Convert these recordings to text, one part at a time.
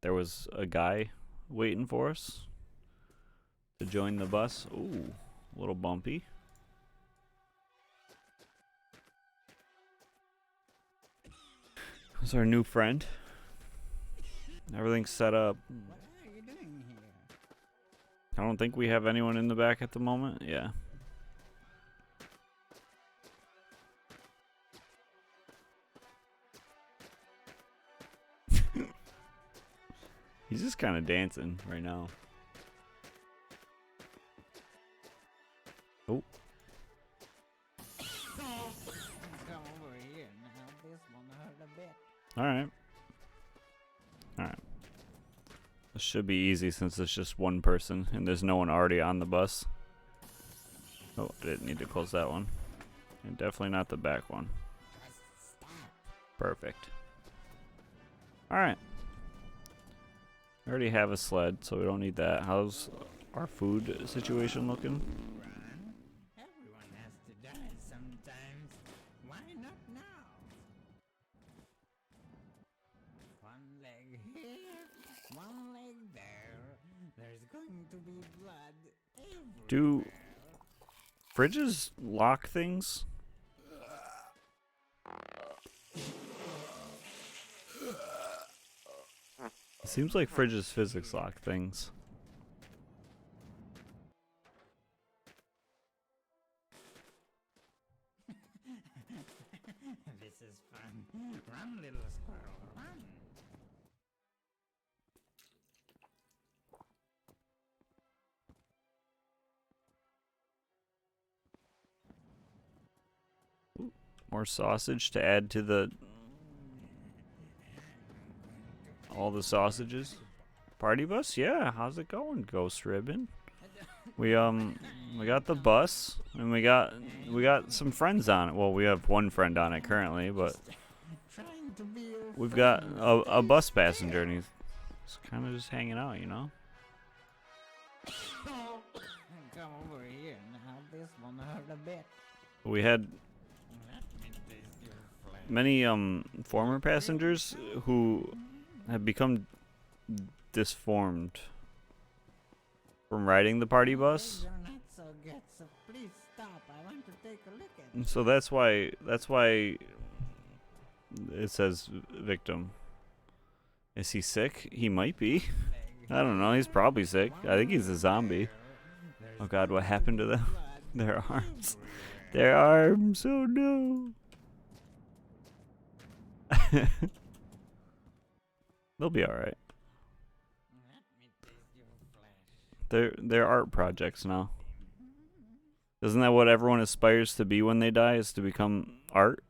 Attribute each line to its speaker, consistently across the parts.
Speaker 1: there was a guy waiting for us to join the bus. Ooh, a little bumpy. Who's our new friend? Everything's set up.
Speaker 2: What are you doing here?
Speaker 1: I don't think we have anyone in the back at the moment. Yeah. He's just kind of dancing right now. Oh.
Speaker 2: Come over here now. This one hurt a bit.
Speaker 1: Alright. Alright. This should be easy since it's just one person and there's no one already on the bus. Oh, I didn't need to close that one. And definitely not the back one.
Speaker 2: Just stop.
Speaker 1: Perfect. Alright. We already have a sled, so we don't need that. How's our food situation looking?
Speaker 2: Run. Everyone has to die sometimes. Why not now? One leg here, one leg there. There's going to be blood everywhere.
Speaker 1: Do fridges lock things? It seems like fridges physics lock things.
Speaker 2: This is fun. Run, little squirrel, run.
Speaker 1: More sausage to add to the all the sausages. Party bus? Yeah, how's it going, Ghost Ribbon? We got the bus and we got some friends on it. Well, we have one friend on it currently, but
Speaker 2: Trying to be your
Speaker 1: we've got
Speaker 2: friend.
Speaker 1: a bus passenger and he's kind of just hanging out, you know?
Speaker 2: Come over here now. This one hurt a bit.
Speaker 1: We had
Speaker 2: Let me taste your flesh.
Speaker 1: many former passengers who have become disformed from riding the party bus.
Speaker 2: You're not so good, so please stop. I want to take a look at
Speaker 1: And so that's why it says victim. Is he sick? He might be. I don't know. He's probably sick. I think he's a zombie. Oh God, what happened to them? Their arms. Their arms. Oh no. They'll be all right.
Speaker 2: Let me taste your flesh.
Speaker 1: They're art projects now. Isn't that what everyone aspires to be when they die? Is to become art?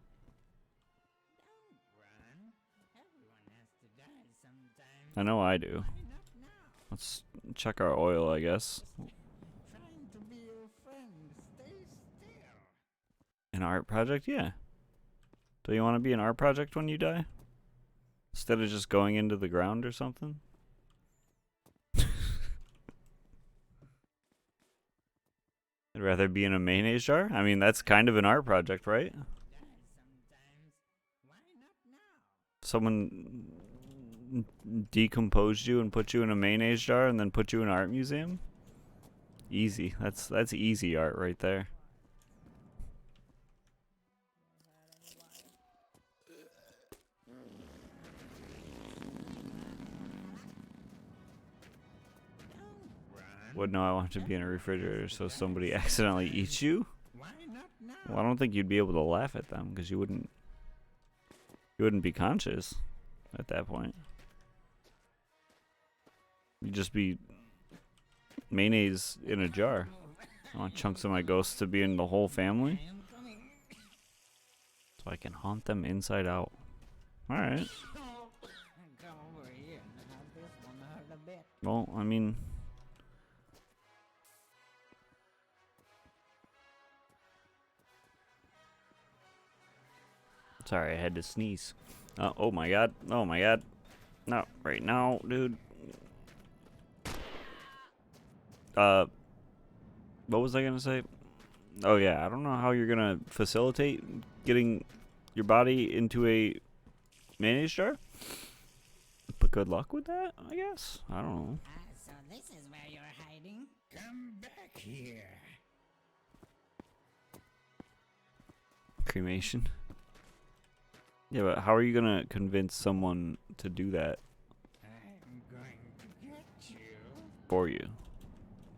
Speaker 2: Don't run. Everyone has to die sometimes.
Speaker 1: I know I do.
Speaker 2: Why not now?
Speaker 1: Let's check our oil, I guess.
Speaker 2: Trying to be your friend. Stay still.
Speaker 1: An art project? Yeah. Do you want to be an art project when you die? Instead of just going into the ground or something? I'd rather be in a mayonnaise jar? I mean, that's kind of an art project, right?
Speaker 2: Die sometimes. Why not now?
Speaker 1: Someone decomposed you and put you in a mayonnaise jar and then put you in an art museum? Easy. That's easy art right there.
Speaker 2: Don't run.
Speaker 1: Wouldn't know I want to be in a refrigerator so somebody accidentally eats you?
Speaker 2: Why not now?
Speaker 1: Well, I don't think you'd be able to laugh at them because you wouldn't be conscious at that point. You'd just be mayonnaise in a jar. I want chunks of my ghosts to be in the whole family
Speaker 2: I am coming.
Speaker 1: so I can haunt them inside out. Alright.
Speaker 2: Come over here now. This one hurt a bit.
Speaker 1: Well, I mean... Sorry, I had to sneeze. Oh my god. Oh my god. Not right now, dude. What was I gonna say? Oh yeah, I don't know how you're gonna facilitate getting your body into a mayonnaise jar. Put good luck with that, I guess. I don't know.
Speaker 2: So this is where you're hiding? Come back here.
Speaker 1: Cremation. Yeah, but how are you gonna convince someone to do that
Speaker 2: I'm going to get you.
Speaker 1: for you?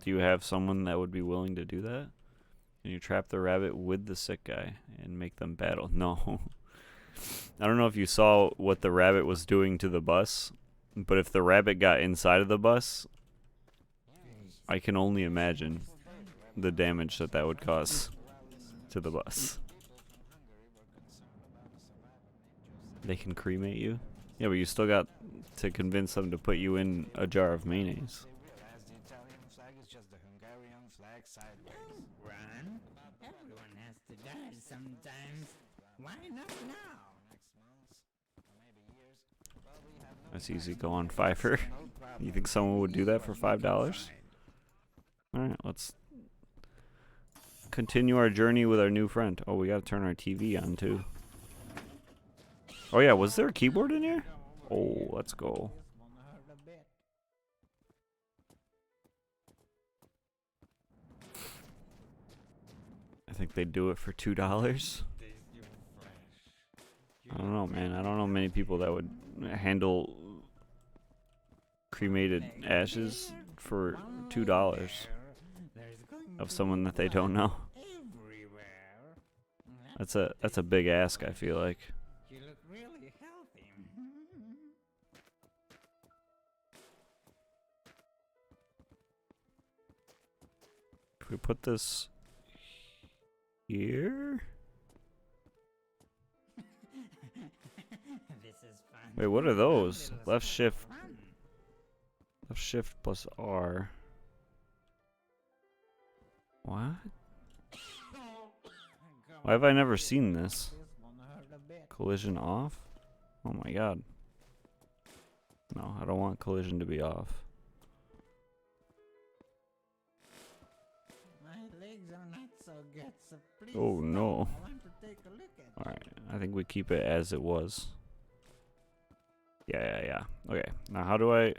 Speaker 1: Do you have someone that would be willing to do that? Can you trap the rabbit with the sick guy and make them battle? No. I don't know if you saw what the rabbit was doing to the bus, but if the rabbit got inside of the bus, I can only imagine the damage that that would cause to the bus. They can cremate you? Yeah, but you still got to convince them to put you in a jar of mayonnaise.
Speaker 2: Run? Everyone has to die sometimes. Why not now?
Speaker 1: That's easy. Go on Fiverr. You think someone would do that for $5? Alright, let's continue our journey with our new friend. Oh, we gotta turn our TV on too. Oh yeah, was there a keyboard in here? Oh, let's go. I think they'd do it for $2. I don't know, man. I don't know many people that would handle cremated ashes for $2 of someone that they don't know. That's a big ask, I feel like.
Speaker 2: You look really healthy.
Speaker 1: If we put this here?
Speaker 2: This is fun.
Speaker 1: Wait, what are those?
Speaker 2: Little
Speaker 1: Left
Speaker 2: spot
Speaker 1: shift.
Speaker 2: fun.
Speaker 1: Left shift plus R. What? Why have I never seen this? Collision off? Oh my god. No, I don't want collision to be off.
Speaker 2: My legs are not so good, so please
Speaker 1: Oh, no.
Speaker 2: stop. I want to take a look at
Speaker 1: Alright, I think we keep it as it was. Yeah. Okay, now how do I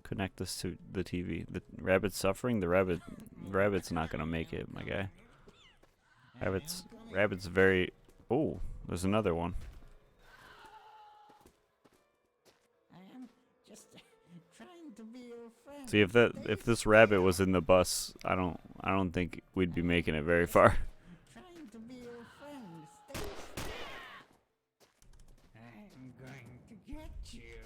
Speaker 1: connect this to the TV? The rabbit's suffering? The rabbit's not gonna make it, my guy. Rabbit's very... Oh, there's another one.
Speaker 2: I am just trying to be your friend.
Speaker 1: See, if this rabbit was in the bus, I don't think we'd be making it very far.
Speaker 2: Trying to be your friend. Stay still. I'm going to get you.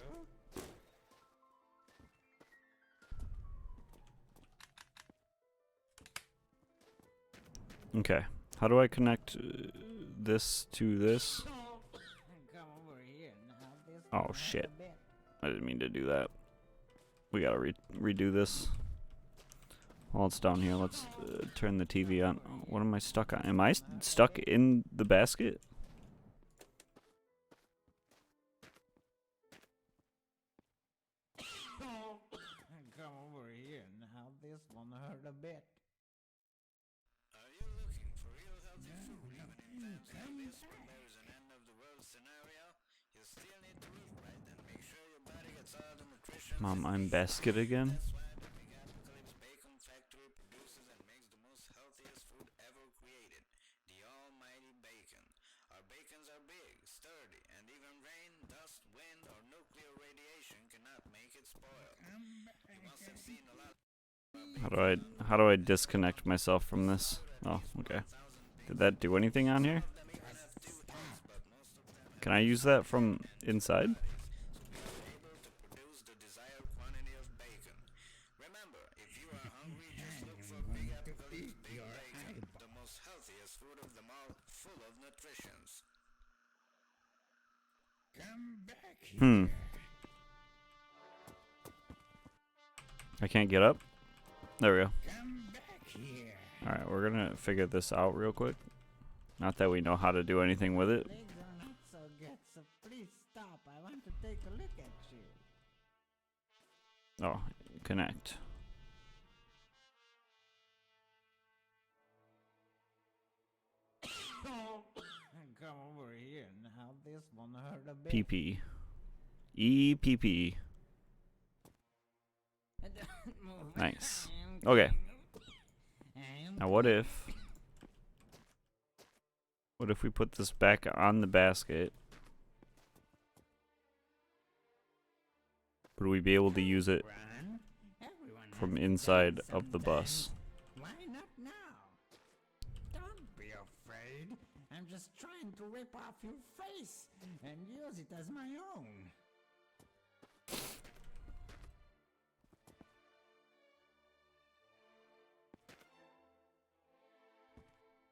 Speaker 1: Okay, how do I connect this to this?
Speaker 2: Come over here now. This
Speaker 1: Oh,
Speaker 2: will hurt
Speaker 1: shit.
Speaker 2: a bit.
Speaker 1: I didn't mean to do that. We gotta redo this. While it's down here, let's turn the TV on. What am I stuck on? Am I stuck in the basket?
Speaker 2: Come over here now. This won't hurt a bit.
Speaker 3: Are you looking for real healthy food even in times like this when there's an end of the world scenario? You still need to eat right and make sure your body gets all the nutrition.
Speaker 1: Mom, I'm basket again.
Speaker 3: That's why the Big Apocalypse Bacon Factory produces and makes the most healthiest food ever created, the almighty bacon. Our bacons are big, sturdy, and even rain, dust, wind, or nuclear radiation cannot make it spoil. You must have seen a lot.
Speaker 1: How do I disconnect myself from this? Oh, okay. Did that do anything on here? Can I use that from inside?
Speaker 3: Able to produce the desired quantity of bacon. Remember, if you are hungry, just look for Big Apocalypse Big Bacon, the most healthiest food of them all, full of nutritions.
Speaker 2: Come back here.
Speaker 1: I can't get up? There we go.
Speaker 2: Come back here.
Speaker 1: Alright, we're gonna figure this out real quick. Not that we know how to do anything with it.
Speaker 2: Legs are not so good, so please stop. I want to take a look at you.
Speaker 1: Oh, connect.
Speaker 2: Come over here now. This won't hurt a bit.
Speaker 1: PP. EPP.
Speaker 2: Move.
Speaker 1: Nice.
Speaker 2: I'm
Speaker 1: Okay.
Speaker 2: coming. I'm
Speaker 1: Now what if we put this back on the basket? Would we be able to use it
Speaker 2: Run. Everyone has
Speaker 1: from
Speaker 2: to
Speaker 1: inside
Speaker 2: die
Speaker 1: of the bus?
Speaker 2: sometimes. Why not now? Don't be afraid. I'm just trying to rip off your face and use it as my own.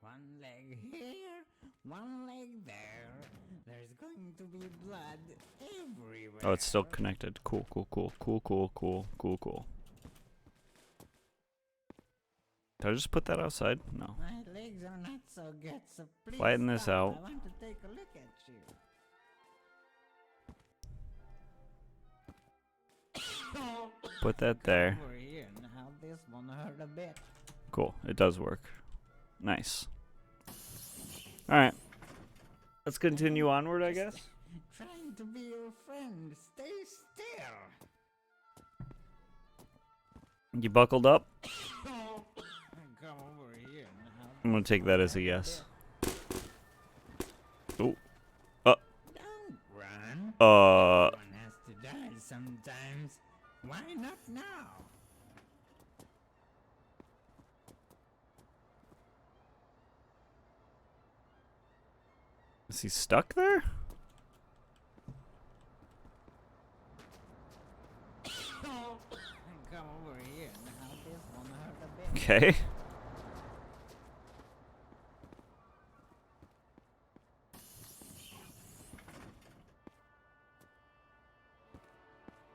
Speaker 2: One leg here, one leg there. There's going to be blood everywhere.
Speaker 1: Oh, it's still connected. Cool, cool, cool, cool, cool, cool, cool, cool. Did I just put that outside? No.
Speaker 2: My legs are not so good, so please
Speaker 1: Flatten this
Speaker 2: stop.
Speaker 1: out.
Speaker 2: I want to take a look at you.
Speaker 1: Put that there.
Speaker 2: Over here, now this won't hurt a bit.
Speaker 1: Cool. It does work. Nice. Alright. Let's continue onward, I guess.
Speaker 2: Trying to be your friend. Stay still.
Speaker 1: You buckled up?
Speaker 2: Come over here. Now
Speaker 1: I'm gonna take that as a yes. Oh.
Speaker 2: don't run.
Speaker 1: Uh.
Speaker 2: One has to die sometimes. Why not now?
Speaker 1: Is he stuck there?
Speaker 2: Come over here. Now this won't hurt a bit.
Speaker 1: Okay.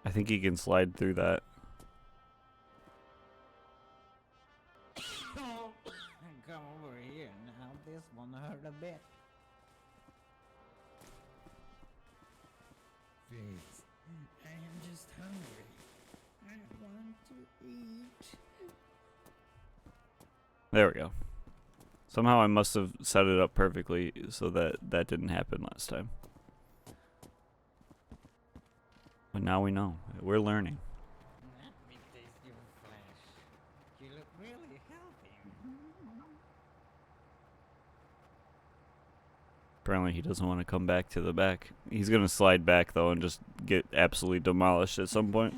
Speaker 1: I think he can slide through that.
Speaker 2: Come over here. Now this won't hurt a bit. Please, I am just hungry. I want to eat.
Speaker 1: There we go. Somehow I must have set it up perfectly so that that didn't happen last time. But now we know. We're learning.
Speaker 2: Let me taste your flesh. You look really healthy.
Speaker 1: Apparently he doesn't want to come back to the back. He's going to slide back, though, and just get absolutely demolished at some point.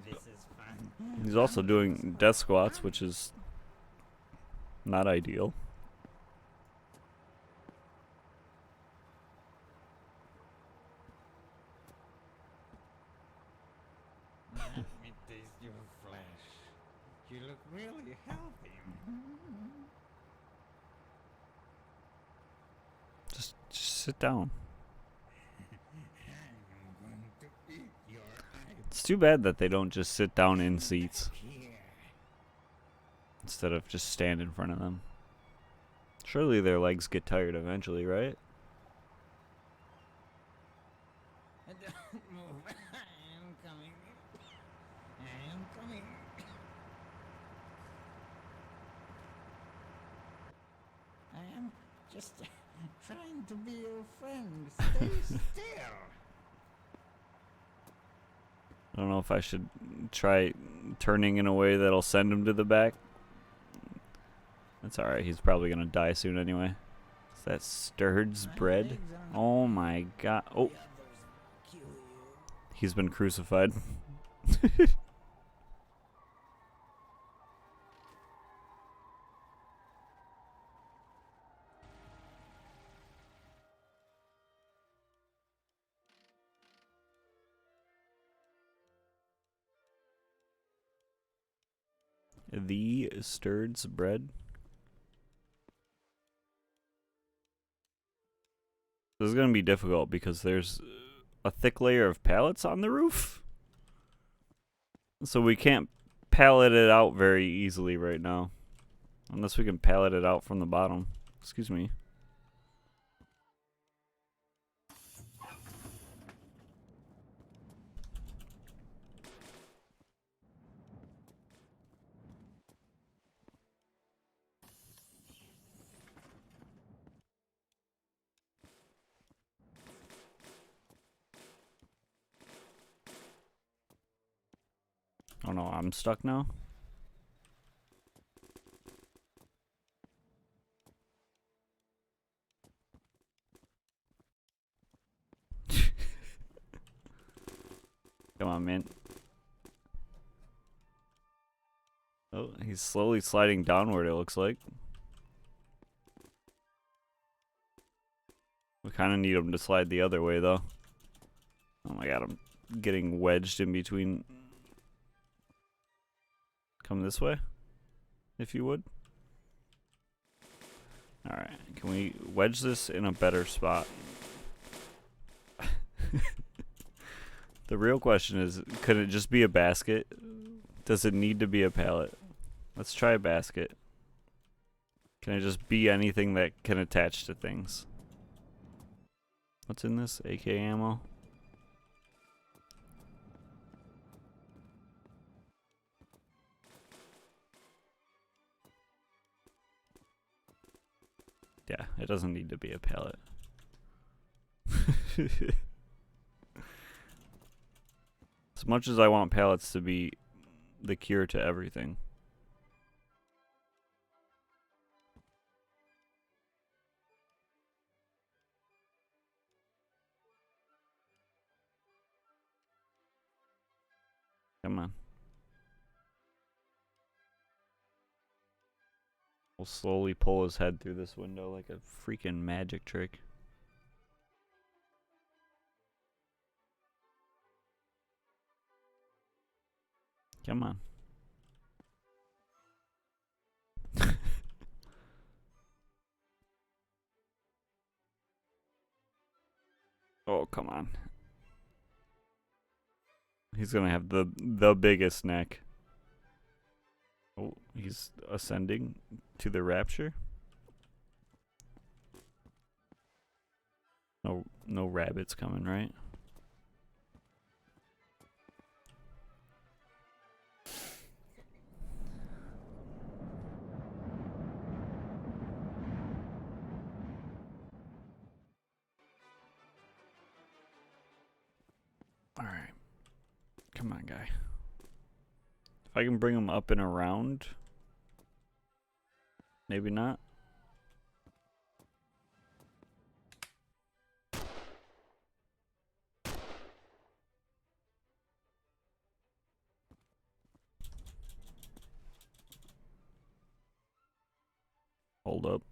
Speaker 2: This is fun.
Speaker 1: He's also doing death squats, which is not ideal.
Speaker 2: Let me taste your flesh. You look really healthy.
Speaker 1: Just sit down.
Speaker 2: I'm going to eat your
Speaker 1: It's too bad that they don't just sit down in seats
Speaker 2: here.
Speaker 1: instead of just stand in front of them. Surely their legs get tired eventually, right?
Speaker 2: Don't move. I am coming. I am coming. I am just trying to be your friend. Stay still.
Speaker 1: I don't know if I should try turning in a way that'll send him to the back. That's alright, he's probably gonna die soon anyway. Is that Sturds
Speaker 2: My
Speaker 1: bread?
Speaker 2: legs are not
Speaker 1: Oh my god. Oh,
Speaker 2: the others kill you.
Speaker 1: he's been crucified. The Sturds bread. This is going to be difficult because there's a thick layer of pallets on the roof. So we can't pallet it out very easily right now. Unless we can pallet it out from the bottom. Excuse me. Oh no, I'm stuck now? Come on, man. Oh, he's slowly sliding downward, it looks like. We kind of need him to slide the other way, though. Oh my god, I'm getting wedged in between. Come this way, if you would. Alright, can we wedge this in a better spot? The real question is, could it just be a basket? Does it need to be a pallet? Let's try a basket. Can it just be anything that can attach to things? What's in this? AK ammo? Yeah, it doesn't need to be a pallet. As much as I want pallets to be the cure to everything. Come on. We'll slowly pull his head through this window like a freaking magic trick. Come on. Oh, come on. He's gonna have the biggest neck. Oh, he's ascending to the rapture. No rabbits coming, right? Alright. Come on, guy. If I can bring him up and around. Maybe not. Hold up.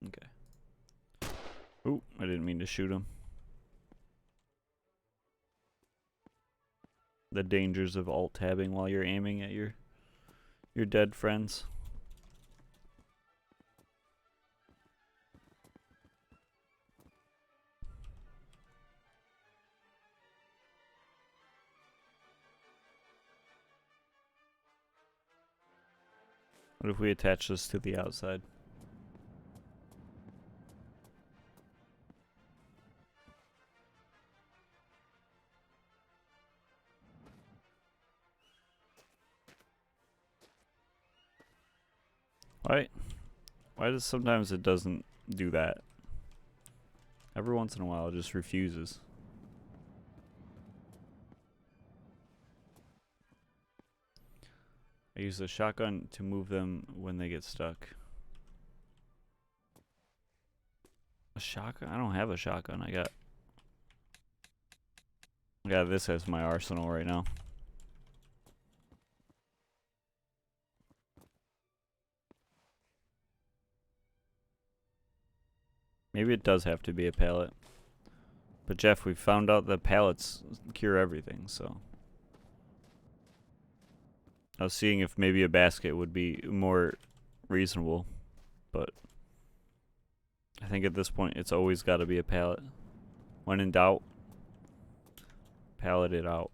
Speaker 1: Okay. Ooh, I didn't mean to shoot him. The dangers of alt-tabbing while you're aiming at your dead friends. What if we attach this to the outside? Why does sometimes it doesn't do that? Every once in a while it just refuses. I use the shotgun to move them when they get stuck. A shotgun? I don't have a shotgun. I got this as my arsenal right now. Maybe it does have to be a pallet. But Jeff, we found out that pallets cure everything, so. I was seeing if maybe a basket would be more reasonable, but I think at this point it's always got to be a pallet. When in doubt, pallet it out.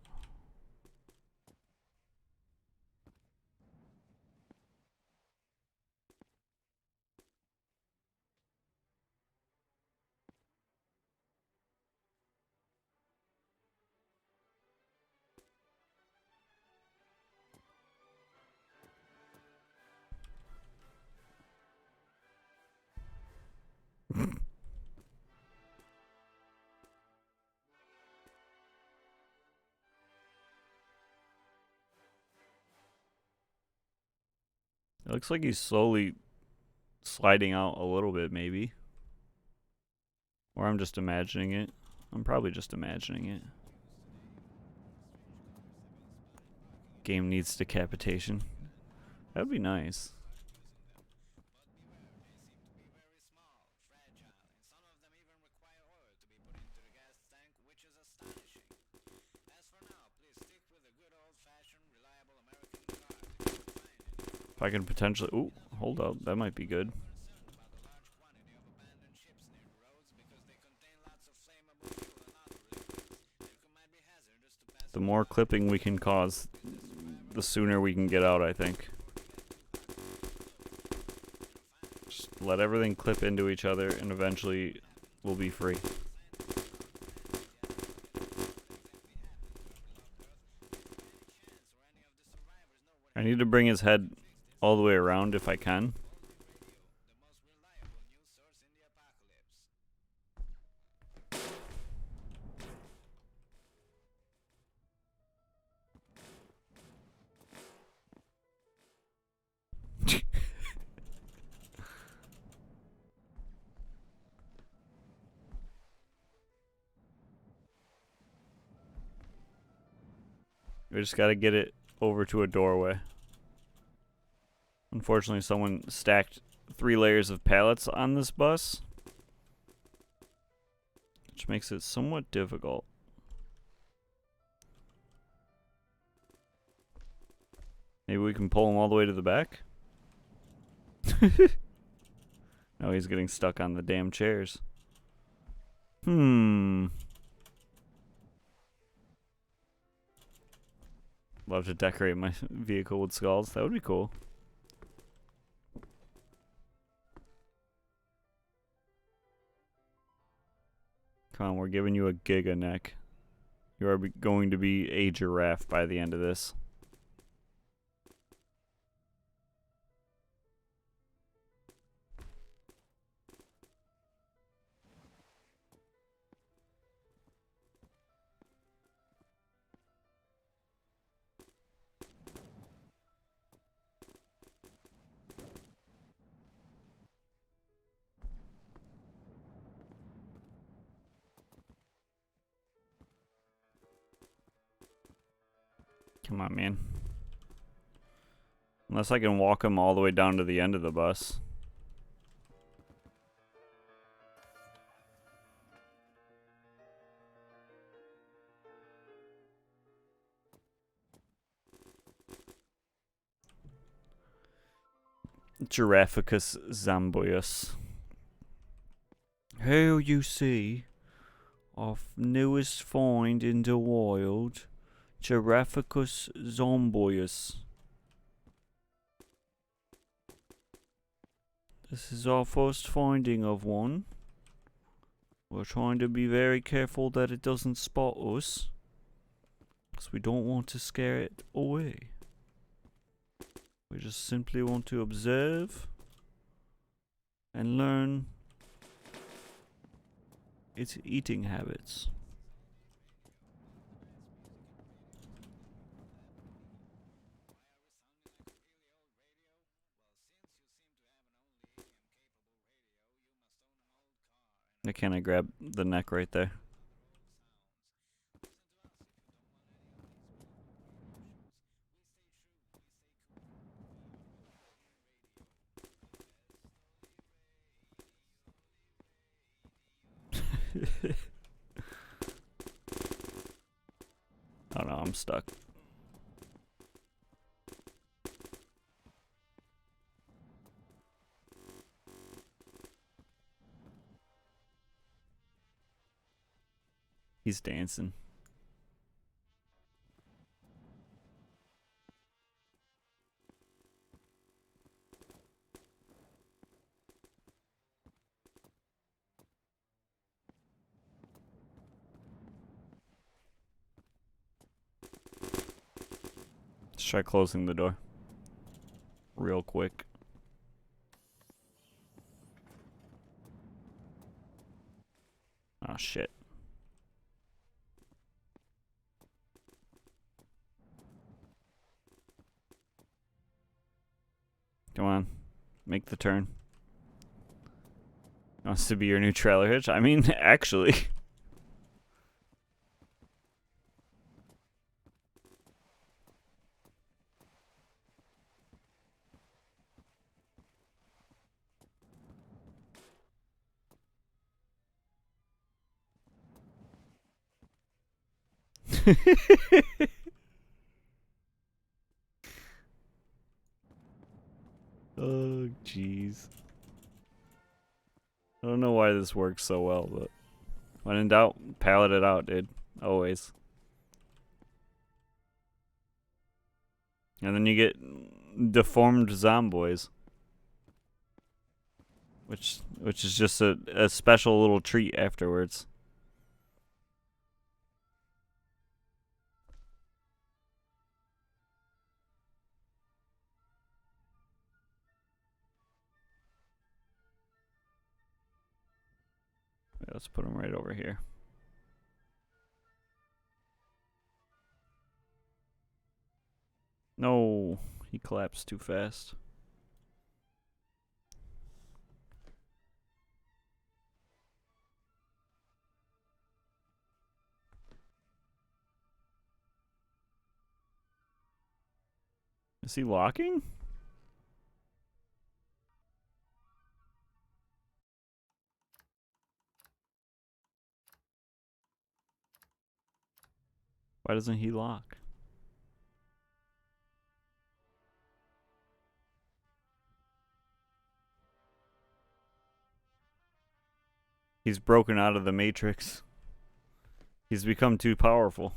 Speaker 1: looks like he's slowly sliding out a little bit, maybe. Or I'm just imagining it. I'm probably just imagining it. Game needs decapitation. That would be nice. If I can potentially... Ooh, hold up. That might be good. The more clipping we can cause, the sooner we can get out, I think. Just let everything clip into each other, and eventually we'll be free. I need to bring his head all the way around if I can. We just gotta get it over to a doorway. Unfortunately, someone stacked 3 layers of pallets on this bus, which makes it somewhat difficult. Maybe we can pull him all the way to the back? No, he's getting stuck on the damn chairs. Love to decorate my vehicle with skulls. That would be cool. Come on, we're giving you a giga neck. You are going to be a giraffe by the end of this. Come on, man. Unless I can walk him all the way down to the end of the bus. Girafficus zambuyus. Here you see our newest find in the wild. Girafficus zomboius. This is our first finding of one. We're trying to be very careful that it doesn't spot us, because we don't want to scare it away. We just simply want to observe and learn its eating habits. Can I grab the neck right there? Oh no, I'm stuck. He's dancing. Let's try closing the door. Real quick. Oh shit. Come on. Make the turn. Wants to be your new trailer hitch? I mean, actually. Oh, jeez. I don't know why this works so well, but when in doubt, pallet it out, dude. Always. And then you get deformed zomboys. Which is just a special little treat afterwards. Let's put him right over here. No, he collapsed too fast. Is he locking? Why doesn't he lock? He's broken out of the matrix. He's become too powerful.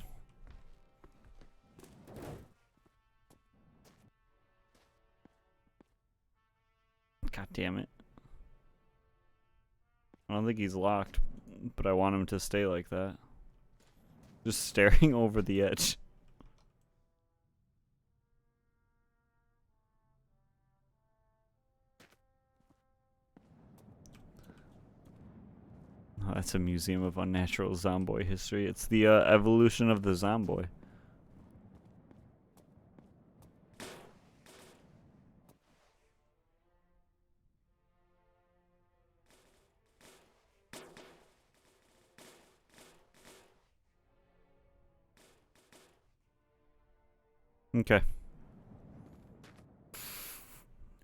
Speaker 1: God damn it. I don't think he's locked, but I want him to stay like that. Just staring over the edge. Oh, that's a museum of unnatural zomboid history. It's the evolution of the zomboid. Okay.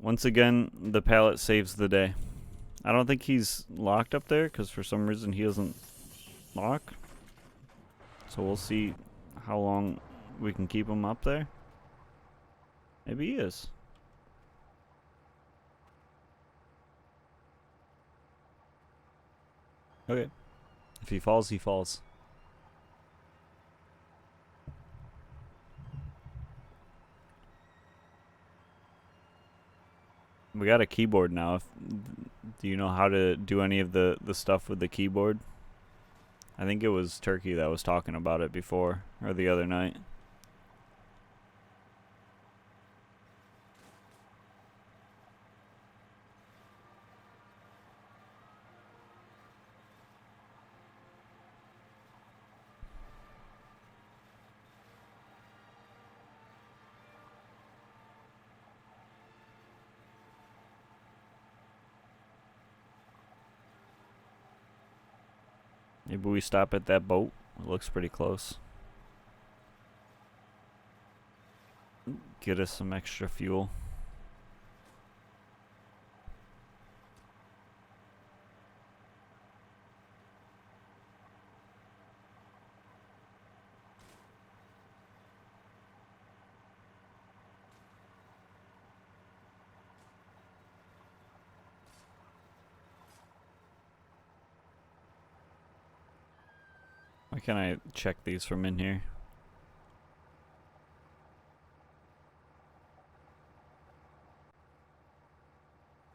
Speaker 1: Once again, the pallet saves the day. I don't think he's locked up there because for some reason he doesn't lock. So we'll see how long we can keep him up there. Maybe he is. Okay. If he falls, he falls. We got a keyboard now. Do you know how to do any of the stuff with the keyboard? I think it was Turkey that was talking about it before, or the other night. Maybe we stop at that boat. It looks pretty close. Get us some extra fuel. Why can't I check these from in here?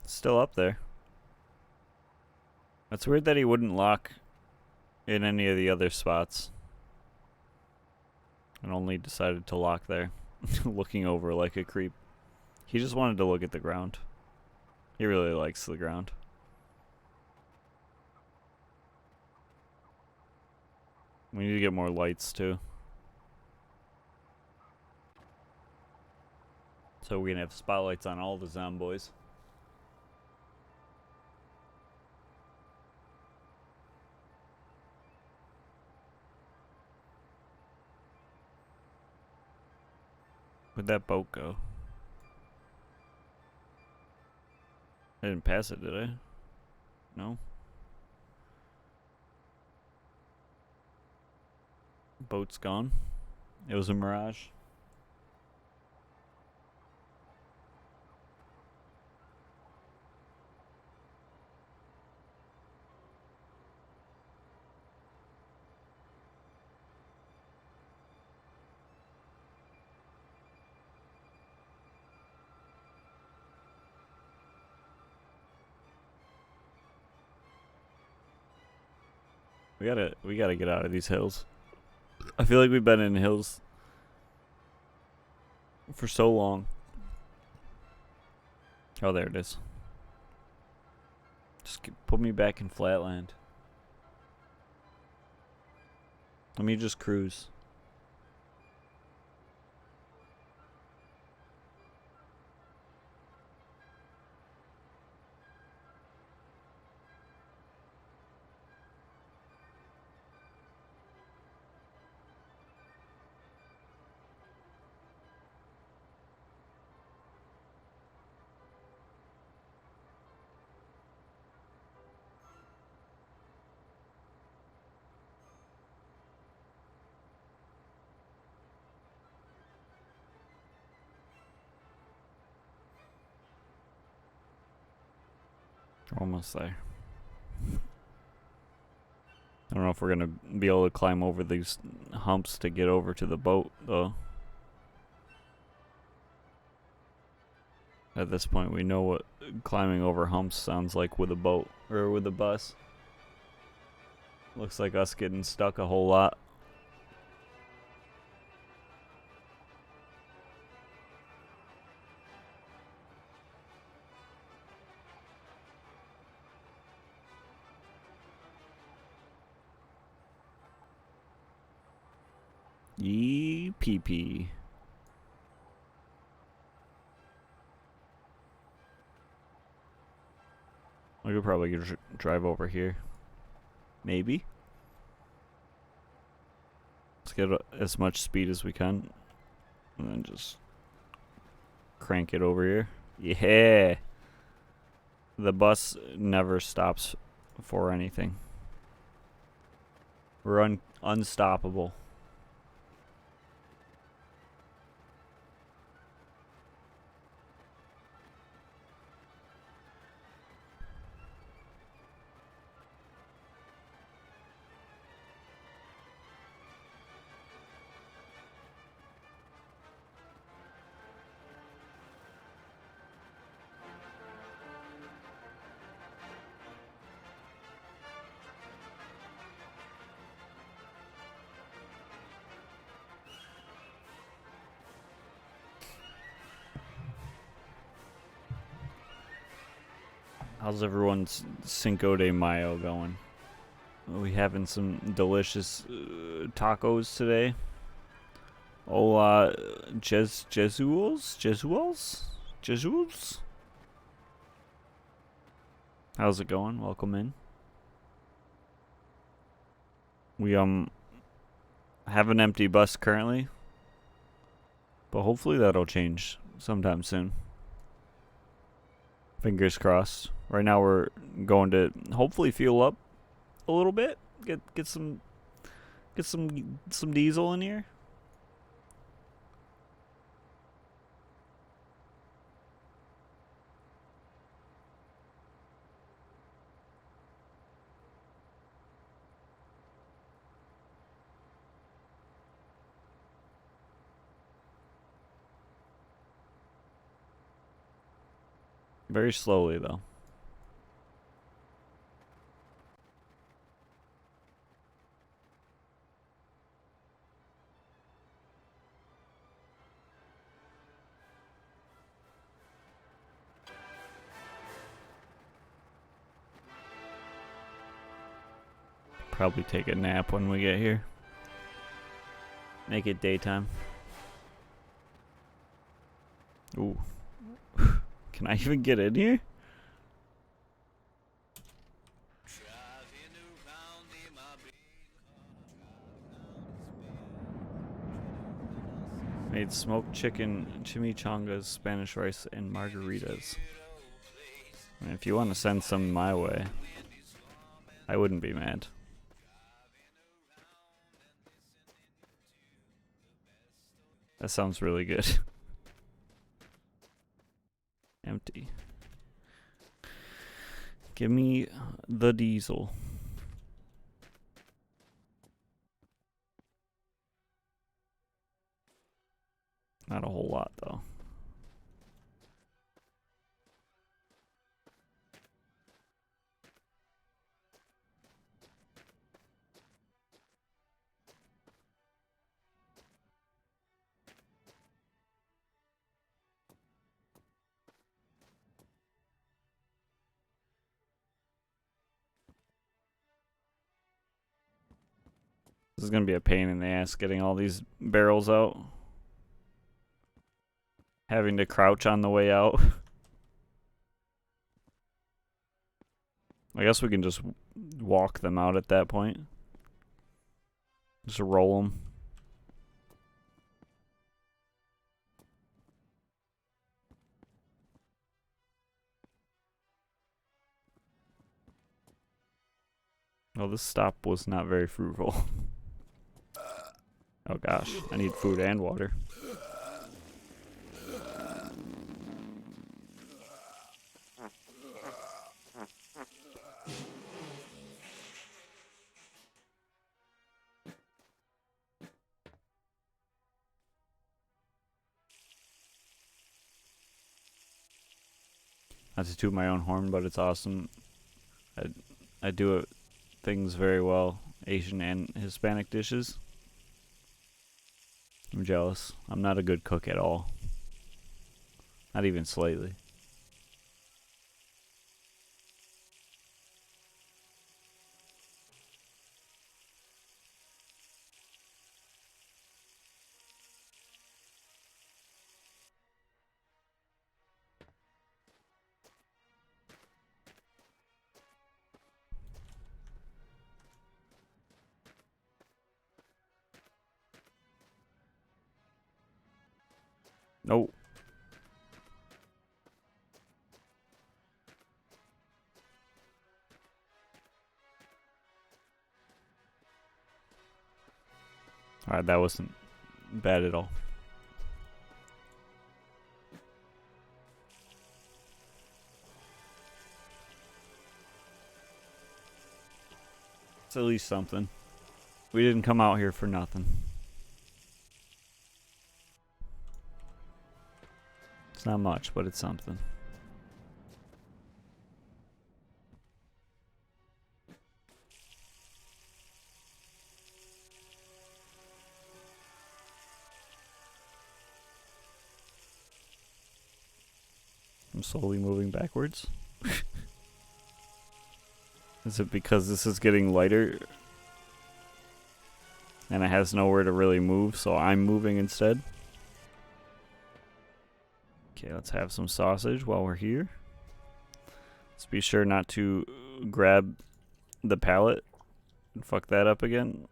Speaker 1: It's still up there. That's weird that he wouldn't lock in any of the other spots. And only decided to lock there. Looking over like a creep. He just wanted to look at the ground. He really likes the ground. We need to get more lights too. So we're gonna have spotlights on all the zomboys. Where'd that boat go? I didn't pass it, did I? No. Boat's gone. It was a mirage. We gotta get out of these hills. I feel like we've been in hills for so long. Oh, there it is. Just put me back in flatland. Let me just cruise. Almost there. I don't know if we're gonna be able to climb over these humps to get over to the boat, though. At this point, we know what climbing over humps sounds like with a boat or with a bus. Looks like us getting stuck a whole lot. Yee pee pee. We could probably drive over here. Maybe. Let's get as much speed as we can. And then just crank it over here. Yeah. The bus never stops for anything. We're unstoppable. How's everyone's Cinco de Mayo going? Are we having some delicious tacos today? Hola, Jesuals? How's it going? Welcome in. We have an empty bus currently, but hopefully that'll change sometime soon. Fingers crossed. Right now we're going to hopefully fuel up a little bit. Get some diesel in here. Very slowly though. Probably take a nap when we get here. Make it daytime. Ooh. Can I even get in here? Made smoked chicken, chimichangas, Spanish rice, and margaritas. I mean, if you want to send some my way, I wouldn't be mad. That sounds really good. Empty. Give me the diesel. Not a whole lot, though. This is gonna be a pain in the ass getting all these barrels out. Having to crouch on the way out. I guess we can just walk them out at that point. Just roll them. Well, this stop was not very fruitful. Oh gosh, I need food and water. Not to toot my own horn, but it's awesome. I do things very well, Asian and Hispanic dishes. I'm jealous. I'm not a good cook at all. Not even slightly. Nope. Alright, that wasn't bad at all. It's at least something. We didn't come out here for nothing. It's not much, but it's something. I'm slowly moving backwards. Is it because this is getting lighter and it has nowhere to really move, so I'm moving instead? Okay, let's have some sausage while we're here. Let's be sure not to grab the pallet and fuck that up again.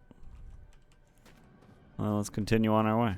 Speaker 1: Well, let's continue on our way.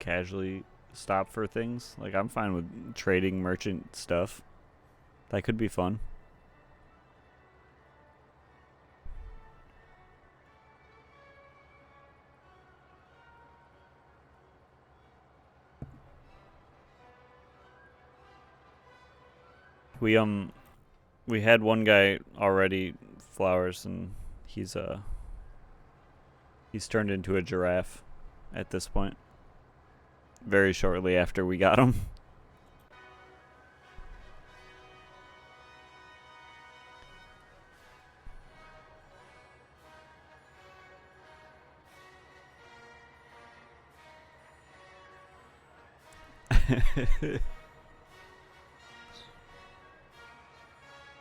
Speaker 1: casually stop for things. Like, I'm fine with trading merchant stuff. That could be fun. We had one guy already flowers, and he's turned into a giraffe at this point. Very shortly after we got him.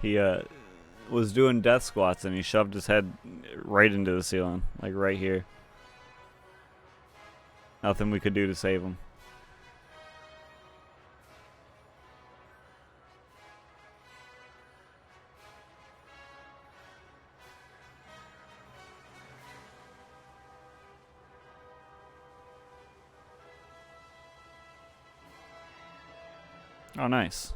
Speaker 1: He was doing death squats and he shoved his head right into the ceiling, like right here. Nothing we could do to save him. Oh, nice.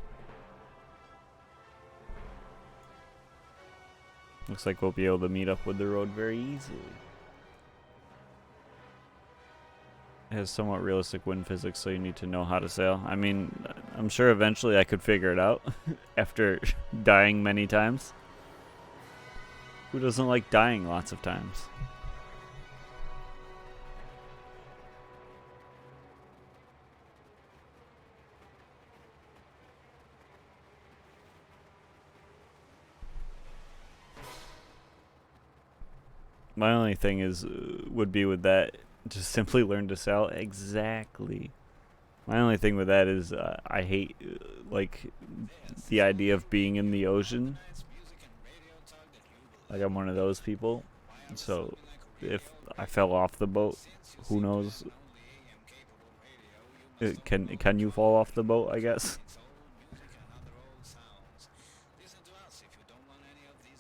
Speaker 1: Looks like we'll be able to meet up with the road very easily. It has somewhat realistic wind physics, so you need to know how to sail. I mean, I'm sure eventually I could figure it out after dying many times. Who doesn't like dying lots of times? My only thing is, would be with that, just simply learn to sail. Exactly. My only thing with that is, I hate, like, the idea of being in the ocean. Like, I'm one of those people. So, if I fell off the boat, who knows? Can you fall off the boat, I guess?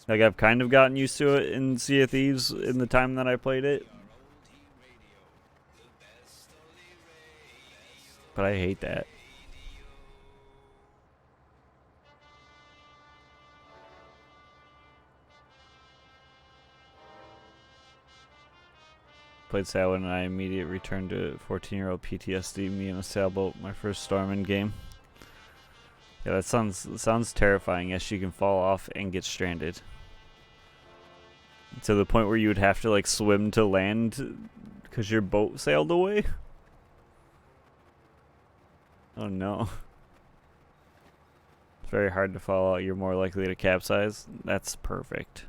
Speaker 1: Like, I've kind of gotten used to it in Sea of Thieves in the time that I played it. But I hate that. Played Sailwind and I immediately returned to 14-year-old PTSD, me in a sailboat, my first Stormwind game. Yeah, that sounds terrifying. Yes, you can fall off and get stranded. To the point where you would have to, like, swim to land because your boat sailed away? Oh no. It's very hard to fall out. You're more likely to capsize. That's perfect.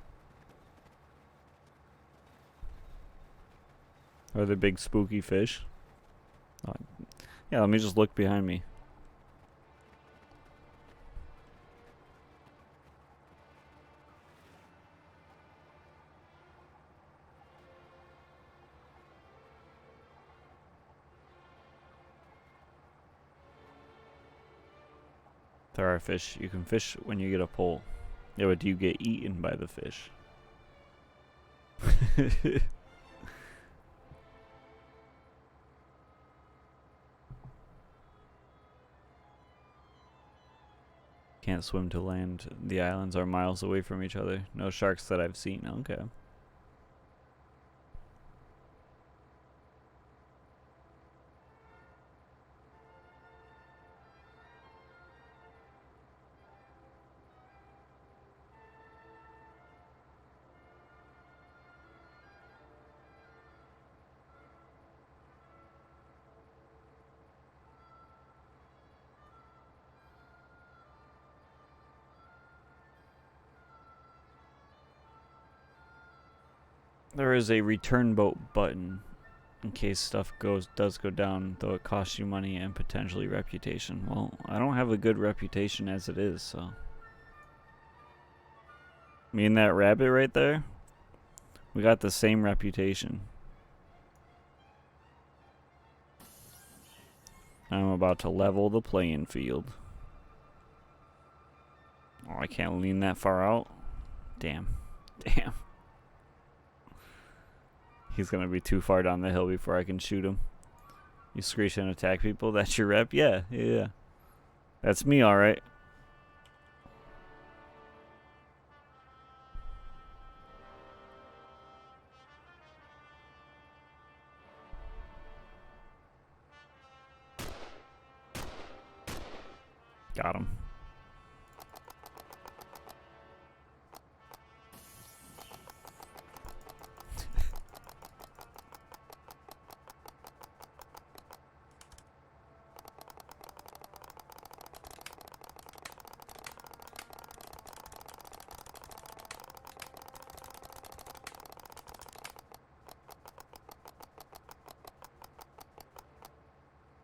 Speaker 1: Or the big spooky fish. Oh, yeah, let me just look behind me. There are fish. You can fish when you get a pole. Yeah, but do you get eaten by the fish? Can't swim to land. The islands are miles away from each other. No sharks that I've seen. Okay. There is a return boat button in case stuff does go down, though it costs you money and potentially reputation. Well, I don't have a good reputation as it is, so. Me and that rabbit right there, we got the same reputation. I'm about to level the playing field. Oh, I can't lean that far out. Damn. Damn. He's gonna be too far down the hill before I can shoot him. You screech and attack people? That's your rep? Yeah, yeah, yeah. That's me, alright. Got him.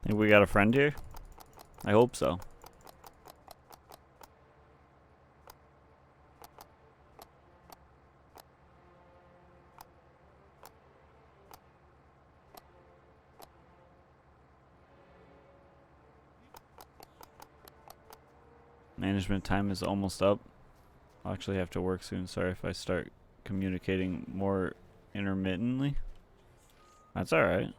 Speaker 1: Think we got a friend here? I hope so. Management time is almost up. I'll actually have to work soon. Sorry if I start communicating more intermittently. That's alright.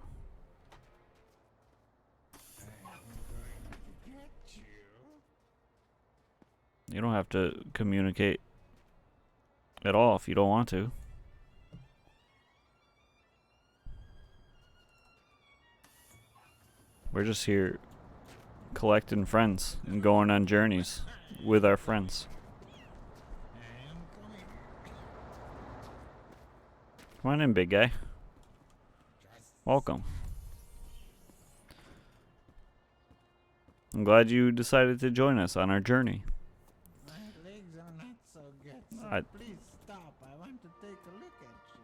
Speaker 1: You don't have to communicate at all if you don't want to. We're just here collecting friends and going on journeys with our friends. Come on in, big guy. Welcome. I'm glad you decided to join us on our journey.
Speaker 2: My legs are not so good, so
Speaker 1: I-
Speaker 2: please stop. I want to take a look at you.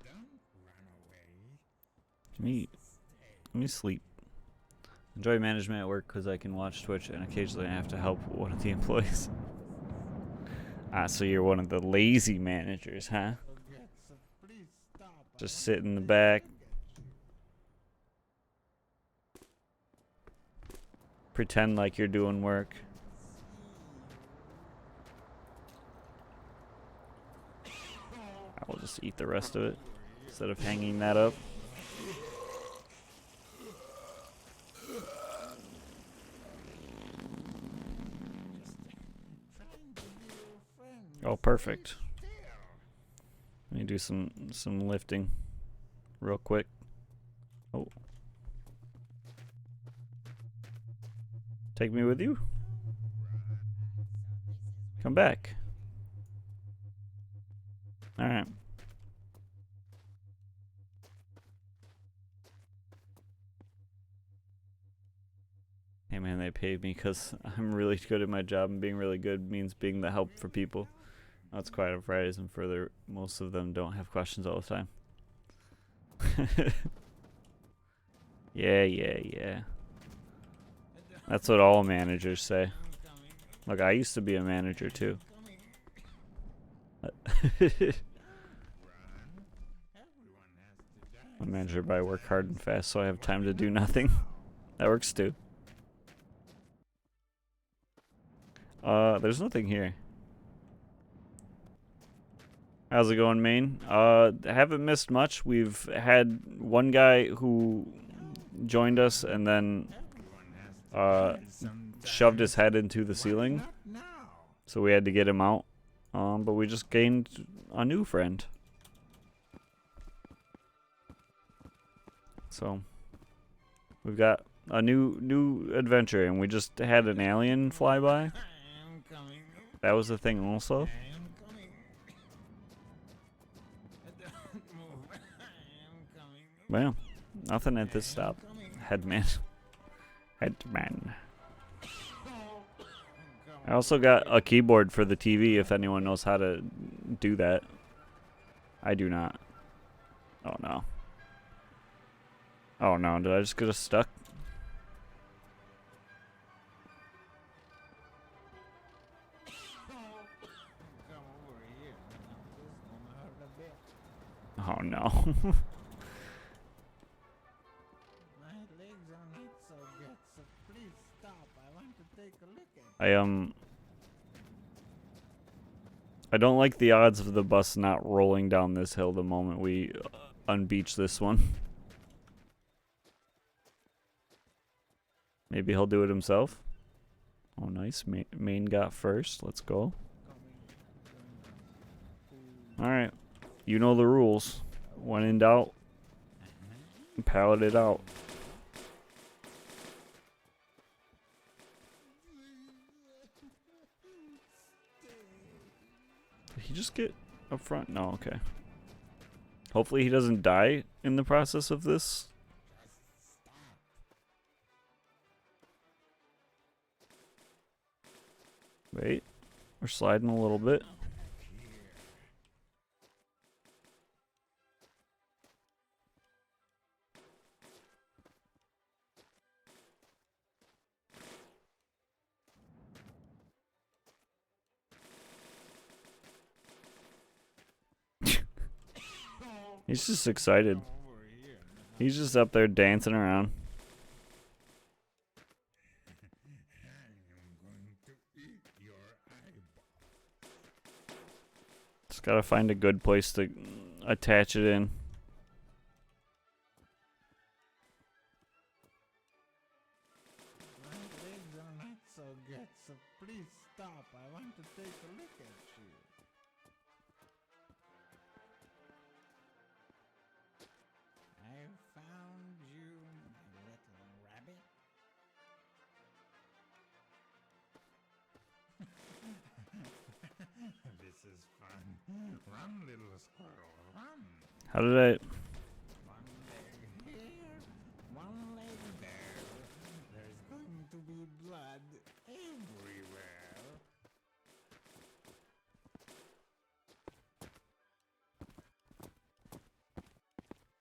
Speaker 2: Don't run away.
Speaker 1: Let me sleep. Enjoy management at work because I can watch Twitch and occasionally I have to help one of the employees. Ah, so you're one of the lazy managers, huh?
Speaker 2: So good, so please stop. I
Speaker 1: Just
Speaker 2: want
Speaker 1: sit
Speaker 2: to
Speaker 1: in the
Speaker 2: take a
Speaker 1: back,
Speaker 2: look at you.
Speaker 1: pretend like you're doing work. I will just eat the rest of it instead of hanging that up.
Speaker 2: Trying to be your friend.
Speaker 1: Oh, perfect.
Speaker 2: Still.
Speaker 1: Let me do some lifting real quick. Oh. Take me with you? Come back. Alright. Hey man, they paid me because I'm really good at my job, and being really good means being the help for people. That's quite a phrase, and further, most of them don't have questions all the time. Yeah. That's what all managers say. Look, I used to be a manager too. I'm a manager, but I work hard and fast, so I have time to do nothing. That works too. There's nothing here. How's it going, Maine? Haven't missed much. We've had one guy who joined us and then shoved his head into the ceiling,
Speaker 2: Not now.
Speaker 1: so we had to get him out. But we just gained a new friend. So we've got a new adventure, and we just had an alien fly by.
Speaker 2: I am coming.
Speaker 1: That was the thing also.
Speaker 2: I am coming. Don't move. I am coming.
Speaker 1: Well, nothing at this stop.
Speaker 2: Coming.
Speaker 1: Headman. Headman.
Speaker 2: Come.
Speaker 1: I also got a keyboard for the TV if anyone knows how to do that. I do not. Oh no. Oh no, did I just get us stuck?
Speaker 2: Come over here. This
Speaker 1: Oh
Speaker 2: won't hurt a bit.
Speaker 1: no.
Speaker 2: My legs are not so good, so please stop. I want to take a look at
Speaker 1: I don't like the odds of the bus not rolling down this hill the moment we unbeach this one. Maybe he'll do it himself. Oh, nice. Main got first. Let's go. Alright. You know the rules. When in doubt, pallet it out. Did he just get up front? No, okay. Hopefully he doesn't die in the process of this. Wait. We're sliding a little bit. He's just excited. He's just up there dancing around. Just gotta find a good place to attach it in.
Speaker 2: My legs are not so good, so please stop. I want to take a look at you. I found you, my little rabbit. This is fun. Run, little squirrel, run.
Speaker 1: How did I...
Speaker 2: One leg here, one leg there. There's going to be blood everywhere.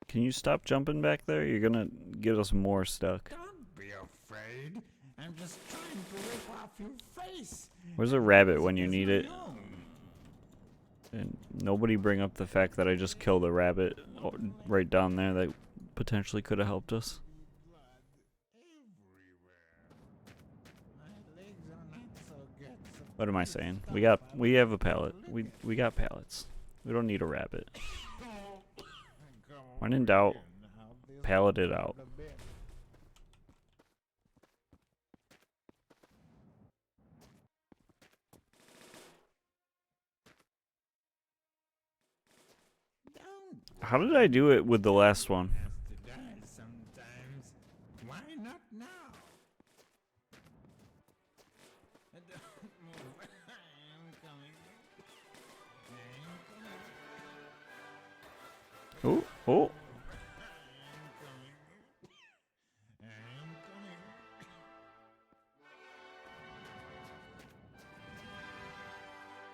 Speaker 1: Can you stop jumping back there? You're gonna get us more stuck.
Speaker 2: Don't be afraid. I'm just trying to rip off your face.
Speaker 1: Where's a rabbit when you
Speaker 2: It's
Speaker 1: need
Speaker 2: my
Speaker 1: it?
Speaker 2: own.
Speaker 1: And nobody bring up the fact that I just killed a rabbit right down there that potentially could have helped us.
Speaker 2: Blood everywhere. My legs are not so good. So
Speaker 1: What am I
Speaker 2: please
Speaker 1: saying?
Speaker 2: stop.
Speaker 1: We have a pallet. We got pallets. We don't need a rabbit. When in doubt, pallet it out.
Speaker 2: Don't
Speaker 1: How did I do it with the last one?
Speaker 2: have to die sometimes. Why not now? Don't move. I'm coming. I'm coming.
Speaker 1: Oh, oh.
Speaker 2: I'm coming. I'm coming.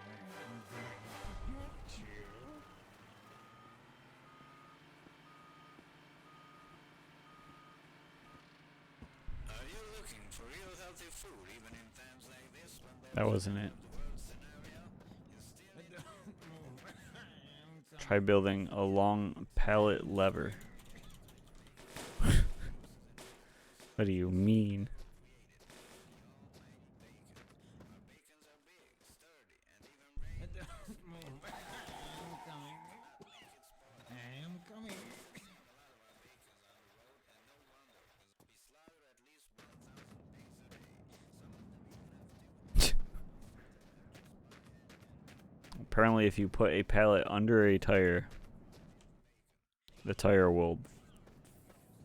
Speaker 2: I'm going to get you.
Speaker 3: Are you looking for real healthy food even in times like this when there
Speaker 1: That
Speaker 3: is
Speaker 1: wasn't
Speaker 3: a
Speaker 1: it.
Speaker 3: world scenario? You still need
Speaker 2: Don't move. I'm coming.
Speaker 1: Try building a long pallet lever. What do you mean?
Speaker 2: Don't move. I'm coming. I'm coming.
Speaker 1: Apparently if you put a pallet under a tire, the tire will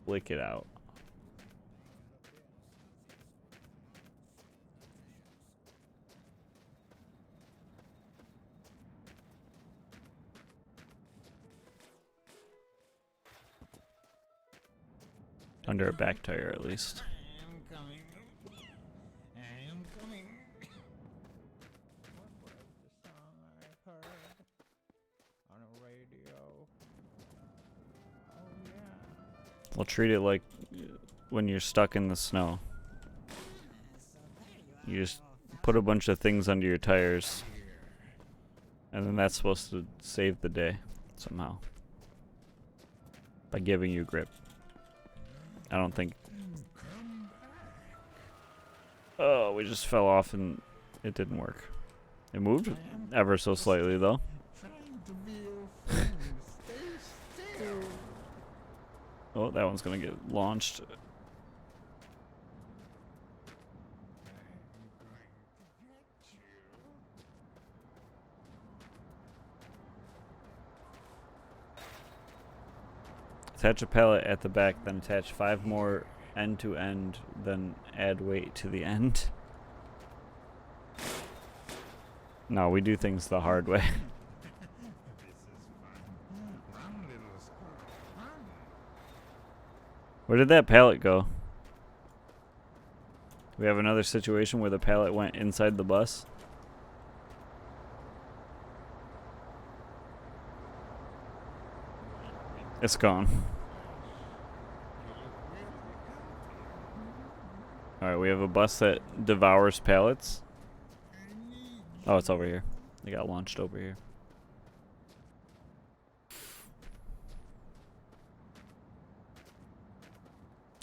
Speaker 1: flick it out. Under a back tire at least.
Speaker 2: I'm coming. I'm coming. What was the song I heard on a radio? Oh yeah.
Speaker 1: We'll treat it like when you're stuck in the snow.
Speaker 2: So there you
Speaker 1: You just put a bunch of things under your tires, and then that's supposed to save the day somehow by giving you grip. I don't think. Oh, we just fell off and it didn't work. It moved ever so slightly though.
Speaker 2: trying to be your friend. Stay still.
Speaker 1: Oh, that one's gonna get launched. Attach a pallet at the back, then attach 5 more end to end, then add weight to the end. No, we do things the hard way.
Speaker 2: This is fun. Run, little squirrel, run.
Speaker 1: Where did that pallet go? We have another situation where the pallet went inside the bus. It's gone. Alright, we have a bus that devours pallets. Oh, it's over here. They got launched over here.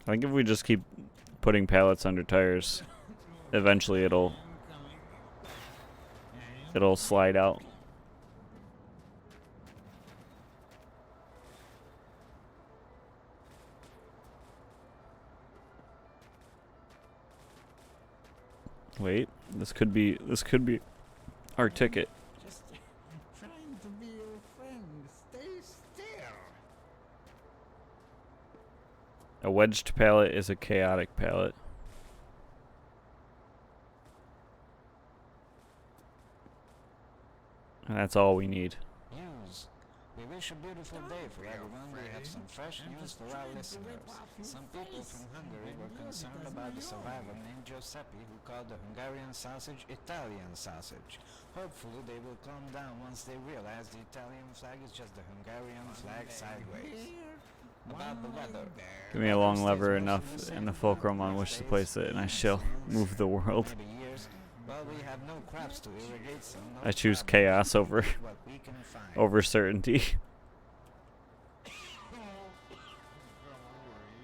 Speaker 1: I think if we just keep putting pallets under tires, eventually it'll slide out. Wait, this could be our ticket.
Speaker 2: Just trying to be your friend. Stay still.
Speaker 1: A wedged pallet is a chaotic pallet. And that's all we need.
Speaker 3: News. We wish a beautiful day for everyone. We have some fresh news for our listeners. Some people from Hungary were concerned about the survivor named Giuseppe who called the Hungarian sausage Italian sausage. Hopefully they will calm down once they realize the Italian flag is just the Hungarian flag sideways. About the weather.
Speaker 1: Give me a long lever enough and the fulcrum on which to place it, and I shall move the world.
Speaker 3: Maybe years. Well, we have no crops to irrigate, so no
Speaker 1: I choose
Speaker 3: problem.
Speaker 1: chaos over
Speaker 3: What we can find.
Speaker 1: over certainty.
Speaker 2: Come over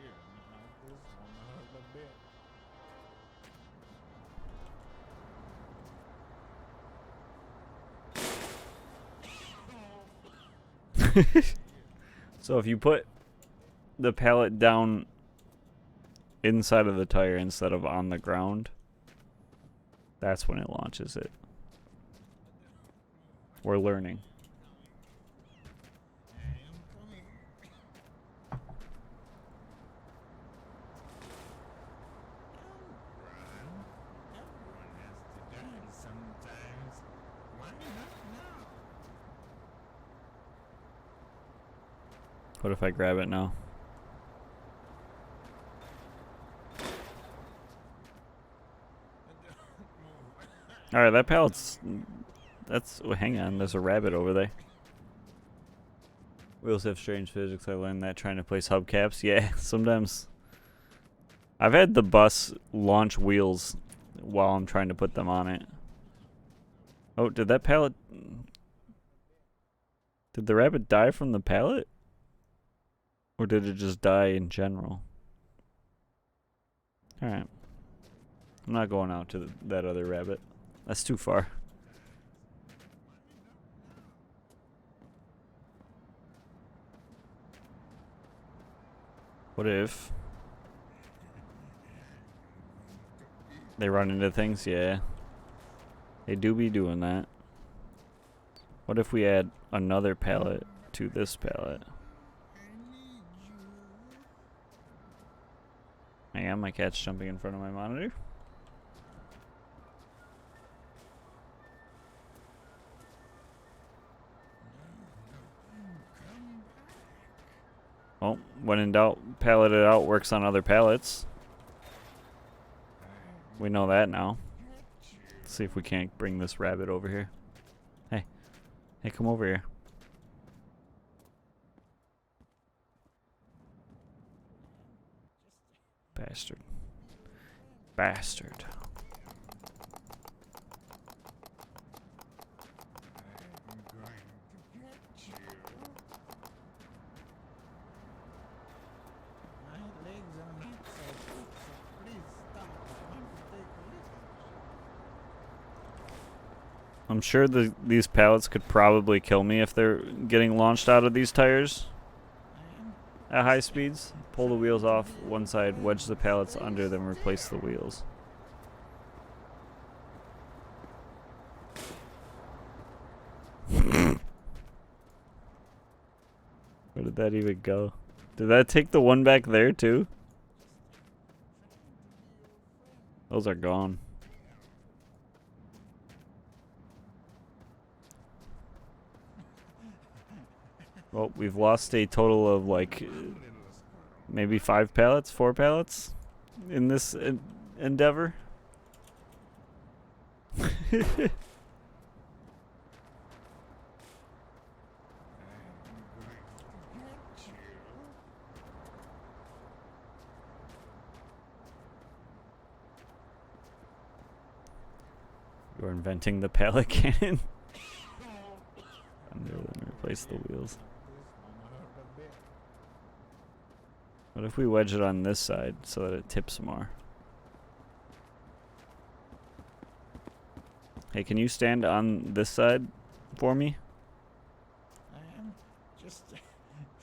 Speaker 2: here. Now this one hurt a bit.
Speaker 1: So if you put the pallet down inside of the tire instead of on the ground, that's when it launches it. We're learning.
Speaker 2: I am coming. Don't run. Everyone has to die sometimes. Why not now?
Speaker 1: What if I grab it now? Alright, that pallet's... That's... oh, hang on, there's a rabbit over there. Wheels have strange physics. I learned that trying to place hubcaps. Yeah, sometimes... I've had the bus launch wheels while I'm trying to put them on it. Oh, did that pallet... Did the rabbit die from the pallet? Or did it just die in general? Alright. I'm not going out to that other rabbit. That's too far. What if they run into things? Yeah. They do be doing that. What if we add another pallet to this pallet? Hang on, my cat's jumping in front of my monitor. Well, when in doubt, pallet it out works on other pallets. We know that now. Let's see if we can't bring this rabbit over here. Hey. Hey, come over here. Bastard. Bastard.
Speaker 2: I'm going to get you. My legs are not so good, so please stop. I want to take a look.
Speaker 1: I'm sure these pallets could probably kill me if they're getting launched out of these tires
Speaker 2: I am
Speaker 1: at high speeds. Pull the wheels off one side, wedge the pallets under, then replace the wheels. Where did that even go? Did that take the one back there too? Those are gone. Well, we've lost a total of like maybe 5 pallets, 4 pallets in this endeavor. You're inventing the pallet cannon. And then replace the wheels. What if we wedge it on this side so that it tips more? Hey, can you stand on this side for me?
Speaker 2: I am just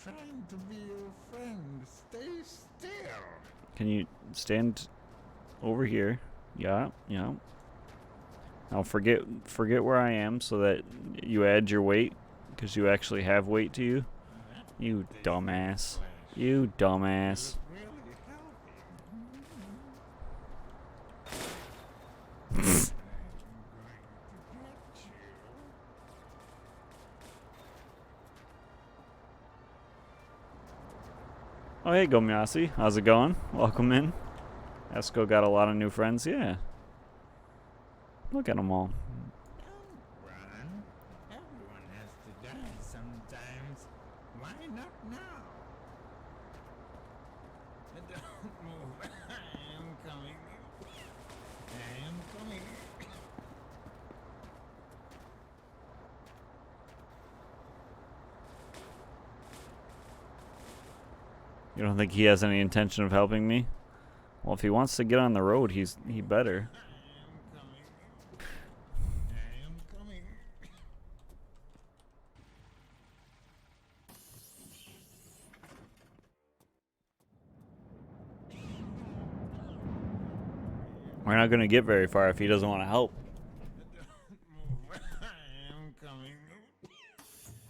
Speaker 2: trying to be your friend. Stay still.
Speaker 1: Can you stand over here? Yeah, yeah. Now forget where I am so that you add your weight, because you actually have weight to you. You dumbass. You dumbass. Oh, hey, Gomyasi. How's it going? Welcome in. Esco got a lot of new friends. Yeah. Look at them all.
Speaker 2: Don't run. Everyone has to die sometimes. Why not now? Don't move. I am coming. I am coming.
Speaker 1: You don't think he has any intention of helping me? Well, if he wants to get on the road, he better.
Speaker 2: I am coming. I am coming.
Speaker 1: We're not gonna get very far if he doesn't want to help.
Speaker 2: Don't move. I am coming.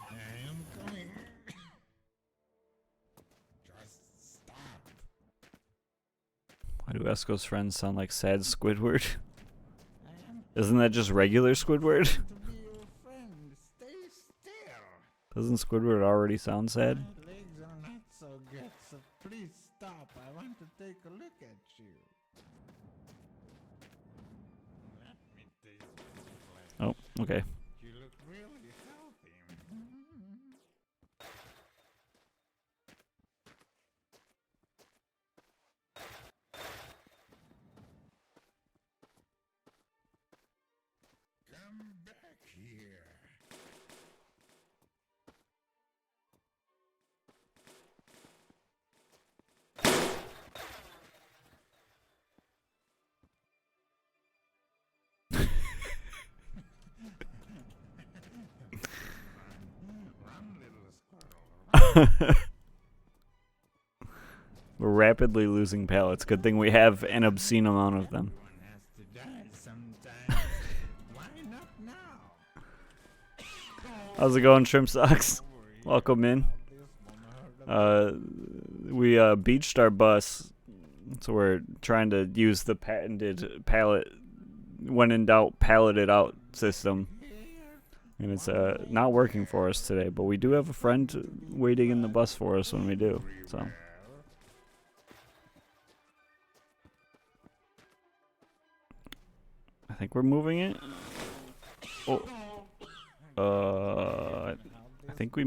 Speaker 2: I am coming. Just stop.
Speaker 1: Why do Esco's friends sound like sad Squidward?
Speaker 2: I am
Speaker 1: Isn't that just regular Squidward?
Speaker 2: to be your friend. Stay still.
Speaker 1: Doesn't Squidward already sound sad?
Speaker 2: My legs are not so good, so please stop. I want to take a look at you. Let me taste your flesh.
Speaker 1: Oh, okay.
Speaker 2: You look really healthy. Come back here. Run, little squirrel.
Speaker 1: We're rapidly losing pallets. Good thing we have an obscene amount of them.
Speaker 2: Everyone has to die sometime. Why not now?
Speaker 1: How's it going, Shrimp Socks? Welcome in. We beached our bus, so we're trying to use the patented pallet, when in doubt, pallet it out system. And it's not working for us today, but we do have a friend waiting in the bus for us when we do. So I think we're moving it. Oh, I think we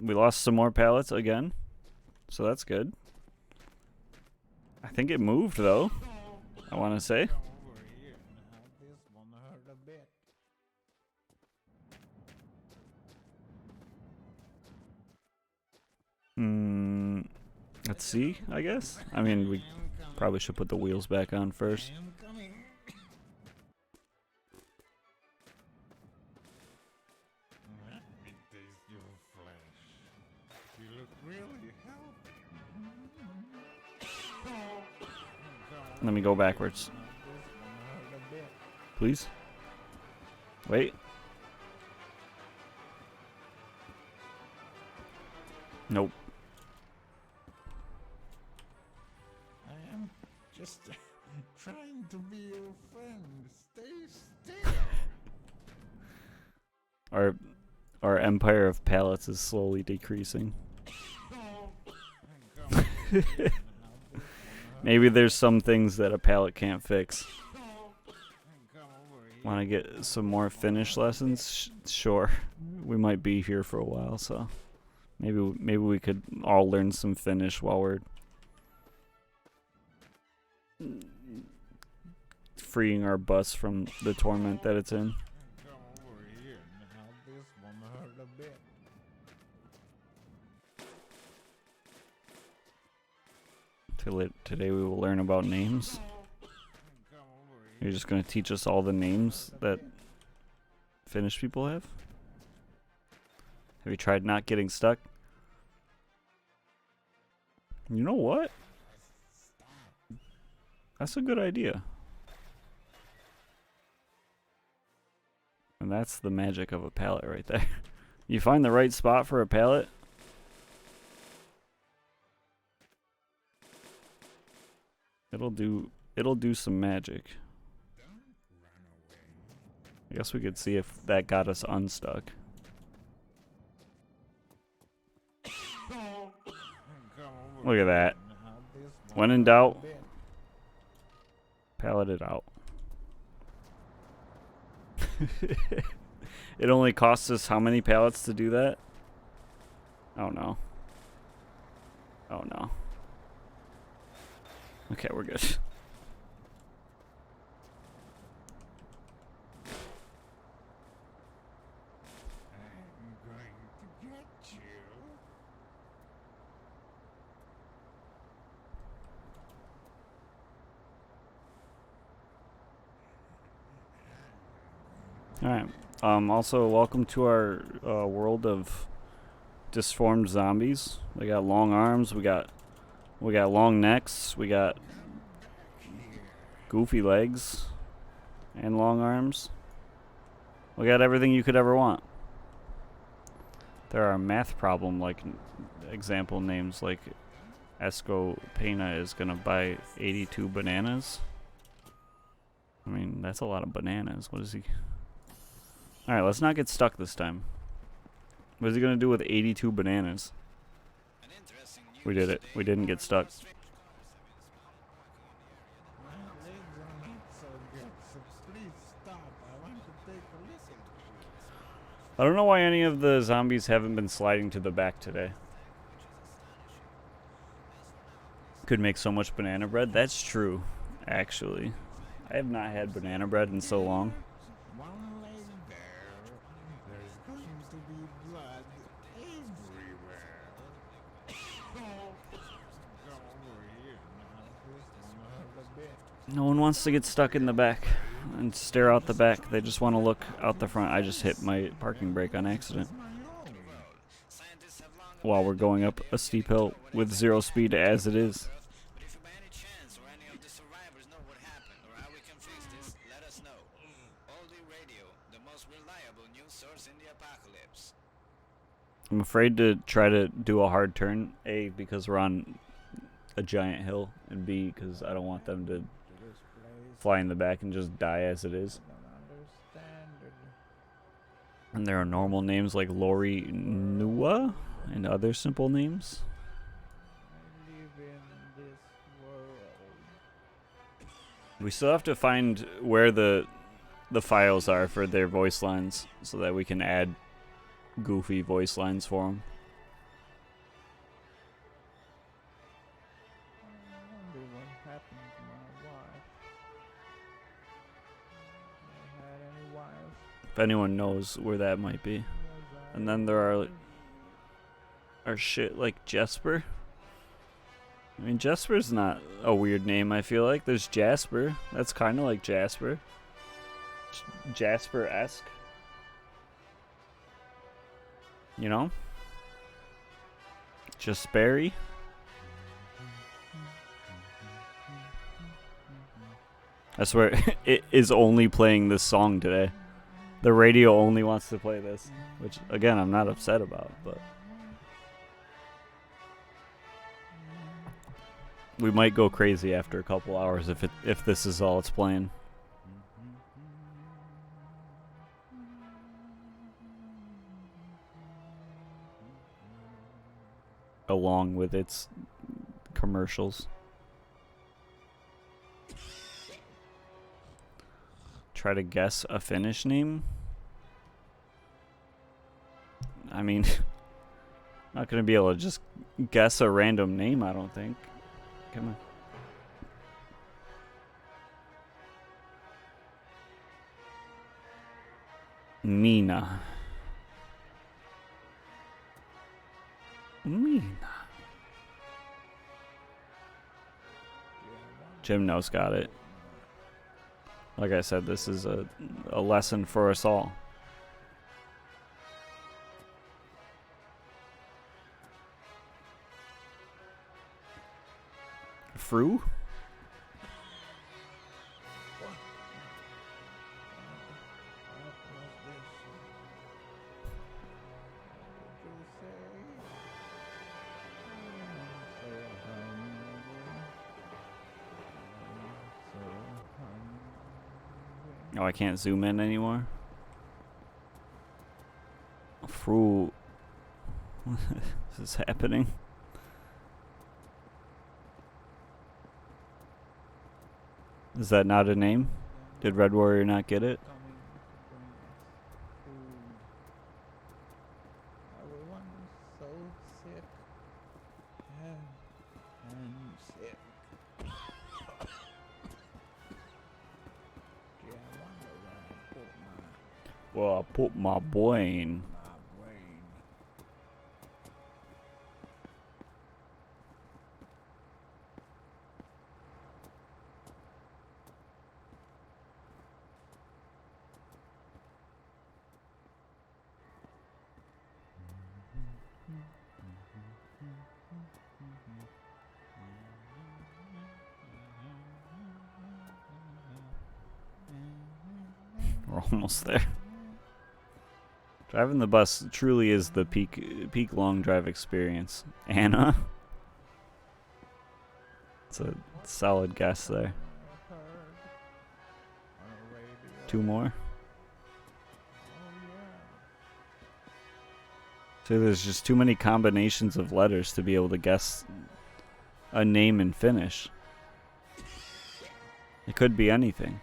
Speaker 1: lost some more pallets again, so that's good. I think it moved though. I want to say.
Speaker 2: Over here and have this one hurt a bit.
Speaker 1: Let's see. I guess. I mean, we probably should put the wheels back on first.
Speaker 2: I am coming. Let me taste your flesh. You look really healthy.
Speaker 1: Let me go backwards,
Speaker 2: This one hurt a bit.
Speaker 1: please. Wait. Nope.
Speaker 2: just trying to be your friend. Stay still.
Speaker 1: Our empire of pallets is slowly decreasing. Maybe there's some things that a pallet can't fix. Want to get some more Finnish lessons? Sure. We might be here for a while, so maybe we could all learn some Finnish while we're freeing our bus from the torment that it's in.
Speaker 2: Come over here now. This one hurt a bit.
Speaker 1: Today we will learn about names.
Speaker 2: Come over here.
Speaker 1: You're just going to teach us all the names that Finnish people have? Have you tried not getting stuck? You know what? That's a good idea. And that's the magic of a pallet right there. You find the right spot for a pallet. It'll do some magic. I guess we could see if that got us unstuck. Look at that. When in doubt, pallet it out. It only costs us how many pallets to do that? Oh no. Oh no. Okay, we're good.
Speaker 2: I'm going to get you.
Speaker 1: Alright. Also, welcome to our world of disformed zombies. They got long arms. We got long necks. We got goofy legs and long arms. We got everything you could ever want. There are math problem like example names like Esco Pena is gonna buy 82 bananas. I mean, that's a lot of bananas. What is he? Alright, let's not get stuck this time. What is he gonna do with 82 bananas? We did it. We didn't get stuck.
Speaker 2: My legs are not so good, so please stop. I want to take a listen.
Speaker 1: I don't know why any of the zombies haven't been sliding to the back today. Could make so much banana bread. That's true, actually. I have not had banana bread in so long.
Speaker 2: One leg there. There's going to be blood everywhere. Come over here now. This one hurt a bit.
Speaker 1: No one wants to get stuck in the back and stare out the back. They just want to look out the front. I just hit my parking brake on accident
Speaker 2: My own.
Speaker 1: while we're going up a steep hill with 0 speed as it is.
Speaker 3: But if you by any chance or any of the survivors know what happened or how we can fix this, let us know. Oldie Radio, the most reliable news source in the apocalypse.
Speaker 1: I'm afraid to try to do a hard turn, A, because we're on a giant hill, and B, because I don't want them to
Speaker 2: This place
Speaker 1: fly in the back and just die as it is.
Speaker 2: I don't understand it.
Speaker 1: And there are normal names like Lori Nua and other simple names.
Speaker 2: I live in this world.
Speaker 1: We still have to find where the files are for their voice lines so that we can add goofy voice lines for them.
Speaker 2: I wonder what happened to my wife. I had any wife?
Speaker 1: If anyone knows where that might be.
Speaker 2: Was I
Speaker 1: And then there are shit like Jesper. I mean, Jesper's not a weird name, I feel like. There's Jasper. That's kind of like Jasper. Jasper-esque. You know? Jasperry. I swear, it is only playing this song today. The radio only wants to play this. Which, again, I'm not upset about, but... We might go crazy after a couple hours if this is all it's playing. Along with its commercials. Try to guess a Finnish name? I mean, not gonna be able to just guess a random name, I don't think. Come on. Mina. Gymnos got it. Like I said, this is a lesson for us all. Fru? Oh, I can't zoom in anymore. Fru. What is happening? Is that not a name? Did Red Warrior not get it? Well, I put my brain. We're almost there. Driving the bus truly is the peak long drive experience. Anna? It's a solid guess there. 2 more. So there's just too many combinations of letters to be able to guess a name in Finnish. It could be anything.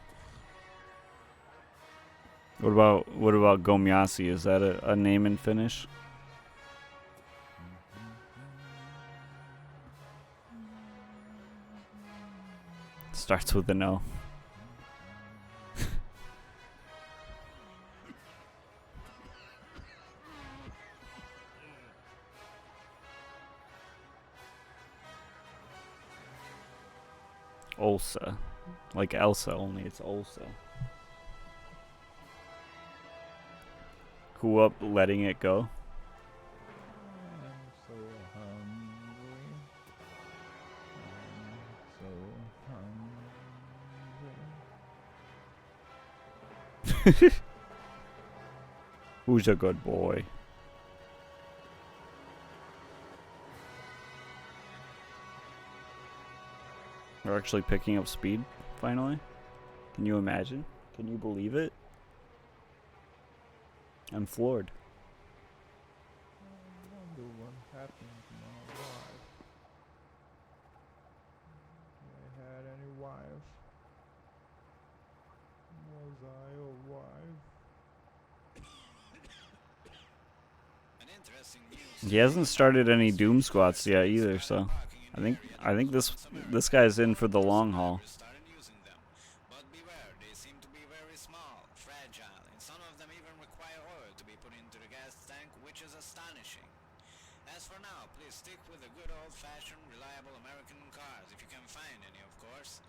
Speaker 1: What about Gomyasi? Is that a name in Finnish? Starts with an O. Olsa. Like Elsa, only it's Olsa. Who up letting it go? Who's a good boy? We're actually picking up speed, finally. Can you imagine? Can you believe it? I'm floored.
Speaker 4: I wonder what happened to my wife. I had any wife? Was I a wife?
Speaker 3: An interesting news.
Speaker 1: He hasn't started any Doom squats yet either, so I think this guy's in for the long haul.
Speaker 3: Started using them. But beware, they seem to be very small, fragile, and some of them even require oil to be put into the gas tank, which is astonishing. As for now, please stick with the good old-fashioned, reliable American cars, if you can find any, of course.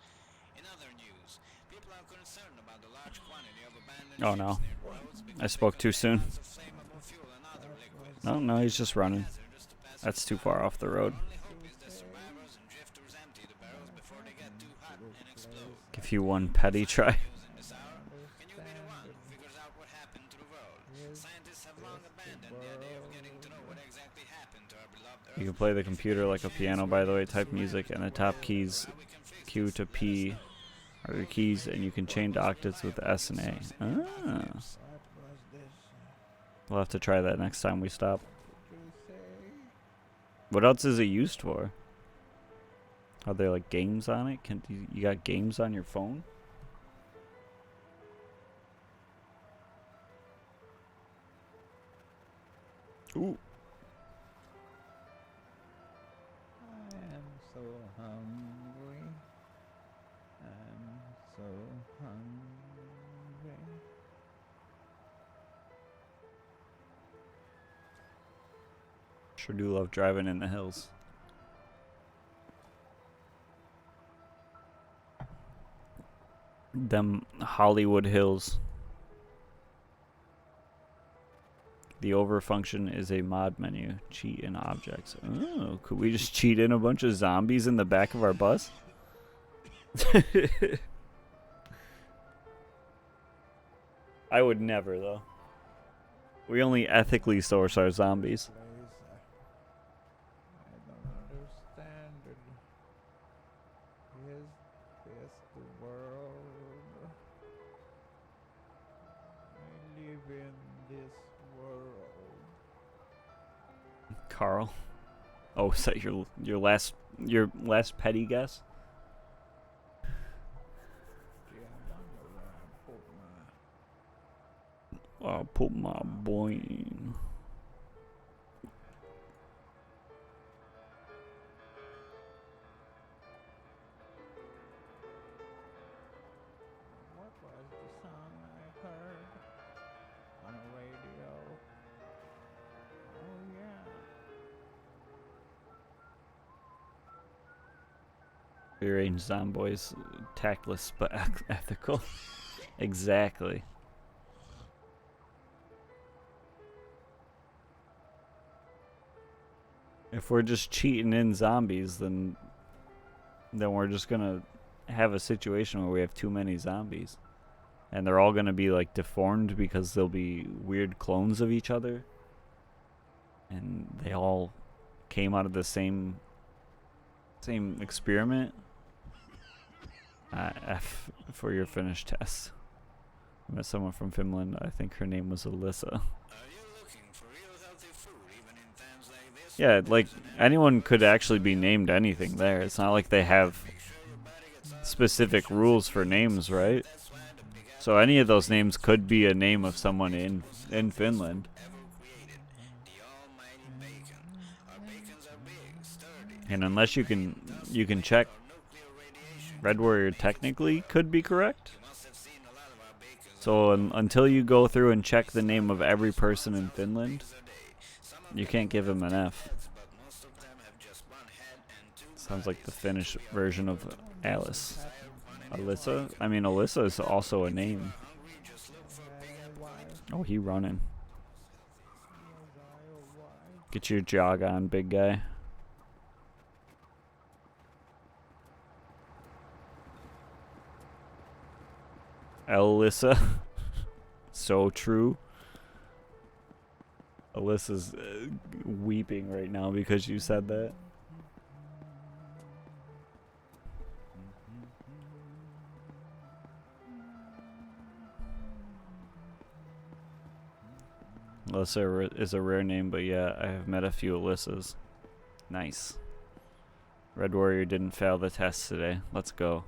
Speaker 3: In other news, people are concerned about the large quantity of abandoned
Speaker 1: Oh no.
Speaker 3: ships near roads because
Speaker 1: I spoke
Speaker 3: they
Speaker 1: too
Speaker 3: contain
Speaker 1: soon.
Speaker 3: lots of flammable fuel and other liquids.
Speaker 1: No, he's just running.
Speaker 3: Hazardous to passers
Speaker 1: That's too
Speaker 3: by.
Speaker 1: far off the road.
Speaker 3: Our only hope is that survivors and drifters empty the barrels before they get too hot and explode.
Speaker 1: Give you one petty try.
Speaker 3: News in this hour, can you be the one who figures out what happened to the world? Scientists have long abandoned the idea of getting to know what exactly happened to our beloved
Speaker 1: You can play the computer like a piano, by the way. Type music and the top keys, Q to P, are the keys, and you can change octaves with S and A. Ah.
Speaker 4: What was this?
Speaker 1: We'll have to try that next time we stop.
Speaker 4: Did you say?
Speaker 1: What else is it used for? Are there like games on it? You got games on your phone? Ooh.
Speaker 4: I am so hungry. I'm so hungry.
Speaker 1: Sure do love driving in the hills. Them Hollywood Hills. The over function is a mod menu. Cheat in objects. Oh, could we just cheat in a bunch of zombies in the back of our bus? I would never, though. We only ethically source our zombies.
Speaker 4: Place. I don't understand it. Is this the world? I live in this world.
Speaker 1: Carl. Oh, is that your last petty guess?
Speaker 4: Gee, I wonder where I put my.
Speaker 1: I'll put my boy in.
Speaker 4: What was the song I heard on the radio? Oh yeah.
Speaker 1: Rearrange zomboys, tactless but ethical. Exactly. If we're just cheating in zombies, then we're just gonna have a situation where we have too many zombies, and they're all gonna be like deformed because they'll be weird clones of each other, and they all came out of the same experiment. F for your Finnish test. I met someone from Finland. I think her name was Alyssa.
Speaker 3: Are you looking for real healthy food even in times like this?
Speaker 1: Yeah, like anyone could actually be named anything there. It's not like they have specific rules for names, right? So any of those names could be a name of someone in Finland. And unless you can check, Red Warrior technically could be correct. So until you go through and check the name of every person in Finland, you can't give him an F. Sounds like the Finnish version of Alice. Alyssa? I mean, Alyssa is also a name. Oh, he running. Get your jog on, big guy. Alyssa. So true. Alyssa's weeping right now because you said that. Alyssa is a rare name, but yeah, I have met a few Alyssas. Nice. Red Warrior didn't fail the test today. Let's go.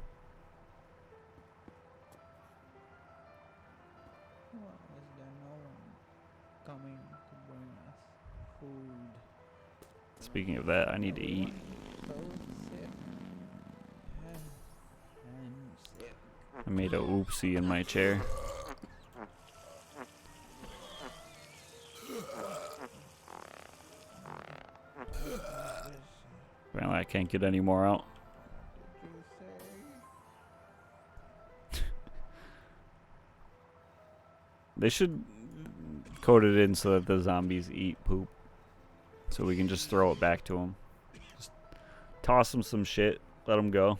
Speaker 4: Why is there no one coming to bring us food?
Speaker 1: Speaking of that, I need to eat.
Speaker 4: So sick. I'm sick.
Speaker 1: I made a oopsie in my chair. Apparently I can't get any more out.
Speaker 4: Did you say?
Speaker 1: They should code it in so that the zombies eat poop. So we can just throw it back to them. Just toss them some shit. Let them go.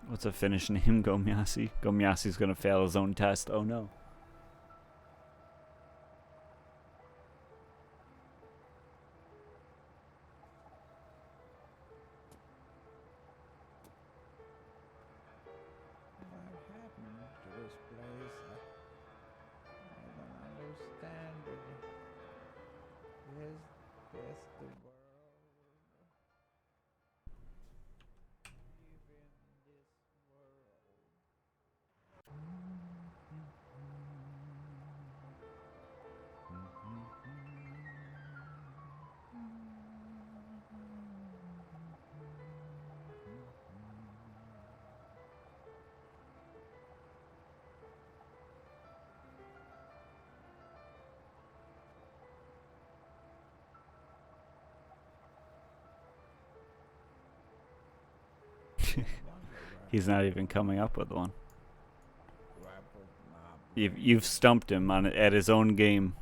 Speaker 1: What's a Finnish name? Gomiasi? Gomiasi's gonna fail his own test. Oh no.
Speaker 4: test the world. Live in this world.
Speaker 1: He's not even coming up with one.
Speaker 2: Do I put my
Speaker 1: You've stumped him on at his own game.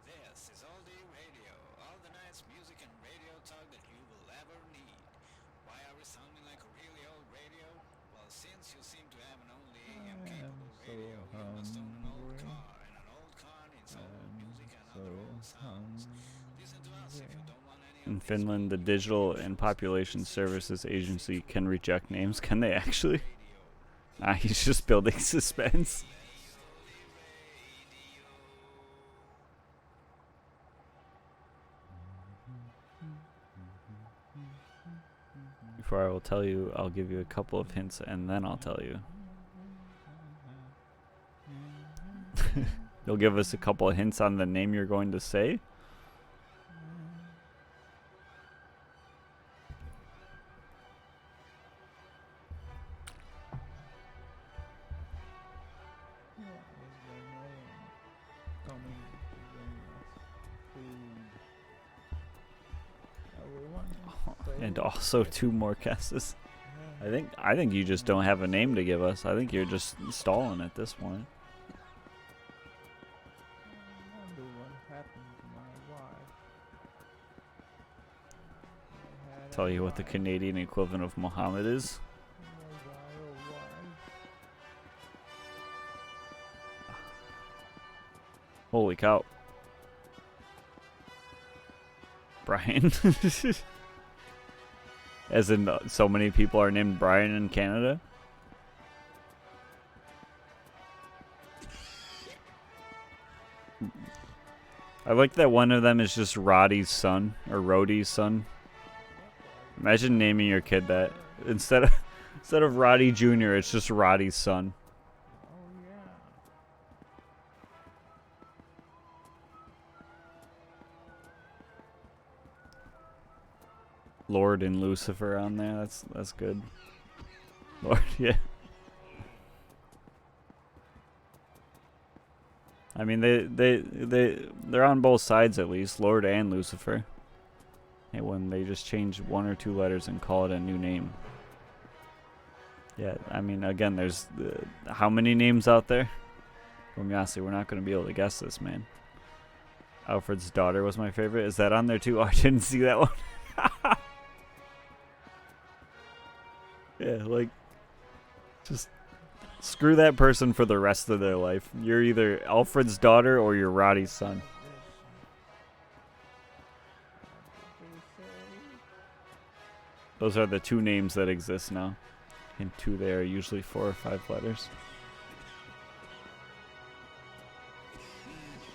Speaker 3: This is All Day Radio, all the nice music and radio talk that you will ever need. Why are we sounding like a really old radio? Well, since you seem to have an only AM capable
Speaker 4: so
Speaker 3: radio, you must own an old
Speaker 4: hungry.
Speaker 3: car, and an old car needs old music and
Speaker 4: So
Speaker 3: other old sounds. Listen to us if you don't want any
Speaker 1: In
Speaker 3: of these
Speaker 1: Finland, the Digital and Population Services Agency can reject names. Can they actually? Ah, he's just building suspense. Before I will tell you, I'll give you a couple of hints and then I'll tell you. You'll give us a couple of hints on the name you're going to say?
Speaker 4: Why is there no one coming to bring us food? Everyone is
Speaker 1: And
Speaker 4: so
Speaker 1: also two more guesses. I think you just don't have a name to give us. I think you're just stalling at this point.
Speaker 4: I wonder what happened to my wife. I had
Speaker 1: Tell
Speaker 4: a
Speaker 1: you what the
Speaker 4: wife.
Speaker 1: Canadian equivalent of Muhammad is.
Speaker 4: Was I a wife?
Speaker 1: Holy cow. Brian. As in, so many people are named Brian in Canada? I like that one of them is just Roddy's son, or Rhodey's son. Imagine naming your kid that. Instead of Roddy Jr., it's just Roddy's son.
Speaker 4: Oh yeah.
Speaker 1: Lord and Lucifer on there. That's good. Lord, yeah. I mean, they're on both sides at least, Lord and Lucifer. And when they just change one or two letters and call it a new name. Yeah, I mean, again, there's how many names out there? Honestly, we're not going to be able to guess this, man. Alfred's daughter was my favorite. Is that on there too? Oh, I didn't see that one. Yeah, like, just screw that person for the rest of their life. You're either Alfred's daughter or you're Roddy's son. Those are the two names that exist now. And two there are usually 4 or 5 letters.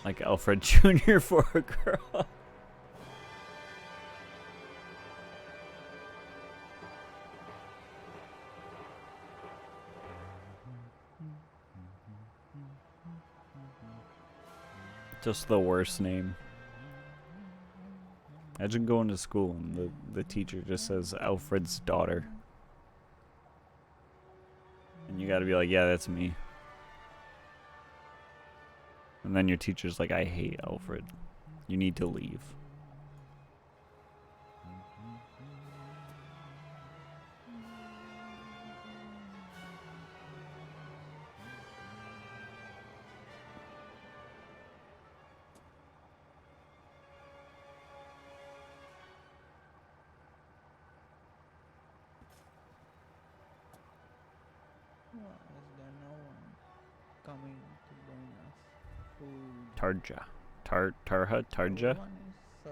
Speaker 1: Like Alfred Jr. for a girl. Just the worst name. Imagine going to school and the teacher just says Alfred's daughter. And you gotta be like, yeah, that's me. And then your teacher's like, I hate Alfred. You need to leave.
Speaker 4: Why is there no one coming to bring us food?
Speaker 1: Tarja. Tarha? Tarja?
Speaker 4: Everyone is so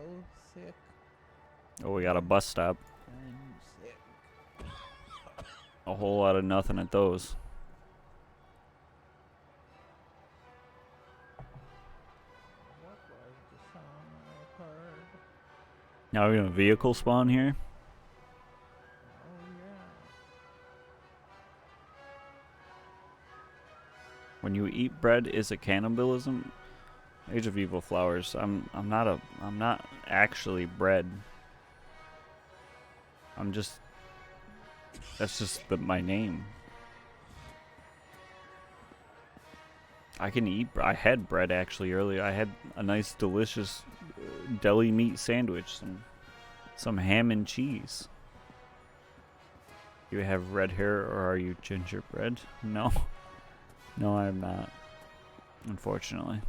Speaker 4: sick
Speaker 1: Oh, we got a bus stop.
Speaker 4: and sick.
Speaker 1: A whole lot of nothing at those. Now we're gonna vehicle spawn here.
Speaker 4: Oh yeah.
Speaker 1: When you eat bread, is it cannibalism? Age of Evil Flowers. I'm not actually bread. That's just my name. I can eat. I had bread actually earlier. I had a nice, delicious deli meat sandwich, some ham and cheese. You have red hair, or are you gingerbread? No, no, I'm not. Unfortunately,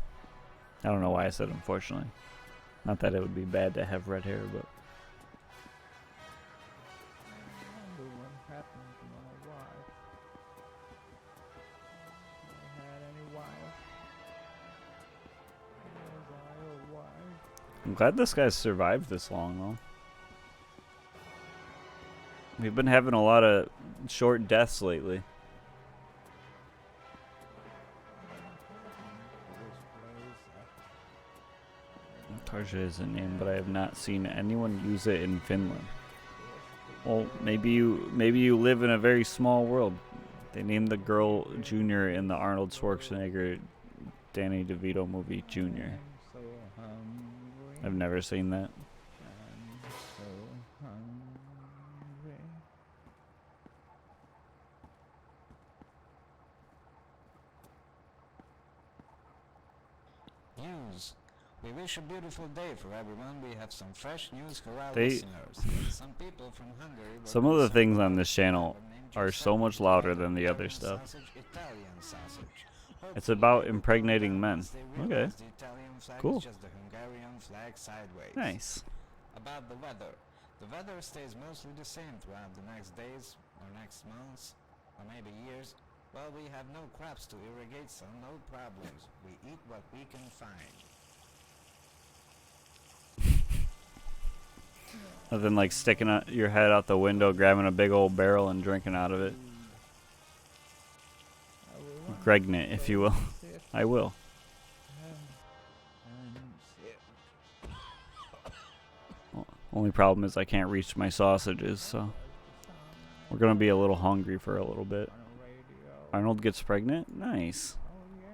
Speaker 1: I don't know why I said unfortunately. Not that it would be bad to have red hair, but
Speaker 4: I wonder what happened to my wife. I had any wife? Was I a wife?
Speaker 1: I'm glad this guy's survived this long though. We've been having a lot of short deaths lately. Tarja is a name, but I have not seen anyone use it in Finland. Well, maybe you live in a very small world. They named the girl Junior in the Arnold Schwarzenegger, Danny DeVito movie Junior.
Speaker 4: So hungry.
Speaker 1: I've never seen that.
Speaker 4: I'm so hungry.
Speaker 3: News. We wish a beautiful day for everyone. We have some fresh news for our
Speaker 1: They-
Speaker 3: listeners. Some people from Hungary. were
Speaker 1: Some of the
Speaker 3: also
Speaker 1: things on
Speaker 3: involved
Speaker 1: this
Speaker 3: in
Speaker 1: channel
Speaker 3: a named
Speaker 1: are
Speaker 3: Giuseppe
Speaker 1: so much louder
Speaker 3: Italian
Speaker 1: than the other
Speaker 3: sausage,
Speaker 1: stuff.
Speaker 3: Italian sausage.
Speaker 1: It's
Speaker 3: Hopefully
Speaker 1: about
Speaker 3: people
Speaker 1: impregnating men.
Speaker 3: realize they
Speaker 1: Okay.
Speaker 3: realize the Italian flag
Speaker 1: Cool.
Speaker 3: is just the Hungarian flag sideways.
Speaker 1: Nice.
Speaker 3: About the weather. The weather stays mostly the same throughout the next days or next months or maybe years. Well, we have no crops to irrigate, so no problems. We eat what we can find.
Speaker 1: Nothing like sticking your head out the window, grabbing a big old barrel and drinking out of it.
Speaker 4: I will run
Speaker 1: Gregnit, if you will.
Speaker 4: sit
Speaker 1: I will.
Speaker 4: and sit.
Speaker 1: Only problem is I can't reach my sausages, so we're gonna be a little hungry for a little bit.
Speaker 4: On a radio.
Speaker 1: Arnold gets pregnant? Nice.
Speaker 4: Oh yeah.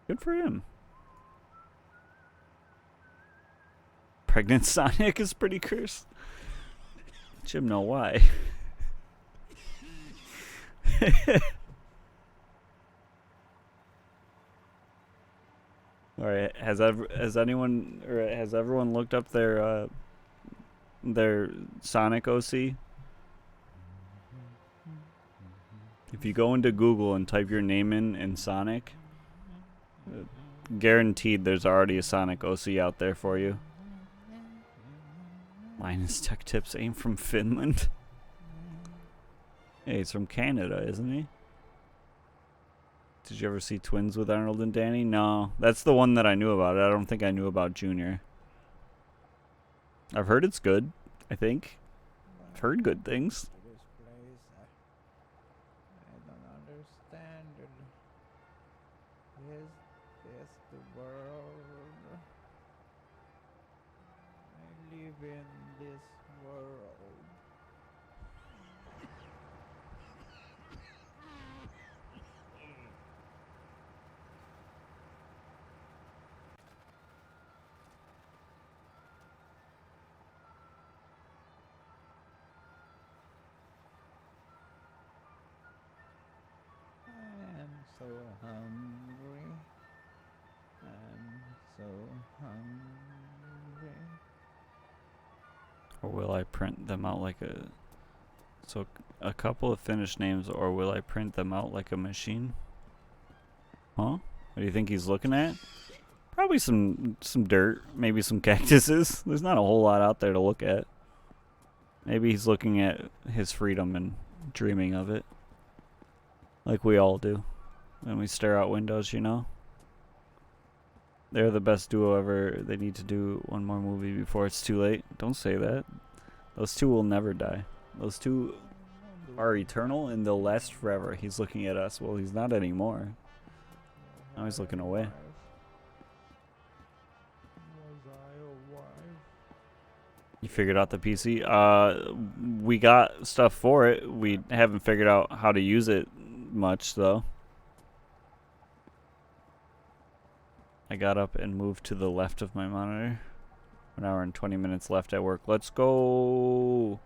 Speaker 1: Good for him. Pregnant Sonic is pretty cursed. Jim, know why. All right, has everyone looked up their Sonic OC? If you go into Google and type your name in Sonic, guaranteed there's already a Sonic OC out there for you. Linus Tech Tips ain't from Finland. Hey, he's from Canada, isn't he? Did you ever see Twins with Arnold and Danny? No, that's the one that I knew about. I don't think I knew about Junior. I've heard it's good, I think. I've heard good things.
Speaker 4: To this place, I don't understand it. Is this the world? I live in this world. I am so hungry. I'm so hungry.
Speaker 1: Or will I print them out like a... So, a couple of Finnish names, or will I print them out like a machine? Huh? What do you think he's looking at? Probably some dirt, maybe some cactuses. There's not a whole lot out there to look at. Maybe he's looking at his freedom and dreaming of it. Like we all do. When we stare out windows, you know? They're the best duo ever. They need to do one more movie before it's too late. Don't say that. Those two will never die. Those two are eternal and they'll last forever. He's looking at us. Well, he's not anymore. Now he's looking away.
Speaker 4: Was I a wife?
Speaker 1: You figured out the PC? We got stuff for it. We haven't figured out how to use it much, though. I got up and moved to the left of my monitor. 1 hour and 20 minutes left at work. Let's go!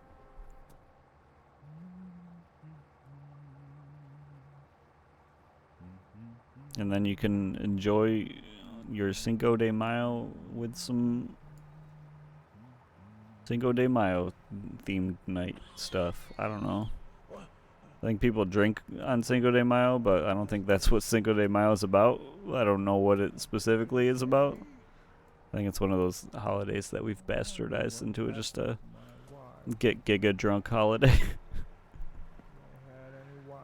Speaker 1: And then you can enjoy your Cinco de Mayo with some Cinco de Mayo themed night stuff. I don't know. I think people drink on Cinco de Mayo, but I don't think that's what Cinco de Mayo is about. I don't know what it specifically is about. I think it's one of those holidays that we've bastardized into just a get giga drunk holiday.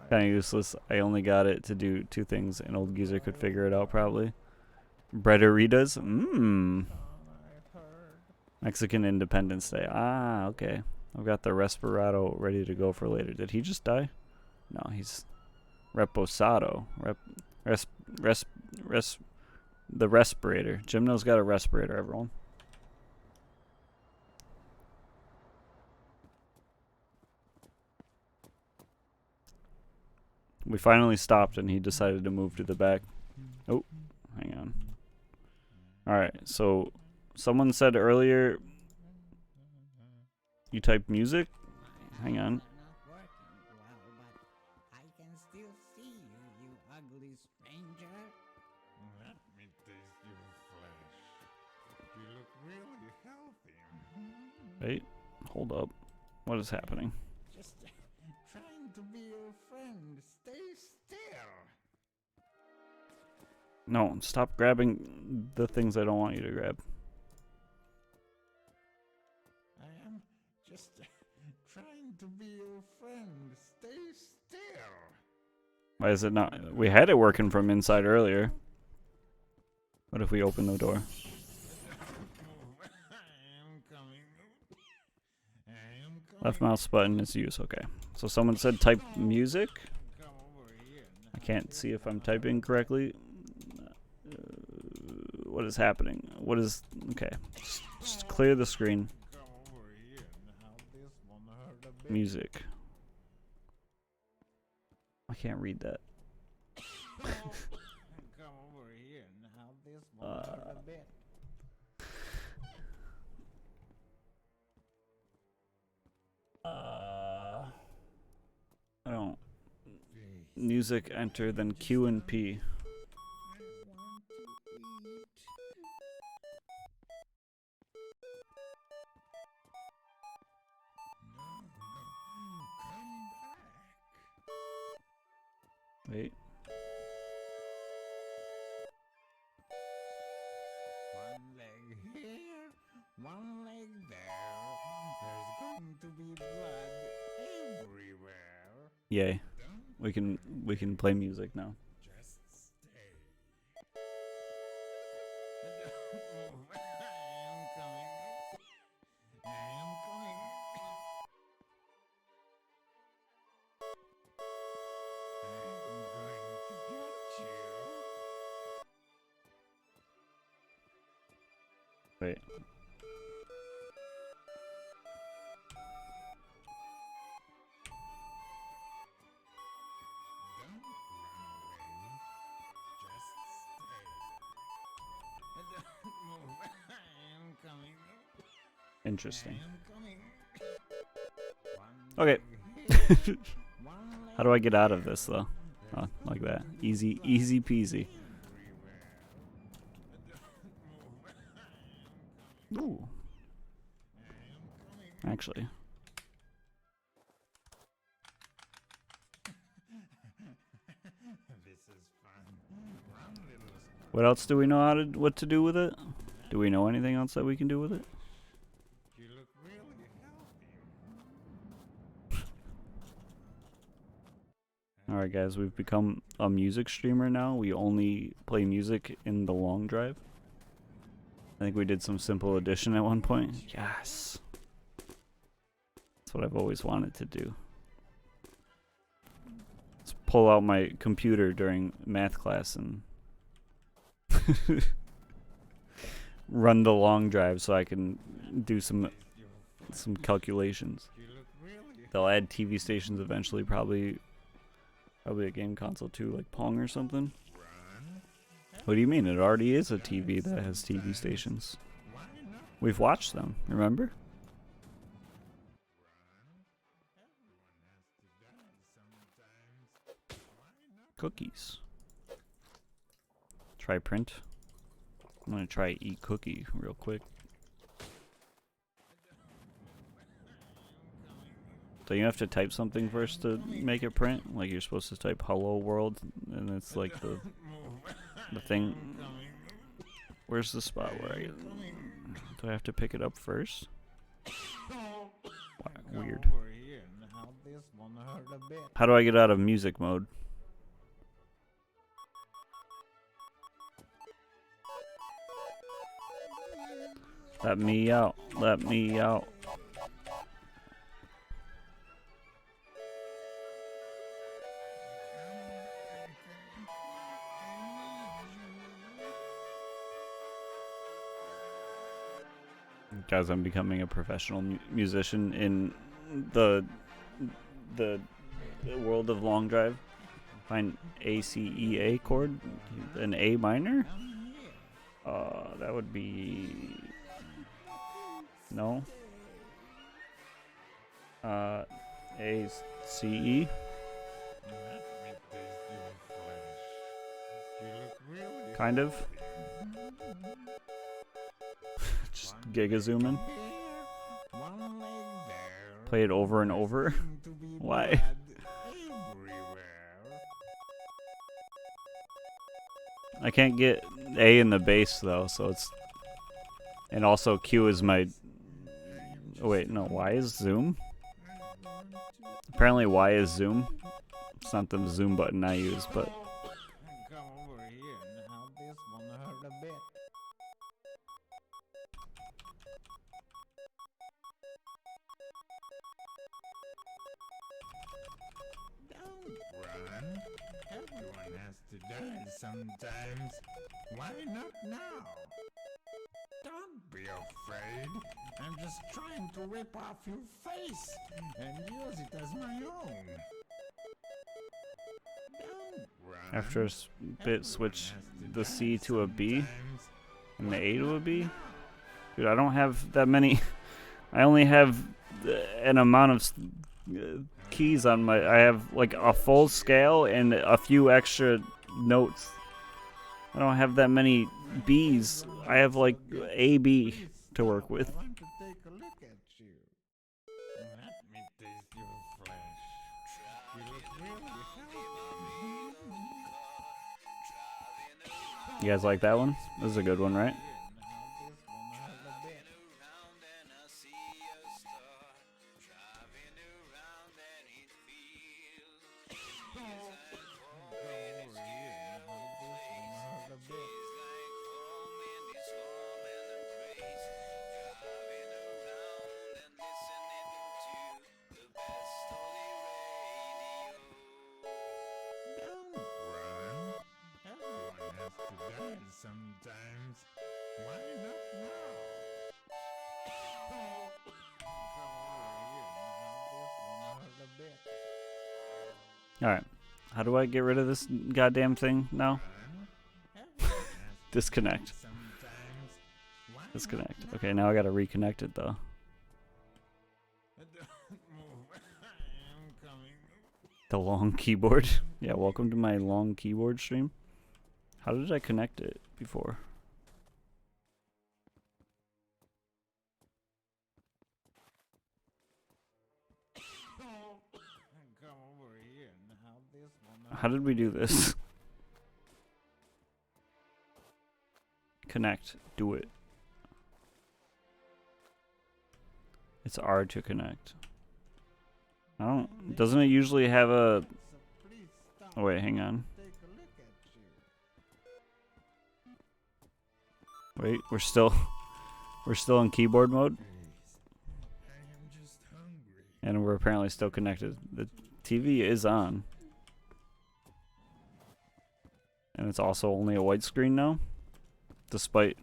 Speaker 1: Kind of useless. I only got it to do 2 things. An old geezer could figure it out probably. Breaderitas? Mmm. Mexican Independence Day. Ah, okay. I've got the Resperado ready to go for later. Did he just die? No, he's Reposado. The respirator. Gymno's got a respirator, everyone. We finally stopped and he decided to move to the back. Oh, hang on. Alright, so someone said earlier you type music? Hang on.
Speaker 2: Not working well, but I can still see you, you ugly stranger.
Speaker 5: Let me taste your flesh. You look really healthy.
Speaker 1: Wait, hold up. What is happening?
Speaker 2: Just trying to be your friend. Stay still.
Speaker 1: No, stop grabbing the things I don't want you to grab.
Speaker 2: I am just trying to be your friend. Stay still.
Speaker 1: Why is it not? We had it working from inside earlier. What if we open the door?
Speaker 5: I am coming. I am coming.
Speaker 1: Left mouse button is use. Okay. So someone said type music.
Speaker 5: Come over here now.
Speaker 1: I can't see if I'm typing correctly. What is happening? What is... Okay. Just clear the screen.
Speaker 5: Come over here now. This one hurt a bit.
Speaker 1: Music. I can't read that.
Speaker 5: Come over here now. This one hurt a bit.
Speaker 1: I don't... Music, enter, then Q and P. Wait.
Speaker 2: One leg here, one leg there. There's going to be blood everywhere.
Speaker 1: Yay. We can play music now.
Speaker 5: Just stay. Don't move. I am coming. I am coming. I'm going to get you.
Speaker 1: Wait.
Speaker 5: Don't run away. Just stay. Don't move. I am coming.
Speaker 1: Interesting.
Speaker 5: I am coming.
Speaker 2: One
Speaker 1: Okay.
Speaker 2: leg here, one leg
Speaker 1: How do I get out of this though? Oh, like that. Easy peasy. Ooh. Actually.
Speaker 5: This is fun. Run, little squirrel.
Speaker 1: What else do we know what to do with it? Do we know anything else that we can do with it?
Speaker 5: You look really healthy.
Speaker 1: Alright guys, we've become a music streamer now. We only play music in the long drive. I think we did some simple addition at one point. Yes. That's what I've always wanted to do. Let's pull out my computer during math class and run the long drive so I can do some some calculations.
Speaker 5: You look really
Speaker 1: They'll add TV stations eventually, probably a game console too, like Pong or something.
Speaker 5: run.
Speaker 1: What do you mean? It already is a TV that has TV stations.
Speaker 5: Why not
Speaker 1: We've watched them, remember?
Speaker 5: run? Everyone has to die sometimes. Why not?
Speaker 1: Cookies. Try print. I'm gonna try eat cookie real quick. So you have to type something first to make it print? Like you're supposed to type hello world and it's like the thing. Where's the spot where I do I have to pick it up first? Weird.
Speaker 5: Over here and help this one hurt a bit.
Speaker 1: How do I get out of music mode? Let me out. Let me out. Guys, I'm becoming a professional musician in the world of long drive. Find A C E A chord, an A minor. That would be no. A C E.
Speaker 5: Let me taste your flesh. You look really
Speaker 1: Kind of. Just giga zooming.
Speaker 5: here, one leg there.
Speaker 1: Play it over and over.
Speaker 5: Seem to be
Speaker 1: Why?
Speaker 5: blood everywhere.
Speaker 1: I can't get A in the bass though, so it's. And also Q is my. Oh wait, no. Y is zoom. Apparently Y is zoom. It's not the zoom button I use, but
Speaker 5: Come over here and help this one hurt a bit. Don't run. Everyone has to die sometimes. Why not now? Don't be afraid. I'm just trying to rip off your face and use it as my own. Don't run.
Speaker 1: after a bit switch the C to a B and the A to a B. Dude, I don't have that many. I only have an amount of keys on my. I have like a full scale and a few extra notes. I don't have that many B's. I have like A B to work with.
Speaker 5: I want to take a look at you. Let me taste your flesh. You look really healthy.
Speaker 1: You guys like that one? This is a good one, right?
Speaker 5: Don't run. Everyone has to die sometimes. Why not now? Come over here and help this one hurt a bit.
Speaker 1: Alright. How do I get rid of this goddamn thing now?
Speaker 5: Run. Everyone has to
Speaker 1: Disconnect.
Speaker 5: die sometimes. Why not
Speaker 1: Disconnect.
Speaker 5: now?
Speaker 1: Okay, now I gotta reconnect it though.
Speaker 5: Don't move. I'm coming.
Speaker 1: The long keyboard. Yeah, welcome to my long keyboard stream. How did I connect it before?
Speaker 5: Come over here and help this one
Speaker 1: How did we do this? Connect. Do it. It's R to connect. I don't. Doesn't it usually have a.
Speaker 5: So please stop.
Speaker 1: Oh, wait, hang on.
Speaker 5: Take a look at you.
Speaker 1: Wait, we're still. We're still in keyboard mode,
Speaker 5: Please. I am just hungry.
Speaker 1: and we're apparently still connected. The TV is on. And it's also only a widescreen now. Despite.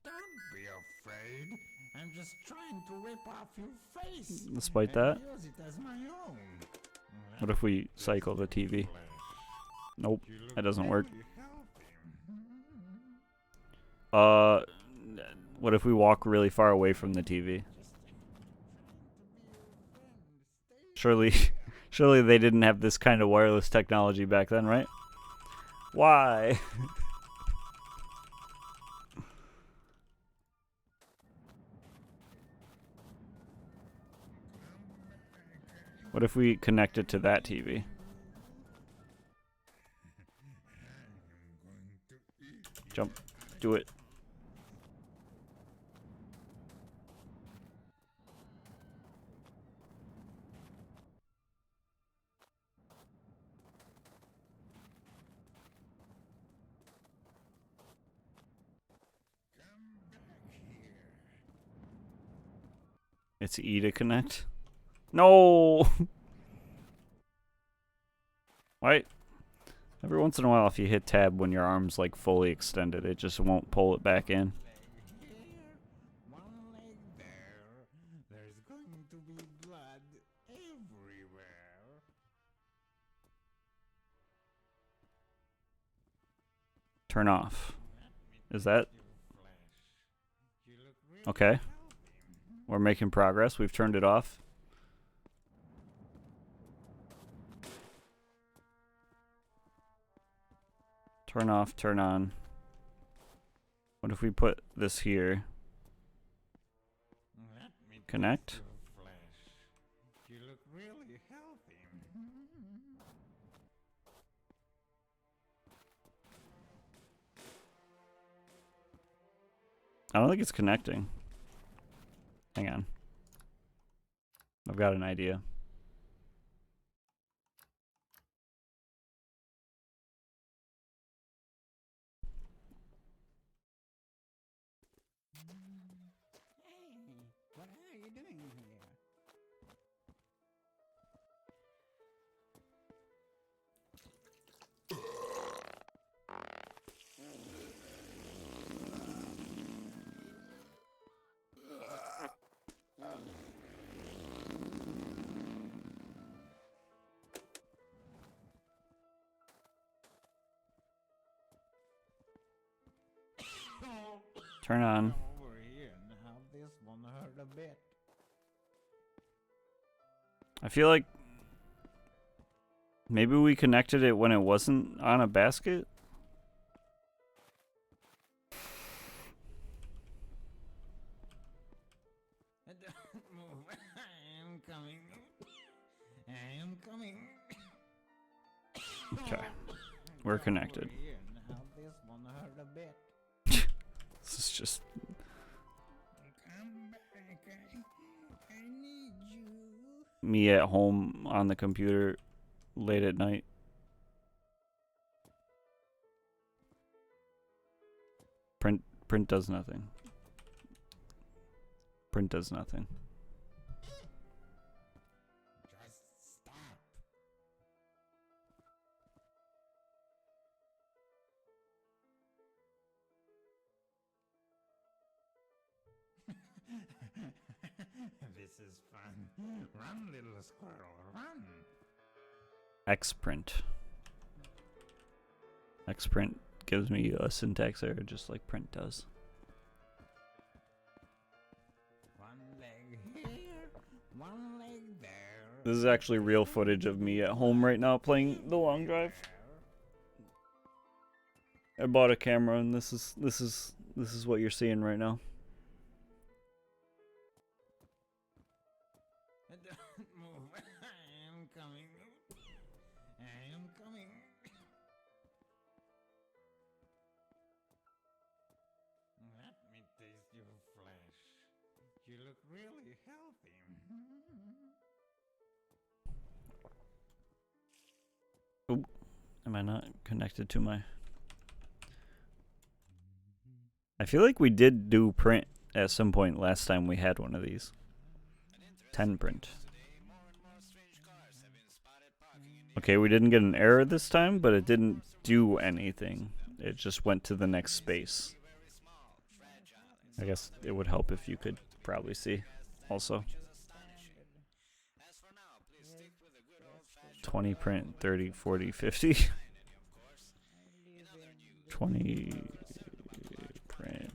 Speaker 5: Don't be afraid.
Speaker 2: I'm just trying to rip off your face.
Speaker 1: Despite
Speaker 2: and
Speaker 1: that,
Speaker 2: use it as my own.
Speaker 1: what if we cycle the TV? Nope, that doesn't work. What if we walk really far away from the TV? Surely, surely they didn't have this kind of wireless technology back then, right? Why? What if we connect it to that TV? Jump. Do it. It's E to connect. No! Why? Every once in a while, if you hit tab when your arm's like fully extended, it just won't pull it back in.
Speaker 2: One leg there. There's going to be blood everywhere.
Speaker 1: Turn off. Is that
Speaker 2: You look really
Speaker 1: okay? We're making progress. We've turned it off. Turn off, turn on. What if we put this here?
Speaker 2: Let me
Speaker 1: Connect.
Speaker 2: taste your flesh. You look really healthy.
Speaker 1: I don't think it's connecting. Hang on. I've got an idea.
Speaker 2: Hey, what are you doing here?
Speaker 1: Turn on.
Speaker 2: Over here and have this one hurt a bit.
Speaker 1: I feel like maybe we connected it when it wasn't on a basket.
Speaker 2: Don't move. I am coming. I am coming.
Speaker 1: Okay. We're connected.
Speaker 2: Over here and have this one hurt a bit.
Speaker 1: This is just
Speaker 2: Come back. I need you.
Speaker 1: me at home on the computer late at night. Print does nothing. Print does nothing.
Speaker 2: Just stop. This is fun. Run, little squirrel, run.
Speaker 1: Xprint. Xprint gives me a syntax error just like print does.
Speaker 2: One leg here, one leg there.
Speaker 1: This is actually real footage of me at home right now playing The Long Drive. I bought a camera and this is what you're seeing right now.
Speaker 2: Don't move. I am coming. I am coming. Let me taste your flesh. You look really healthy.
Speaker 1: Am I not connected to my... I feel like we did do print at some point last time we had one of these. 10 print. Okay, we didn't get an error this time, but it didn't do anything. It just went to the next space. I guess it would help if you could probably see. Also,
Speaker 3: As for now, please stick with the good old-fashioned
Speaker 1: 20 print 30 40 50.
Speaker 3: of course.
Speaker 4: I live in the
Speaker 1: 20 print.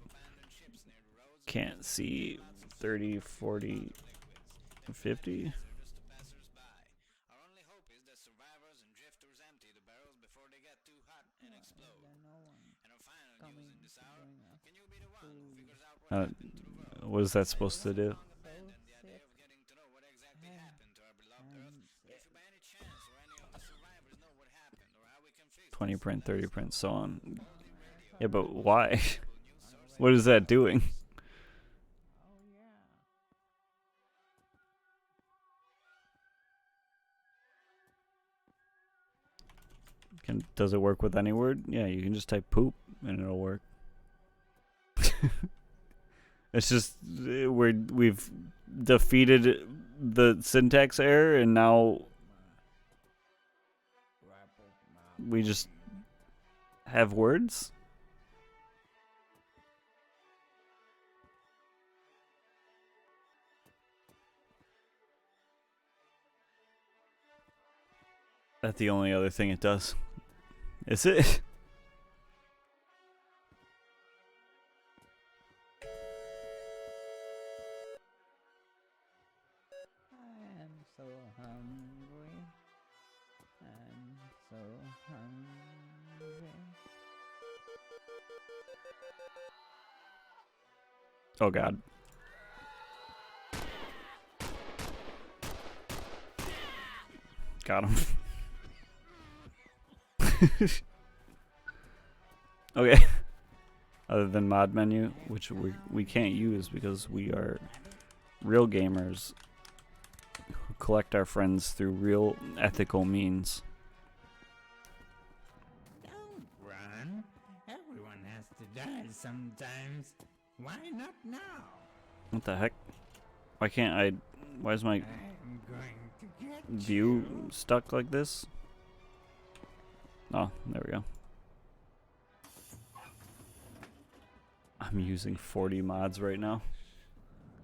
Speaker 1: Can't see 30 40 50.
Speaker 3: Just to passers-by. Our only hope is that survivors and drifters empty the barrels before they get too hot and explode.
Speaker 4: There's no one
Speaker 3: And our final
Speaker 4: coming
Speaker 3: news in this
Speaker 4: to
Speaker 3: hour,
Speaker 4: bring us
Speaker 3: can you be the one who
Speaker 4: food.
Speaker 3: figures out what
Speaker 1: Uh,
Speaker 3: happened to the world?
Speaker 1: what is that supposed to do?
Speaker 4: So
Speaker 3: Abandon the idea
Speaker 4: sick
Speaker 3: of getting to know what exactly
Speaker 4: Yeah.
Speaker 3: happened to our beloved Earth.
Speaker 4: and
Speaker 3: But if you by any chance or any of the survivors know what happened or how we can fix
Speaker 1: 20
Speaker 3: this,
Speaker 1: print,
Speaker 3: let
Speaker 1: 30
Speaker 3: us
Speaker 1: print,
Speaker 3: know.
Speaker 1: so on.
Speaker 3: Only radio
Speaker 1: Yeah, but why?
Speaker 3: news source
Speaker 1: What is that doing?
Speaker 4: oh yeah.
Speaker 1: Does it work with any word? Yeah, you can just type poop and it'll work. It's just we've defeated the syntax error and now we just have words. That's the only other thing it does. Is it?
Speaker 4: I am so hungry. I'm so hungry.
Speaker 1: Oh god. Got him. Okay. Other than mod menu, which we can't use because we are real gamers who collect our friends through real ethical means.
Speaker 2: Don't run. Everyone has to die sometimes. Why not now?
Speaker 1: What the heck? Why can't I? Why is my
Speaker 2: I'm going to get
Speaker 1: view
Speaker 2: you.
Speaker 1: stuck like this? Oh, there we go. I'm using 40 mods right now.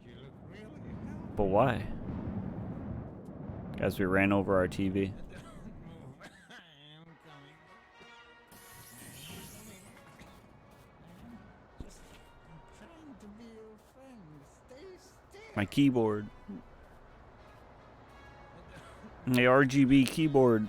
Speaker 2: You look really healthy.
Speaker 1: But why? Guys, we ran over our TV.
Speaker 2: Don't move. I am coming. I'm just trying to be your friend. Stay still.
Speaker 1: My keyboard. The RGB keyboard.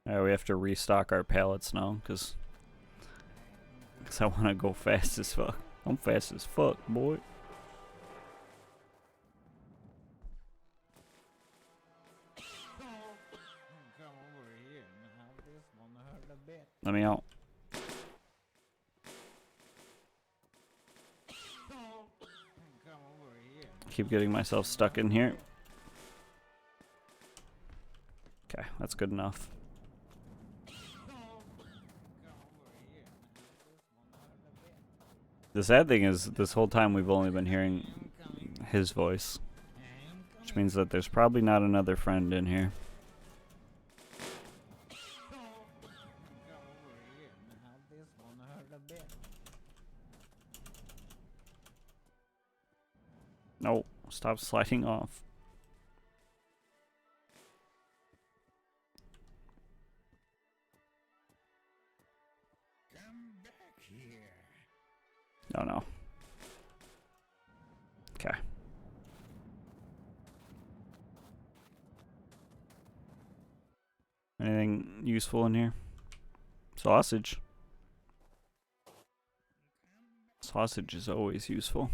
Speaker 1: Alright, we have to restock our pallets now, because I want to go fast as fuck. I'm fast as fuck, boy.
Speaker 2: Come over here and have this one hurt a bit.
Speaker 1: Let me out.
Speaker 2: Come over here.
Speaker 1: Keep getting myself stuck in here. Okay, that's good enough.
Speaker 2: Come over here and have this one hurt a bit.
Speaker 1: The sad thing is, this whole time we've only been hearing his voice, which means that there's probably not another friend in here.
Speaker 2: Come over here and have this one hurt a bit.
Speaker 1: No, stop sliding off.
Speaker 2: Come back here.
Speaker 1: Oh no. Okay. Anything useful in here? Sausage. Sausage is always useful.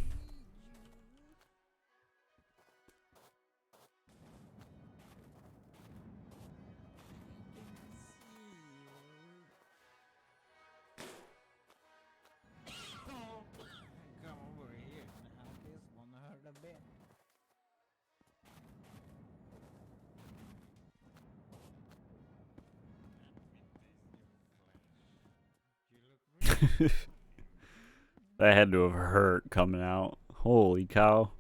Speaker 2: Come over here and have this one hurt a bit.
Speaker 1: That had to have hurt coming out. Holy cow.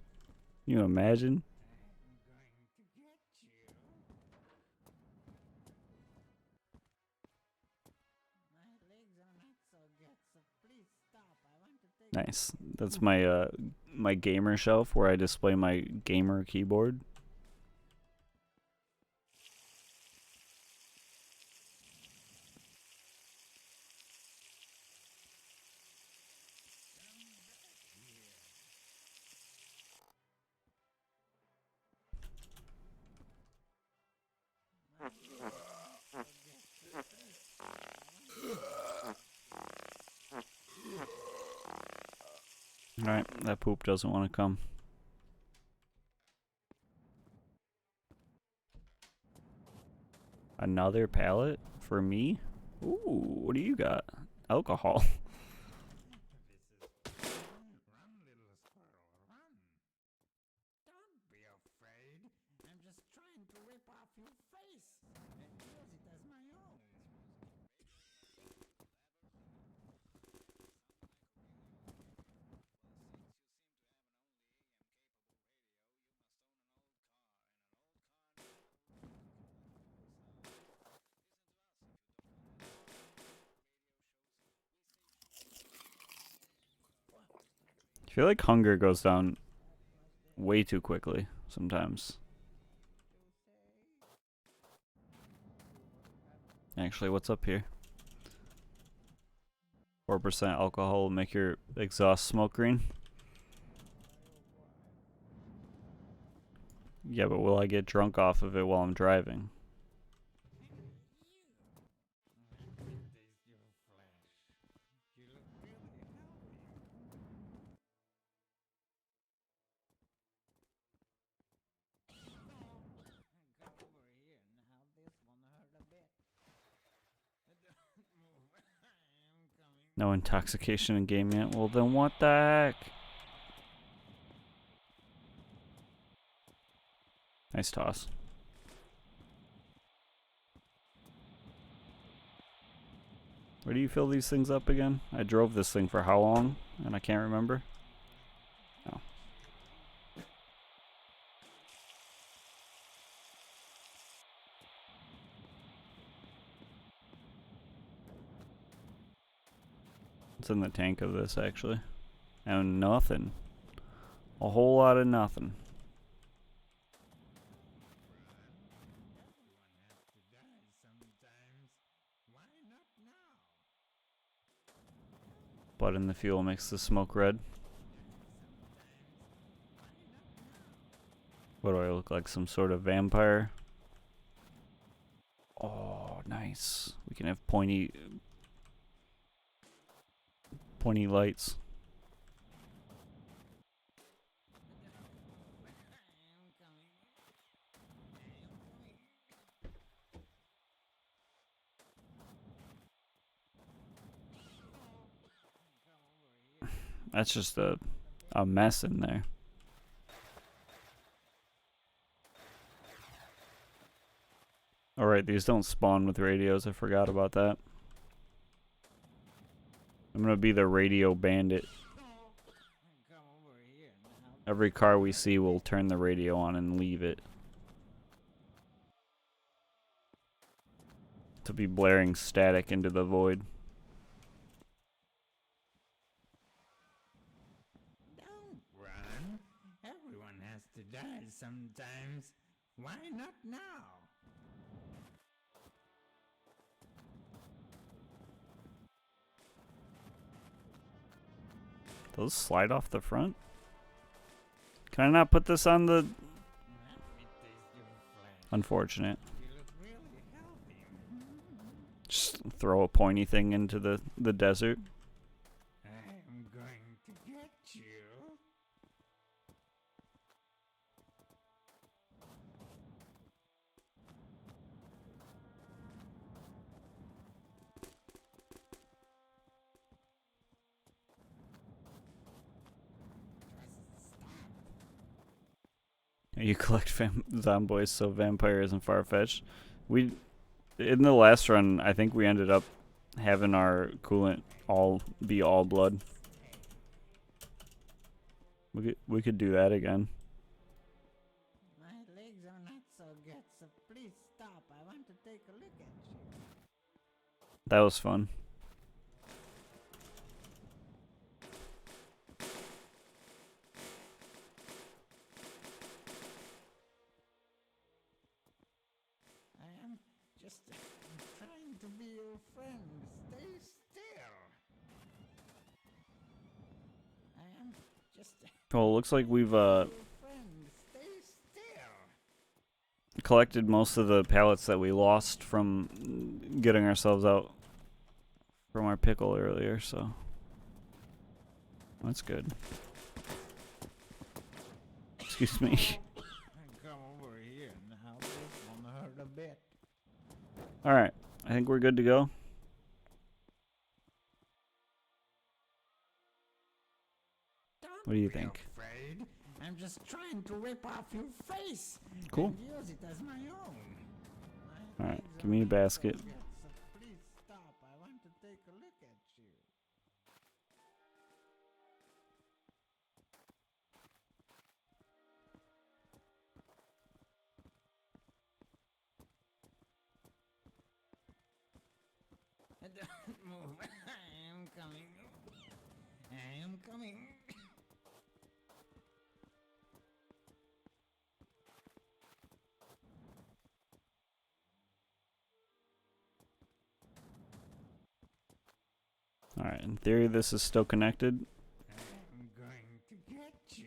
Speaker 1: Can you imagine?
Speaker 2: My legs are not so good, so please stop. I want to take
Speaker 1: Nice. That's my my gamer shelf where I display my gamer keyboard. Alright, that poop doesn't want to come. Another pallet for me? Ooh, what do you got? Alcohol.
Speaker 5: Run, little squirrel, run.
Speaker 2: Don't be afraid. I'm just trying to rip off your face and use it as my own.
Speaker 1: I feel like hunger goes down way too quickly sometimes. Actually, what's up here? 4% alcohol will make your exhaust smoke green. Yeah, but will I get drunk off of it while I'm driving?
Speaker 2: Come over here. Now this one hurt a bit.
Speaker 5: Don't move. I am coming.
Speaker 1: No intoxication in game yet? Well, then what the heck? Nice toss. Where do you fill these things up again? I drove this thing for how long? And I can't remember. Oh. What's in the tank of this, actually? And nothing. A whole lot of nothing.
Speaker 5: Everyone has to die sometimes. Why not now?
Speaker 1: Blood in the fuel makes the smoke red. What do I look like? Some sort of vampire? Oh, nice. We can have pointy lights. That's just a mess in there. Alright, these don't spawn with radios. I forgot about that. I'm gonna be the radio bandit.
Speaker 2: Come over here. Now
Speaker 1: Every car we see will turn the radio on and leave it. To be blaring static into the void.
Speaker 5: Don't run. Everyone has to die sometimes. Why not now?
Speaker 1: Those slide off the front? Can I not put this on the...
Speaker 5: Let me taste your flesh.
Speaker 1: Unfortunate.
Speaker 5: You look really healthy.
Speaker 1: Just throw a pointy thing into the desert.
Speaker 5: I'm going to get you.
Speaker 1: You collect zomboids so vampire isn't far-fetched. We, in the last run, I think we ended up having our coolant be all blood. We could do that again.
Speaker 2: My legs are not so good, so please stop. I want to take a look at you.
Speaker 1: That was fun.
Speaker 2: I am just trying to be your friend. Stay still. I am just
Speaker 1: Well, it looks like we've
Speaker 2: your friend. Stay still.
Speaker 1: collected most of the pallets that we lost from getting ourselves out from our pickle earlier, so that's good. Excuse me.
Speaker 2: Come over here now. This won't hurt a bit.
Speaker 1: Alright, I think we're good to go.
Speaker 2: Don't
Speaker 1: What do you
Speaker 2: be
Speaker 1: think?
Speaker 2: afraid. I'm just trying to rip off your face.
Speaker 1: Cool.
Speaker 2: And use it as my own. My
Speaker 1: Alright,
Speaker 2: legs
Speaker 1: give
Speaker 2: are
Speaker 1: me a
Speaker 2: not so
Speaker 1: basket.
Speaker 2: good, so please stop. I want to take a look at you. Don't move. I am coming. I am coming.
Speaker 1: Alright, in theory this is still connected.
Speaker 2: I'm going to get you.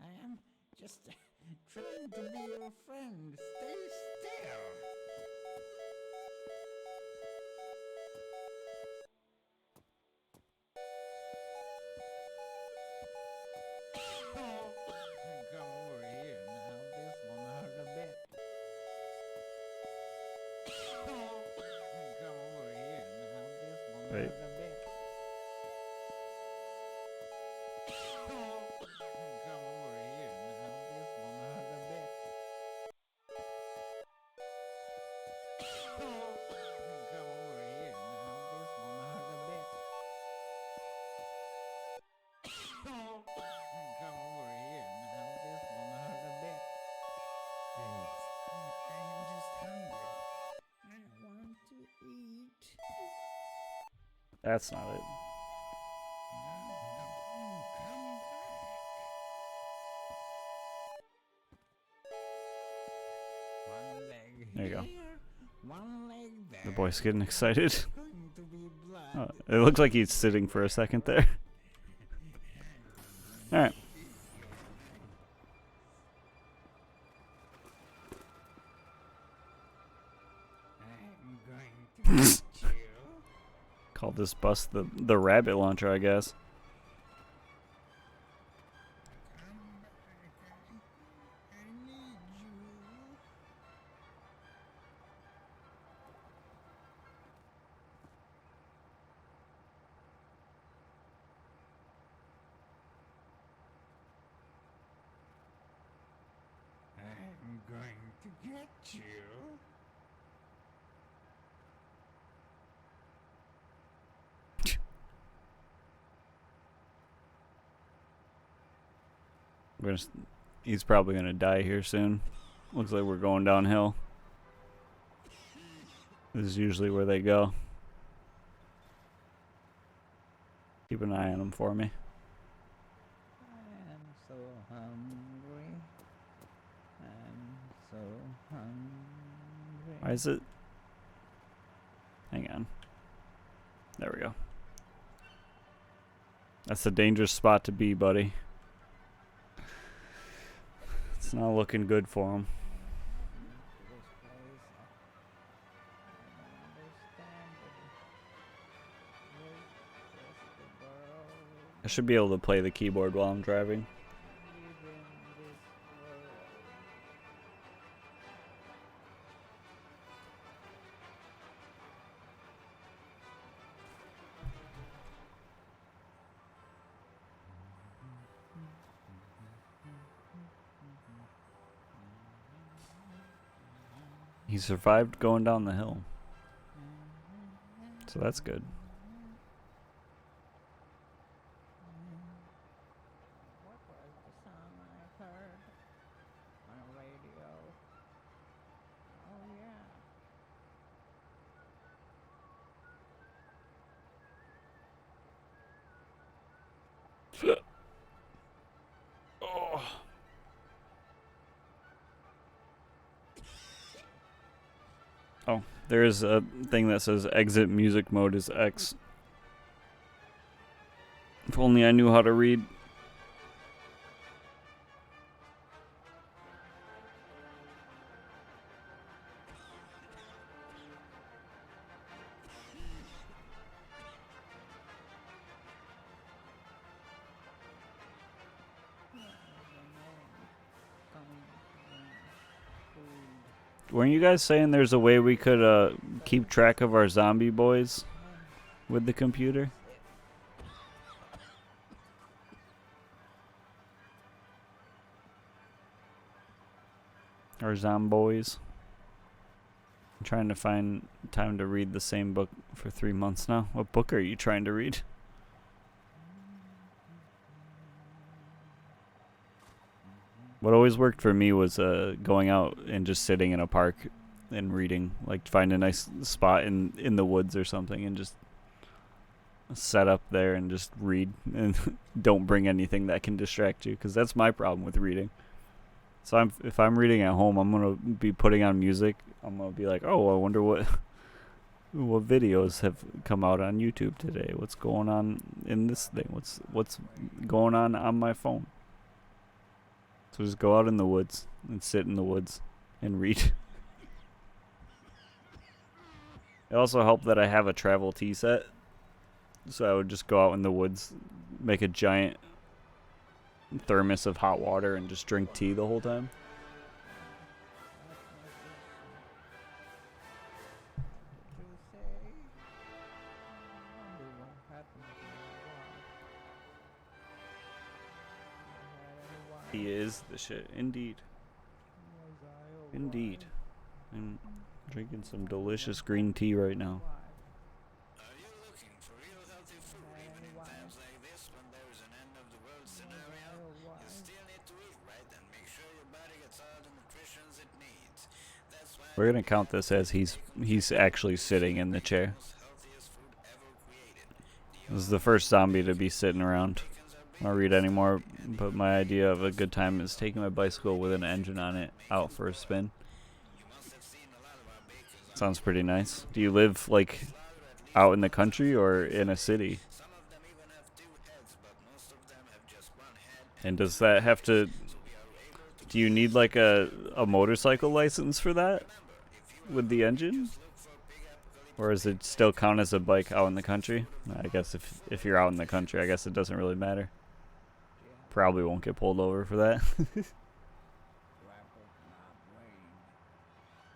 Speaker 2: I am just trying to be your friend. Stay still. Come over here now. This won't hurt a bit. Come over here now. This won't
Speaker 1: Wait.
Speaker 2: hurt a bit. Come over here now. This won't hurt a bit. Come over here now. This won't hurt a bit. Come over here now. This won't hurt a bit. Please, I am just hungry. I want to eat.
Speaker 1: That's not it.
Speaker 2: No, come back. One leg
Speaker 1: There you go.
Speaker 2: here, one leg there.
Speaker 1: The boy's getting excited.
Speaker 2: Going to be blood.
Speaker 1: It looks like he's sitting for a second there. Alright.
Speaker 2: I'm going to get you.
Speaker 1: Call this bus the rabbit launcher, I guess.
Speaker 2: Come back. I need you. I'm going to get you.
Speaker 1: He's probably gonna die here soon. Looks like we're going downhill. This is usually where they go. Keep an eye on him for me.
Speaker 4: I am so hungry. I'm so hungry.
Speaker 1: Why is it? Hang on. There we go. That's a dangerous spot to be, buddy. It's not looking good for him.
Speaker 4: This place, I don't understand it. Wait, just the world,
Speaker 1: I should be able to play the keyboard while I'm driving.
Speaker 4: live in this world.
Speaker 1: He survived going down the hill. So that's good. Oh. Oh, there is a thing that says exit music mode is X. If only I knew how to read. Weren't you guys saying there's a way we could keep track of our zombie boys with the computer? Our zomboys. I'm trying to find time to read the same book for 3 months now. What book are you trying to read? What always worked for me was going out and just sitting in a park and reading. Like find a nice spot in the woods or something and just set up there and just read. And don't bring anything that can distract you, because that's my problem with reading. So if I'm reading at home, I'm going to be putting on music. I'm going to be like, oh, I wonder what videos have come out on YouTube today. What's going on in this thing? What's going on my phone? So just go out in the woods and sit in the woods and read. It also helped that I have a travel tea set. So I would just go out in the woods, make a giant thermos of hot water and just drink tea the whole time. He is the shit. Indeed. Indeed. I'm drinking some delicious green tea right now.
Speaker 3: Are you looking for real healthy food even in times like this when there is an end of the world scenario? You still need to eat right and make sure your body gets all the nutrition it needs. That's why
Speaker 1: We're gonna count this as he's actually sitting in the chair.
Speaker 3: healthiest food ever created.
Speaker 1: This is the first zombie to be sitting around. I don't read anymore, but my idea of a good time is taking my bicycle with an engine on it out for a spin. Sounds pretty nice. Do you live like out in the country or in a city?
Speaker 3: Some of them even have 2 heads, but most of them have just 1 head.
Speaker 1: And does that have to... Do you need like a motorcycle license for that? With the engine? Or does it still count as a bike out in the country? I guess if you're out in the country, I guess it doesn't really matter. Probably won't get pulled over for that.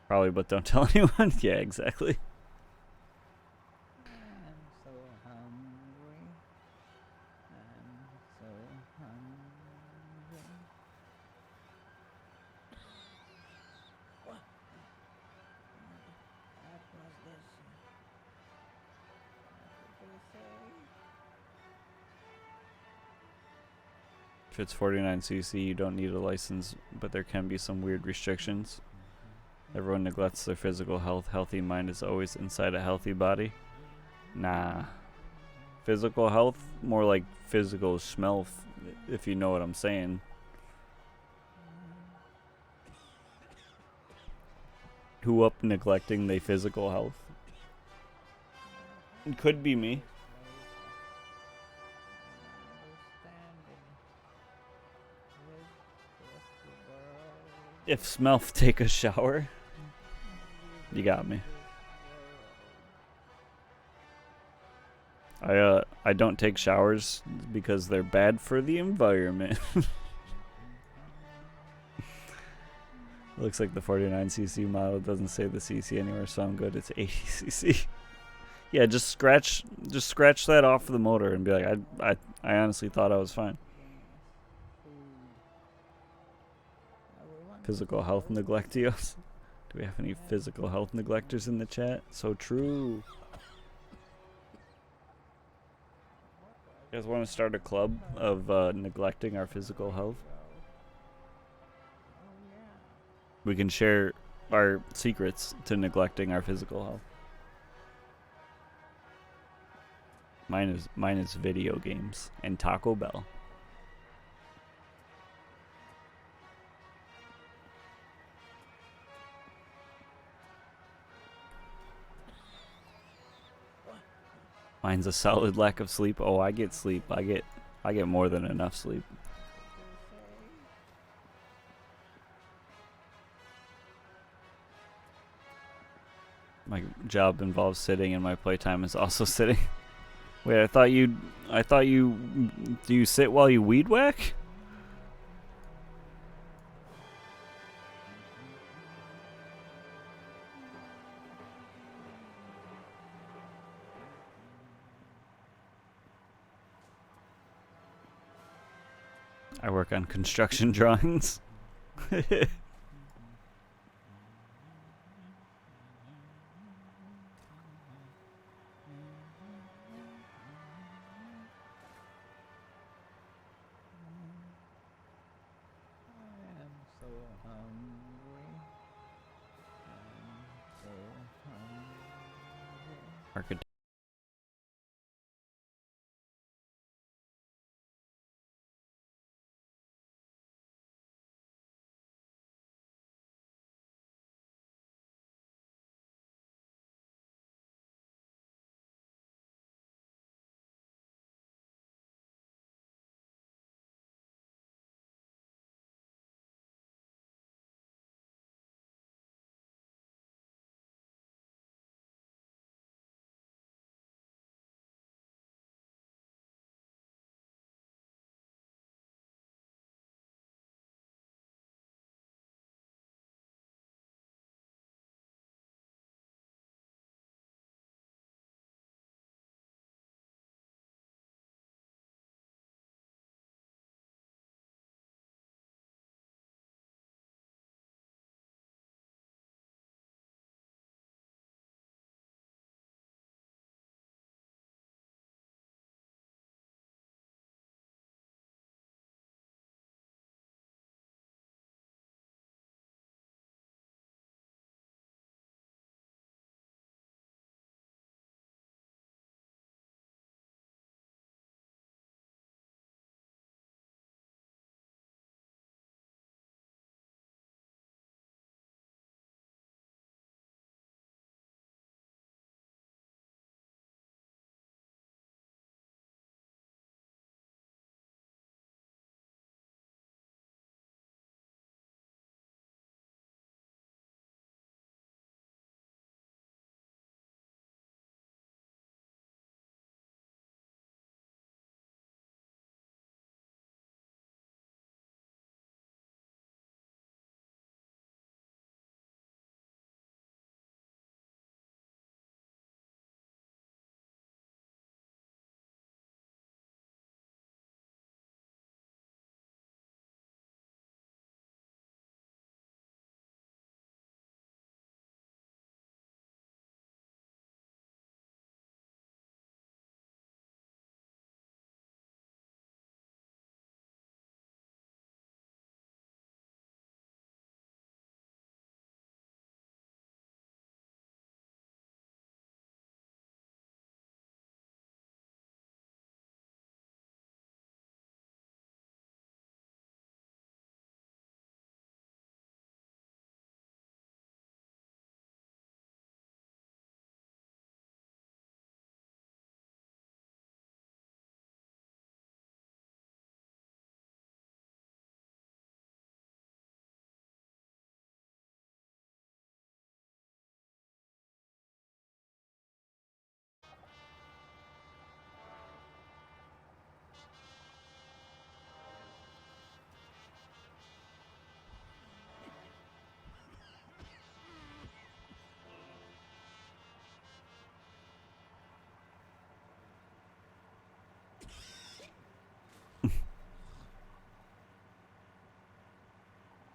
Speaker 1: Probably, but don't tell anyone. Yeah, exactly.
Speaker 4: I'm so hungry. I'm so hungry. What was this? What did they say?
Speaker 1: If it's 49cc, you don't need a license, but there can be some weird restrictions. Everyone neglects their physical health. Healthy mind is always inside a healthy body. Nah. Physical health? More like physical smell, if you know what I'm saying. Who up neglecting their physical health? It could be me. If Smelf take a shower, you got me. I don't take showers because they're bad for the environment. Looks like the 49cc model doesn't say the cc anywhere, so I'm good. It's 80cc. Yeah, just scratch that off the motor and be like, I honestly thought I was fine. Physical health neglectios. Do we have any physical health neglectors in the chat? So true. You guys want to start a club of neglecting our physical health? We can share our secrets to neglecting our physical health. Mine is video games and Taco Bell. Mine's a solid lack of sleep. Oh, I get sleep. I get more than enough sleep. My job involves sitting, and my playtime is also sitting. Wait, I thought you. Do you sit while you weed whack? I work on construction drawings.
Speaker 4: I am so hungry. I'm so hungry.
Speaker 1: Architect.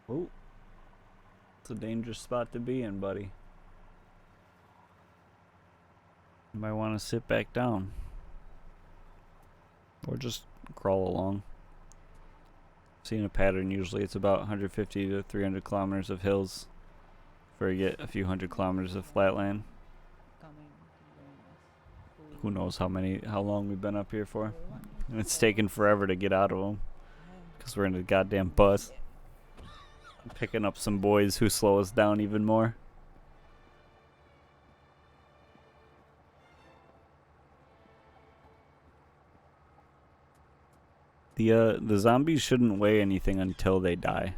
Speaker 1: Oh, it's a dangerous spot to be in, buddy. You might want to sit back down. Or just crawl along. Seeing a pattern, usually it's about 150 to 300 kilometers of hills before you get a few hundred kilometers of flatland.
Speaker 4: Coming to join us.
Speaker 1: Who knows how long we've been up here for. And it's taken forever to get out of them. Because we're in a goddamn bus. Picking up some boys who slow us down even more. The zombies shouldn't weigh anything until they die.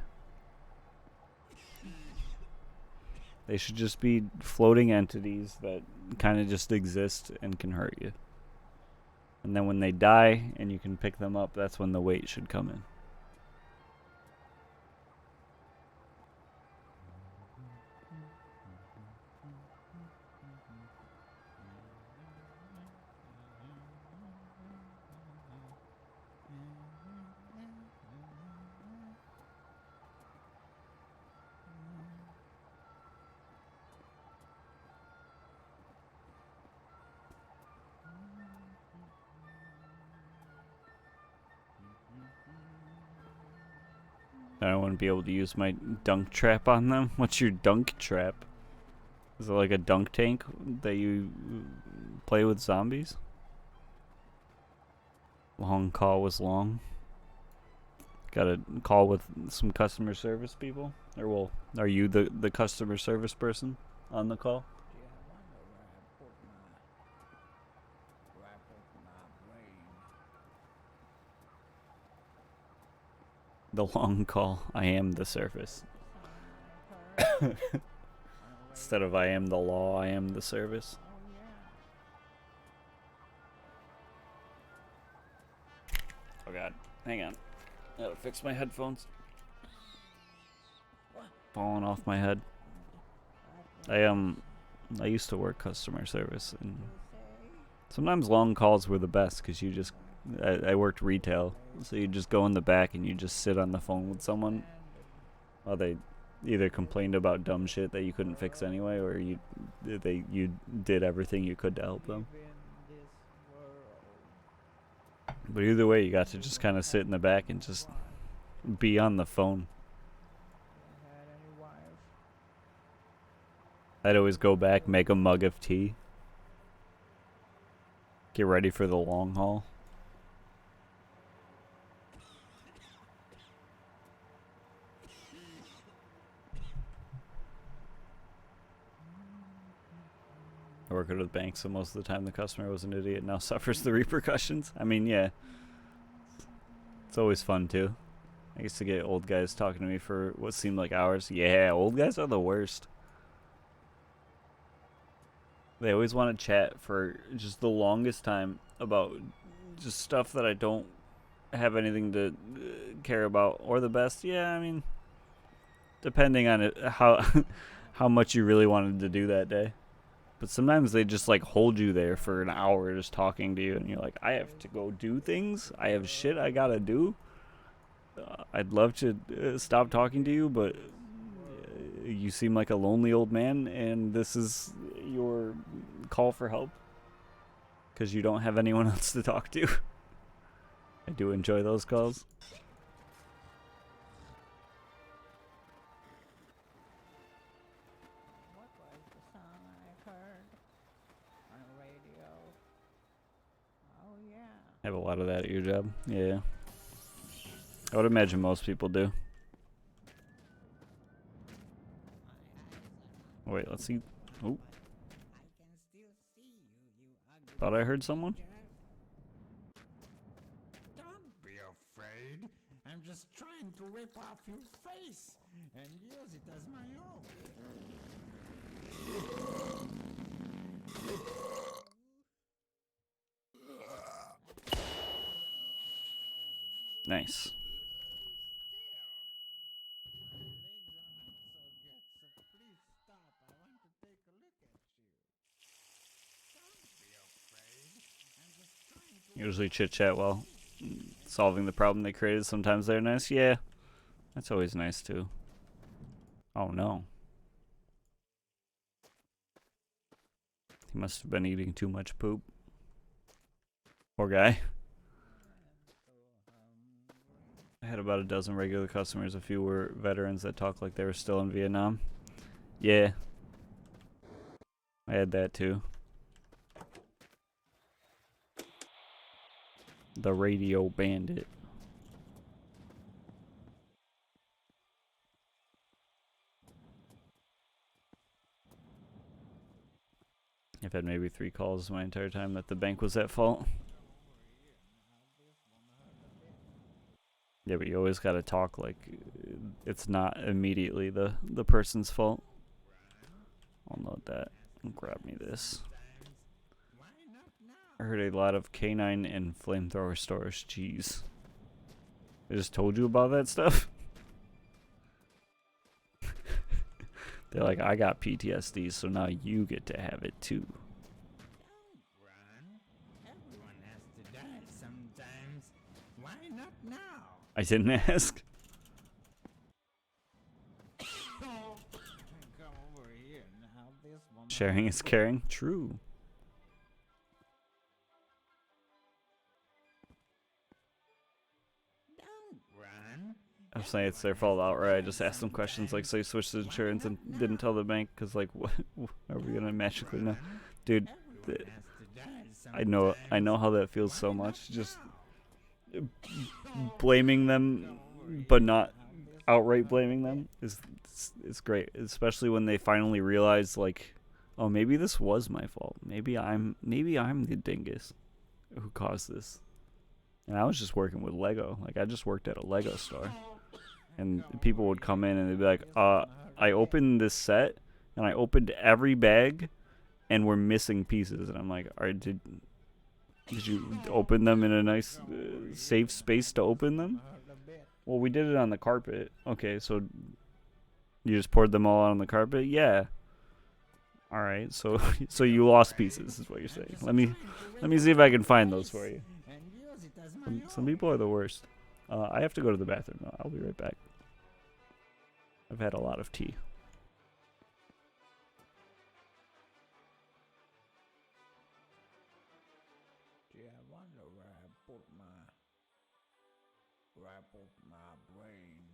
Speaker 1: They should just be floating entities that kind of just exist and can hurt you. And then when they die and you can pick them up, that's when the weight should come in. I wouldn't be able to use my dunk trap on them. What's your dunk trap? Is it like a dunk tank that you play with zombies? Long call was long. Got a call with some customer service people? Or, well, are you the customer service person on the call?
Speaker 2: Gee, I wonder where I put my brain.
Speaker 1: The long call. I am the service. Instead of I am the law, I am the service.
Speaker 2: Oh yeah.
Speaker 1: Oh god. Hang on. I gotta fix my headphones. Falling off my head. I used to work customer service, and sometimes long calls were the best because you just I worked retail, so you just go in the back and you just sit on the phone with someone while they either complained about dumb shit that you couldn't fix anyway, or you did everything you could to help them. But either way, you got to just kind of sit in the back and just be on the phone. I'd always go back, make a mug of tea, get ready for the long haul. I work at a bank, so most of the time the customer was an idiot and now suffers the repercussions. I mean, yeah. It's always fun, too. I used to get old guys talking to me for what seemed like hours. Yeah, old guys are the worst. They always want to chat for just the longest time about just stuff that I don't have anything to care about. Or the best, yeah, I mean, depending on it, how much you really wanted to do that day. But sometimes they just like hold you there for an hour just talking to you, and you're like, I have to go do things. I have shit I gotta do. I'd love to stop talking to you, but you seem like a lonely old man, and this is your call for help because you don't have anyone else to talk to. I do enjoy those calls.
Speaker 2: What was the song I heard on the radio? Oh yeah.
Speaker 1: Have a lot of that at your job. Yeah. I would imagine most people do. Wait, let's see. Oh,
Speaker 2: I can still see you, you ugly.
Speaker 1: thought I heard someone.
Speaker 5: Don't be afraid. I'm just trying to rip off your face and use it as my own.
Speaker 1: Nice. Usually chit chat while solving the problem they created. Sometimes they're nice. Yeah, that's always nice too. Oh no. He must have been eating too much poop. Poor guy. I had about a dozen regular customers. A few were veterans that talked like they were still in Vietnam. Yeah. I had that too. The radio bandit. I've had maybe 3 calls my entire time that the bank was at fault. Yeah, but you always gotta talk like it's not immediately the person's fault. I'll note that. Grab me this.
Speaker 2: Why not now?
Speaker 1: I heard a lot of canine and flamethrower stores. Jeez. I just told you about that stuff? They're like, I got PTSD, so now you get to have it too.
Speaker 2: Don't run. Everyone has to die sometimes. Why not now?
Speaker 1: I didn't ask.
Speaker 2: Come over here now. This one.
Speaker 1: Sharing is caring. True.
Speaker 2: Don't run.
Speaker 1: I'm saying it's their fault outright. I just asked them questions like, so you switched to insurance and didn't tell the bank because, like, what are we gonna magically know? Dude,
Speaker 2: Everyone has to die
Speaker 1: I know
Speaker 2: sometimes.
Speaker 1: how that feels so much. Just blaming them, but not outright blaming them is great. Especially when they finally realize, like, oh, maybe this was my fault. Maybe I'm the dingus who caused this. And I was just working with Lego. Like, I just worked at a Lego store. And people would come in and they'd be like, I opened this set and I opened every bag and we're missing pieces. And I'm like, all right, did you open them in a nice safe space to open them? Well, we did it on the carpet. Okay, so you just poured them all out on the carpet? Yeah. All right, so you lost pieces is what you're saying. Let me see if I can find those for you.
Speaker 2: And use it as my
Speaker 1: Some
Speaker 2: own.
Speaker 1: people are the worst. I have to go to the bathroom though. I'll be right back. I've had a lot of tea.
Speaker 2: Gee, I wonder where I put my brain.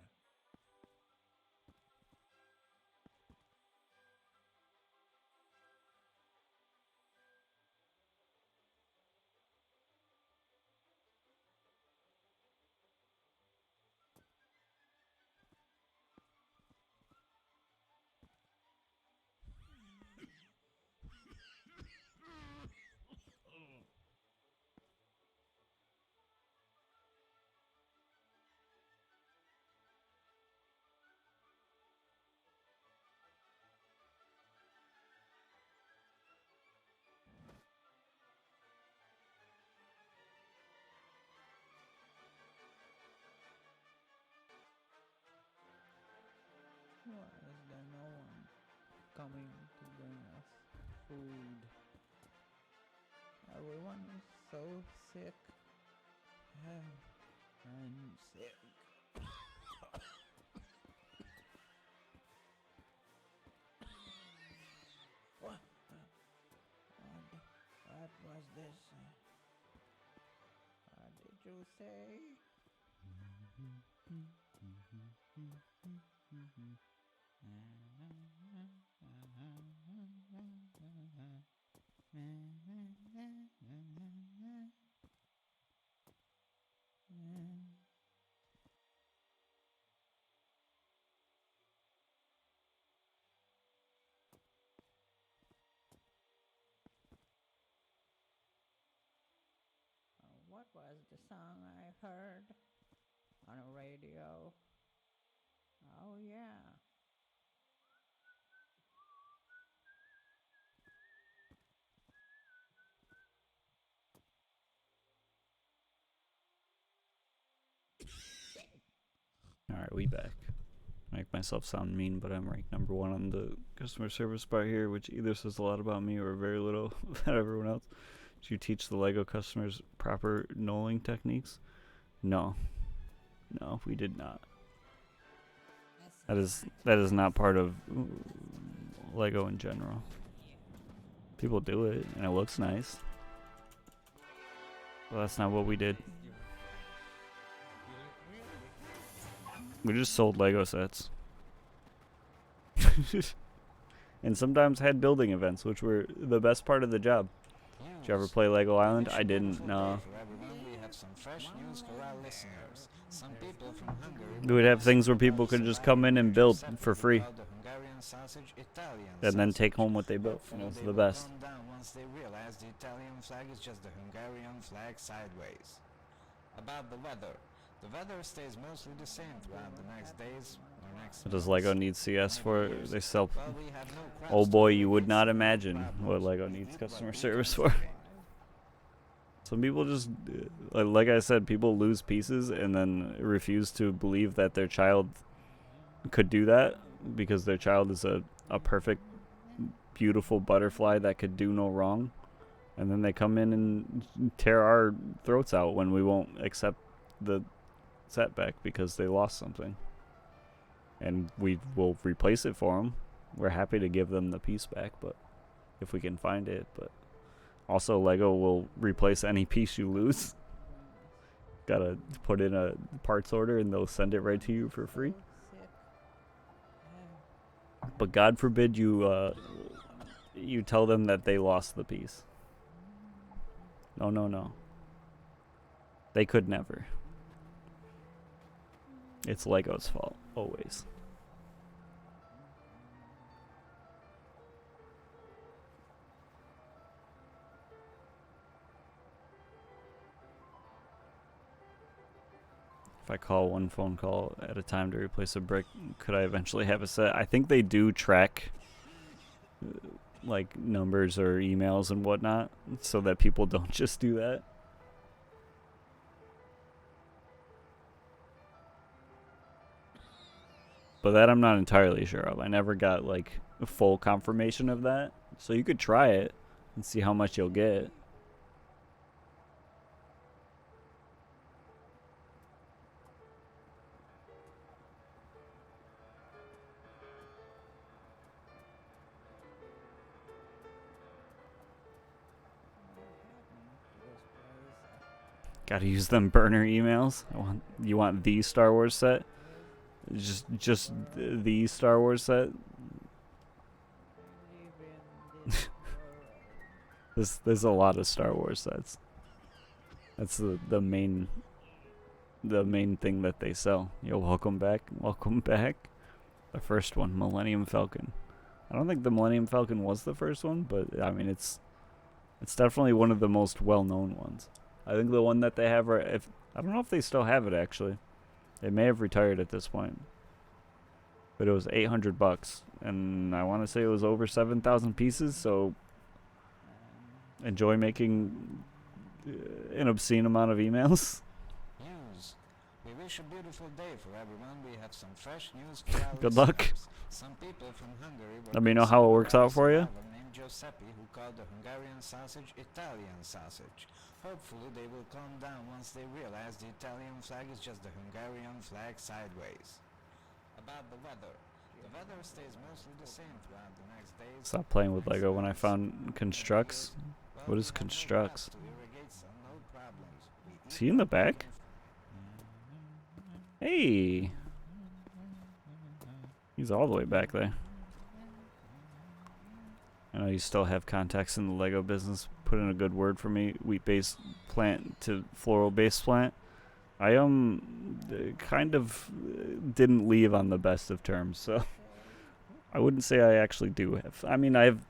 Speaker 4: Why is there no one coming to bring us food? Everyone is so sick. I'm sick. What? What was this? What did you say? What was the song I heard on a radio? Oh yeah.
Speaker 1: Alright, we back. Make myself sound mean, but I'm ranked number 1 on the customer service bar here, which either says a lot about me or very little about everyone else. Did you teach the Lego customers proper knolling techniques? No. No, we did not. That is not part of Lego in general. People do it, and it looks nice. But that's not what we did. We just sold Lego sets. And sometimes had building events, which were the best part of the job. Did you ever play Lego Island? I didn't, no.
Speaker 3: For everyone, we have some fresh news for our listeners. Some people from Hungary
Speaker 1: We would have things where people could just come in and build for free.
Speaker 3: about the Hungarian sausage, Italian
Speaker 1: And then
Speaker 3: sausage.
Speaker 1: take home what they built. And it was
Speaker 3: They
Speaker 1: the
Speaker 3: were
Speaker 1: best.
Speaker 3: thrown down once they realized the Italian flag is just the Hungarian flag sideways. About the weather. The weather stays mostly the same throughout the next days or next
Speaker 1: What does
Speaker 3: months.
Speaker 1: Lego need CS for? They sell.
Speaker 3: Well, we have no crops
Speaker 1: Oh
Speaker 3: to
Speaker 1: boy, you
Speaker 3: irrigate,
Speaker 1: would not
Speaker 3: so no
Speaker 1: imagine what
Speaker 3: problems.
Speaker 1: Lego
Speaker 3: We
Speaker 1: needs
Speaker 3: eat what
Speaker 1: customer
Speaker 3: we can
Speaker 1: service for.
Speaker 3: irrigate.
Speaker 1: Some people just, like I said, people lose pieces and then refuse to believe that their child could do that because their child is a perfect, beautiful butterfly that could do no wrong. And then they come in and tear our throats out when we won't accept the setback because they lost something. And we will replace it for them. We're happy to give them the piece back, but if we can find it. But also, Lego will replace any piece you lose. Gotta put in a parts order and they'll send it right to you for free. But God forbid you you tell them that they lost the piece. No, no, no. They could never. It's Lego's fault, always. If I call one phone call at a time to replace a brick, could I eventually have a set? I think they do track like numbers or emails and whatnot so that people don't just do that. But that I'm not entirely sure of. I never got like full confirmation of that. So you could try it and see how much you'll get. Gotta use them burner emails. You want the Star Wars set? Just the Star Wars set. There's a lot of Star Wars sets. That's the main thing that they sell. Yo, welcome back. Welcome back. The first one, Millennium Falcon. I don't think the Millennium Falcon was the first one, but I mean it's definitely one of the most well-known ones. I think the one that they have I don't know if they still have it actually. They may have retired at this point. But it was $800 and I want to say it was over 7,000 pieces, so enjoy making an obscene amount of emails.
Speaker 3: News. We wish a beautiful day for everyone. We have some fresh news for our
Speaker 1: Good luck.
Speaker 3: listeners. Some people from Hungary were
Speaker 1: Let me know how it works out for you.
Speaker 3: named Giuseppe, who called the Hungarian sausage Italian sausage. Hopefully they will calm down once they realize the Italian flag is just the Hungarian flag sideways. About the weather. The weather stays mostly the same throughout the next days.
Speaker 1: Stop playing with Lego when I found constructs.
Speaker 3: Well,
Speaker 1: What
Speaker 3: we
Speaker 1: is
Speaker 3: have no
Speaker 1: constructs?
Speaker 3: crops to irrigate, so no problems. We
Speaker 1: Is he in the back? Hey! He's all the way back there. I know you still have contacts in the Lego business. Put in a good word for me. Wheat-based plant to floral-based plant. I kind of didn't leave on the best of terms, so I wouldn't say I actually do have. I mean, I have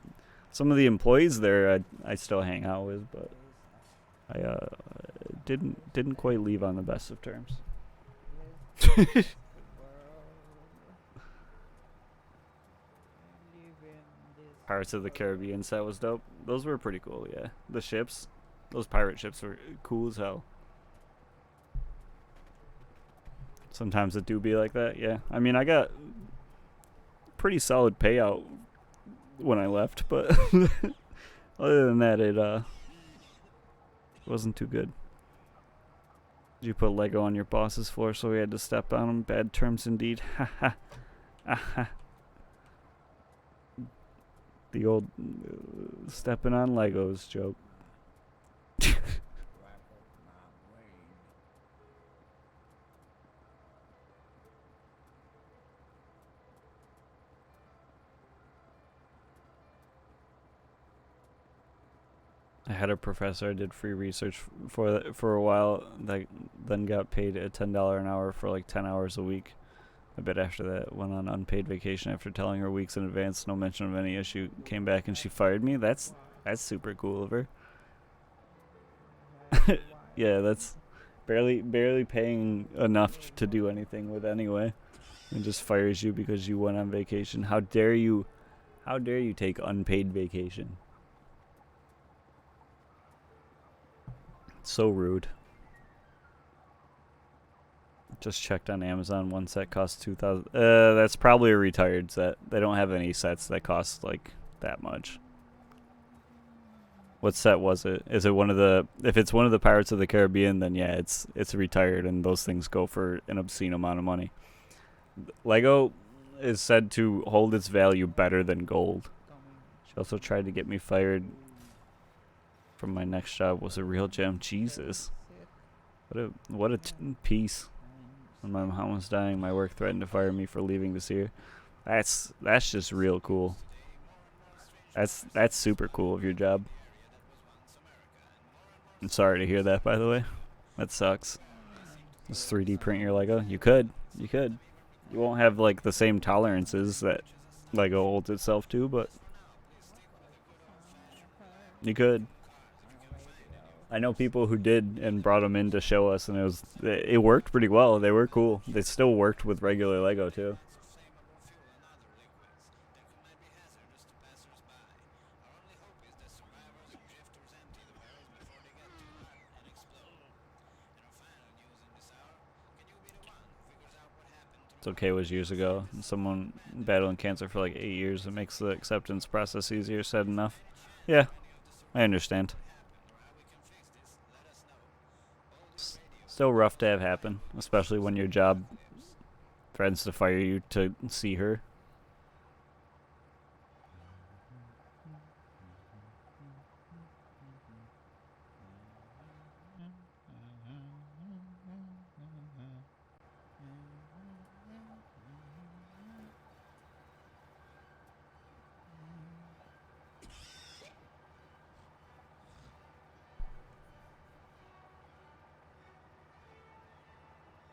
Speaker 1: some of the employees there I still hang out with, but I didn't quite leave on the best of terms. Pirates of the Caribbean set was dope. Those were pretty cool, yeah. The ships, those pirate ships were cool as hell. Sometimes it do be like that, yeah. I mean, I got pretty solid payout when I left, but other than that, it wasn't too good. You put Lego on your boss's floor, so we had to step on him. Bad terms indeed. Ha ha. Aha. The old stepping on Legos joke. I had a professor I did free research for a while that then got paid a $10 an hour for like 10 hours a week. A bit after that, went on unpaid vacation after telling her weeks in advance, no mention of any issue. Came back and she fired me. That's super cool of her. Yeah, barely paying enough to do anything with anyway, and just fires you because you went on vacation. How dare you? How dare you take unpaid vacation? So rude. Just checked on Amazon. One set costs 2,000. That's probably a retired set. They don't have any sets that cost like that much. What set was it? Is it one of the? If it's one of the Pirates of the Caribbean, then yeah, it's retired, and those things go for an obscene amount of money. Lego is said to hold its value better than gold. She also tried to get me fired from my next job. Was a real gem. Jesus, what a piece. When my mom was dying, my work threatened to fire me for leaving to see her. That's just real cool. That's super cool of your job. I'm sorry to hear that, by the way. That sucks. Just 3D print your Lego. You could. You won't have like the same tolerances that Lego holds itself to, but you could. I know people who did and brought them in to show us, and it worked pretty well. They were cool. They still worked with regular Lego too. It's okay was years ago. Someone battling cancer for like 8 years. It makes the acceptance process easier said enough. Yeah, I understand. Still rough to have happen, especially when your job threatens to fire you to see her.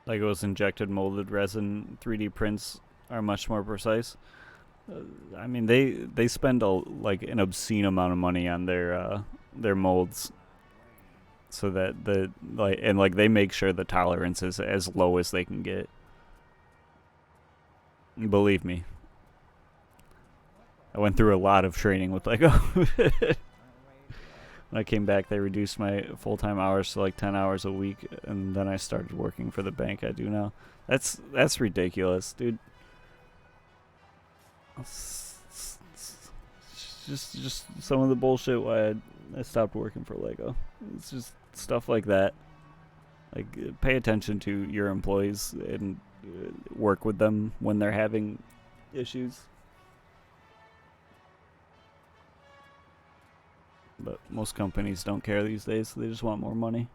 Speaker 1: Lego's injected molded resin 3D prints are much more precise. I mean, they spend like an obscene amount of money on their molds, so that they make sure the tolerance is as low as they can get. Believe me, I went through a lot of training with Lego. When I came back, they reduced my full-time hours to like 10 hours a week, and then I started working for the bank I do now. That's ridiculous, dude. Just some of the bullshit why I stopped working for Lego. It's just stuff like that. Like, pay attention to your employees and work with them when they're having issues. But most companies don't care these days, so they just want more money.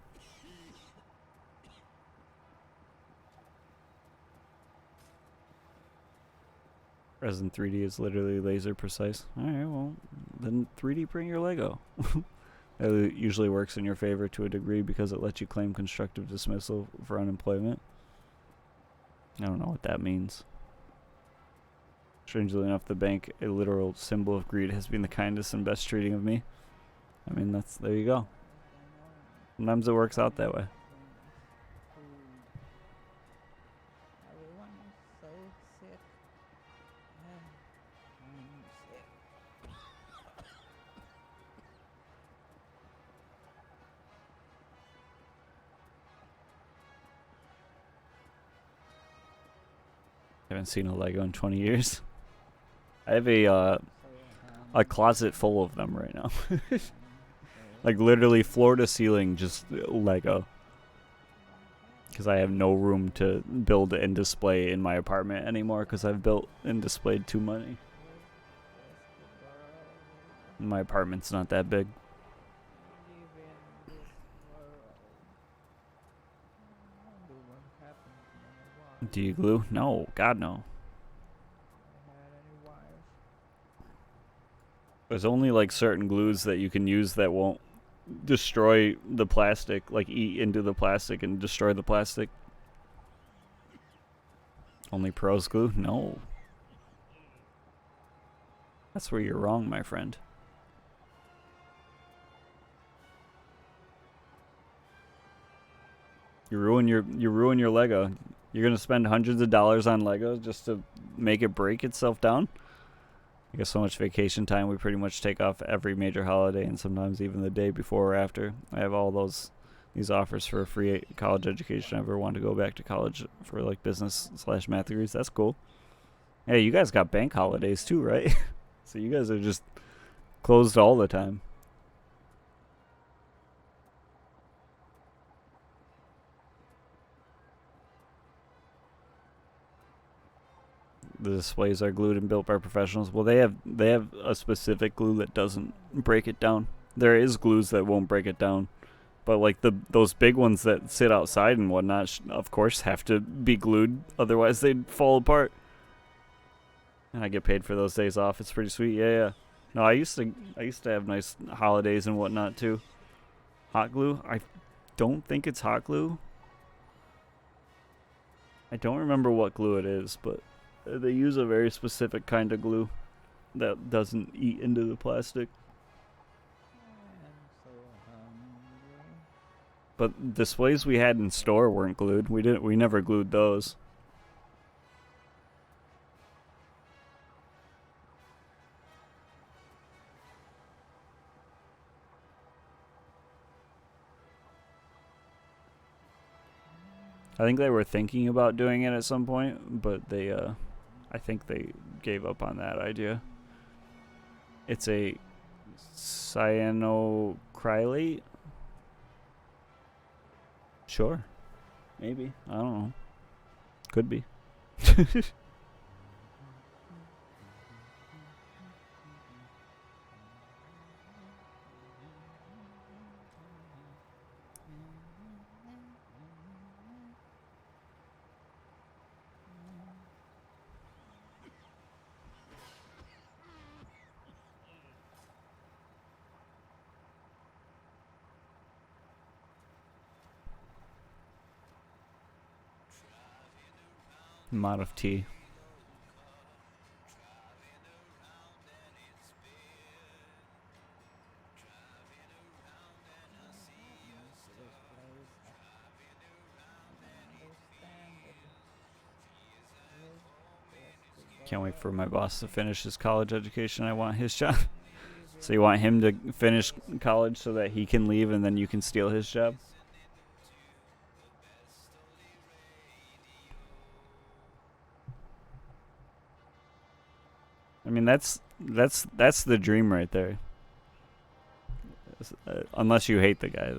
Speaker 1: Resin 3D is literally laser precise. Alright, well, then 3D print your Lego. It usually works in your favor to a degree because it lets you claim constructive dismissal for unemployment. I don't know what that means. Strangely enough, the bank, a literal symbol of greed, has been the kindest and best treating of me. I mean, there you go. Sometimes it works out that way.
Speaker 4: Everyone is so sick. I'm sick.
Speaker 1: Haven't seen a Lego in 20 years. I have a closet full of them right now. Like literally floor to ceiling, just Lego. Because I have no room to build and display in my apartment anymore because I've built and displayed too many. My apartment's not that big. Do you glue? No, God no. There's only like certain glues that you can use that won't destroy the plastic, like eat into the plastic and destroy the plastic. Only pros glue? No. That's where you're wrong, my friend. You ruin your Lego. You're gonna spend hundreds of dollars on Lego just to make it break itself down. I guess so much vacation time we pretty much take off every major holiday and sometimes even the day before or after. I have all these offers for a free college education. I ever want to go back to college for like business/math degrees. That's cool. Hey, you guys got bank holidays too, right? So you guys are just closed all the time. The displays are glued and built by professionals. Well, they have a specific glue that doesn't break it down. There is glues that won't break it down, but like those big ones that sit outside and whatnot, of course, have to be glued. Otherwise, they'd fall apart. And I get paid for those days off. It's pretty sweet. Yeah, yeah. No, I used to have nice holidays and whatnot too. Hot glue? I don't think it's hot glue. I don't remember what glue it is, but they use a very specific kind of glue that doesn't eat into the plastic. But displays we had in store weren't glued. We never glued those. I think they were thinking about doing it at some point, but I think they gave up on that idea. It's a cyanocrylate? Sure. Maybe. I don't know. Could be. Mod of tea. Can't wait for my boss to finish his college education. I want his job. So you want him to finish college so that he can leave and then you can steal his job? I mean, that's the dream right there. Unless you hate the guy,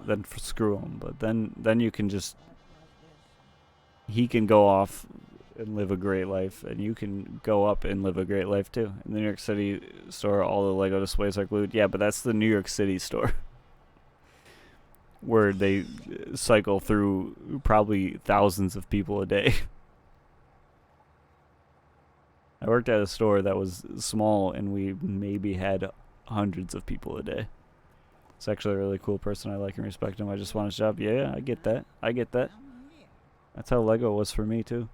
Speaker 1: then screw him. But then you can just, he can go off and live a great life, and you can go up and live a great life too. In the New York City store, all the Lego displays are glued. Yeah, but that's the New York City store, where they cycle through probably thousands of people a day. I worked at a store that was small, and we maybe had hundreds of people a day. It's actually a really cool person. I like and respect him. I just want his job. Yeah, I get that. I get that. That's how Lego was for me, too.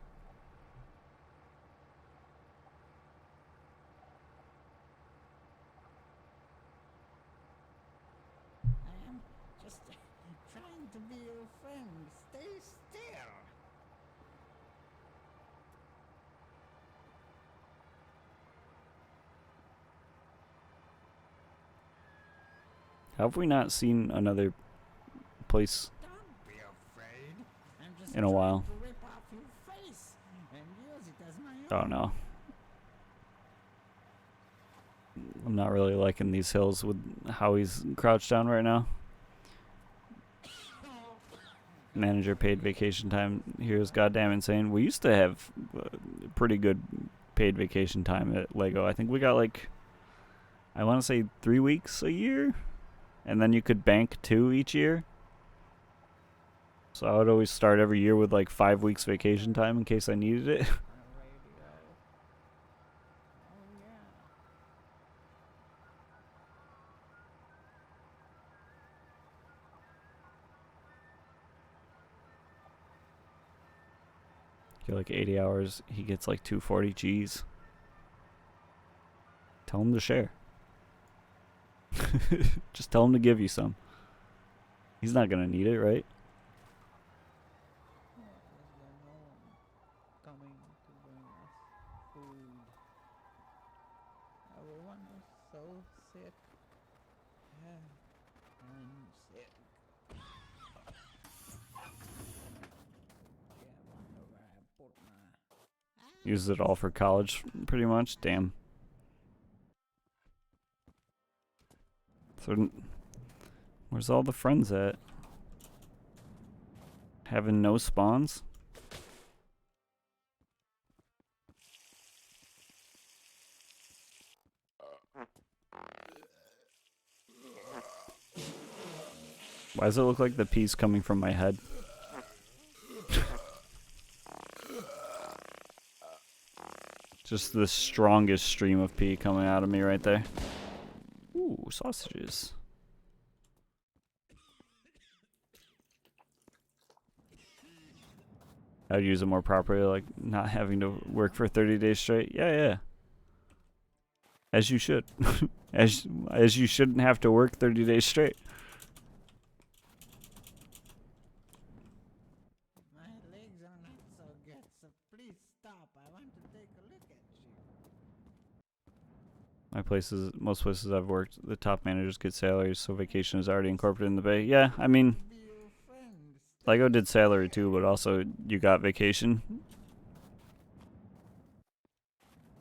Speaker 2: I am just trying to be your friend. Stay still.
Speaker 1: Have we not seen another place
Speaker 2: Don't be afraid. I'm just
Speaker 1: in a while?
Speaker 2: trying to rip off your face and use it as my own.
Speaker 1: I don't know. I'm not really liking these hills with how he's crouched down right now. Manager paid vacation time here is goddamn insane. We used to have pretty good paid vacation time at Lego. I think we got like, I want to say 3 weeks a year. And then you could bank 2 each year. So I would always start every year with like 5 weeks vacation time in case I needed it. Get like 80 hours, he gets like 240 G's. Tell him to share. Just tell him to give you some. He's not gonna need it, right? Used it all for college, pretty much. Damn. So, where's all the friends at? Having no spawns? Why does it look like the pee's coming from my head? Just the strongest stream of pee coming out of me right there. Ooh, sausages. I would use it more properly, like not having to work for 30 days straight. Yeah, yeah. As you should. as you shouldn't have to work 30 days straight.
Speaker 2: My legs are not so good, so please stop. I want to take a look at you.
Speaker 1: Most places I've worked, the top managers get salaries, so vacation is already incorporated in the pay. Yeah, I mean,
Speaker 2: Be your friend.
Speaker 1: Lego did salary too, but also you got vacation.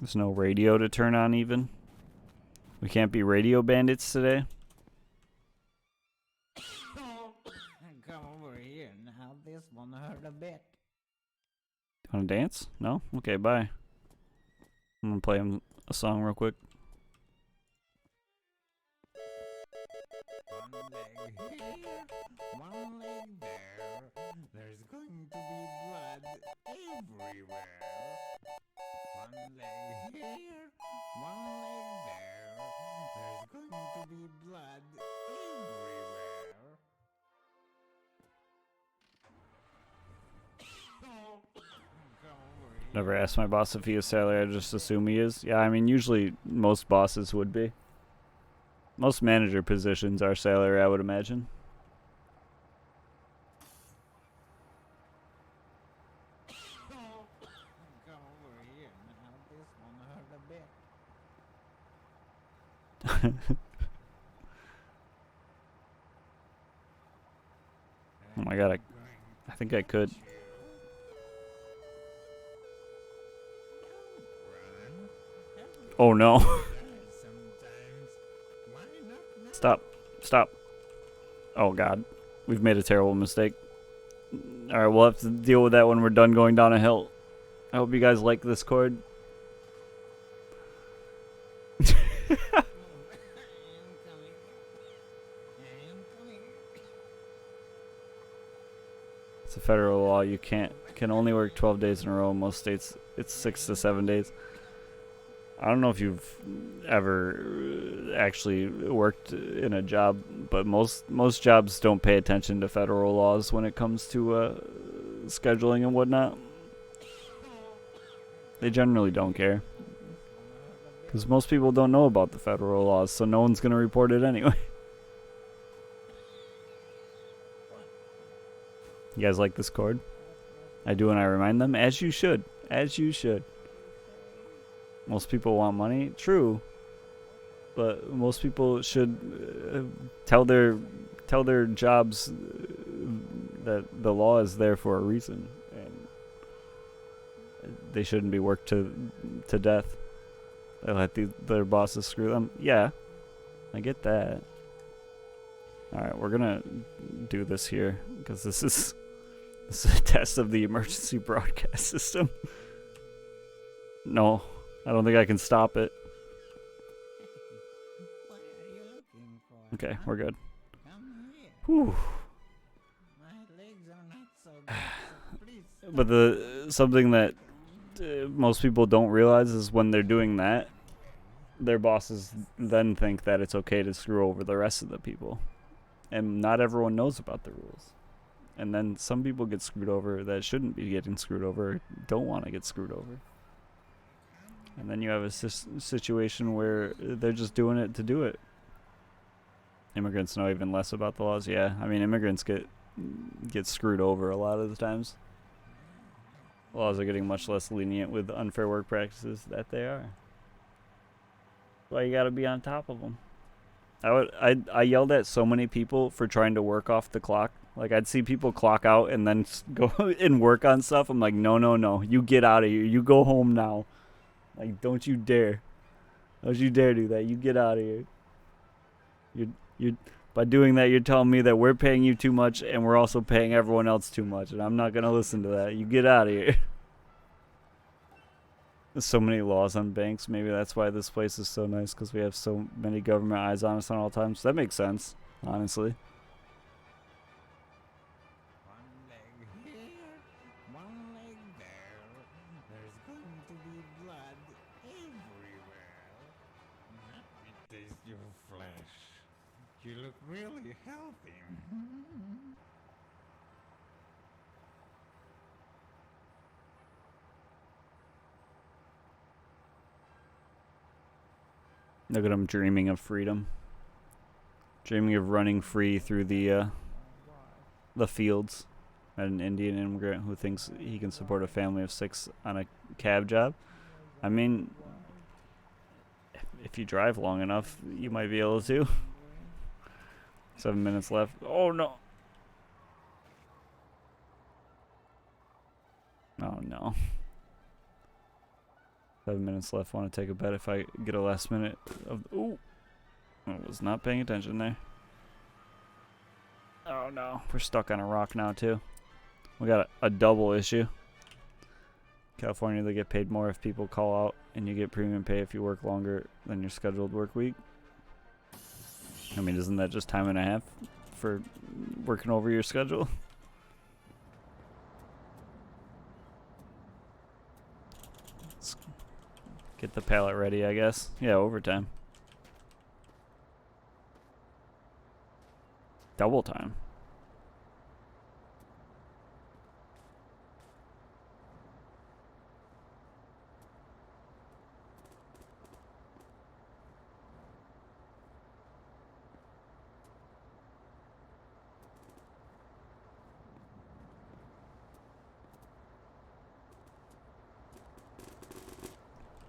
Speaker 1: There's no radio to turn on even. We can't be radio bandits today.
Speaker 2: Come over here now. This one hurt a bit.
Speaker 1: Wanna dance? No? Okay, bye. I'm gonna play him a song real quick.
Speaker 2: One leg here, one leg there. There's going to be blood everywhere. One leg here, one leg there. There's going to be blood everywhere.
Speaker 1: Never asked my boss if he is salary, I just assume he is. Yeah, I mean, usually most bosses would be. Most manager positions are salary, I would imagine.
Speaker 2: Come over here now. This one hurt a bit.
Speaker 1: Oh my god, I think I could. Oh no. Stop. Stop. Oh god. We've made a terrible mistake. Alright, we'll have to deal with that when we're done going down a hill. I hope you guys like this chord. It's a federal law. You can only work 12 days in a row. In most states, it's 6 to 7 days. I don't know if you've ever actually worked in a job, but most jobs don't pay attention to federal laws when it comes to scheduling and whatnot. They generally don't care. Because most people don't know about the federal laws, so no one's going to report it anyway. You guys like this chord? I do, and I remind them, as you should. As you should. Most people want money, true, but most people should tell their jobs that the law is there for a reason, and they shouldn't be worked to death. They let their bosses screw them. Yeah, I get that. All right, we're gonna do this here because this is a test of the emergency broadcast system. No. I don't think I can stop it.
Speaker 2: What are you looking for?
Speaker 1: Okay, we're good.
Speaker 2: Come here.
Speaker 1: Whew.
Speaker 2: My legs are not so good, so please stop.
Speaker 1: But something that most people don't realize is when they're doing that, their bosses then think that it's okay to screw over the rest of the people. And not everyone knows about the rules. And then some people get screwed over that shouldn't be getting screwed over, don't want to get screwed over. And then you have a situation where they're just doing it to do it. Immigrants know even less about the laws. Yeah, I mean, immigrants get screwed over a lot of the times. Laws are getting much less lenient with unfair work practices that they are. Well, you got to be on top of them. I yelled at so many people for trying to work off the clock Like, I'd see people clock out and then go and work on stuff. I'm like, no, no, no. You get out of here. You go home now. Like, don't you dare. Don't you dare do that. You get out of here. You're by doing that, you're telling me that we're paying you too much and we're also paying everyone else too much. And I'm not going to listen to that. You get out of here. There's so many laws on banks. Maybe that's why this place is so nice, because we have so many government eyes on us at all times. So that makes sense, honestly.
Speaker 2: One leg here, one leg there. There's going to be blood everywhere. Let me taste your flesh. You look really healthy.
Speaker 1: Look at him dreaming of freedom. Dreaming of running free through the fields. An Indian immigrant who thinks he can support a family of 6 on a cab job. I mean, if you drive long enough, you might be able to. 7 minutes left. Oh no. Oh no. 7 minutes left. Want to take a bet if I get a last minute of. Ooh. I was not paying attention there. Oh no. We're stuck on a rock now, too. We got a double issue. California, they get paid more if people call out, and you get premium pay if you work longer than your scheduled work week. I mean, isn't that just time and a half for working over your schedule? Let's get the pallet ready, I guess. Yeah, overtime. Double time.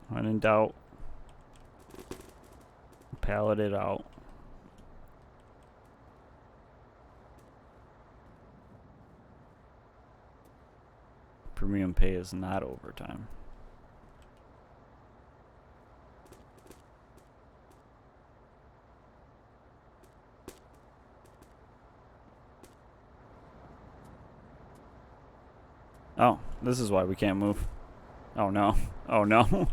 Speaker 1: When in doubt, pallet it out. Premium pay is not overtime. Oh, this is why we can't move. Oh no. Oh no.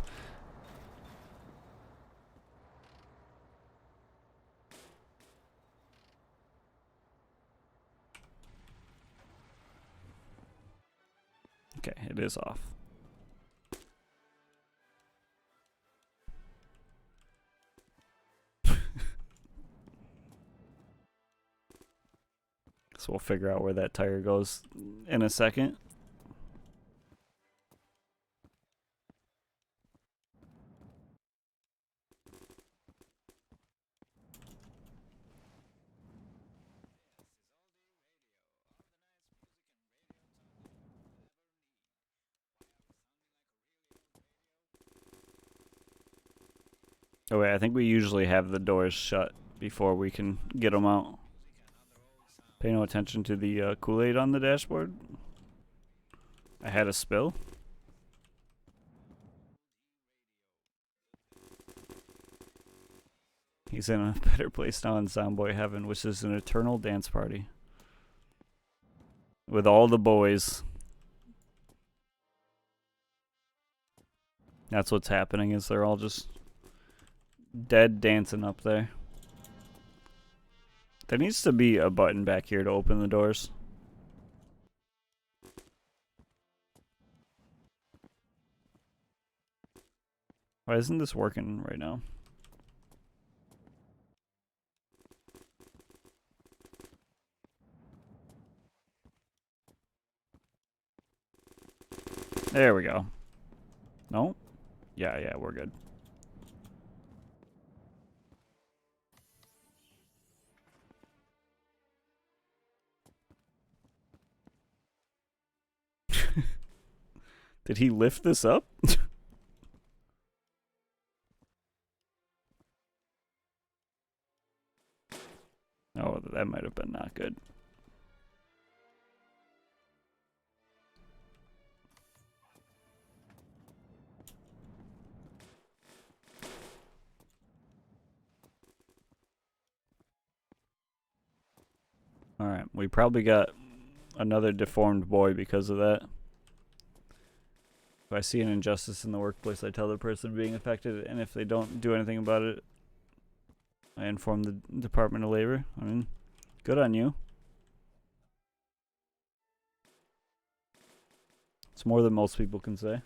Speaker 1: Okay, it is off. So we'll figure out where that tire goes in a second. Oh wait, I think we usually have the doors shut before we can get them out. Pay no attention to the Kool-Aid on the dashboard. I had a spill. He's in a better place now in Zomboy Heaven, which is an eternal dance party. With all the boys. That's what's happening, is they're all just dead dancing up there. There needs to be a button back here to open the doors. Why isn't this working right now? There we go. No? Yeah, we're good. Did he lift this up? Oh, that might have been not good. Alright, we probably got another deformed boy because of that. If I see an injustice in the workplace, I tell the person being affected, and if they don't do anything about it, I inform the Department of Labor. I mean, good on you. It's more than most people can say.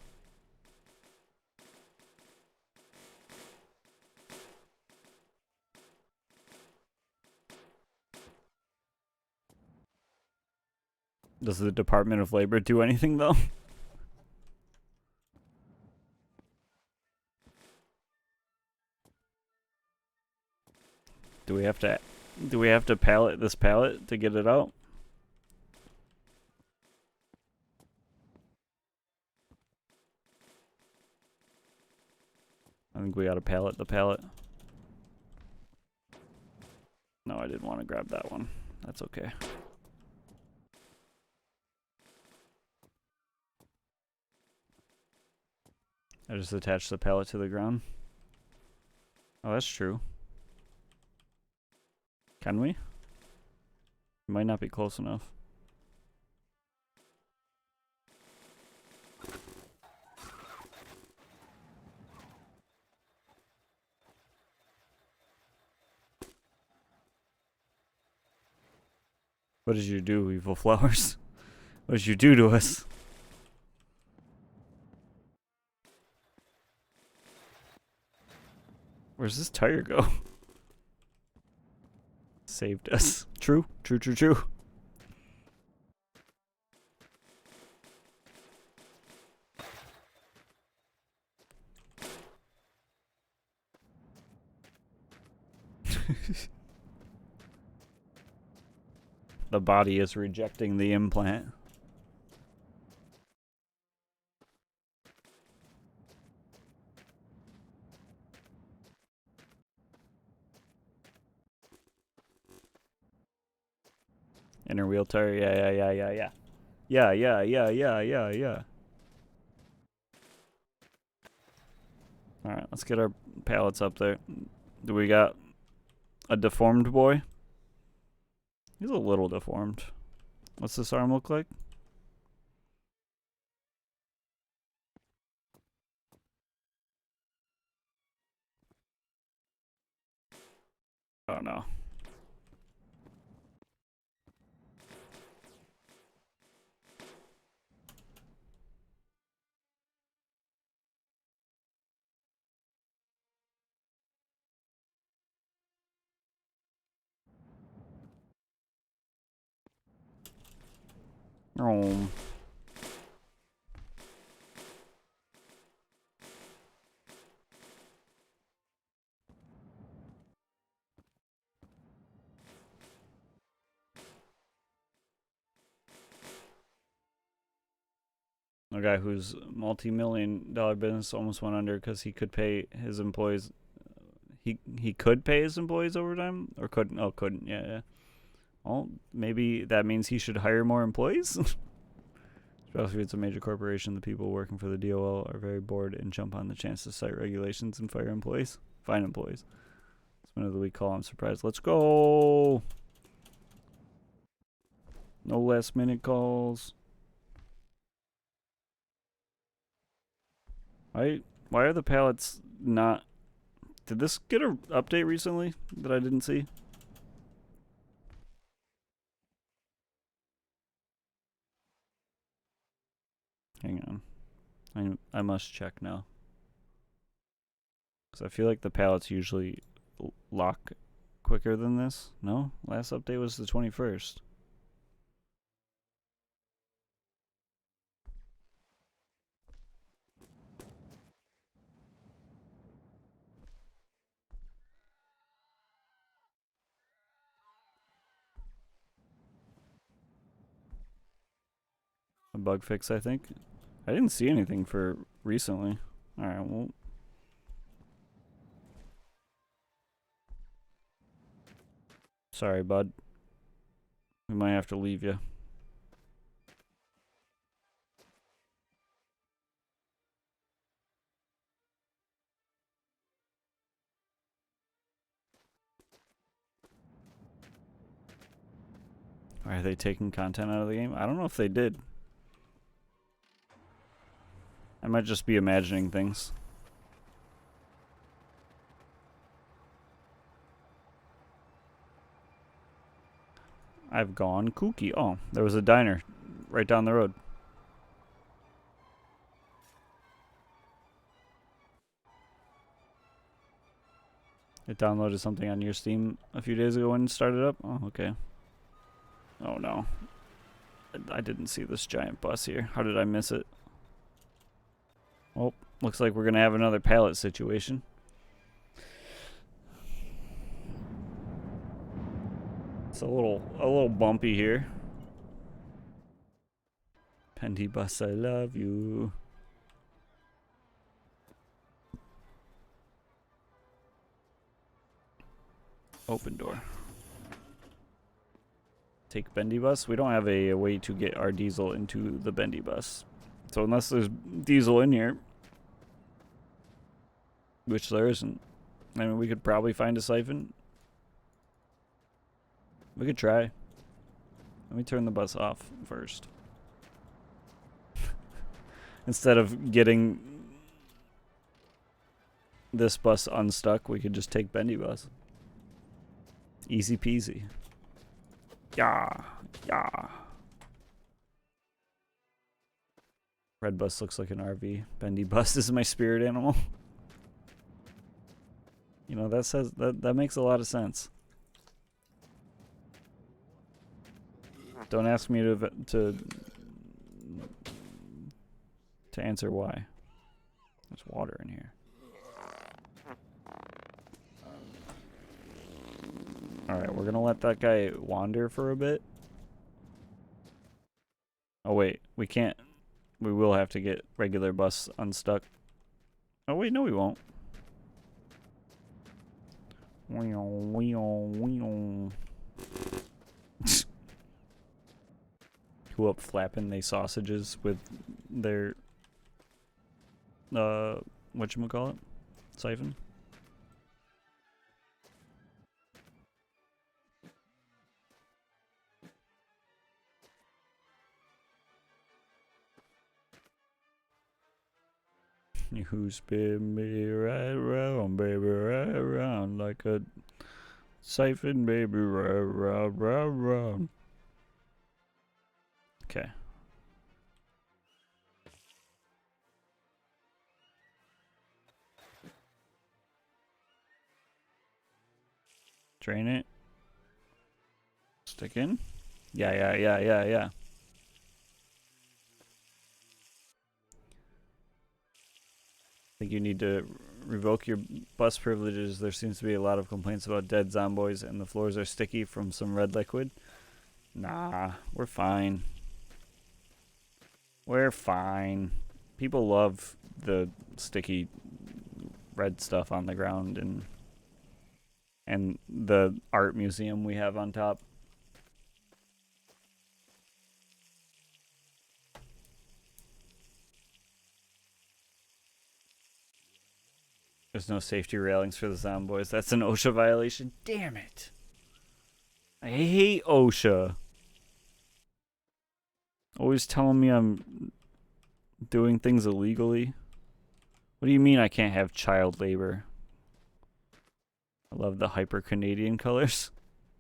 Speaker 1: Does the Department of Labor do anything, though? Do we have to pallet this pallet to get it out? I think we gotta pallet the pallet. No, I didn't want to grab that one. That's okay. I just attached the pallet to the ground. Oh, that's true. Can we? Might not be close enough. What did you do, evil flowers? What did you do to us? Where's this tire go? Saved us. True, true, true, true. The body is rejecting the implant. Inner wheel tire, yeah. Yeah. Alright, let's get our pallets up there. Do we got a deformed boy? He's a little deformed. What's this arm look like? Oh no. Oh. A guy whose multi-million-dollar business almost went under because he could pay his employees. He could pay his employees overtime, or couldn't? Oh, couldn't. Yeah. Well, maybe that means he should hire more employees. Especially if it's a major corporation, the people working for the DOL are very bored and jump on the chance to cite regulations and fire employees. Fine employees. Spin of the week call. I'm surprised. Let's go. No last minute calls. Why are the pallets not... Did this get an update recently that I didn't see? Hang on. I must check now. Because I feel like the pallets usually lock quicker than this. No? Last update was the 21st. A bug fix, I think. I didn't see anything for recently. Alright, well... Sorry, bud. We might have to leave you. Are they taking content out of the game? I don't know if they did. I might just be imagining things. I've gone kooky. Oh, there was a diner right down the road. It downloaded something on your Steam a few days ago when it started up? Oh, okay. Oh no. I didn't see this giant bus here. How did I miss it? Oh, looks like we're gonna have another pallet situation. It's a little bumpy here. Bendy bus, I love you. Open door. Take bendy bus. We don't have a way to get our diesel into the bendy bus. So unless there's diesel in here, which there isn't, I mean, we could probably find a siphon. We could try. Let me turn the bus off first. Instead of getting this bus unstuck, we could just take bendy bus. Easy peasy. Yeah, yeah. Red bus looks like an RV. Bendy bus is my spirit animal. You know, that makes a lot of sense. Don't ask me to answer why. There's water in here. Alright, we're gonna let that guy wander for a bit. Oh wait, we can't. We will have to get regular bus unstuck. Oh wait, no we won't. Who up flapping they sausages with their whatchamacallit? Siphon? You spin me right round, baby, right round like a siphon, baby, right round, right round. Okay. Drain it. Stick in. Yeah. I think you need to revoke your bus privileges. There seems to be a lot of complaints about dead zomboids, and the floors are sticky from some red liquid. Nah, we're fine. We're fine. People love the sticky red stuff on the ground and the art museum we have on top. There's no safety railings for the zomboids. That's an OSHA violation. Damn it. I hate OSHA. Always telling me I'm doing things illegally. What do you mean I can't have child labor? I love the hyper Canadian colors.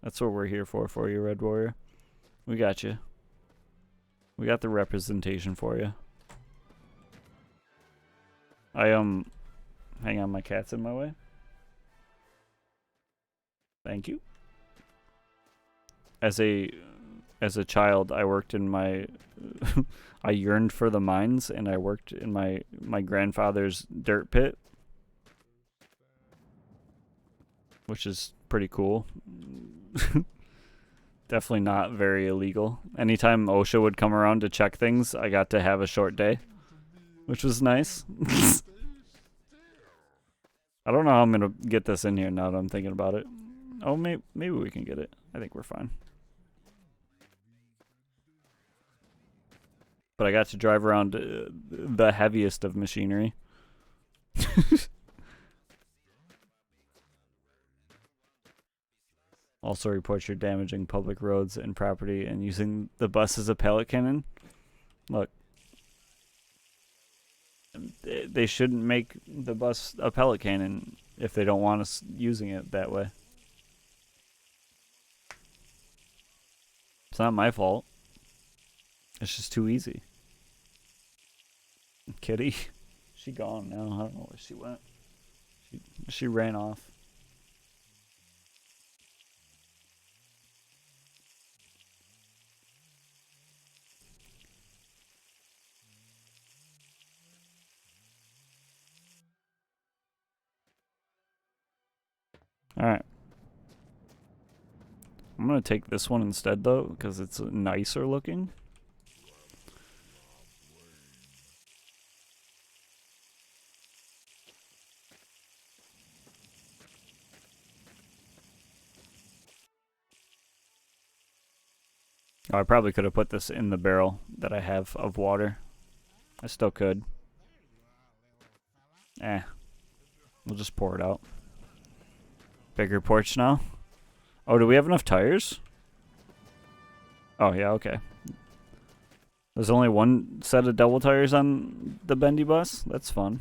Speaker 1: That's what we're here for you, Red Warrior. We got you. We got the representation for you. Hang on, my cat's in my way. Thank you. As a child, I worked in my I yearned for the mines, and I worked in my grandfather's dirt pit, which is pretty cool. Definitely not very illegal. Anytime OSHA would come around to check things, I got to have a short day, which was nice. I don't know how I'm gonna get this in here now that I'm thinking about it. Oh, maybe we can get it. I think we're fine. But I got to drive around the heaviest of machinery. Also report you're damaging public roads and property and using the bus as a pellet cannon. Look. They shouldn't make the bus a pellet cannon if they don't want us using it that way. It's not my fault. It's just too easy. Kitty. She gone now. I don't know where she went. She ran off. Alright. I'm gonna take this one instead though, because it's nicer looking. Oh, I probably could have put this in the barrel that I have of water. I still could. We'll just pour it out. Bigger porch now. Oh, do we have enough tires? Oh, yeah, okay. There's only one set of double tires on the bendy bus? That's fun.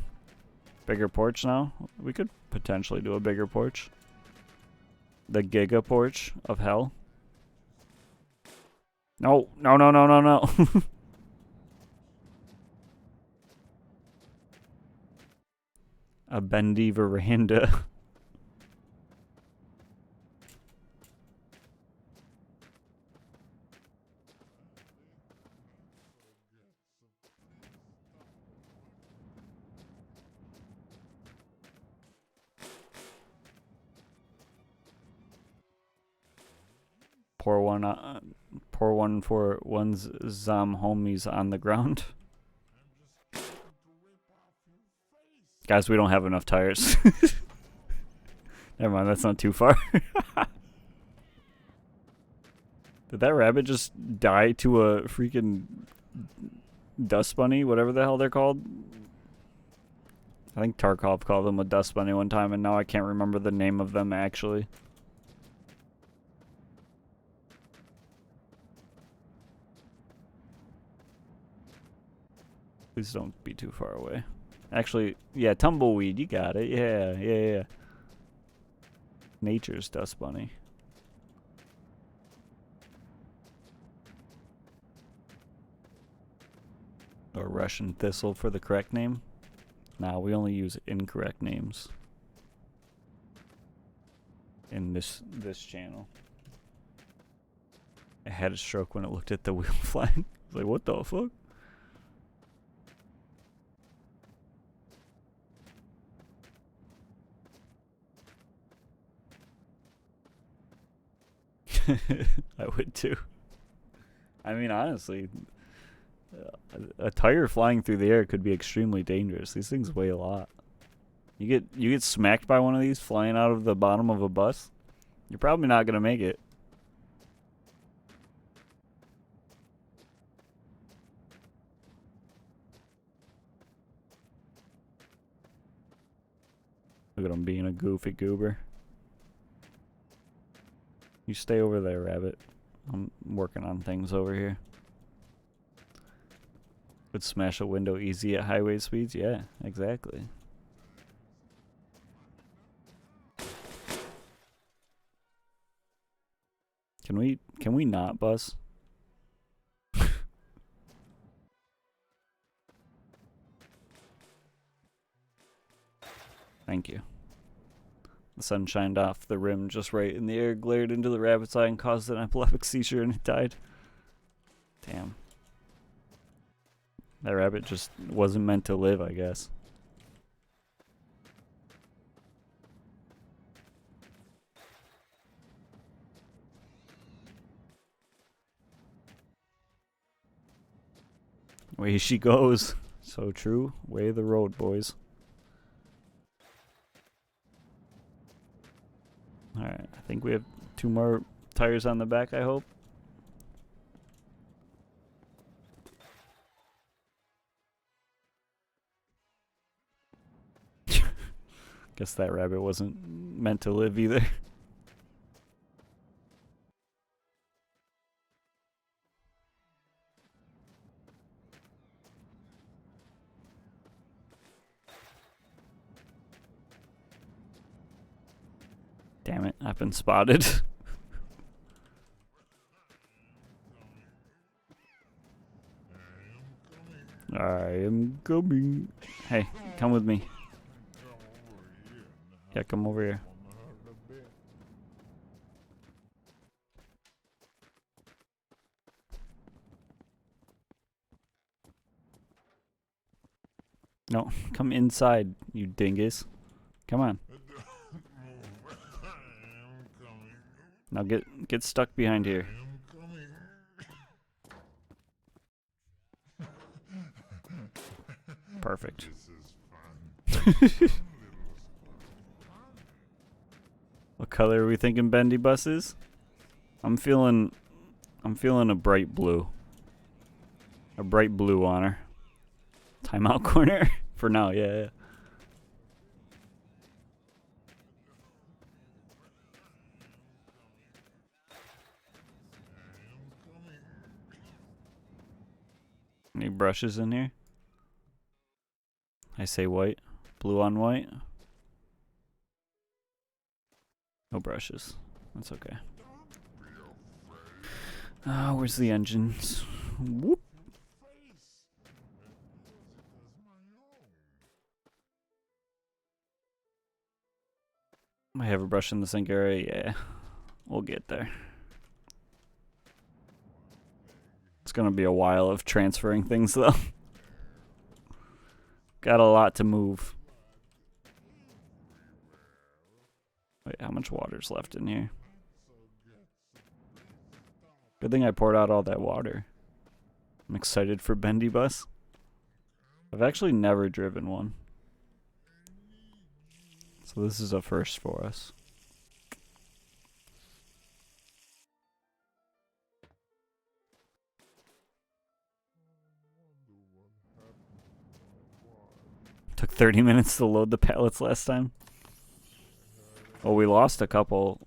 Speaker 1: Bigger porch now. We could potentially do a bigger porch. The Giga porch of hell. No, no, no, no, no, no. A bendy veranda. Pour one for one's Zom homies on the ground. Guys, we don't have enough tires. Never mind, that's not too far. Did that rabbit just die to a freaking dust bunny, whatever the hell they're called? I think Tarkov called them a dust bunny one time, and now I can't remember the name of them actually. Please don't be too far away. Actually, yeah, tumbleweed, you got it. Yeah. Nature's dust bunny. Or Russian thistle for the correct name. Nah, we only use incorrect names in this channel. I had a stroke when it looked at the wheel flag. I was like, what the fuck? I would too. I mean, honestly, a tire flying through the air could be extremely dangerous. These things weigh a lot. You get smacked by one of these flying out of the bottom of a bus, you're probably not gonna make it. Look at him being a goofy goober. You stay over there, rabbit. I'm working on things over here. Would smash a window easy at highway speeds? Yeah, exactly. Can we not bus? Thank you. The sun shined off the rim just right, and the air glared into the rabbit's eye and caused an epileptic seizure, and it died. Damn. That rabbit just wasn't meant to live, I guess. Way she goes. So true. Way of the road, boys. Alright, I think we have 2 more tires on the back, I hope. Guess that rabbit wasn't meant to live either. Damn it, I've been spotted. I am coming. Hey, come with me. Yeah, come over here. No, come inside, you dingus. Come on. Now get stuck behind here. Perfect. What color are we thinking bendy bus is? I'm feeling a bright blue. A bright blue on her. Timeout corner for now, yeah. Any brushes in here? I say white. Blue on white. No brushes. That's okay. Where's the engines? Whoop. I have a brush in the sink area. Yeah, we'll get there. It's gonna be a while of transferring things though. Got a lot to move. Wait, how much water's left in here? Good thing I poured out all that water. I'm excited for Bendy Bus. I've actually never driven one. So this is a first for us. Took 30 minutes to load the pallets last time. Oh, we lost a couple.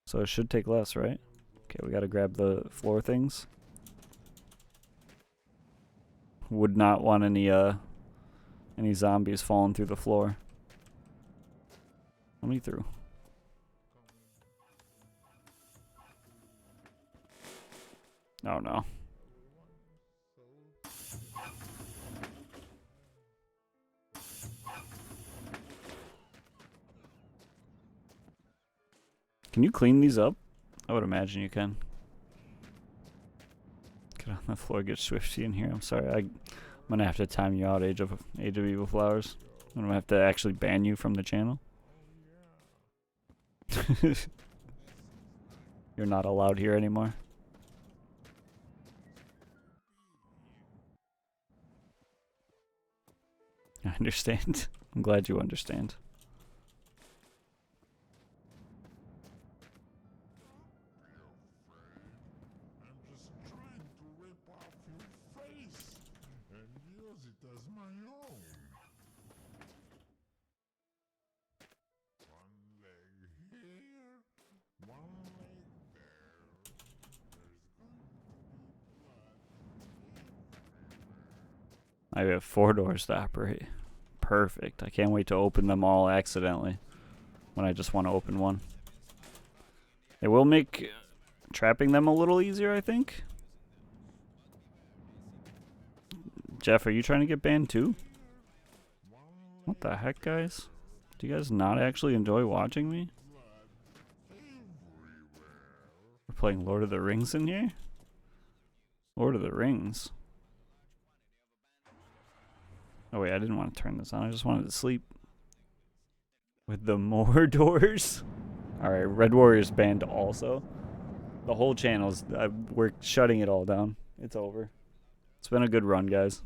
Speaker 1: So it should take less, right? Okay, we gotta grab the floor things. Would not want any zombies falling through the floor. Let me through. Oh no. Can you clean these up? I would imagine you can. Get on the floor, get Swifty in here. I'm sorry, I'm gonna have to time you out, Age of Evil Flowers. I'm gonna have to actually ban you from the channel. You're not allowed here anymore. I understand. I'm glad you understand. I have 4 doors to operate. Perfect. I can't wait to open them all accidentally when I just want to open one. It will make trapping them a little easier, I think. Jeff, are you trying to get banned too? What the heck, guys? Do you guys not actually enjoy watching me? We're playing Lord of the Rings in here? Lord of the Rings? Oh wait, I didn't want to turn this on. I just wanted to sleep. With the more doors? Alright, Red Warrior's banned also. The whole channel's... we're shutting it all down. It's over. It's been a good run, guys.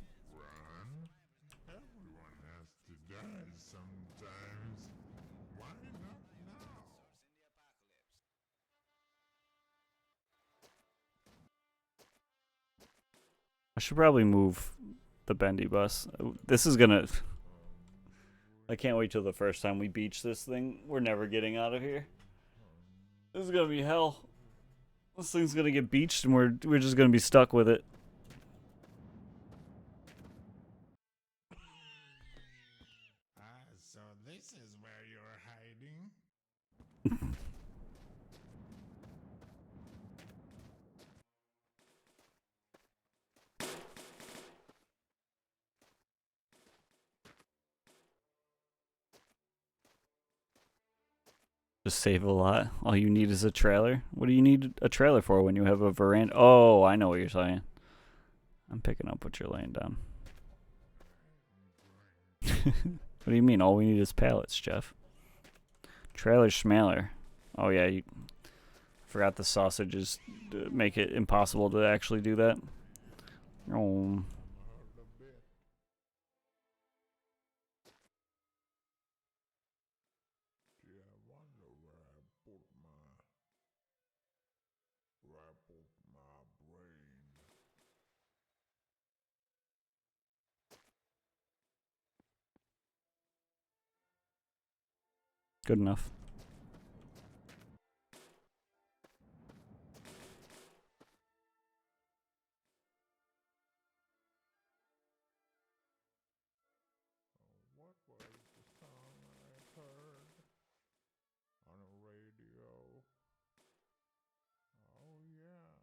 Speaker 1: I should probably move the bendy bus. This is gonna... I can't wait till the first time we beach this thing. We're never getting out of here. This is gonna be hell. This thing's gonna get beached and we're just gonna be stuck with it.
Speaker 5: So this is where you're hiding?
Speaker 1: Just save a lot. All you need is a trailer. What do you need a trailer for when you have a veranda? Oh, I know what you're saying. I'm picking up what you're laying down. What do you mean? All we need is pallets, Jeff. Trailer schmaler. Oh yeah, you forgot the sausages make it impossible to actually do that. Oh. Good enough.
Speaker 5: What was the song I heard on a radio? Oh yeah.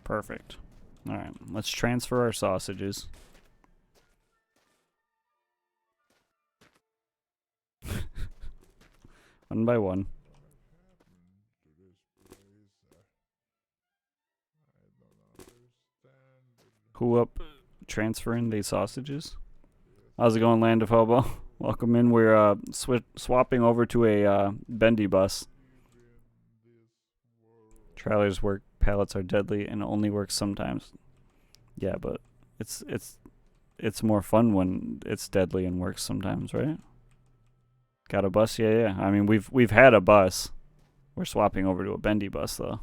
Speaker 1: Perfect. Alright, let's transfer our sausages. One by one.
Speaker 5: To this place, I don't understand it.
Speaker 1: Who up transferring these sausages? How's it going, Land of Hobo? Welcome in. We're swapping over to a bendy bus. Trailers work, pallets are deadly, and only work sometimes. Yeah, but it's more fun when it's deadly and works sometimes, right? Got a bus? Yeah. I mean, we've had a bus. We're swapping over to a bendy bus though.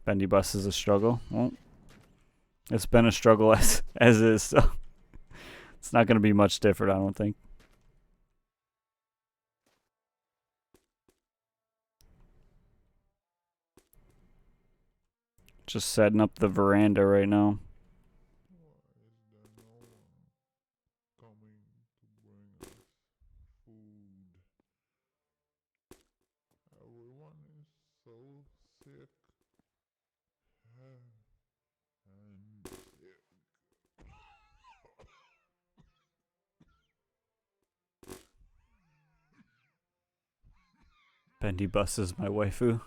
Speaker 1: Bendy bus is a struggle. Well, it's been a struggle as is, so it's not going to be much different, I don't think. Just setting up the veranda right now.
Speaker 5: Why is there no one coming to bring us food? Everyone is so sick. I'm sick.
Speaker 1: Bendy bus is my waifu.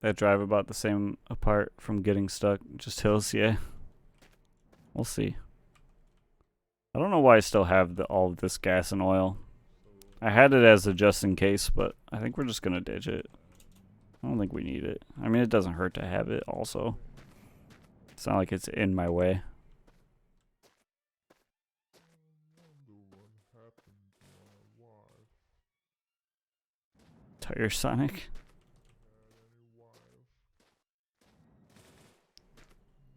Speaker 1: That drive about the same apart from getting stuck. Just hills, yeah. We'll see. I don't know why I still have all of this gas and oil. I had it as a just in case, but I think we're just gonna ditch it. I don't think we need it. I mean, it doesn't hurt to have it also. It's not like it's in my way.
Speaker 5: I wonder what happened to my wife.
Speaker 1: Tire Sonic.
Speaker 5: Had any wife?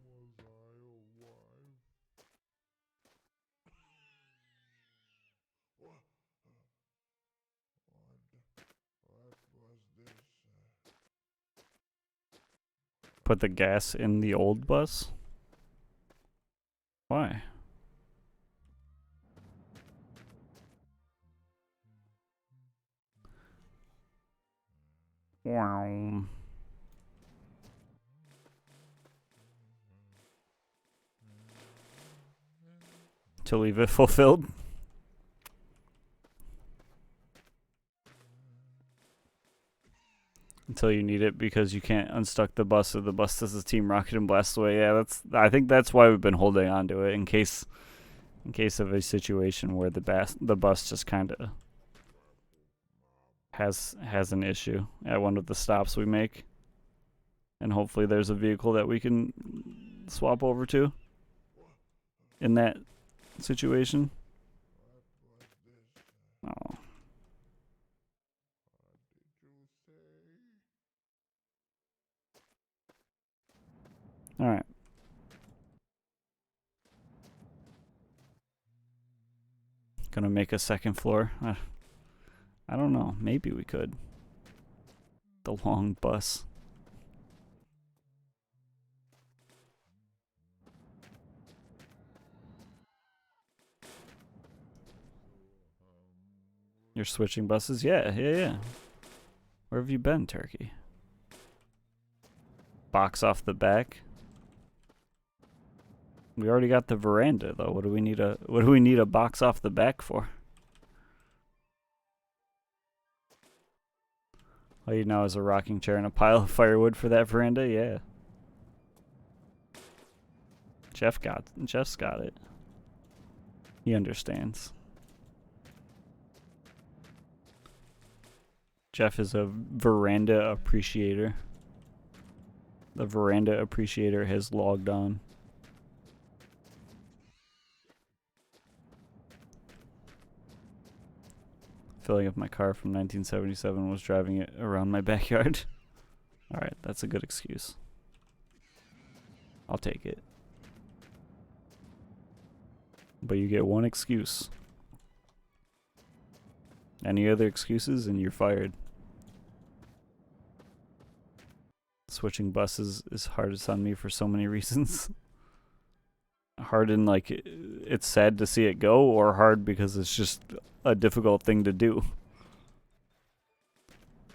Speaker 5: Was I a wife? What? What was this?
Speaker 1: Put the gas in the old bus? Why? Wow. To leave it fulfilled? Until you need it because you can't unstuck the bus or the bus does the Team Rocket and blast away. Yeah, I think that's why we've been holding on to it in case of a situation where the bus just kind of has an issue at one of the stops we make. And hopefully there's a vehicle that we can swap over to in that situation. Oh. Alright. Gonna make a second floor. I don't know. Maybe we could. The long bus. You're switching buses? Yeah. Where have you been, Turkey? Box off the back. We already got the veranda though. What do we need a box off the back for? All you know is a rocking chair and a pile of firewood for that veranda? Yeah. Jeff's got it. He understands. Jeff is a veranda appreciator. The veranda appreciator has logged on. Filling up my car from 1977 was driving it around my backyard. Alright, that's a good excuse. I'll take it. But you get one excuse. Any other excuses and you're fired. Switching buses is hardest on me for so many reasons. Hard in like it's sad to see it go, or hard because it's just a difficult thing to do.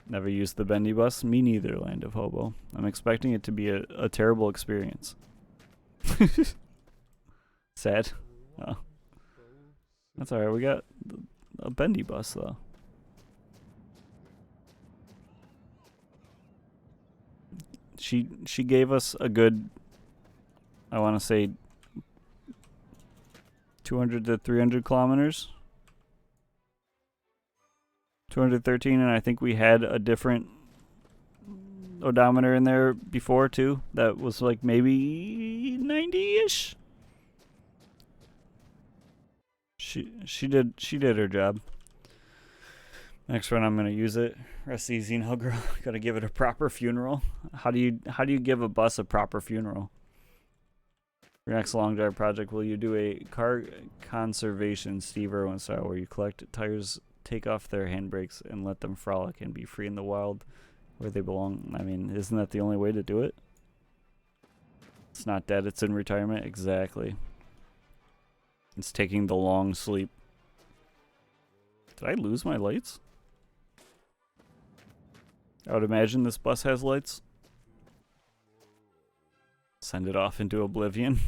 Speaker 1: Never used the bendy bus? Me neither, Land of Hobo. I'm expecting it to be a terrible experience. Sad. Oh. That's alright, we got a bendy bus though. She gave us a good, I want to say 200 to 300 kilometers. 213, and I think we had a different odometer in there before too. That was like maybe 90-ish. She did her job. Next run I'm gonna use it. Rest easy now, girl. Gotta give it a proper funeral. How do you give a bus a proper funeral? Your next long drive project, will you do a car conservation Steve Irwin style where you collect tires, take off their handbrakes, and let them frolic and be free in the wild where they belong? I mean, isn't that the only way to do it? It's not dead, it's in retirement. Exactly. It's taking the long sleep. Did I lose my lights? I would imagine this bus has lights. Send it off into oblivion.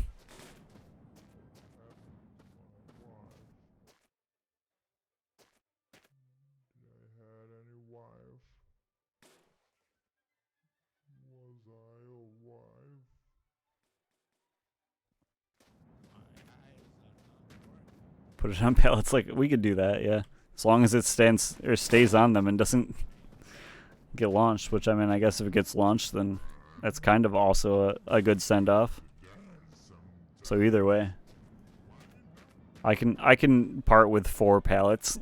Speaker 1: Put it on pallets, like we could do that, yeah. As long as it stands or stays on them and doesn't get launched, which I mean, I guess if it gets launched, then that's kind of also a good send off. So either way, I can part with 4 pallets.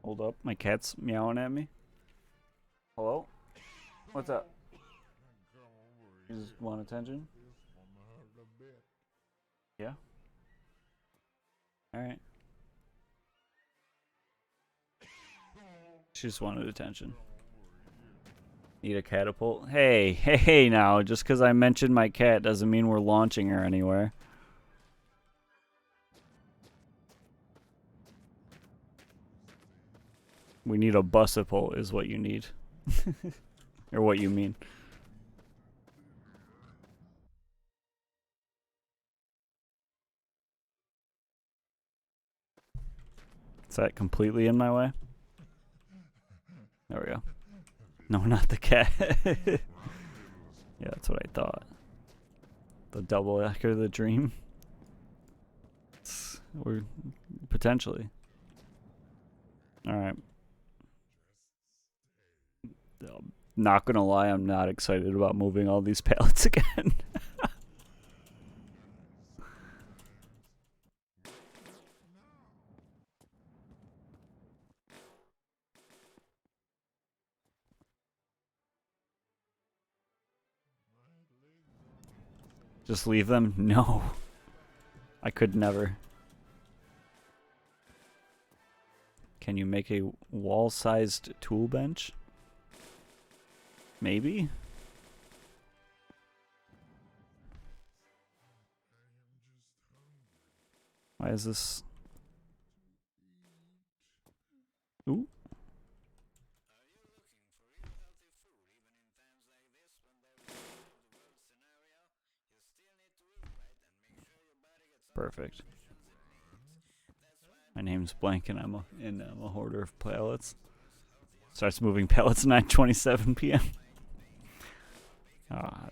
Speaker 1: Hold up, my cat's meowing at me. Hello? What's up? You just want attention? Yeah? Alright. She just wanted attention. Need a catapult? Hey now, just because I mentioned my cat doesn't mean we're launching her anywhere. We need a busipole is what you need. Or what you mean. Is that completely in my way? There we go. No, not the cat. Yeah, that's what I thought. The double echo of the dream. Or potentially. Alright. Not gonna lie, I'm not excited about moving all these pallets again. Just leave them? No. I could never. Can you make a wall-sized tool bench? Maybe? Why is this? Ooh. Perfect. My name's blank and I'm a hoarder of pallets. Starts moving pallets 9:27 p.m. I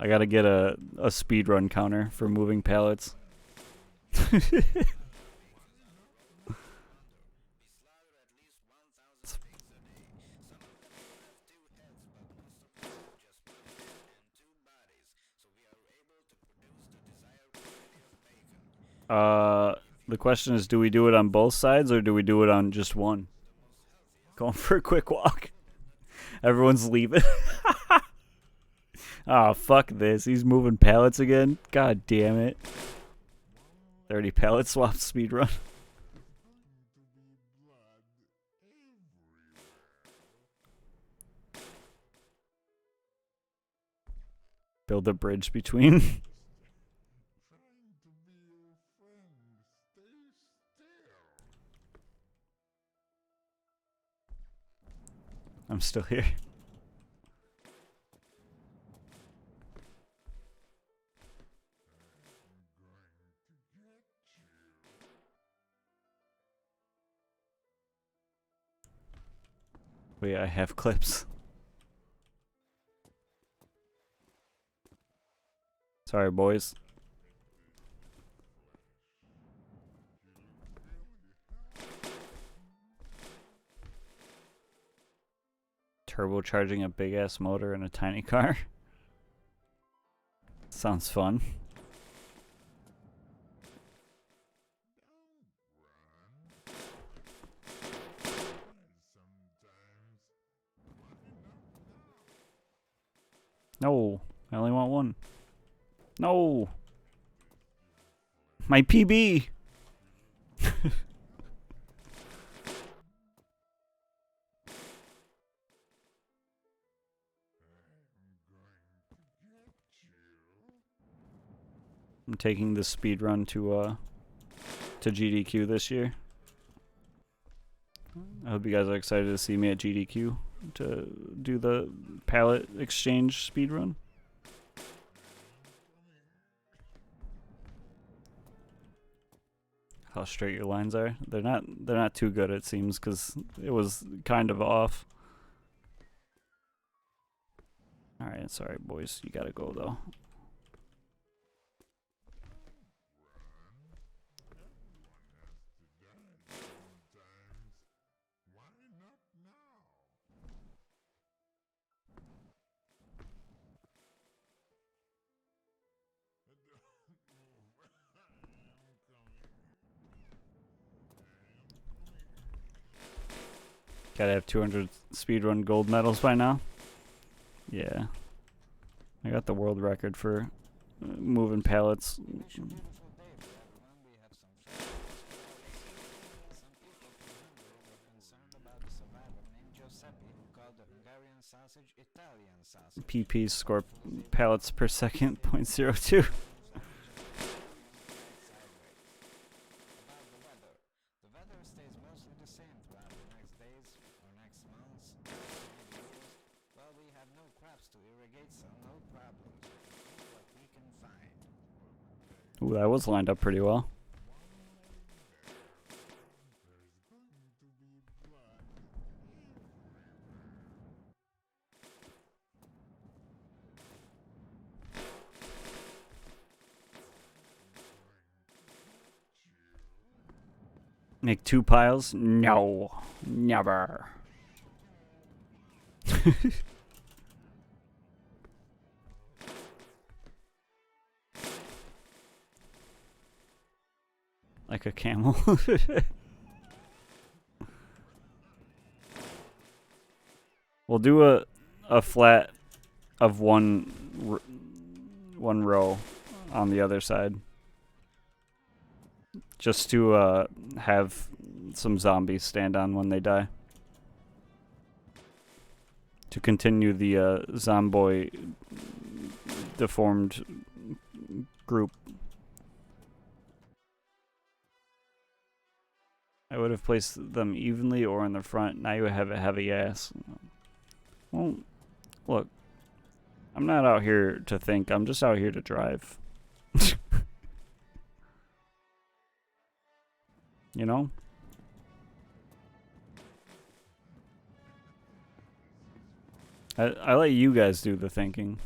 Speaker 1: gotta get a speed run counter for moving pallets. The question is, do we do it on both sides or do we do it on just one? Going for a quick walk. Everyone's leaving. Oh, fuck this. He's moving pallets again. God damn it. 30 pallet swap speed run. Build a bridge between. I'm still here. Wait, I have clips. Sorry, boys. Turbocharging a big ass motor in a tiny car. Sounds fun. No, I only want one. No, my PB. I'm taking the speed run to GDQ this year. I hope you guys are excited to see me at GDQ to do the pallet exchange speed run. How straight your lines are? They're not too good, it seems, because it was kind of off. All right, sorry boys, you gotta go though. Gotta have 200 speedrun gold medals by now. Yeah. I got the world record for moving pallets. PPs score pallets per second, 0.02. Ooh, that was lined up pretty well. Make 2 piles? No, never. Like a camel. We'll do a flat of one row on the other side, just to have some zombies stand on when they die, to continue the zomboid deformed group. I would have placed them evenly or in the front. Now you have a heavy ass. Well, look. I'm not out here to think. I'm just out here to drive. You know? I let you guys do the thinking.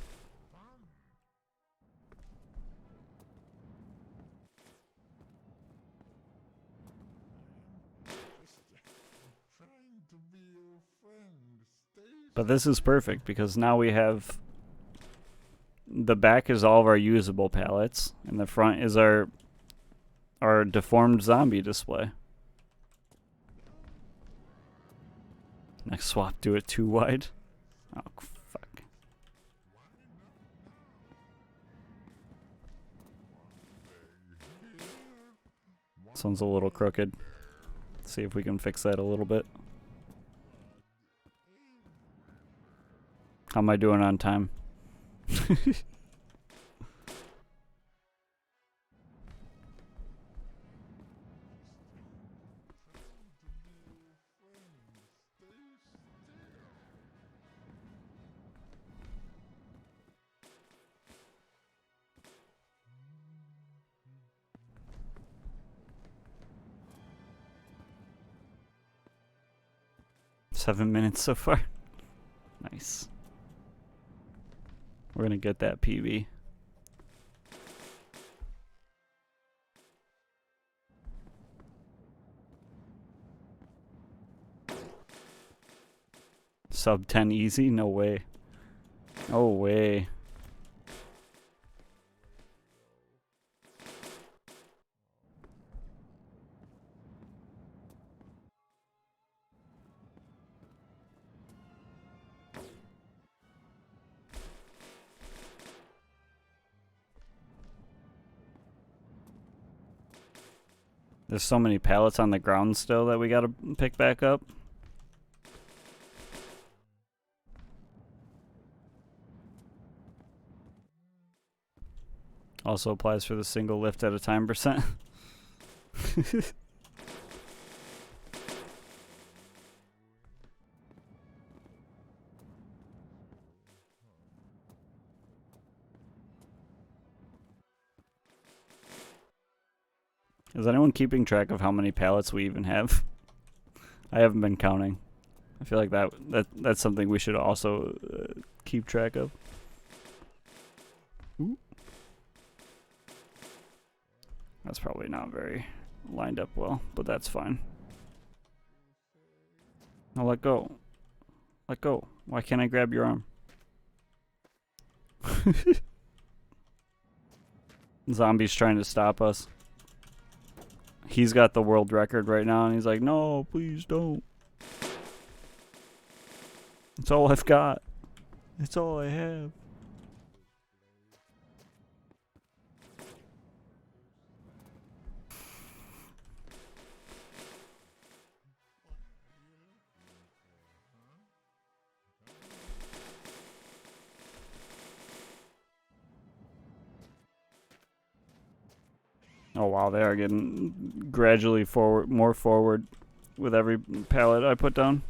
Speaker 5: Trying to be your friend. Stay
Speaker 1: But this is perfect because now we have the back is all of our usable pallets and the front is our deformed zombie display. Next swap, do it too wide. Oh fuck. This one's a little crooked. See if we can fix that a little bit. How am I doing on time? Seven minutes so far. Nice. We're gonna get that PB. Sub 10 easy? No way. No way. There's so many pallets on the ground still that we gotta pick back up. Also applies for the single lift at a time percent. Is anyone keeping track of how many pallets we even have? I haven't been counting. I feel like that's something we should also keep track of. Ooh. That's probably not very lined up well, but that's fine. Now let go. Let go. Why can't I grab your arm? Zombie's trying to stop us. He's got the world record right now, and he's like, no, please don't. It's all I've got. It's all I have. Oh wow, they are getting gradually forward, more forward with every pallet I put down.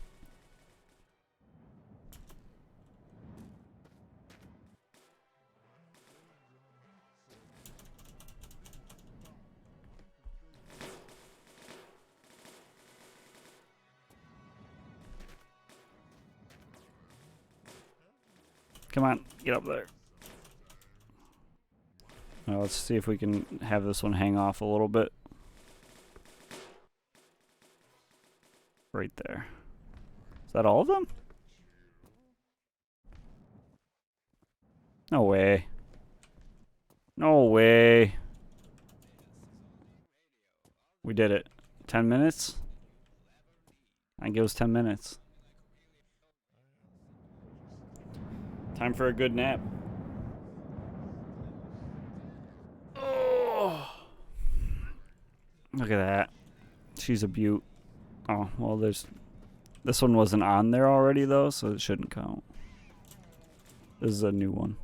Speaker 1: Come on, get up there. Now let's see if we can have this one hang off a little bit. Right there. Is that all of them? No way. No way. We did it. 10 minutes? I think it was 10 minutes. Time for a good nap. Oh. Look at that. She's a beaut. Oh, well, this one wasn't on there already, though, so it shouldn't count. This is a new one.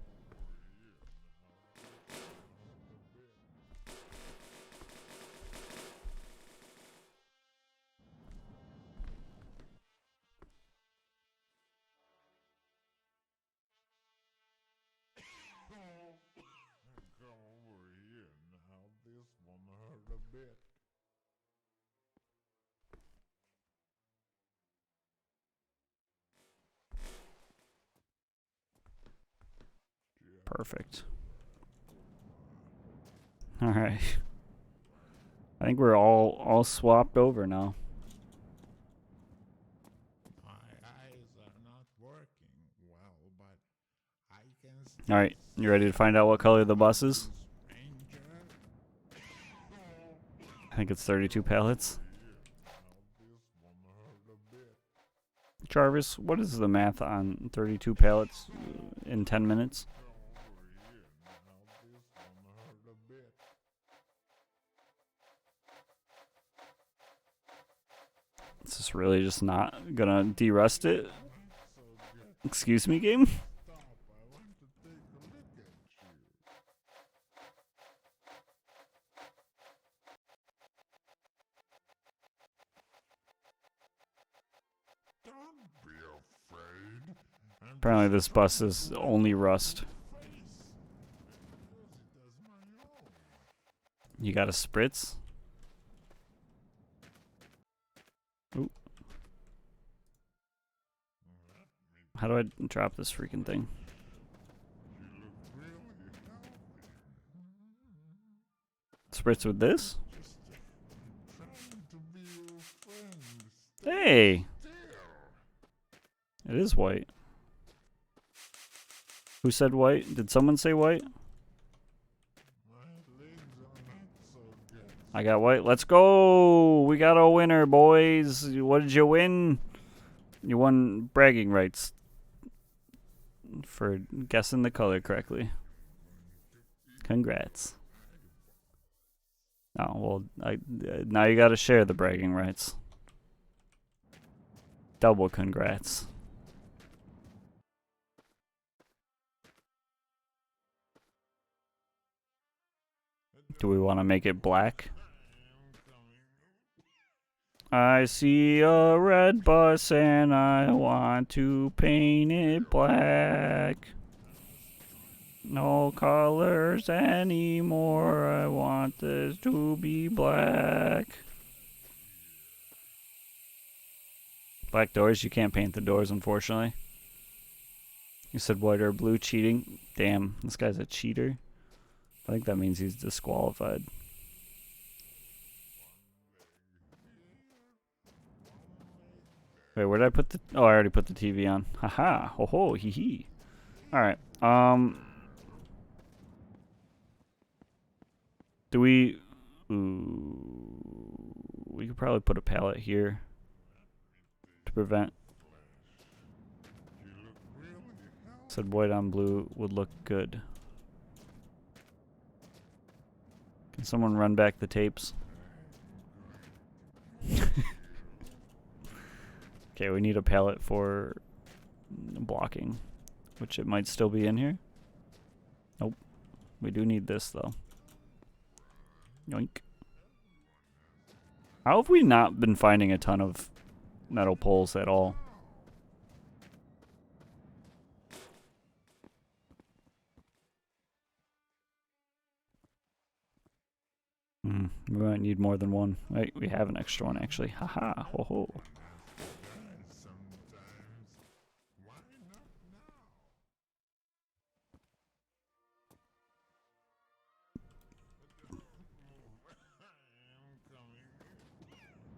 Speaker 1: Perfect. Alright. I think we're all swapped over now.
Speaker 5: My eyes are not working well, but I can still
Speaker 1: Alright, you ready to find out what color the bus is?
Speaker 5: stranger.
Speaker 1: I think it's 32 pallets. Jarvis, what is the math on 32 pallets in 10 minutes? Is this really just not gonna derust it? Excuse me, game?
Speaker 5: Don't be afraid. I'm
Speaker 1: Apparently this bus is only rust. You got a spritz? Ooh. How do I drop this freaking thing? Spritz with this? Hey! It is white. Who said white? Did someone say white? I got white. Let's go! We got a winner, boys. What did you win? You won bragging rights for guessing the color correctly. Congrats. Oh, well, now you gotta share the bragging rights. Double congrats. Do we want to make it black? I see a red bus and I want to paint it black. No colors anymore. I want this to be black. Black doors? You can't paint the doors, unfortunately. You said white or blue cheating? Damn, this guy's a cheater. I think that means he's disqualified. Wait, where did I put the... Oh, I already put the TV on. Haha, ho ho, hee hee. Alright, do we... Ooh, we could probably put a pallet here to prevent... Said white on blue would look good. Can someone run back the tapes? Okay, we need a pallet for blocking, which it might still be in here. Nope. We do need this, though. Yoink. How have we not been finding a ton of metal poles at all? We might need more than one. Wait, we have an extra one, actually. Haha, ho ho.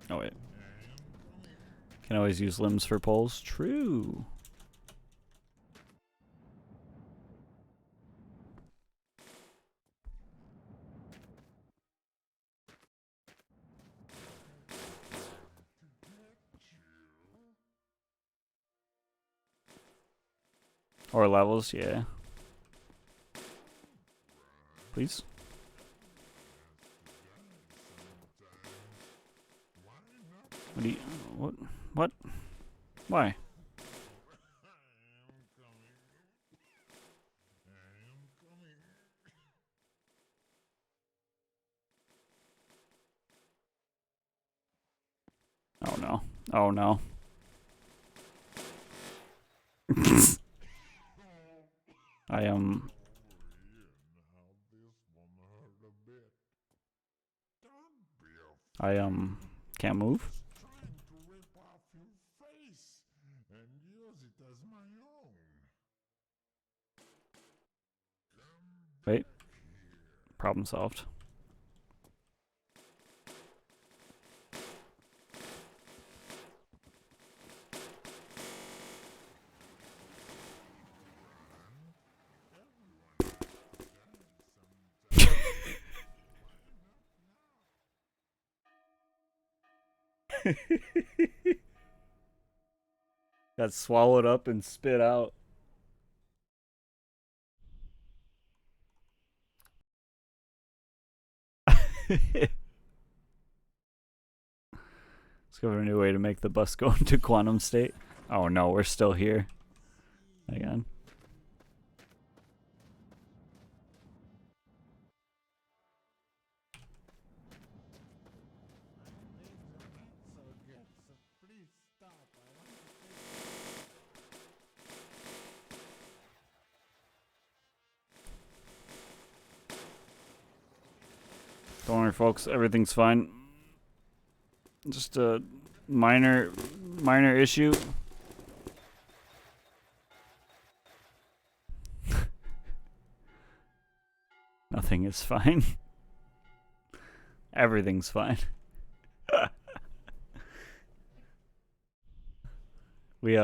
Speaker 1: Oh, wait. Can always use limbs for poles. True. Or levels, yeah. Please. What do you... What? What? Why? Oh no. Oh no. I can't move.
Speaker 5: Trying to rip off your face and use it as my own.
Speaker 1: Wait. Problem solved. Got swallowed up and spit out. Let's go for a new way to make the bus go into quantum state. Oh no, we're still here. Hang on.
Speaker 5: So good, so please stop. I want to
Speaker 1: Don't worry, folks. Everything's fine. Just a minor issue. Nothing is fine. Everything's fine. We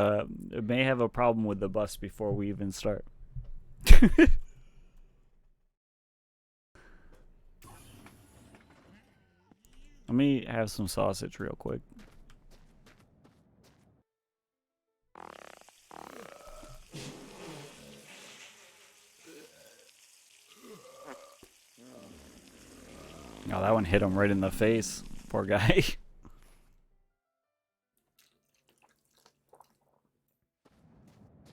Speaker 1: may have a problem with the bus before we even start. Let me have some sausage real quick. Oh, that one hit him right in the face. Poor guy.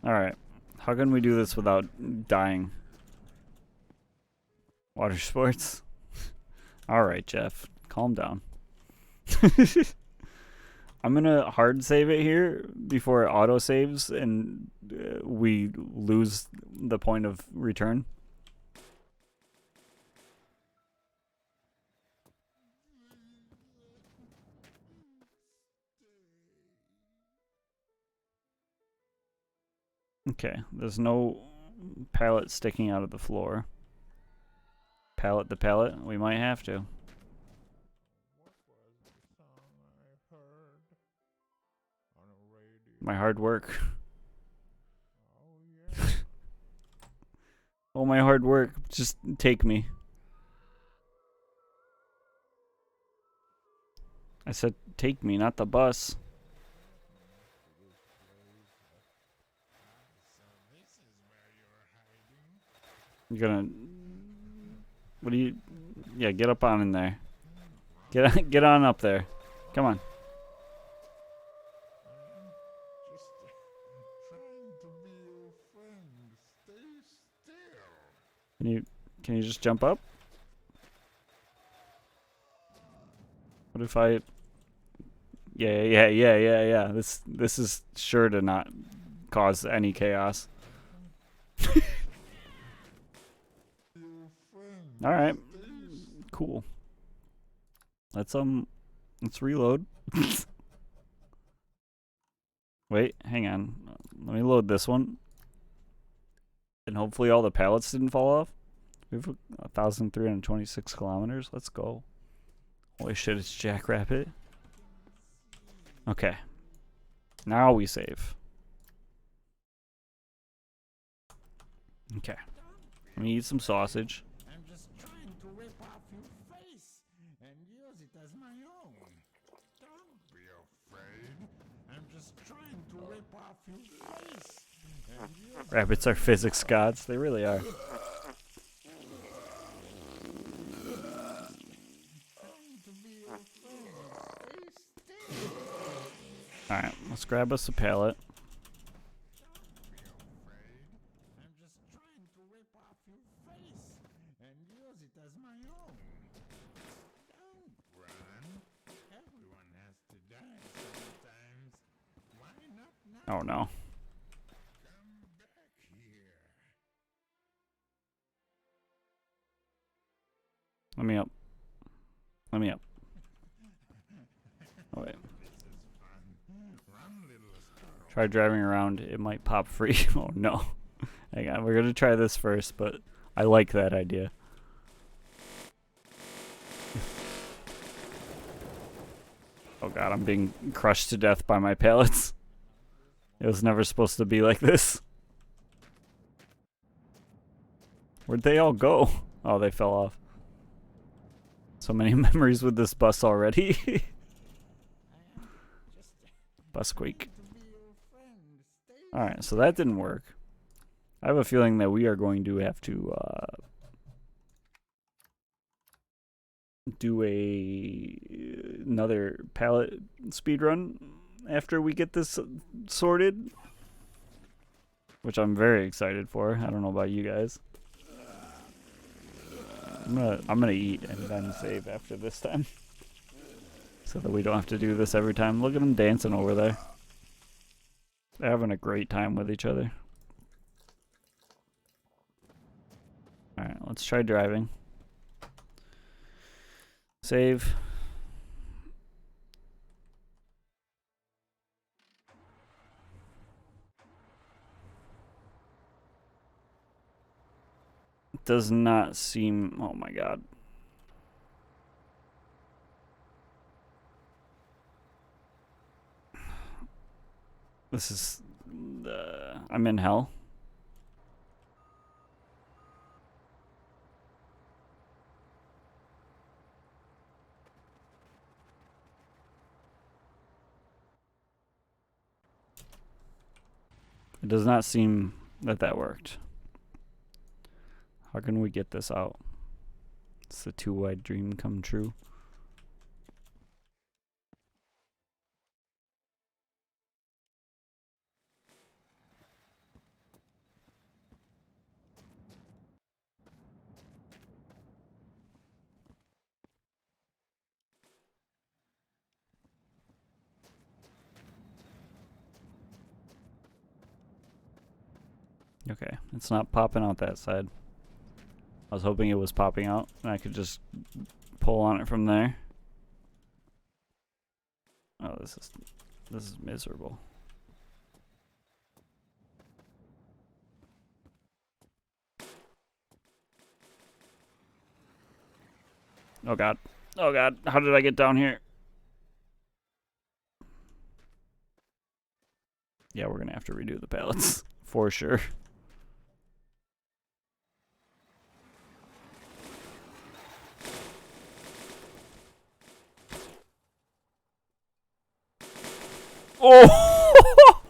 Speaker 1: Alright. How can we do this without dying? Water sports? Alright, Jeff. Calm down. I'm gonna hard save it here before it auto saves and we lose the point of return. Okay, there's no pallet sticking out of the floor. Pallet the pallet? We might have to. My hard work. Oh, my hard work. Just take me. I said take me, not the bus. You're gonna... What do you... Yeah, get up on in there. Get on up there. Come on. Can you just jump up? What if I... Yeah. This is sure to not cause any chaos. Alright. Cool. Let's reload. Wait, hang on. Let me load this one. And hopefully all the pallets didn't fall off. We have 1,326 kilometers. Let's go. Holy shit, it's Jackrabbit. Okay. Now we save. Okay. Let me eat some sausage.
Speaker 5: I'm just trying to rip off your face and use it as my own. Don't be afraid. I'm just trying to rip off your face and use
Speaker 1: Rabbits are physics gods. They really are. Alright, let's grab us a pallet.
Speaker 5: I'm just trying to rip off your face and use it as my own. Don't run. Everyone has to die sometimes. Why not now?
Speaker 1: Oh no.
Speaker 5: Come back here.
Speaker 1: Let me up. Let me up. Oh wait.
Speaker 5: Run, little squirrel.
Speaker 1: Try driving around. It might pop free. Oh no. Hang on. We're gonna try this first, but I like that idea. Oh god, I'm being crushed to death by my pallets. It was never supposed to be like this. Where'd they all go? Oh, they fell off. So many memories with this bus already. Bus squeak. Alright, so that didn't work. I have a feeling that we are going to have to do another pallet speed run after we get this sorted, which I'm very excited for. I don't know about you guys. I'm gonna eat and then save after this time, so that we don't have to do this every time. Look at them dancing over there. They're having a great time with each other. Alright, let's try driving. Save. Does not seem... Oh my god. This is... I'm in hell. It does not seem that that worked. How can we get this out? It's the two-eyed dream come true. Okay, it's not popping out that side. I was hoping it was popping out and I could just pull on it from there. Oh, this is miserable. Oh god. Oh god, how did I get down here? Yeah, we're gonna have to redo the pallets for sure. Oh!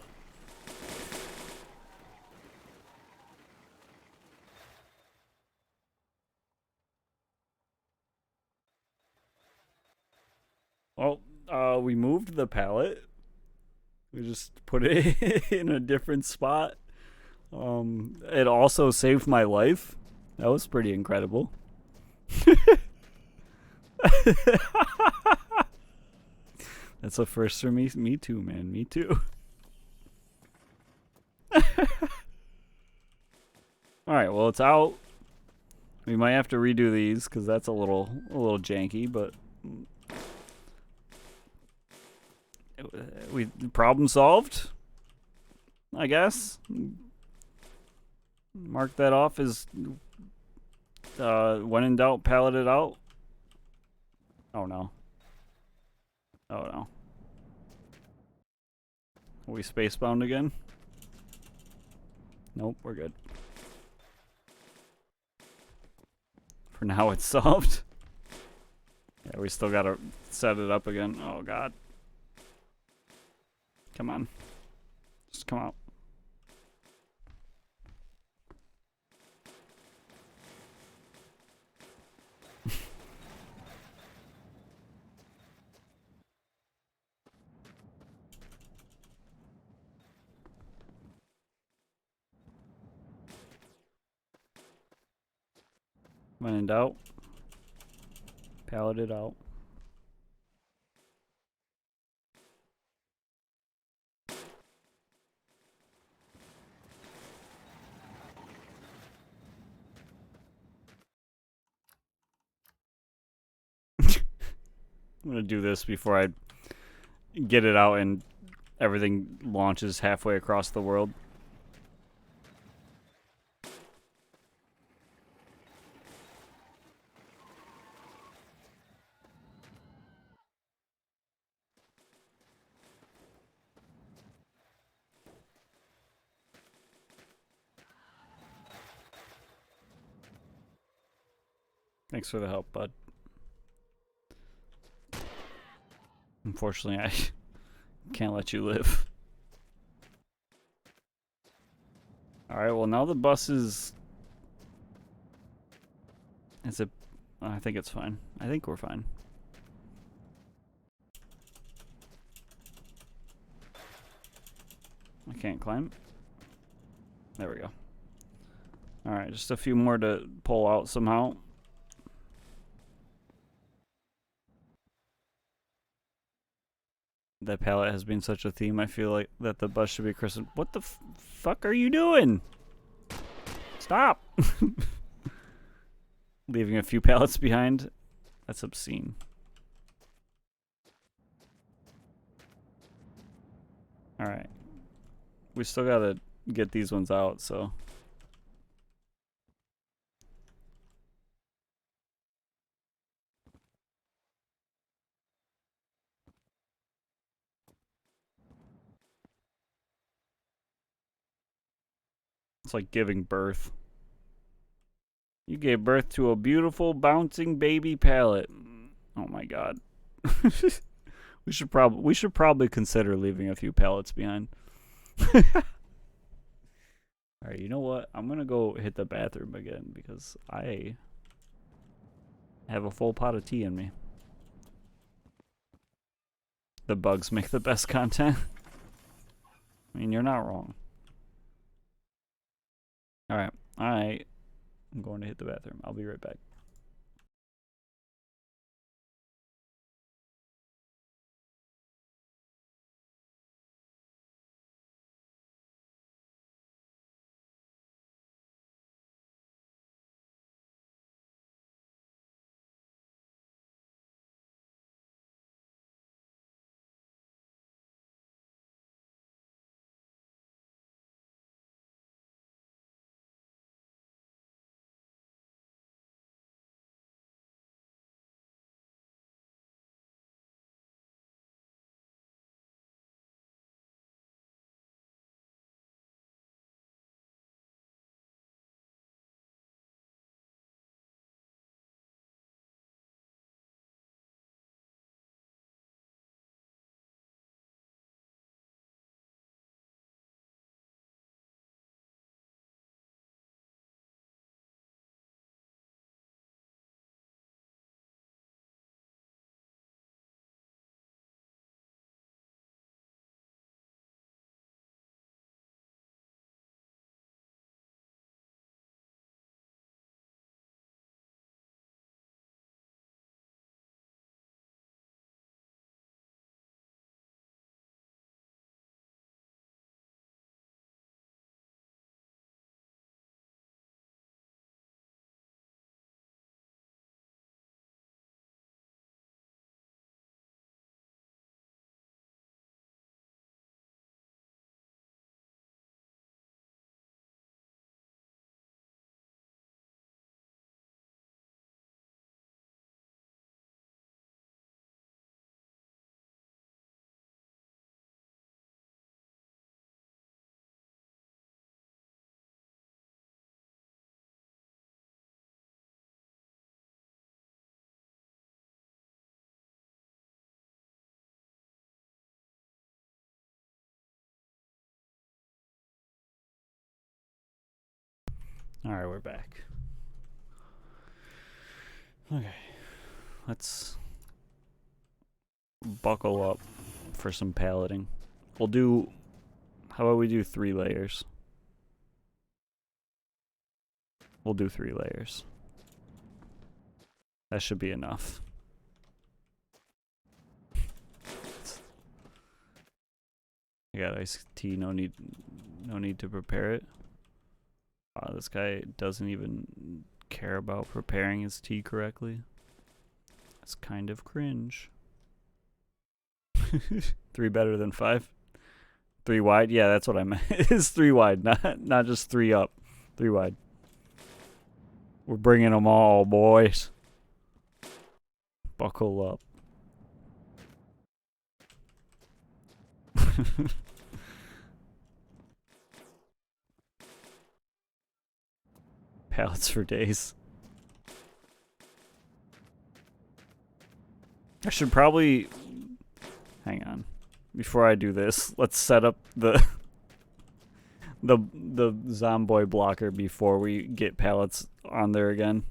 Speaker 1: Well, we moved the pallet. We just put it in a different spot. It also saved my life. That was pretty incredible. That's a first for me. Me too, man. Me too. Alright, well, it's out. We might have to redo these because that's a little janky, but we problem solved, I guess. Mark that off as when in doubt, pallet it out. Oh no. Oh no. Are we spacebound again? Nope, we're good. For now, it's solved. Yeah, we still gotta set it up again. Oh god. Come on. Just come out. When in doubt, pallet it out. I'm gonna do this before I get it out and everything launches halfway across the world. Thanks for the help, bud. Unfortunately, I can't let you live. Alright, well now the bus is... Is it... I think it's fine. I think we're fine. I can't climb. There we go. Alright, just a few more to pull out somehow. That palette has been such a theme, I feel like that the bus should be christened. What the fuck are you doing? Stop! Leaving a few pallets behind? That's obscene. Alright. We still gotta get these ones out, so... It's like giving birth. You gave birth to a beautiful bouncing baby pallet. Oh my god. we should probably consider leaving a few pallets behind. Alright, you know what? I'm gonna go hit the bathroom again because I have a full pot of tea in me. The bugs make the best content. I mean, you're not wrong. Alright, I'm going to hit the bathroom. I'll be right back. Alright, we're back. Okay. Let's buckle up for some palleting. We'll do... How about we do 3 layers? We'll do 3 layers. That should be enough. I got iced tea, no need to prepare it. Wow, this guy doesn't even care about preparing his tea correctly. That's kind of cringe. 3 better than 5? 3 wide? Yeah, that's what I meant. It's 3 wide, not just 3 up. 3 wide. We're bringing them all, boys. Buckle up. Pallets for days. I should probably... Hang on. Before I do this, let's set up the Zomboid blocker before we get pallets on there again.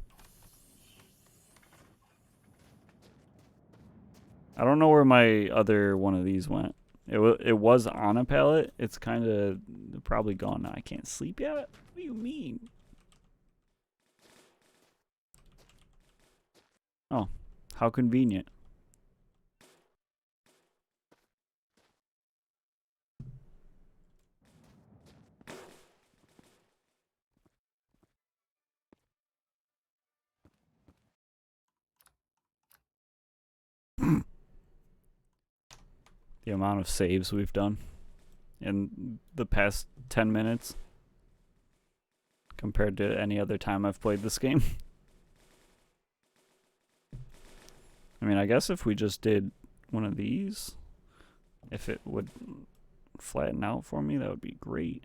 Speaker 1: I don't know where my other one of these went. It was on a pallet. It's kind of probably gone now. I can't sleep yet? What do you mean? Oh, how convenient. The amount of saves we've done in the past 10 minutes compared to any other time I've played this game. I mean, I guess if we just did one of these, if it would flatten out for me, that would be great.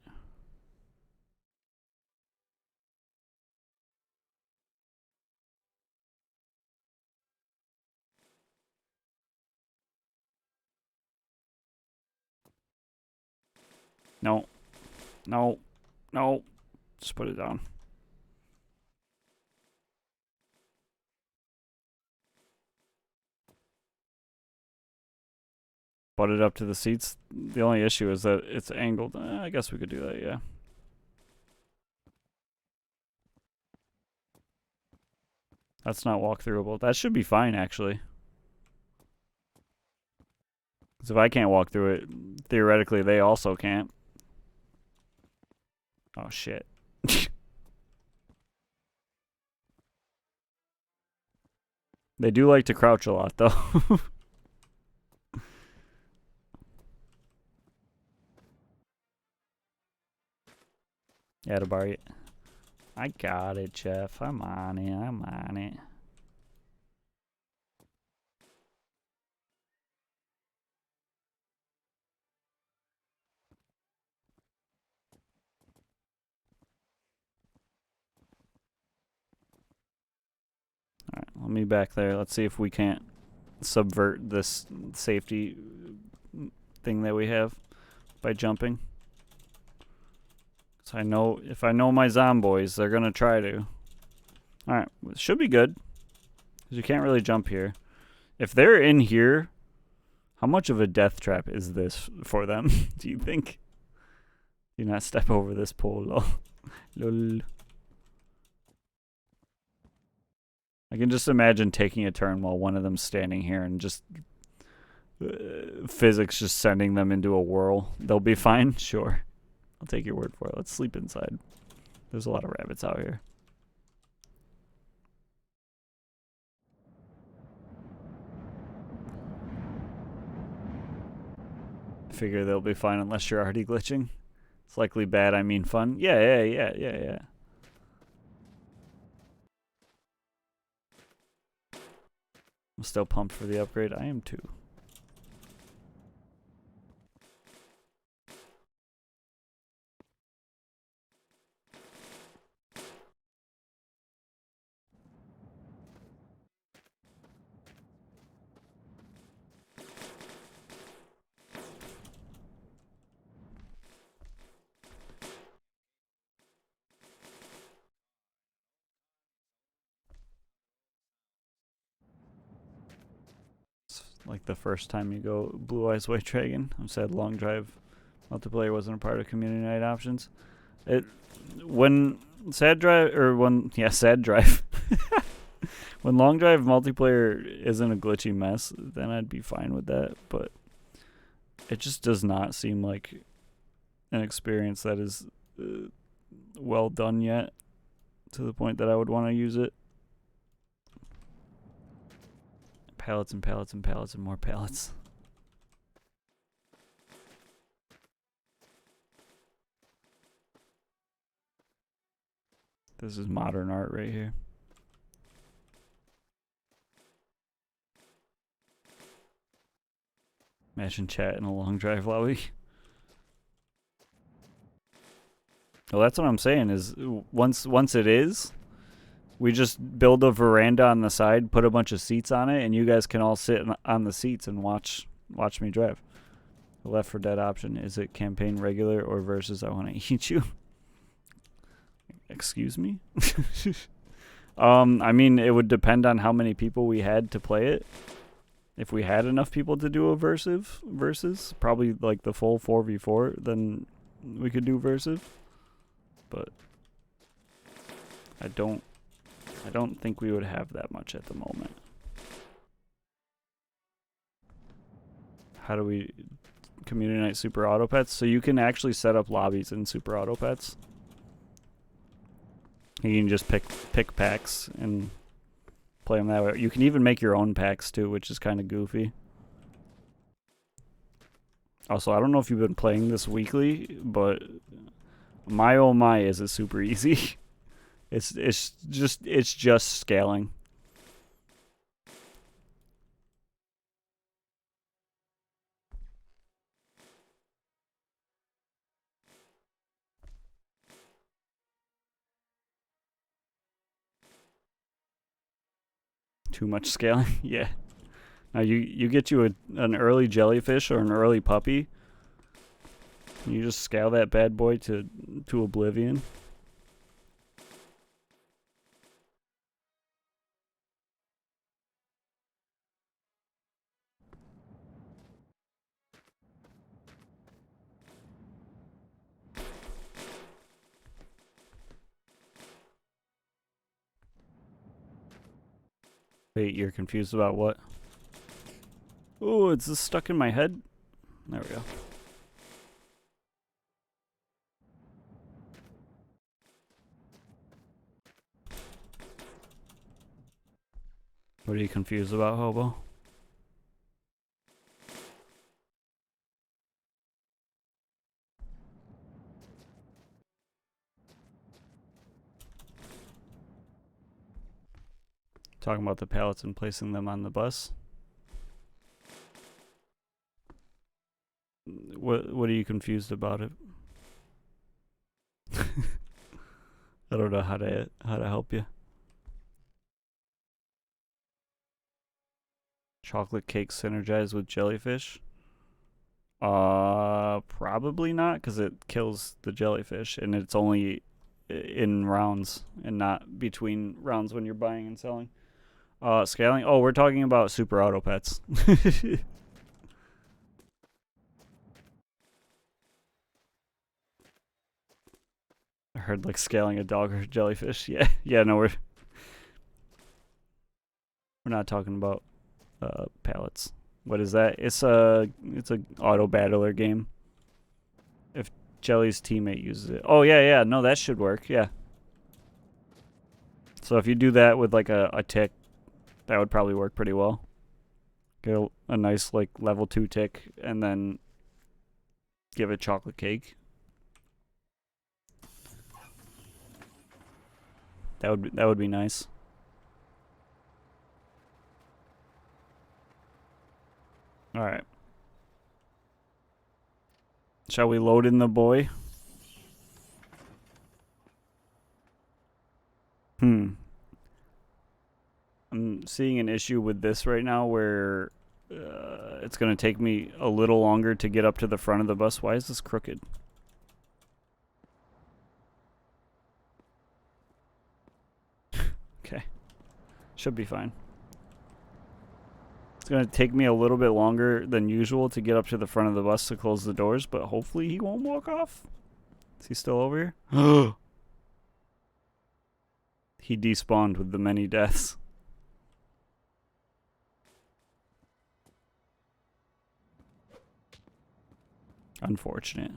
Speaker 1: No. No. No. Just put it down. Butt it up to the seats. The only issue is that it's angled. I guess we could do that, yeah. That's not walk-throughable. That should be fine, actually. Because if I can't walk through it, theoretically they also can't. Oh, shit. They do like to crouch a lot, though. Attaboy. I got it, Jeff. I'm on it. I'm on it. Alright, let me back there. Let's see if we can't subvert this safety thing that we have by jumping. So I know, if I know my zomboys, they're gonna try to. Alright, should be good. Because you can't really jump here. If they're in here, how much of a death trap is this for them, do you think? Do not step over this pole, lol. Lol. I can just imagine taking a turn while one of them's standing here and just physics just sending them into a whirl. They'll be fine? Sure. I'll take your word for it. Let's sleep inside. There's a lot of rabbits out here. Figure they'll be fine unless you're already glitching. It's likely bad, I mean fun. Yeah. I'm still pumped for the upgrade. I am too. Like the first time you go Blue Eyes White Dragon. I'm sad Long Drive multiplayer wasn't a part of community night options. When Sad Drive when Long Drive multiplayer isn't a glitchy mess, then I'd be fine with that, but it just does not seem like an experience that is well done yet to the point that I would want to use it. Pallets and pallets and pallets and more pallets. This is modern art right here. Imagine chat in a Long Drive lobby. Well, that's what I'm saying is once it is, We just build a veranda on the side, put a bunch of seats on it, and you guys can all sit on the seats and watch me drive. The Left 4 Dead option, is it campaign regular or versus I want to eat you? Excuse me? I mean, it would depend on how many people we had to play it. If we had enough people to do a versus, probably like the full 4v4, then we could do versus. But I don't think we would have that much at the moment. How do we community night Super Auto Pets? So you can actually set up lobbies in Super Auto Pets. You can just pick packs and play them that way. You can even make your own packs too, which is kind of goofy. Also, I don't know if you've been playing this weekly, but my oh my, is it super easy. It's just scaling. Too much scaling? Yeah. Now you get you an early jellyfish or an early puppy. You just scale that bad boy to oblivion. Wait, you're confused about what? Oh, is this stuck in my head? There we go. What are you confused about, Hobo? Talking about the pallets and placing them on the bus. What are you confused about it? I don't know how to help you. Chocolate cake synergize with jellyfish? Probably not, because it kills the jellyfish, and it's only in rounds and not between rounds when you're buying and selling. Scaling? Oh, we're talking about Super Auto Pets. I heard like scaling a dog or a jellyfish. Yeah, no, we're not talking about pallets. What is that? It's a auto battler game. If Jelly's teammate uses it. Oh yeah, no, that should work. Yeah. So if you do that with like a tick, that would probably work pretty well. Get a nice like level 2 tick and then give it chocolate cake. That would be nice. All right. Shall we load in the boy? I'm seeing an issue with this right now where it's going to take me a little longer to get up to the front of the bus. Why is this crooked? Okay. Should be fine. It's going to take me a little bit longer than usual to get up to the front of the bus to close the doors, but hopefully he won't walk off. Is he still over here? He despawned with the many deaths. Unfortunate.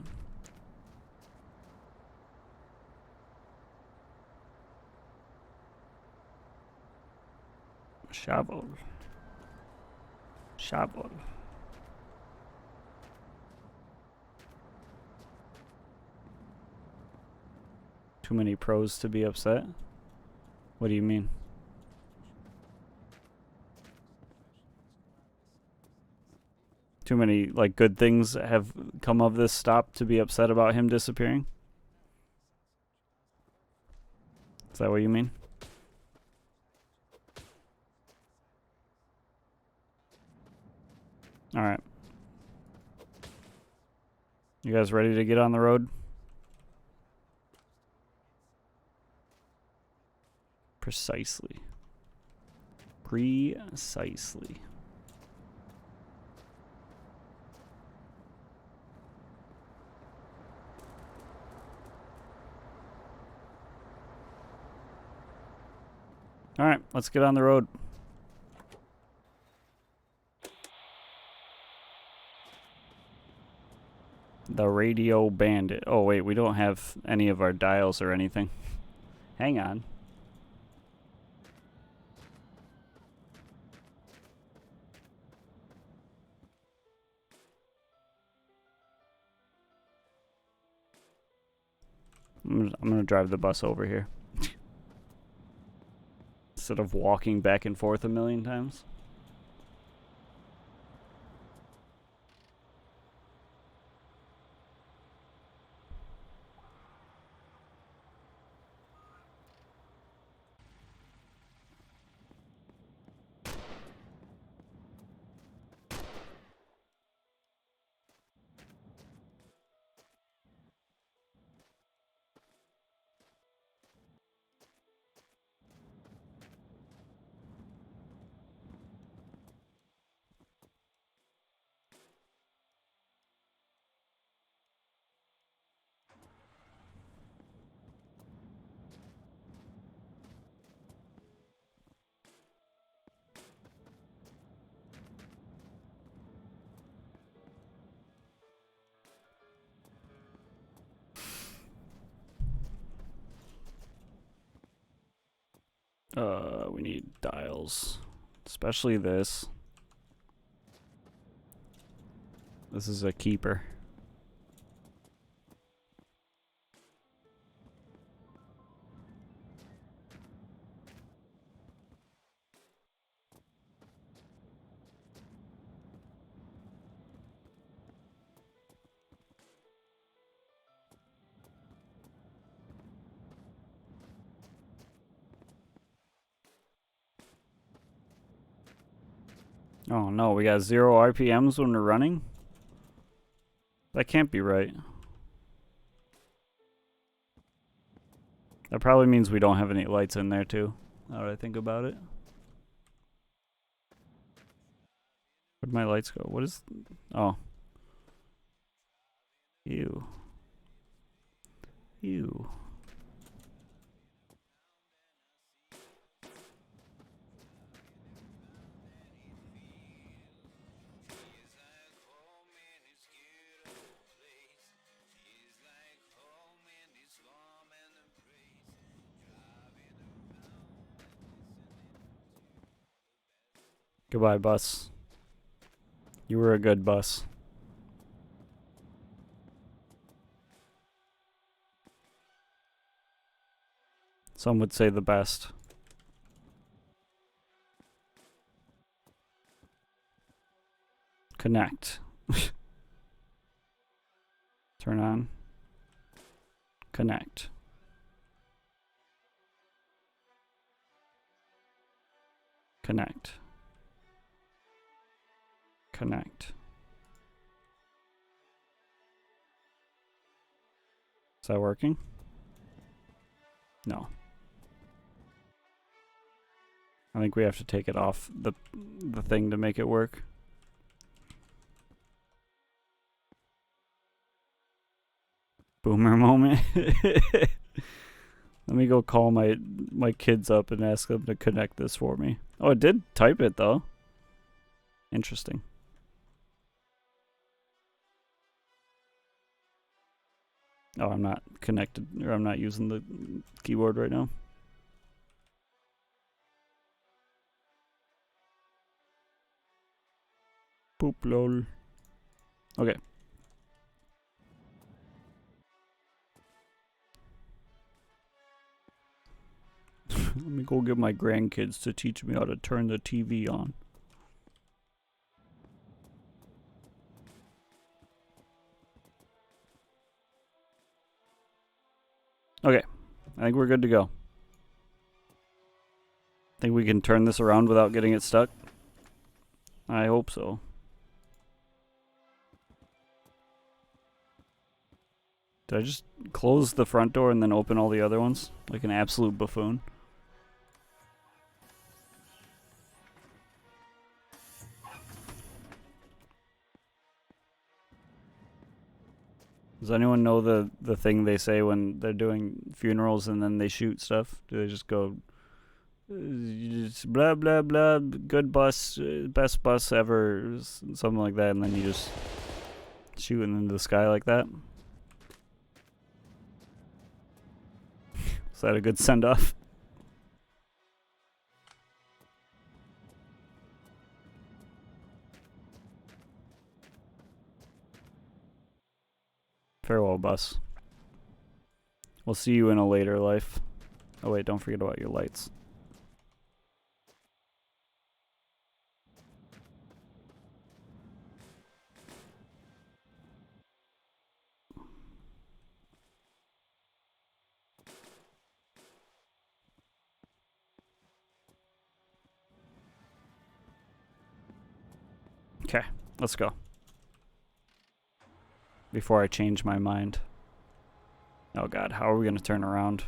Speaker 1: Shovel. Too many pros to be upset? What do you mean? Too many like good things have come of this stop to be upset about him disappearing? Is that what you mean? Alright. You guys ready to get on the road? Precisely. Precisely. Alright, let's get on the road. The Radio Bandit. Oh, wait, we don't have any of our dials or anything. Hang on. I'm gonna drive the bus over here. Instead of walking back and forth a million times. We need dials. Especially this. This is a keeper. Oh no, we got 0 RPMs when we're running? That can't be right. That probably means we don't have any lights in there too, now that I think about it. Where'd my lights go? What is... Oh. Ew. Ew. Goodbye, bus. You were a good bus. Some would say the best. Connect. Turn on. Connect. Connect. Connect. Is that working? No. I think we have to take it off the thing to make it work. Boomer moment. Let me go call my kids up and ask them to connect this for me. Oh, it did type it though. Interesting. Oh, I'm not connected, or I'm not using the keyboard right now. Poop lol. Okay. Let me go get my grandkids to teach me how to turn the TV on. Okay, I think we're good to go. Think we can turn this around without getting it stuck? I hope so. Did I just close the front door and then open all the other ones? Like an absolute buffoon? Does anyone know the thing they say when they're doing funerals and then they shoot stuff? Do they just go, just blah, blah, blah, good bus, best bus ever, something like that, and then you just shoot into the sky like that? Is that a good send-off? Farewell, bus. We'll see you in a later life. Oh wait, don't forget about your lights. Okay, let's go. Before I change my mind. Oh god, how are we gonna turn around?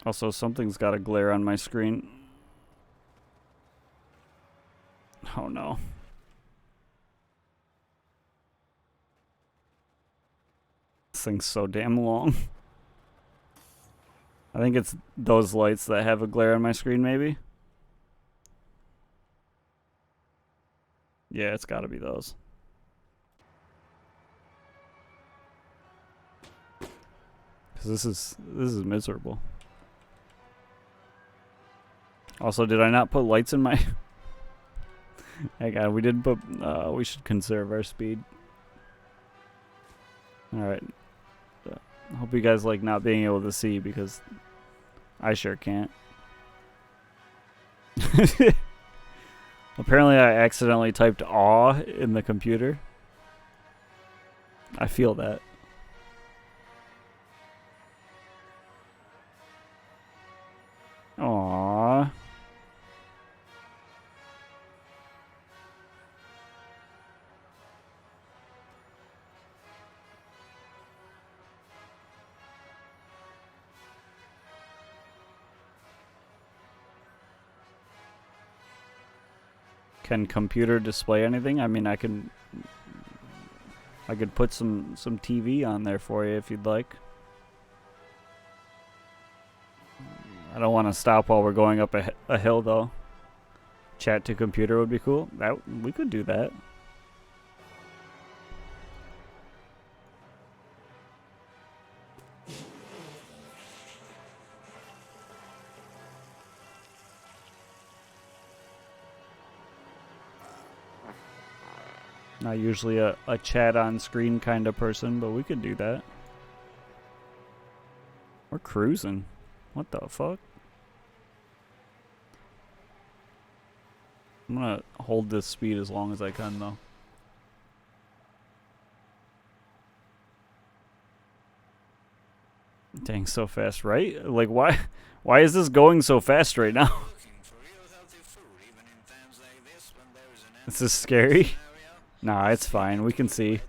Speaker 1: Also, something's got a glare on my screen. Oh no. This thing's so damn long. I think it's those lights that have a glare on my screen, maybe? Yeah, it's gotta be those. Cause this is miserable. Also, did I not put lights in my... Hey god, we did put... we should conserve our speed. Alright. I hope you guys like not being able to see, because I sure can't. Apparently I accidentally typed aw in the computer. I feel that. Aww. Can computer display anything? I mean, I could put some TV on there for you if you'd like. I don't want to stop while we're going up a hill though. Chat to computer would be cool. We could do that. Not usually a chat on screen kind of person, but we could do that. We're cruising. What the fuck? I'm gonna hold this speed as long as I can though. Dang, so fast, right? Like why is this going so fast right now? This is scary. Nah, it's fine. We can see.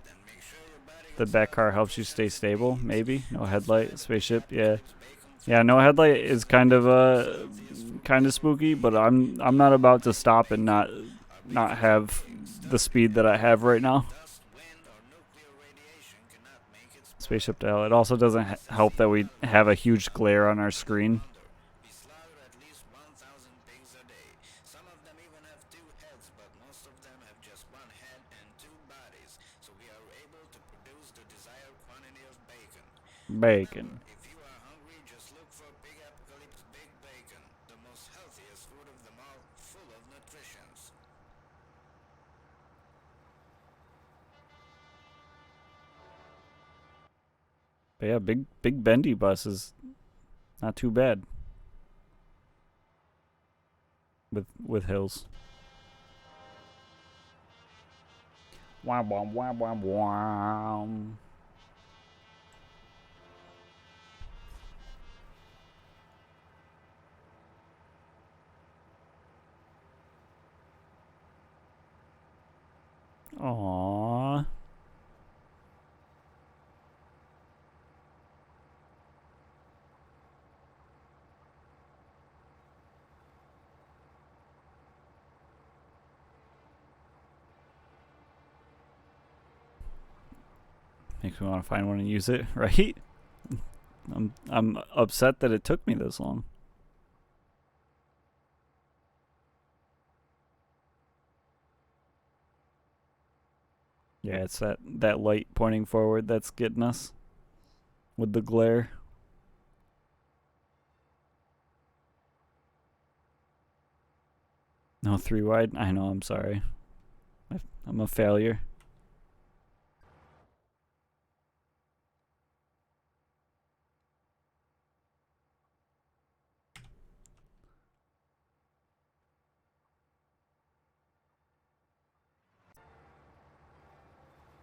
Speaker 1: The back car helps you stay stable, maybe. No headlight, spaceship, yeah. Yeah, no headlight is kind of spooky, but I'm not about to stop and not have the speed that I have right now. Spaceship to hell. It also doesn't help that we have a huge glare on our screen. Bacon.
Speaker 3: If you are hungry, just look for Big Apocalypse Big Bacon, the most healthiest food of them all, full of nutritions.
Speaker 1: But yeah, big bendy bus is not too bad. With hills. Wow wow wow wow wow. Aww. Makes me want to find one and use it, right? I'm upset that it took me this long. Yeah, it's that light pointing forward that's getting us with the glare. No 3 wide. I know, I'm sorry. I'm a failure.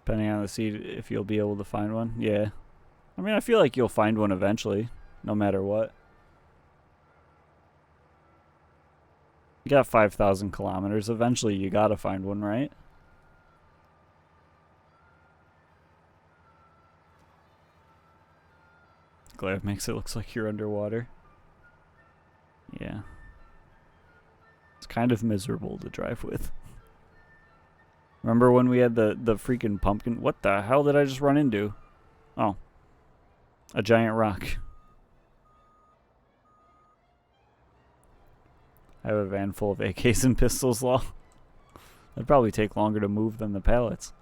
Speaker 1: Depending on the seat, if you'll be able to find one. Yeah. I mean, I feel like you'll find one eventually, no matter what. You got 5,000 kilometers. Eventually, you gotta find one, right? Glare makes it look like you're underwater. Yeah. It's kind of miserable to drive with. Remember when we had the freaking pumpkin? What the hell did I just run into? Oh. A giant rock. I have a van full of AKs and pistols, lol. That'd probably take longer to move than the pallets.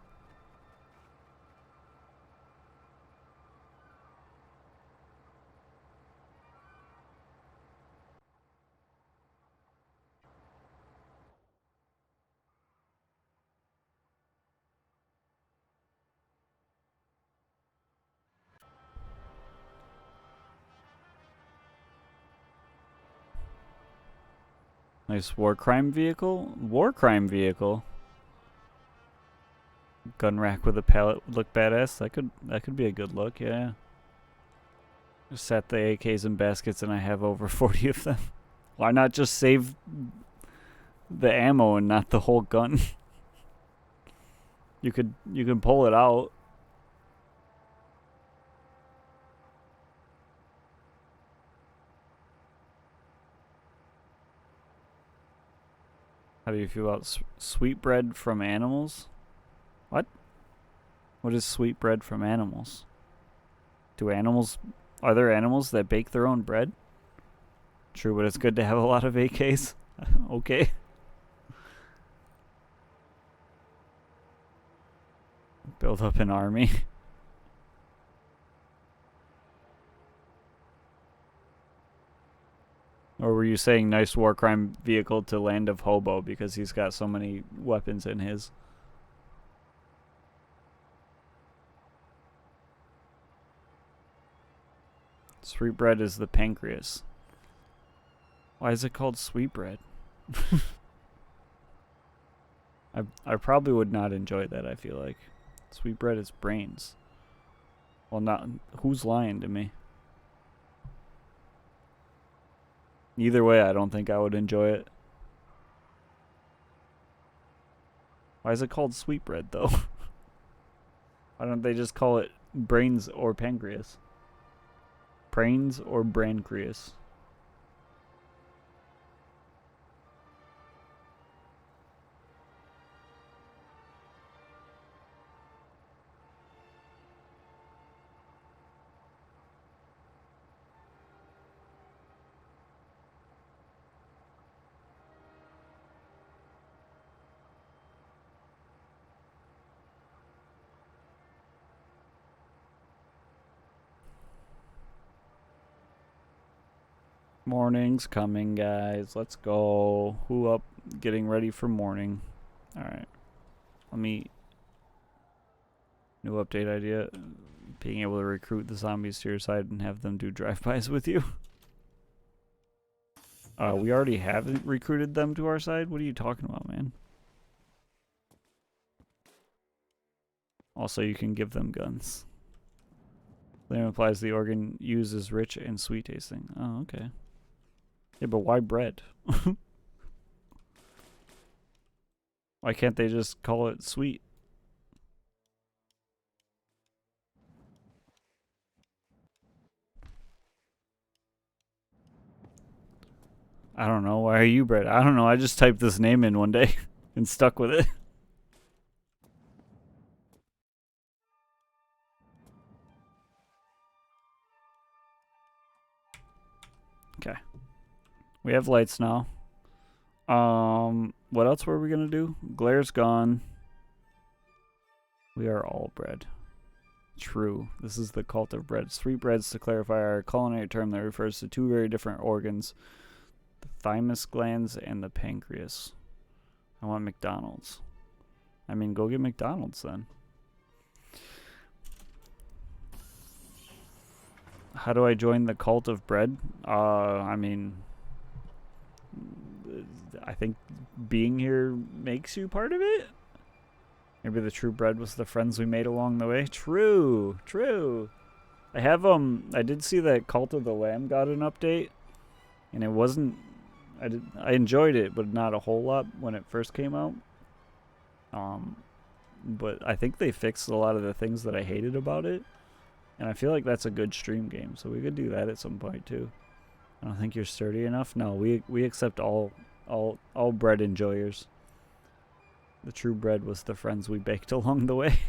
Speaker 1: Nice war crime vehicle? War crime vehicle? Gun rack with a pallet would look badass. That could be a good look, yeah. Just set the AKs in baskets and I have over 40 of them. Why not just save the ammo and not the whole gun? You can pull it out. How do you feel about sweetbread from animals? What? What is sweetbread from animals? Are there animals that bake their own bread? True, but it's good to have a lot of AKs. Okay. Build up an army. Or were you saying nice war crime vehicle to Land of Hobo because he's got so many weapons in his? Sweetbread is the pancreas. Why is it called sweetbread? I probably would not enjoy that, I feel like. Sweetbread is brains. Well, not... Who's lying to me? Either way, I don't think I would enjoy it. Why is it called sweetbread, though? Why don't they just call it brains or pancreas? Brains or brancreas? Morning's coming, guys. Let's go. Who up? Getting ready for morning. Alright. Let me... New update idea. Being able to recruit the zombies to your side and have them do drive-bys with you. We already haven't recruited them to our side? What are you talking about, man? Also, you can give them guns. The name implies the organ used is rich and sweet tasting. Oh, okay. Yeah, but why bread? Why can't they just call it sweet? I don't know. Why are you bread? I don't know. I just typed this name in one day and stuck with it. Okay. We have lights now. What else were we gonna do? Glare's gone. We are all bread. True. This is the cult of bread. Sweet breads, to clarify, are a culinary term that refers to two very different organs, the thymus glands and the pancreas. I want McDonald's. I mean, go get McDonald's then. How do I join the cult of bread? I mean, I think being here makes you part of it. Maybe the true bread was the friends we made along the way. True, true. I did see that Cult of the Lamb got an update, and it wasn't. I enjoyed it, but not a whole lot when it first came out. But I think they fixed a lot of the things that I hated about it, and I feel like that's a good stream game. So we could do that at some point too. I don't think you're sturdy enough. No, we accept all bread enjoyers. The true bread was the friends we baked along the way.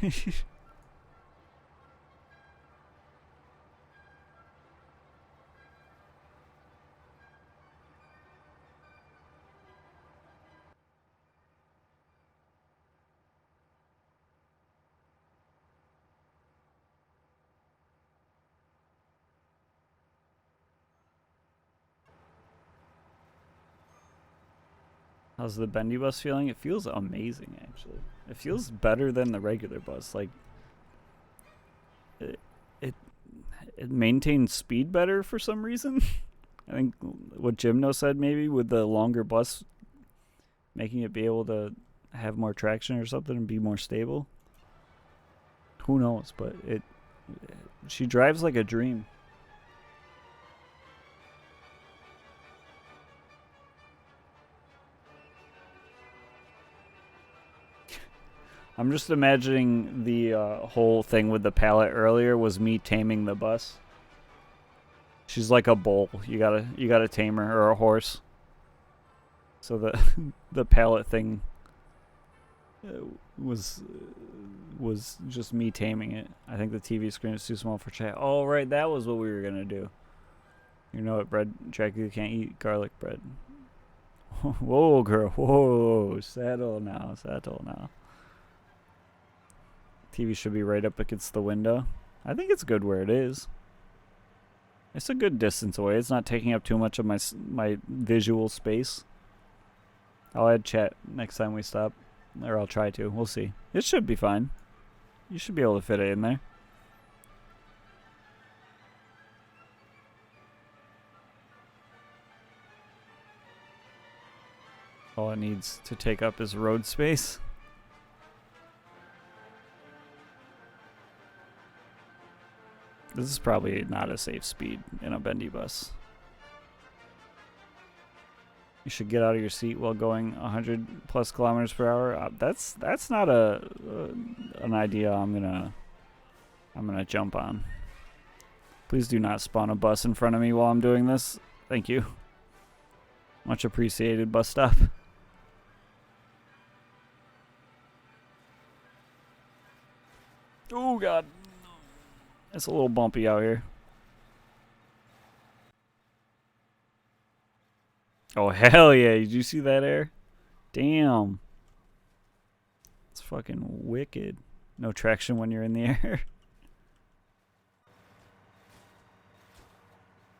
Speaker 1: How's the bendy bus feeling? It feels amazing, actually. It feels better than the regular bus. Like, it maintains speed better for some reason. I think what Gymno said, maybe with the longer bus, making it be able to have more traction or something and be more stable. Who knows? But she drives like a dream. I'm just imagining the whole thing with the pallet earlier was me taming the bus. She's like a bull. You gotta tame her, or a horse. So the pallet thing was just me taming it. I think the TV screen is too small for chat. Oh right, that was what we were gonna do. You know what, bread Jack, you can't eat garlic bread. Whoa, girl. Whoa, settle now. TV should be right up against the window. I think it's good where it is. It's a good distance away. It's not taking up too much of my visual space. I'll add chat next time we stop. Or I'll try to. We'll see. It should be fine. You should be able to fit it in there. All it needs to take up is road space. This is probably not a safe speed in a bendy bus. You should get out of your seat while going 100 plus kilometers per hour. That's not an idea I'm gonna jump on. Please do not spawn a bus in front of me while I'm doing this. Thank you. Much appreciated, bus stop. Oh God. It's a little bumpy out here. Oh, hell yeah. Did you see that air? Damn. It's fucking wicked. No traction when you're in the air.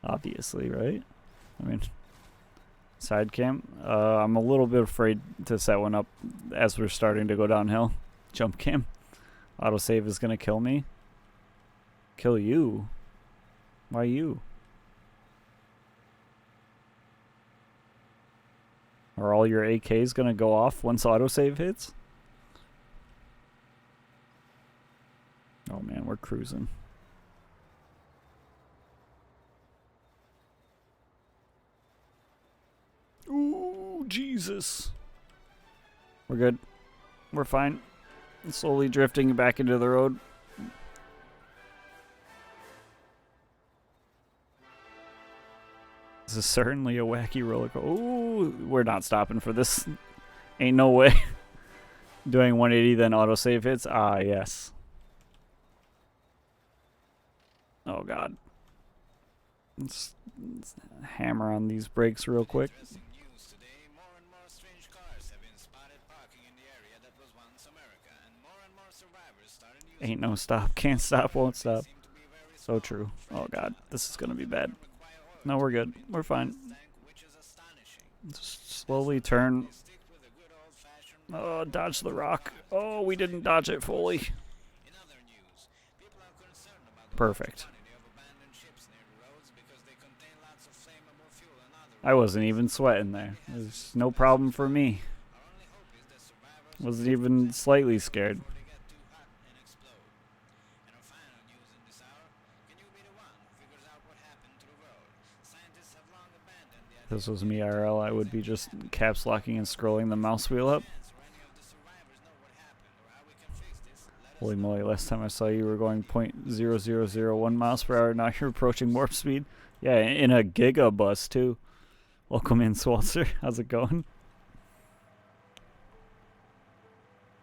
Speaker 1: Obviously, right? I mean, side cam. I'm a little bit afraid to set one up as we're starting to go downhill. Jump cam. Autosave is going to kill me. Kill you? Why you? Are all your AKs gonna go off once autosave hits? Oh man, we're cruising. Ooh, Jesus. We're good. We're fine. Slowly drifting back into the road. This is certainly a wacky roller coaster. Ooh, we're not stopping for this. Ain't no way. Doing 180, then autosave hits. Ah, yes. Oh, God. Let's hammer on these brakes real quick.
Speaker 3: Interesting news today. More and more strange cars have been spotted parking in the area that was once America, and more survivors started using
Speaker 1: Ain't no stop. Can't stop, won't stop.
Speaker 3: seem to be very
Speaker 1: So
Speaker 3: small.
Speaker 1: true. Oh, God. This is gonna be bad.
Speaker 3: Require oil
Speaker 1: No, we're good. We're fine.
Speaker 3: tank, which is astonishing.
Speaker 1: Just slowly turn.
Speaker 3: You stick with a good old-fashioned
Speaker 1: Oh, dodge the rock. Oh, we didn't dodge it fully.
Speaker 3: In other news, people are concerned about the
Speaker 1: Perfect.
Speaker 3: quantity of abandoned ships near the roads because they contain lots of flammable fuel and other.
Speaker 1: I wasn't even sweating there. There's no problem for me.
Speaker 3: Our only hope is that survivors
Speaker 1: Wasn't even slightly scared.
Speaker 3: before they get too hot and explode. And our final news in this hour, can you be the one who figures out what happened to the road? Scientists have long abandoned the
Speaker 1: If this was me IRL, I would be just caps locking and scrolling the mouse wheel up.
Speaker 3: answer. Any of the survivors know what happened or how we can fix this? Let us
Speaker 1: Holy moly, last time I saw you were going 0.0001 miles per hour. Now you're approaching warp speed. Yeah, in a gigabus too. Welcome in, Swalter. How's it going?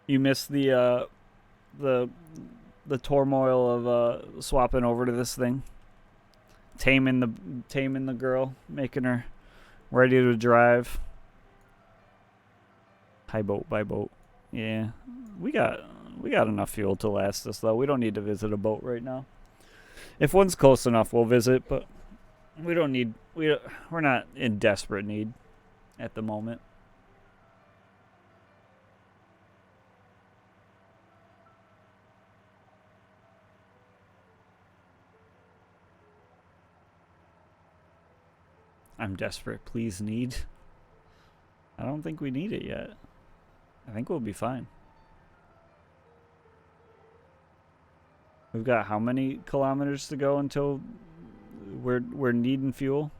Speaker 1: You missed the turmoil of swapping over to this thing. Taming the girl, making her ready to drive. High boat by boat. Yeah. We got enough fuel to last us though. We don't need to visit a boat right now. If one's close enough, we'll visit, but we don't need we're not in desperate need at the moment. I'm desperate. Please need. I don't think we need it yet. I think we'll be fine. We've got how many kilometers to go until we're needing fuel?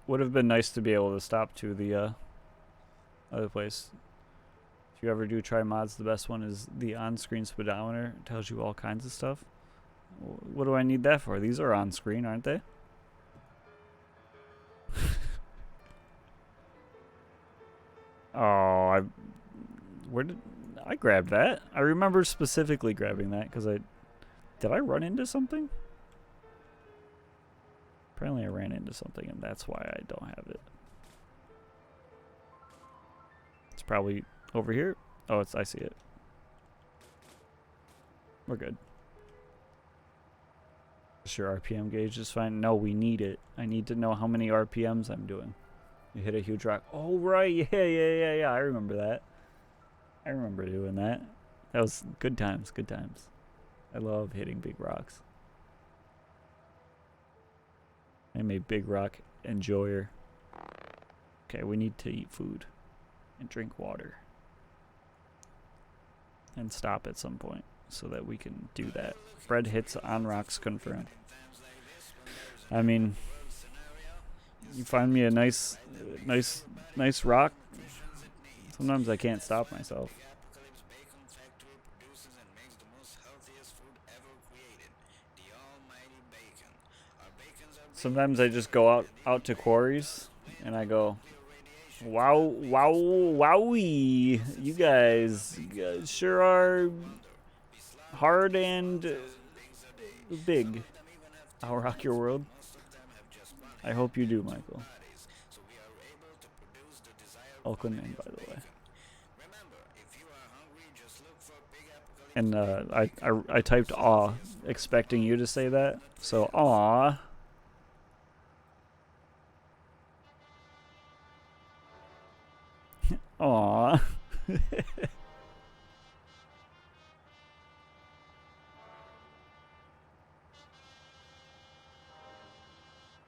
Speaker 1: Would have been nice to be able to stop to the other place. If you ever do try mods, the best one is the on-screen speedometer. It tells you all kinds of stuff. What do I need that for? These are on screen, aren't they? Oh, where did I grab that? I remember specifically grabbing that because did I run into something? Apparently I ran into something and that's why I don't have it. It's probably over here. Oh, I see it. We're good. Sure, RPM gauge is fine. No, we need it. I need to know how many RPMs I'm doing. You hit a huge rock. Oh, right. Yeah. I remember that. I remember doing that. That was good times. Good times. I love hitting big rocks. I'm a big rock enjoyer. Okay, we need to eat food and drink water. And stop at some point so that we can do that. Bread hits on rocks confirmed. I mean, you find me a nice rock. Sometimes I can't stop myself.
Speaker 3: Apocalypse Bacon Factory produces and makes the most healthiest food ever created, the almighty bacon. Our bacons are
Speaker 1: Sometimes I just go out to quarries and I go, wowie, you guys sure are hard and big. I'll rock your world. I hope you do, Michael.
Speaker 3: so we are able to produce the desired
Speaker 1: Welcome in, by the way.
Speaker 3: Remember, if you are hungry, just look for big apocalypse.
Speaker 1: And I typed aw, expecting you to say that. So aw. Aw.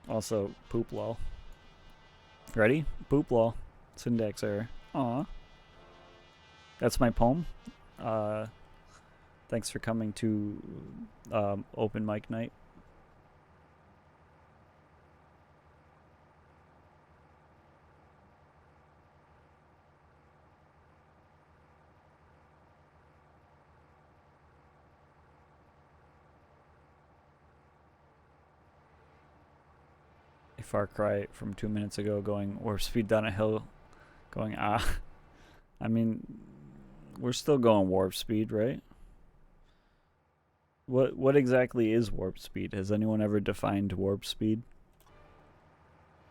Speaker 1: Also, poop lol. Ready? Poop lol. Syntax error. Aw. That's my poem. Thanks for coming to open mic night. A Far Cry from 2 minutes ago going warp speed down a hill going I mean, we're still going warp speed, right? What exactly is warp speed? Has anyone ever defined warp speed?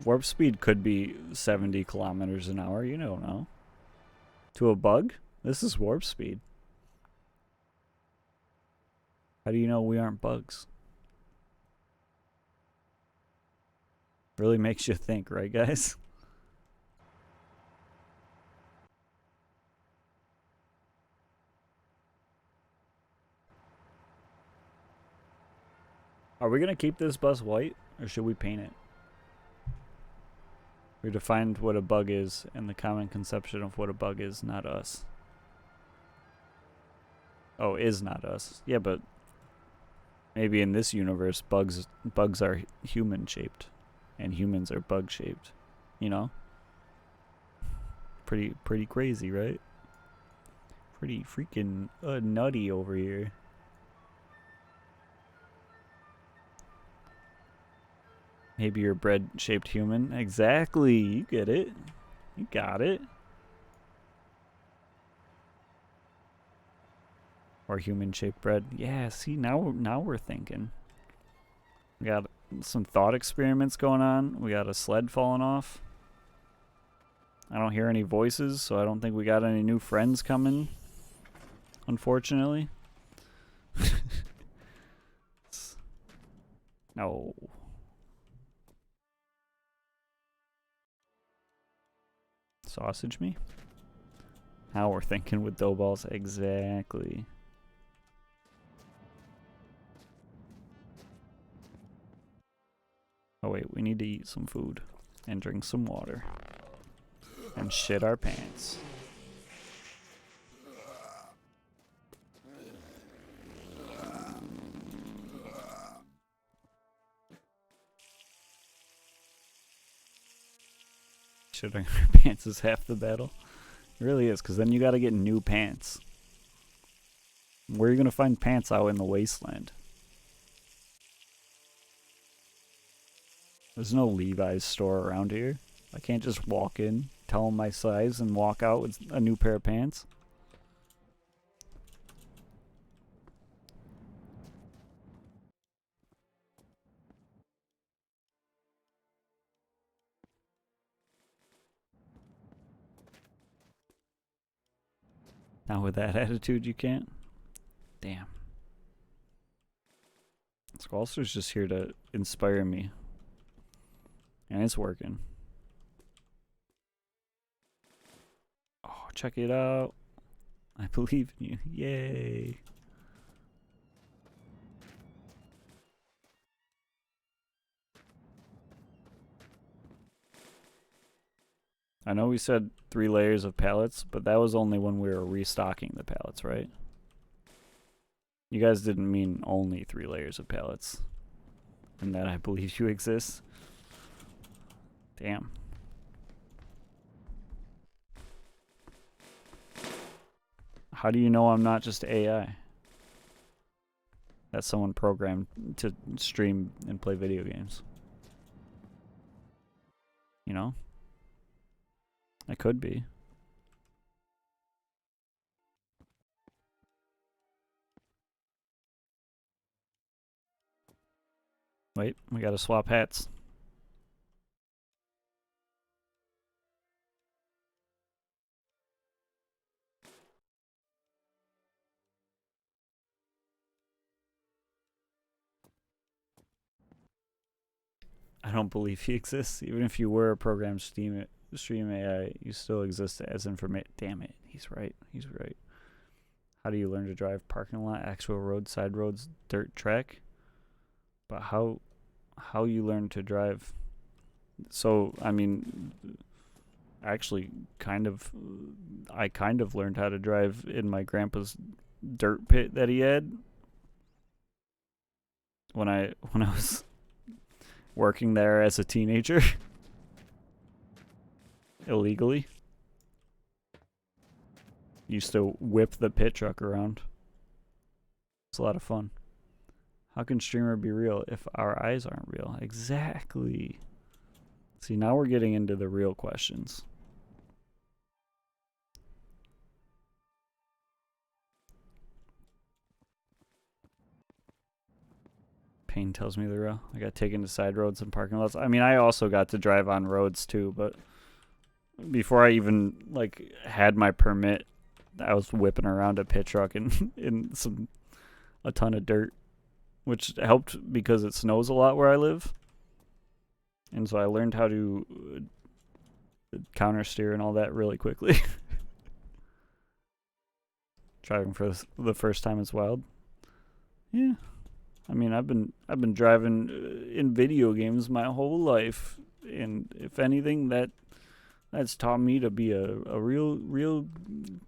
Speaker 1: Warp speed could be 70 kilometers an hour, you don't know. To a bug? This is warp speed. How do you know we aren't bugs? Really makes you think, right, guys? Are we gonna keep this bus white, or should we paint it? We defined what a bug is, and the common conception of what a bug is, not us. Oh, is not us. Yeah, but maybe in this universe, bugs are human-shaped, and humans are bug-shaped. You know? Pretty crazy, right? Pretty freaking nutty over here. Maybe you're bread-shaped human. Exactly. You get it. You got it. Or human-shaped bread. Yeah, see, now we're thinking. We got some thought experiments going on. We got a sled falling off. I don't hear any voices, so I don't think we got any new friends coming. Unfortunately. No. Sausage me? Now we're thinking with dough balls. Exactly. Oh wait, we need to eat some food and drink some water and shit our pants. Shitting our pants is half the battle. It really is, because then you gotta get new pants. Where are you gonna find pants out in the wasteland? There's no Levi's store around here. I can't just walk in, tell them my size, and walk out with a new pair of pants. Now with that attitude, you can't? Damn. Squallster's just here to inspire me. And it's working. Oh, check it out. I believe in you. Yay. I know we said 3 layers of pallets, but that was only when we were restocking the pallets, right? You guys didn't mean only 3 layers of pallets. And that I believe you exist. Damn. How do you know I'm not just AI? That someone programmed to stream and play video games. You know? I could be. Wait, we gotta swap hats. I don't believe he exists. Even if you were a programmed stream AI, you still exist as information. Damn it, he's right. He's right. How do you learn to drive? Parking lot, actual road, side roads, dirt track. But how you learn to drive? So I mean, actually, I kind of learned how to drive in my grandpa's dirt pit that he had when I was working there as a teenager illegally. Used to whip the pit truck around. It's a lot of fun. How can streamer be real if our eyes aren't real? Exactly. See, now we're getting into the real questions. Pain tells me the real. I got taken to side roads and parking lots. I mean, I also got to drive on roads too, but before I even like had my permit, I was whipping around a pit truck in a ton of dirt, which helped because it snows a lot where I live. And so I learned how to counter steer and all that really quickly. Driving for the first time is wild. Yeah. I mean, I've been driving in video games my whole life, and if anything, that's taught me to be a real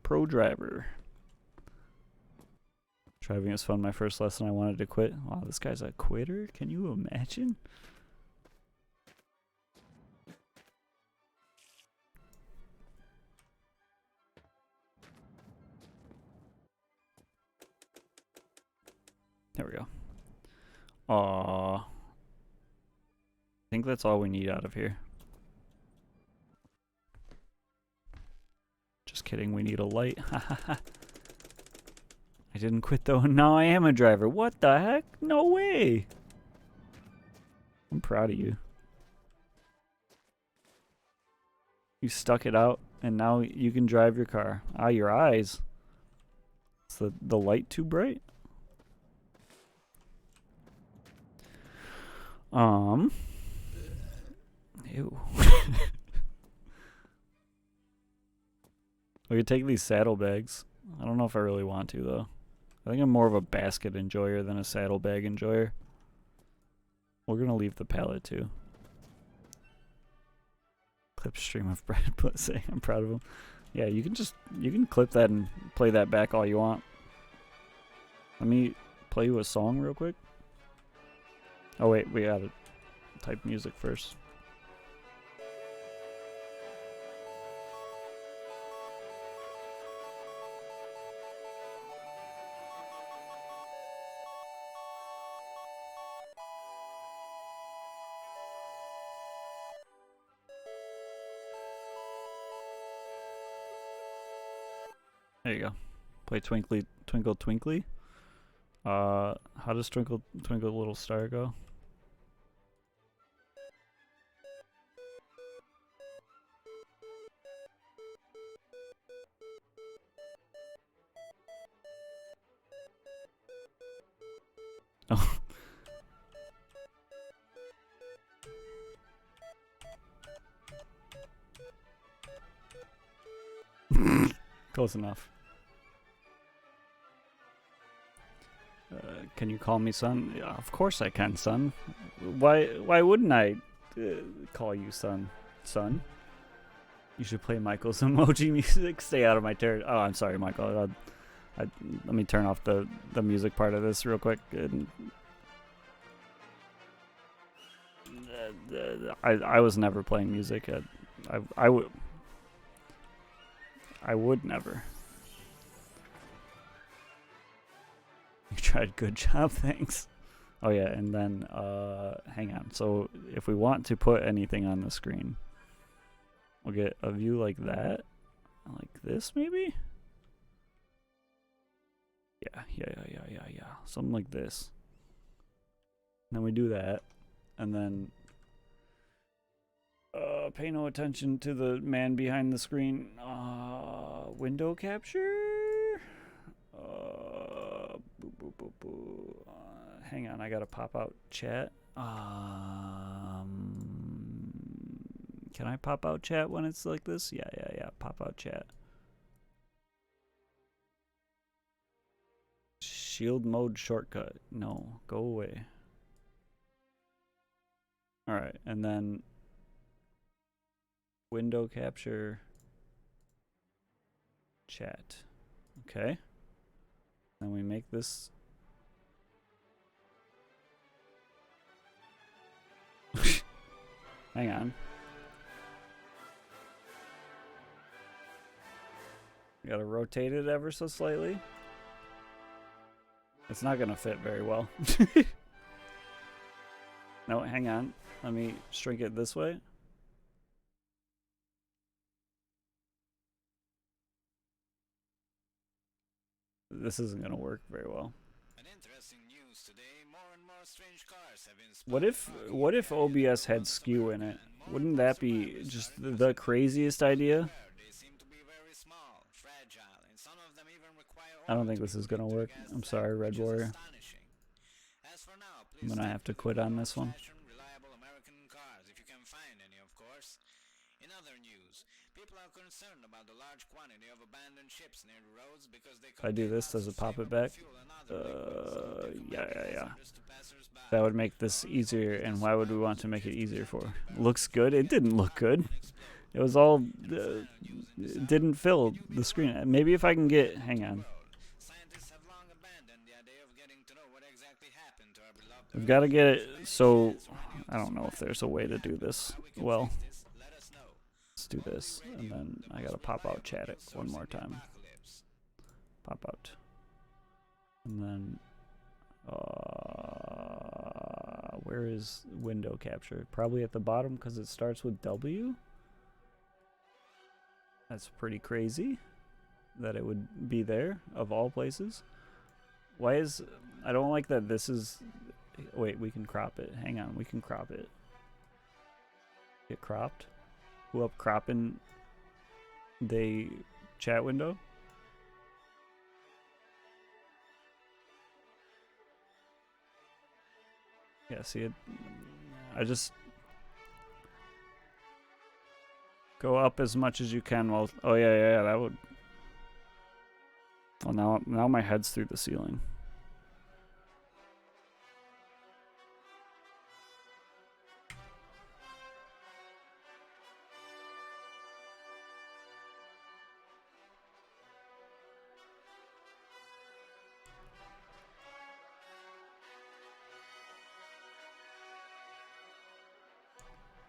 Speaker 1: pro driver. Driving is fun. My first lesson, I wanted to quit. Wow, this guy's a quitter. Can you imagine? There we go. Aww. I think that's all we need out of here. Just kidding, we need a light. I didn't quit though, and now I am a driver. What the heck? No way! I'm proud of you. You stuck it out, and now you can drive your car. Ah, your eyes. Is the light too bright? Ew. We could take these saddlebags. I don't know if I really want to, though. I think I'm more of a basket enjoyer than a saddlebag enjoyer. We're gonna leave the pallet, too. Clip stream of Brad Pitt saying I'm proud of him. Yeah, you can clip that and play that back all you want. Let me play you a song real quick. Oh wait, we gotta type music first. There you go. Play Twinkly Twinkle Twinkly. How does Twinkle Twinkle Little Star go? Oh. Close enough. Can you call me son? Yeah, of course I can, son. Why wouldn't I call you son? Son? You should play Michael's emoji music. Stay out of my territory. Oh, I'm sorry, Michael. Let me turn off the music part of this real quick. I was never playing music. I would never. You tried. Good job. Thanks. Oh yeah, and then hang on. So if we want to put anything on the screen, we'll get a view like that, like this maybe. Yeah. Something like this. And then we do that, and then pay no attention to the man behind the screen. Window capture. Hang on, I gotta pop out chat. Can I pop out chat when it's like this? Yeah. Pop out chat. Shield mode shortcut. No, go away. Alright, and then window capture chat. Okay. Then we make this. Hang on. We gotta rotate it ever so slightly. It's not gonna fit very well. No, hang on. Let me shrink it this way. This isn't gonna work very well.
Speaker 3: An interesting news today, more and more strange cars have been
Speaker 1: What if OBS had skew in it? Wouldn't that be just the craziest idea?
Speaker 3: They seem to be very small, fragile, and some of them even require
Speaker 1: I don't think this is gonna work. I'm sorry, Red Warrior.
Speaker 3: astonishing. As for now,
Speaker 1: I'm
Speaker 3: please
Speaker 1: gonna have to quit on this one.
Speaker 3: fashion, reliable American cars, if you can find any, of course. In other news, people are concerned about the large quantity of abandoned ships near the roads because they
Speaker 1: If I do
Speaker 3: contain
Speaker 1: this,
Speaker 3: lots
Speaker 1: does
Speaker 3: of
Speaker 1: it pop it
Speaker 3: flammable
Speaker 1: back?
Speaker 3: fuel and other liquids, so they could
Speaker 1: Yeah.
Speaker 3: make hazardous to passers-by.
Speaker 1: That would make this easier, and why would we want to make it easier for? Looks good? It didn't look good. It was all... it didn't fill the screen. Maybe if I can get... Hang on.
Speaker 3: Scientists have long abandoned the idea of getting to know what exactly happened to our beloved
Speaker 1: We've got to get it so... I don't know if there's a way to do this well.
Speaker 3: Earth. Let us know.
Speaker 1: Let's do this, and then I gotta pop out chat it one more time.
Speaker 3: Apocalypse.
Speaker 1: Pop out. And then... where is window capture? Probably at the bottom because it starts with W? That's pretty crazy that it would be there, of all places. Why is... I don't like that this is... Wait, we can crop it. Hang on, we can crop it. Get cropped? Who up cropping the chat window? Yeah, see it. I just go up as much as you can while. Oh yeah, that would. Well, now my head's through the ceiling.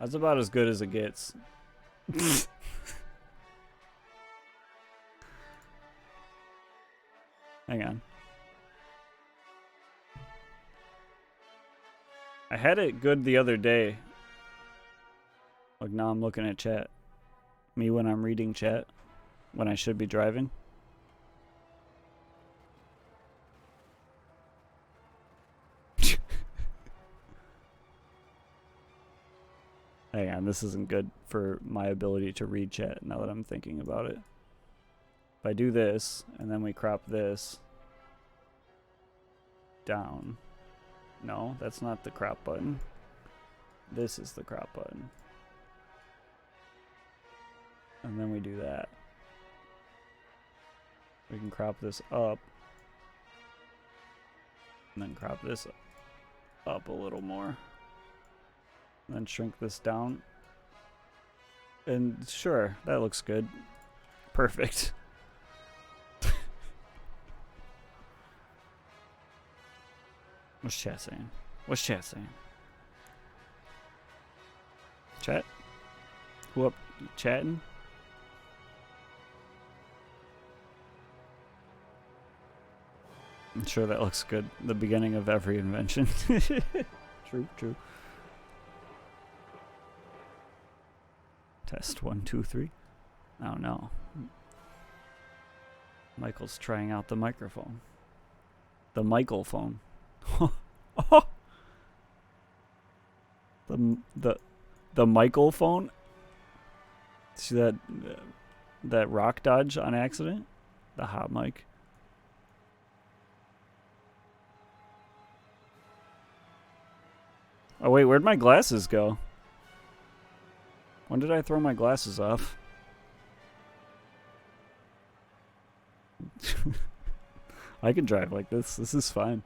Speaker 1: That's about as good as it gets. Hang on. I had it good the other day. Like now I'm looking at chat. Me when I'm reading chat. When I should be driving. Hang on, this isn't good for my ability to read chat now that I'm thinking about it. If I do this, and then we crop this down. No, that's not the crop button. This is the crop button. And then we do that. We can crop this up. And then crop this up a little more. And then shrink this down. And sure, that looks good. Perfect. What's chat saying? What's chat saying? Chat? Who up chatting? I'm sure that looks good. The beginning of every invention. True. Test 1, 2, 3. Oh no. Michael's trying out the microphone. The Michael phone. Oh. The Michael phone. See that rock dodge on accident? The hot mic. Oh wait, where'd my glasses go? When did I throw my glasses off? I can drive like this. This is fine.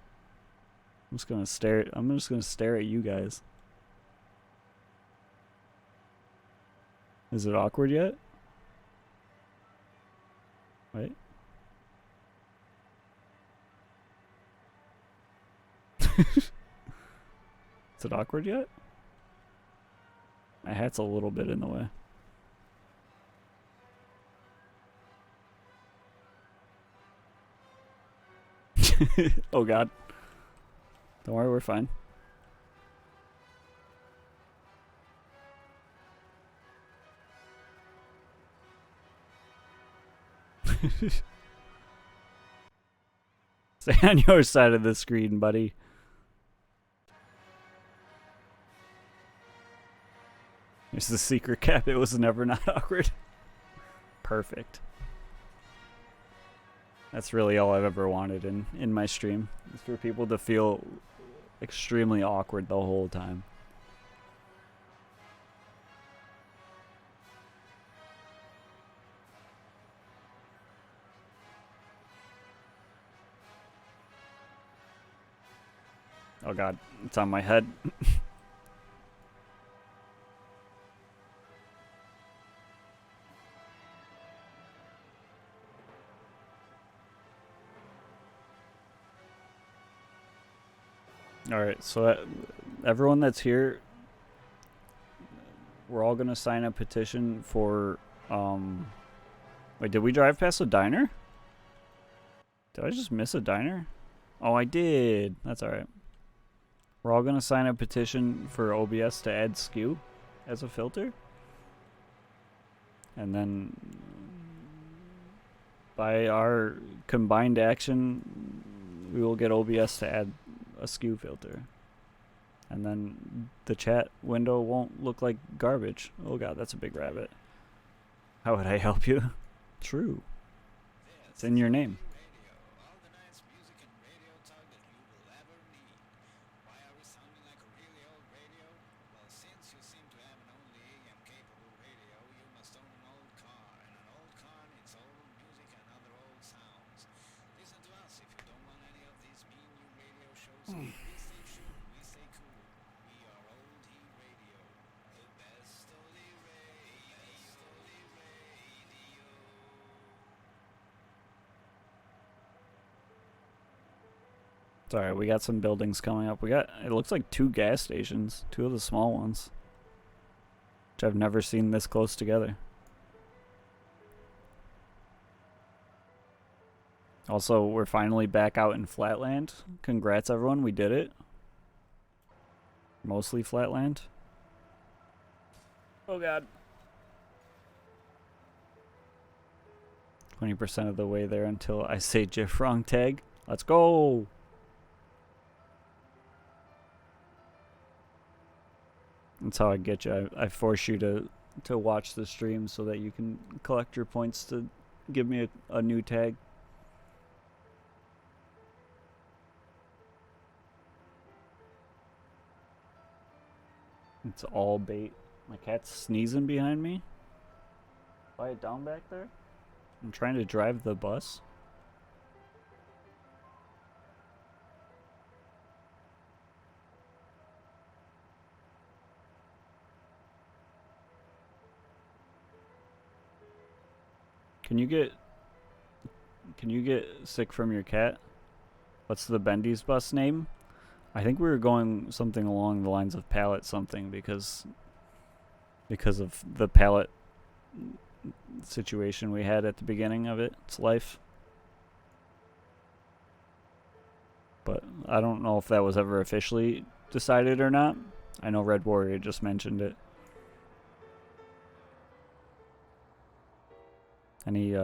Speaker 1: I'm just gonna stare. I'm just gonna stare at you guys. Is it awkward yet? Wait. Is it awkward yet? My hat's a little bit in the way. Oh god. Don't worry, we're fine. Stay on your side of the screen, buddy. Here's the secret cap. It was never not awkward. Perfect. That's really all I've ever wanted in my stream. Is for people to feel extremely awkward the whole time. Oh god, it's on my head. Alright, so everyone that's here, we're all gonna sign a petition for, wait, did we drive past a diner? Did I just miss a diner? Oh, I did. That's alright. We're all gonna sign a petition for OBS to add skew as a filter. And then by our combined action, we will get OBS to add a skew filter. And then the chat window won't look like garbage. Oh god, that's a big rabbit. How would I help you? True. It's in your name.
Speaker 3: All the nice music and radio talk that you will ever need. Why are we sounding like a really old radio? Well, since you seem to have an only AM capable radio, you must own an old car, and an old car needs old music and other old sounds. Listen to us if you don't want any of these mean new radio shows. We stay true, we stay cool. We are Old Heat Radio, the best oldie radio.
Speaker 1: Sorry, we got some buildings coming up. We got, it looks like 2 gas stations, 2 of the small ones, which I've never seen this close together. Also, we're finally back out in Flatland. Congrats, everyone. We did it. Mostly Flatland. Oh, God. 20% of the way there until I say GIF wrong tag. Let's go. That's how I get you. I force you to watch the stream so that you can collect your points to give me a new tag. It's all bait. My cat's sneezing behind me. Quiet down back there. I'm trying to drive the bus. Can you get sick from your cat? What's the Bendy's bus name? I think we were going something along the lines of pallet something because of the pallet situation we had at the beginning of its life. But I don't know if that was ever officially decided or not. I know Red Warrior just mentioned it. Any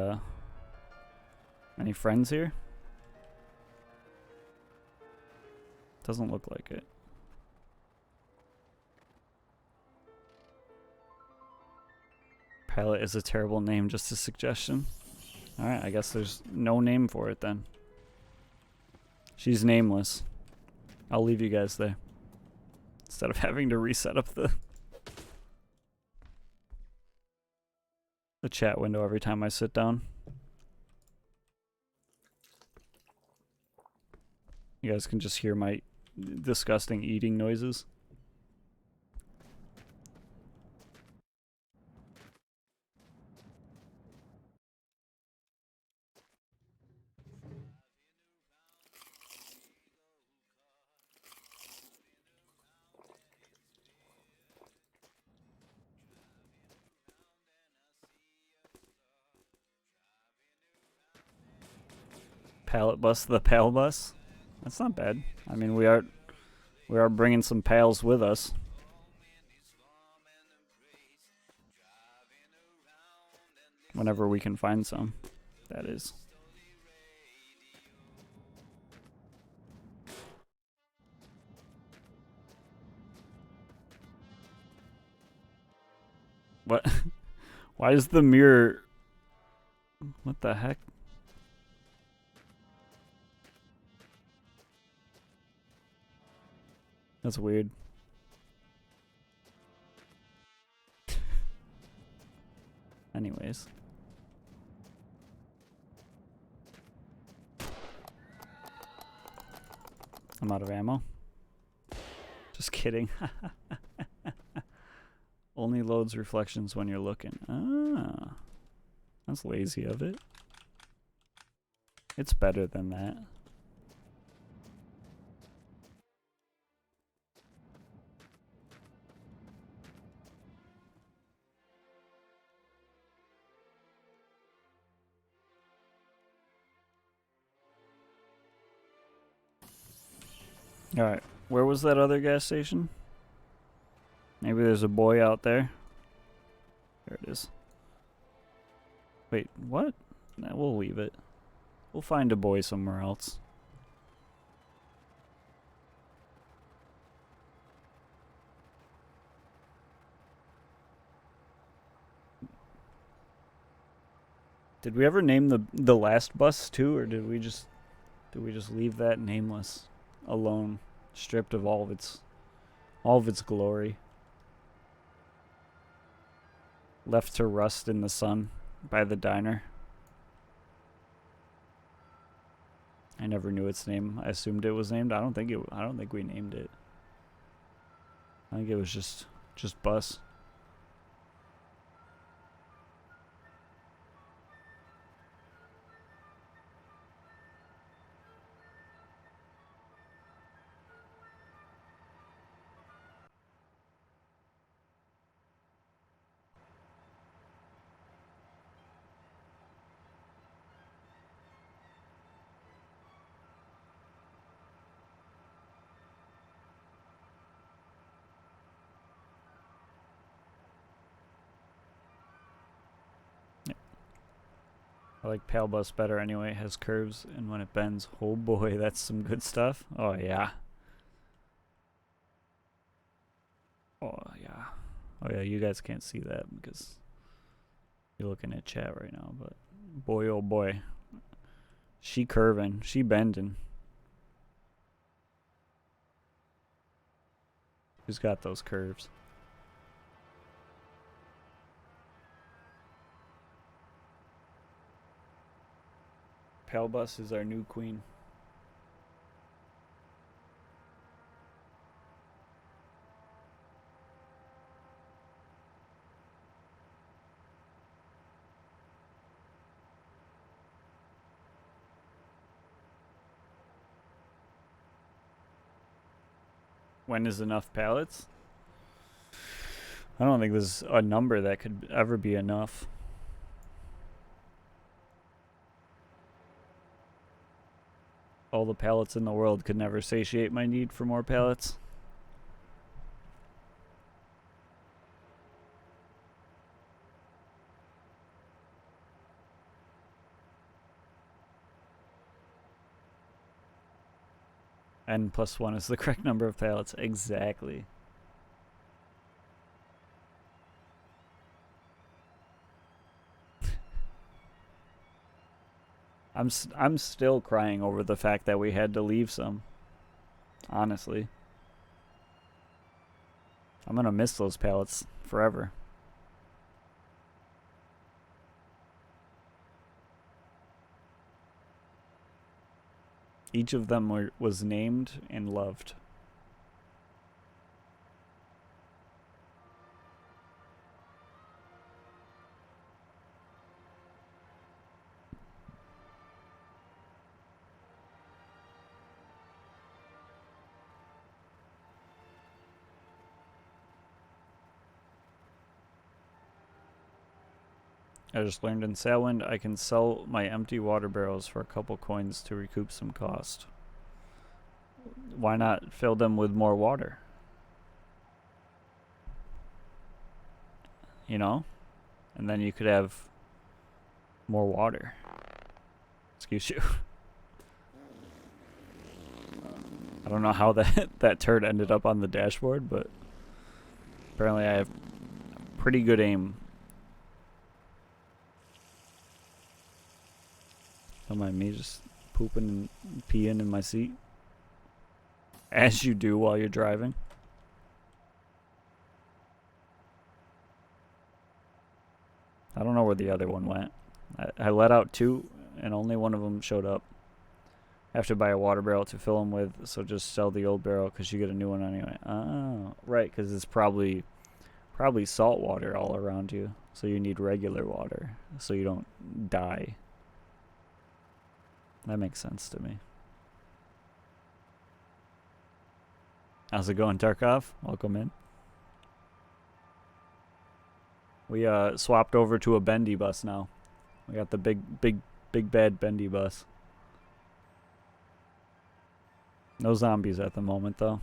Speaker 1: friends here? Doesn't look like it. Palette is a terrible name, just a suggestion. Alright, I guess there's no name for it then. She's nameless. I'll leave you guys there. Instead of having to reset up the chat window every time I sit down. You guys can just hear my disgusting eating noises. Pallet bus, the pal bus. That's not bad. I mean, we are bringing some pals with us. Whenever we can find some, that is. What? Why is the mirror... What the heck? That's weird. Anyways. I'm out of ammo. Just kidding. Only loads reflections when you're looking. Ah. That's lazy of it. It's better than that. Alright, where was that other gas station? Maybe there's a boy out there. There it is. Wait, what? Nah, we'll leave it. We'll find a boy somewhere else. Did we ever name the last bus too, or did we just leave that nameless, alone, stripped of all of its glory, left to rust in the sun by the diner? I never knew its name. I assumed it was named. I don't think we named it. I think it was just bus. I like Pale Bus better anyway. It has curves, and when it bends, oh boy, that's some good stuff. Oh yeah. Oh yeah. Oh yeah, you guys can't see that because you're looking at chat right now, but boy oh boy. She curving, she bending. Who's got those curves? Pale Bus is our new queen. When is enough pallets? I don't think there's a number that could ever be enough. All the pallets in the world could never satiate my need for more pallets. N plus 1 is the correct number of pallets. Exactly. I'm still crying over the fact that we had to leave some. Honestly. I'm gonna miss those pallets forever. Each of them was named and loved. I just learned in Sailwind I can sell my empty water barrels for a couple coins to recoup some cost. Why not fill them with more water? You know? And then you could have more water. Excuse you. I don't know how that turd ended up on the dashboard, but apparently I have pretty good aim. Don't mind me just pooping and peeing in my seat. As you do while you're driving. I don't know where the other one went. I let out 2 and only one of them showed up. I have to buy a water barrel to fill them with, so just sell the old barrel because you get a new one anyway. Oh, right, because it's probably salt water all around you. So you need regular water so you don't die. That makes sense to me. How's it going, Tarkov? Welcome in. We swapped over to a bendy bus now. We got the big bad bendy bus. No zombies at the moment though.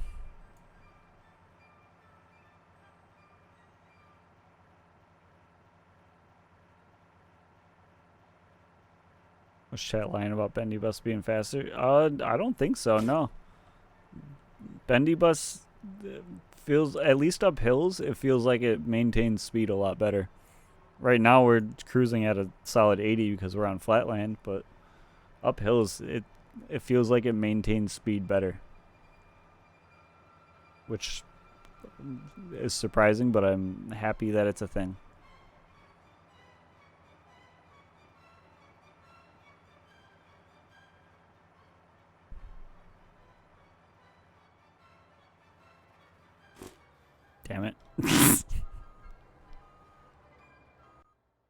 Speaker 1: Was chat lying about bendy bus being faster? I don't think so, no. Bendy bus feels, at least up hills, it feels like it maintains speed a lot better. Right now we're cruising at a solid 80 because we're on flatland, but up hills it feels like it maintains speed better. Which is surprising, but I'm happy that it's a thing. Damn it.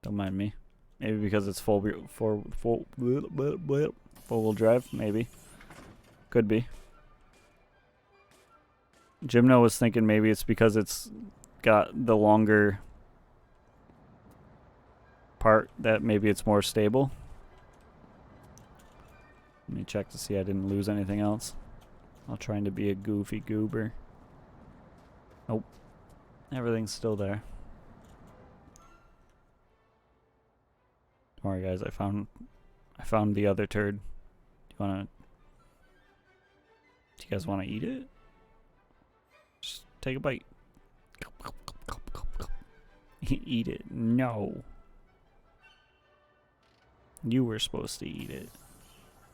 Speaker 1: Don't mind me. Maybe because it's full wheel drive, maybe. Could be. Gymno was thinking maybe it's because it's got the longer part that maybe it's more stable. Let me check to see I didn't lose anything else. I'm trying to be a goofy goober. Nope. Everything's still there. Don't worry guys, I found the other turd. Do you guys wanna eat it? Just take a bite. Eat it. No. You were supposed to eat it.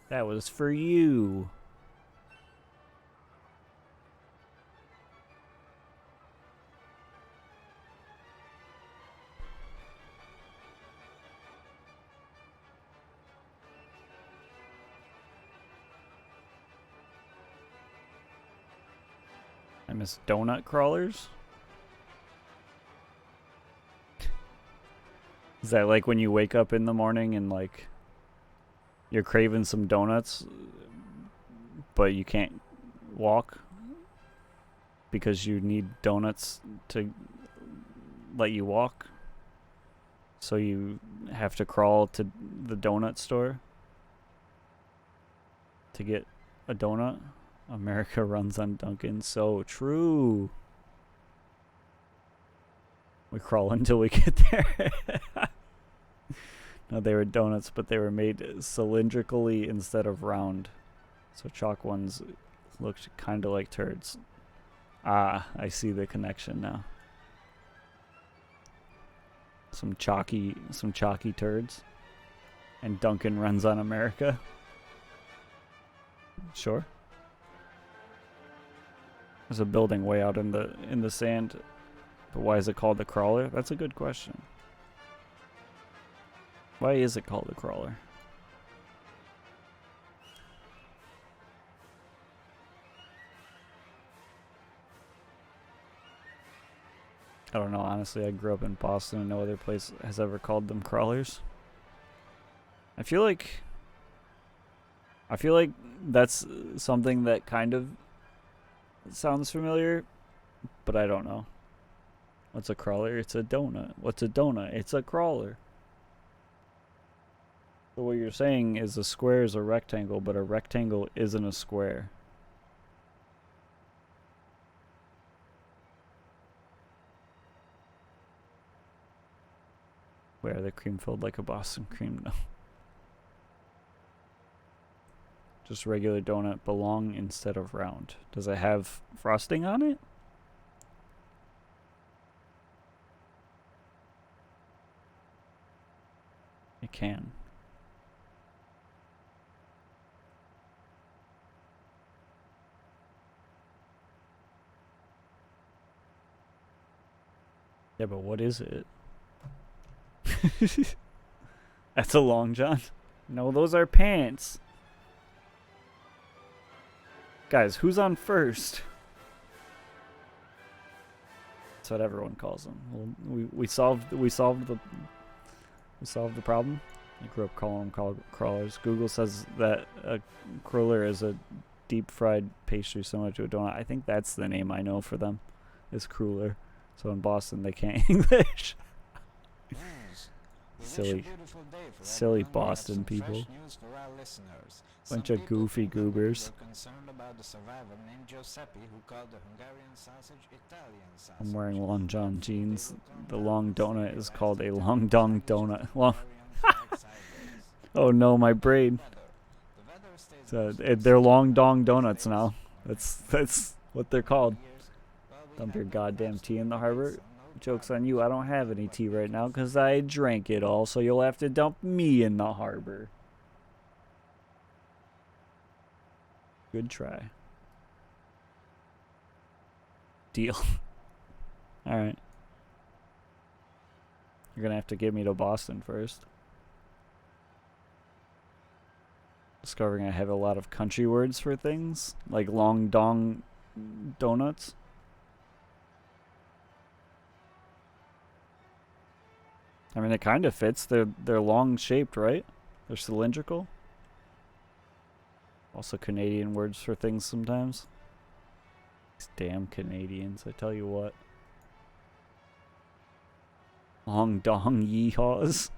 Speaker 1: That was for you. I miss donut crawlers. Is that like when you wake up in the morning and like you're craving some donuts, but you can't walk because you need donuts to let you walk? So you have to crawl to the donut store to get a donut? America runs on Dunkin'. So true. We crawl until we get there. No, they were donuts, but they were made cylindrically instead of round. So chalk ones looked kind of like turds. Ah, I see the connection now. Some chalky turds. And Dunkin' runs on America. Sure. There's a building way out in the sand. But why is it called the Crawler? That's a good question. Why is it called the Crawler? I don't know, honestly. I grew up in Boston and no other place has ever called them crawlers. I feel like that's something that kind of sounds familiar, but I don't know. What's a crawler? It's a donut. What's a donut? It's a crawler. So what you're saying is a square is a rectangle, but a rectangle isn't a square. Where the cream filled like a Boston cream? No. Just regular donut, but long instead of round. Does it have frosting on it? It can. Yeah, but what is it? That's a long john. No, those are pants. Guys, who's on first? That's what everyone calls them. Well, we solved the problem. I grew up calling them crawlers. Google says that a cruller is a deep fried pastry similar to a donut. I think that's the name I know for them. Is cruller. So in Boston they can't English. Silly Boston people. Bunch of goofy goobers. I'm wearing long john jeans. The long donut is called a long dong donut. Long. Oh no, my brain. So they're long dong donuts now. That's what they're called. Dump your goddamn tea in the harbor. Joke's on you, I don't have any tea right now because I drank it all, so you'll have to dump me in the harbor. Good try. Deal. Alright. You're gonna have to get me to Boston first. Discovering I have a lot of country words for things, like long dong donuts. I mean, it kind of fits. They're long shaped, right? They're cylindrical. Also Canadian words for things sometimes. These damn Canadians, I tell you what. Long dong yeehaws.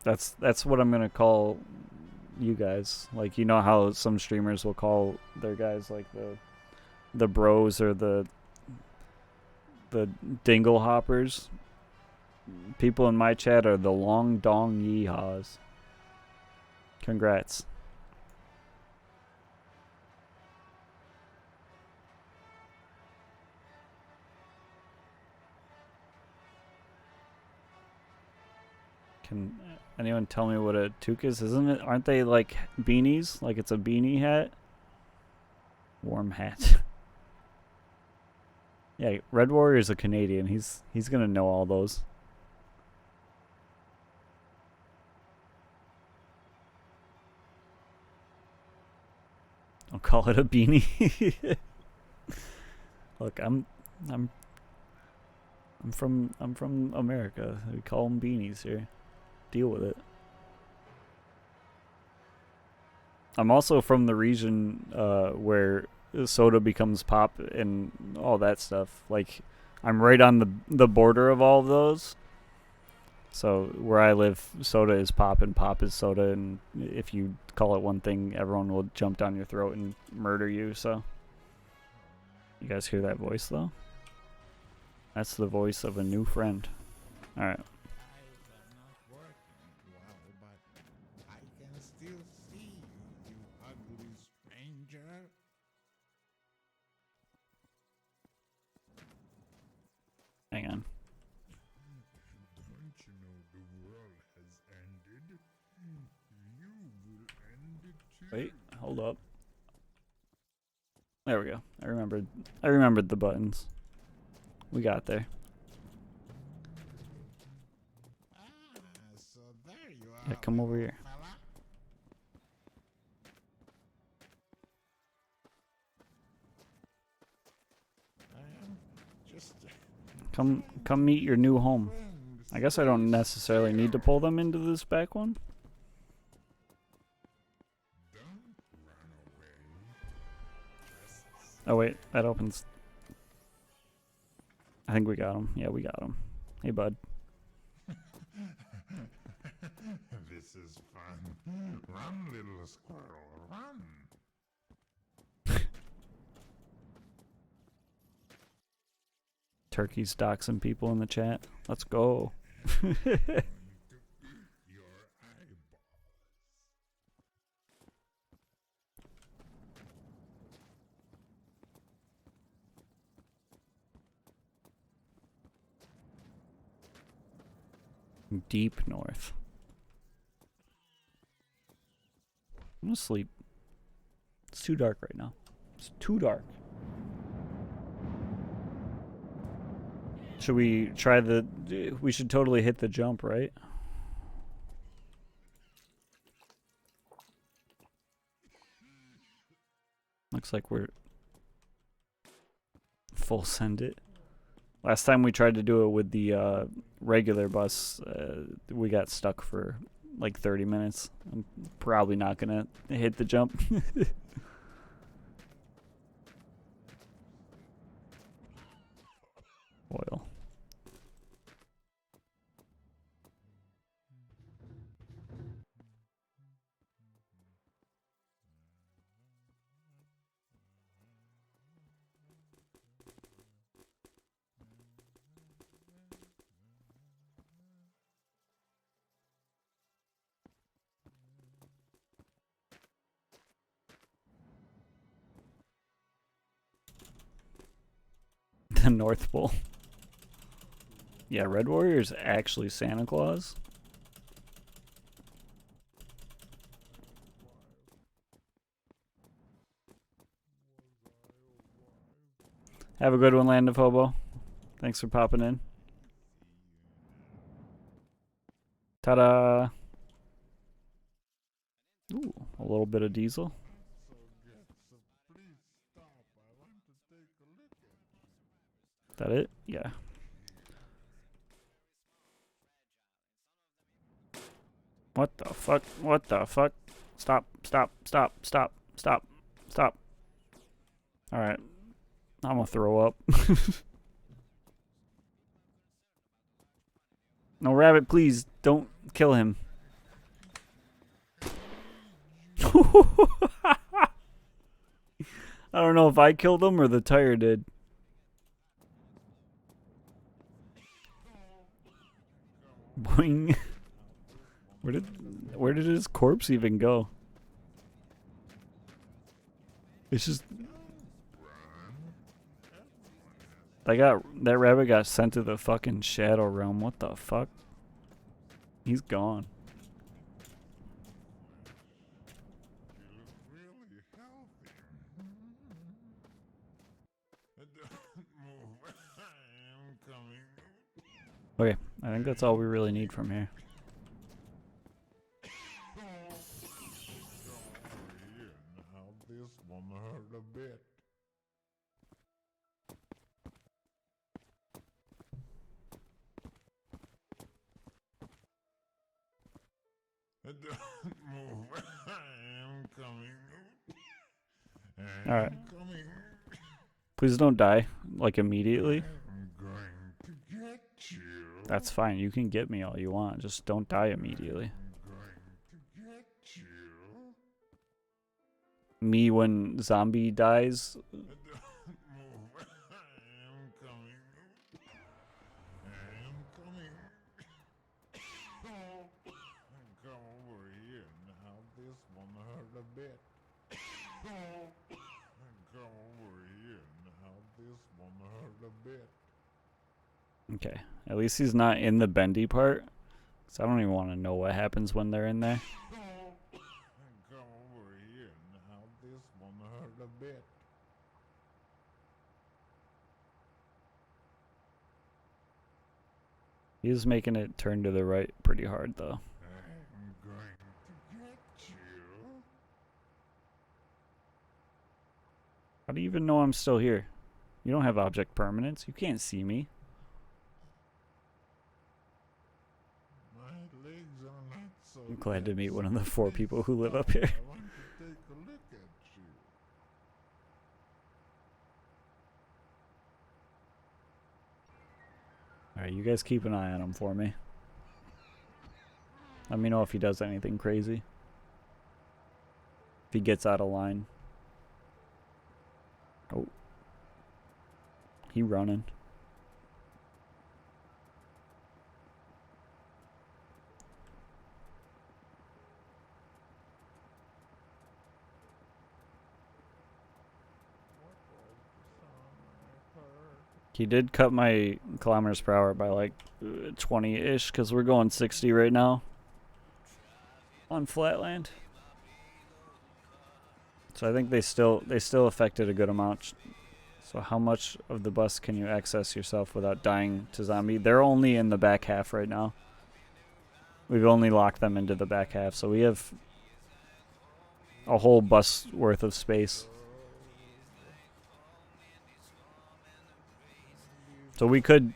Speaker 1: That's what I'm gonna call you guys. Like, you know how some streamers will call their guys like the bros or the dingle hoppers. People in my chat are the long dong yeehaws. Congrats. Can anyone tell me what a toque is? Isn't it? Aren't they like beanies? Like it's a beanie hat? Warm hat. Yeah, Red Warrior is a Canadian. He's gonna know all those. I'll call it a beanie. Look, I'm from America. We call them beanies here. Deal with it. I'm also from the region where soda becomes pop and all that stuff. Like, I'm right on the border of all of those. So where I live, soda is pop and pop is soda, and if you call it one thing, everyone will jump down your throat and murder you. So you guys hear that voice though? That's the voice of a new friend. All right.
Speaker 5: I can still see you, ugly stranger.
Speaker 1: Hang on.
Speaker 5: Don't you know the world has ended? You will end it too.
Speaker 1: Wait, hold up. There we go. I remembered the buttons. We got there.
Speaker 5: So there you are.
Speaker 1: Yeah, come over here.
Speaker 5: Fella. I am just
Speaker 1: Come meet your new home. I guess I don't necessarily need to pull them into this back one.
Speaker 5: Don't run away.
Speaker 1: Oh wait, that opens. I think we got him. Yeah, we got him. Hey, bud.
Speaker 5: This is fun. Run, little squirrel, run.
Speaker 1: Turkey's doxing people in the chat. Let's go.
Speaker 5: Going to eat your eyeballs.
Speaker 1: Deep north. I'm gonna sleep. It's too dark right now. It's too dark. Should we try the... We should totally hit the jump, right? Looks like we're... Full send it. Last time we tried to do it with the regular bus, we got stuck for like 30 minutes. I'm probably not gonna hit the jump. Oil. The North Pole. Yeah, Red Warrior is actually Santa Claus. Have a good one, Land of Hobo. Thanks for popping in. Ta-da! Ooh, a little bit of diesel. That it? Yeah. What the fuck? What the fuck? Stop, stop, stop, stop, stop, stop. Alright. I'm gonna throw up. No, rabbit, please don't kill him. I don't know if I killed him or the tire did. Boing. Where did his corpse even go? It's just that rabbit got sent to the fucking shadow realm. What the fuck? He's gone.
Speaker 5: You look really healthy. Don't move. I am coming.
Speaker 1: Okay, I think that's all we really need from here.
Speaker 5: Now this one hurt a bit. Don't move. I am coming. I
Speaker 1: Alright.
Speaker 5: am coming.
Speaker 1: Please don't die, like, immediately.
Speaker 5: I'm going to get you.
Speaker 1: That's fine. You can get me all you want. Just don't die immediately.
Speaker 5: I'm going to get you.
Speaker 1: Me when zombie dies.
Speaker 5: Don't move. I am coming. I am coming. Come over here now. This one hurt a bit. Come over here now. This one hurt a bit.
Speaker 1: Okay. At least he's not in the bendy part. Because I don't even want to know what happens when they're in there.
Speaker 5: Come over here now. This one hurt a bit.
Speaker 1: He's making it turn to the right pretty hard, though.
Speaker 5: I'm going to get you.
Speaker 1: How do you even know I'm still here? You don't have object permanence. You can't see me.
Speaker 5: My legs are not so
Speaker 1: I'm glad to
Speaker 5: good,
Speaker 1: meet one
Speaker 5: so
Speaker 1: of the 4
Speaker 5: please
Speaker 1: people who live up
Speaker 5: stop.
Speaker 1: here.
Speaker 5: I want to take a look at you.
Speaker 1: Alright, you guys keep an eye on him for me. Let me know if he does anything crazy. If he gets out of line. Oh. He running. He did cut my kilometers per hour by like 20-ish because we're going 60 right now on Flatland. So I think they still affected a good amount. So how much of the bus can you access yourself without dying to zombie? They're only in the back half right now. We've only locked them into the back half, so we have a whole bus worth of space. So we could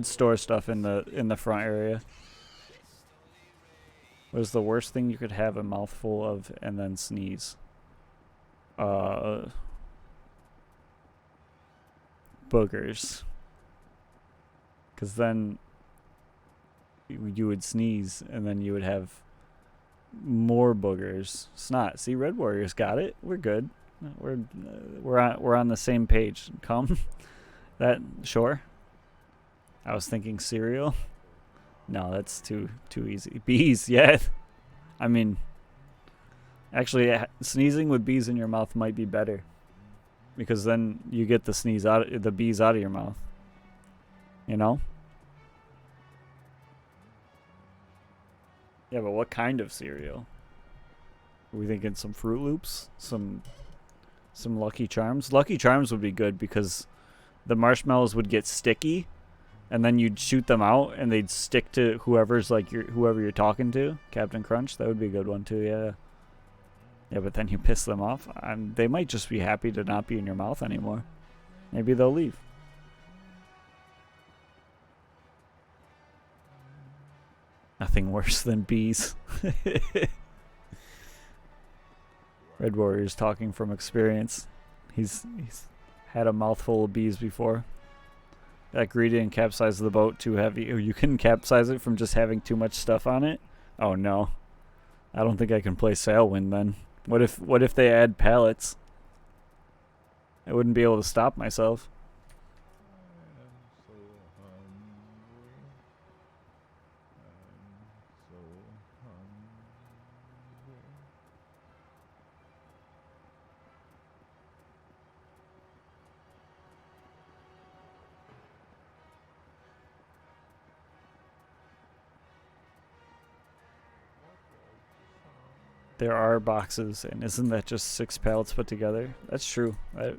Speaker 1: store stuff in the front area. What is the worst thing you could have a mouthful of and then sneeze? Boogers. Because then you would sneeze and then you would have more boogers. Snot. See, Red Warriors got it. We're good. We're on the same page. Come. That sure. I was thinking cereal. No, that's too easy. Bees, yeah. I mean, actually, sneezing with bees in your mouth might be better, because then you get the bees out of your mouth. You know. Yeah, but what kind of cereal? Are we thinking some Fruit Loops, some Lucky Charms? Lucky Charms would be good because the marshmallows would get sticky, and then you'd shoot them out, and they'd stick to whoever you're talking to. Captain Crunch, that would be a good one too. Yeah. Yeah, but then you piss them off. They might just be happy to not be in your mouth anymore. Maybe they'll leave. Nothing worse than bees. Red Warrior's talking from experience. He's had a mouthful of bees before. Got greedy and capsized the boat too heavy. Oh, you can capsize it from just having too much stuff on it? Oh no. I don't think I can play Sailwind then. What if they add pallets? I wouldn't be able to stop myself. There are boxes, and isn't that just 6 pallets put together? That's true. I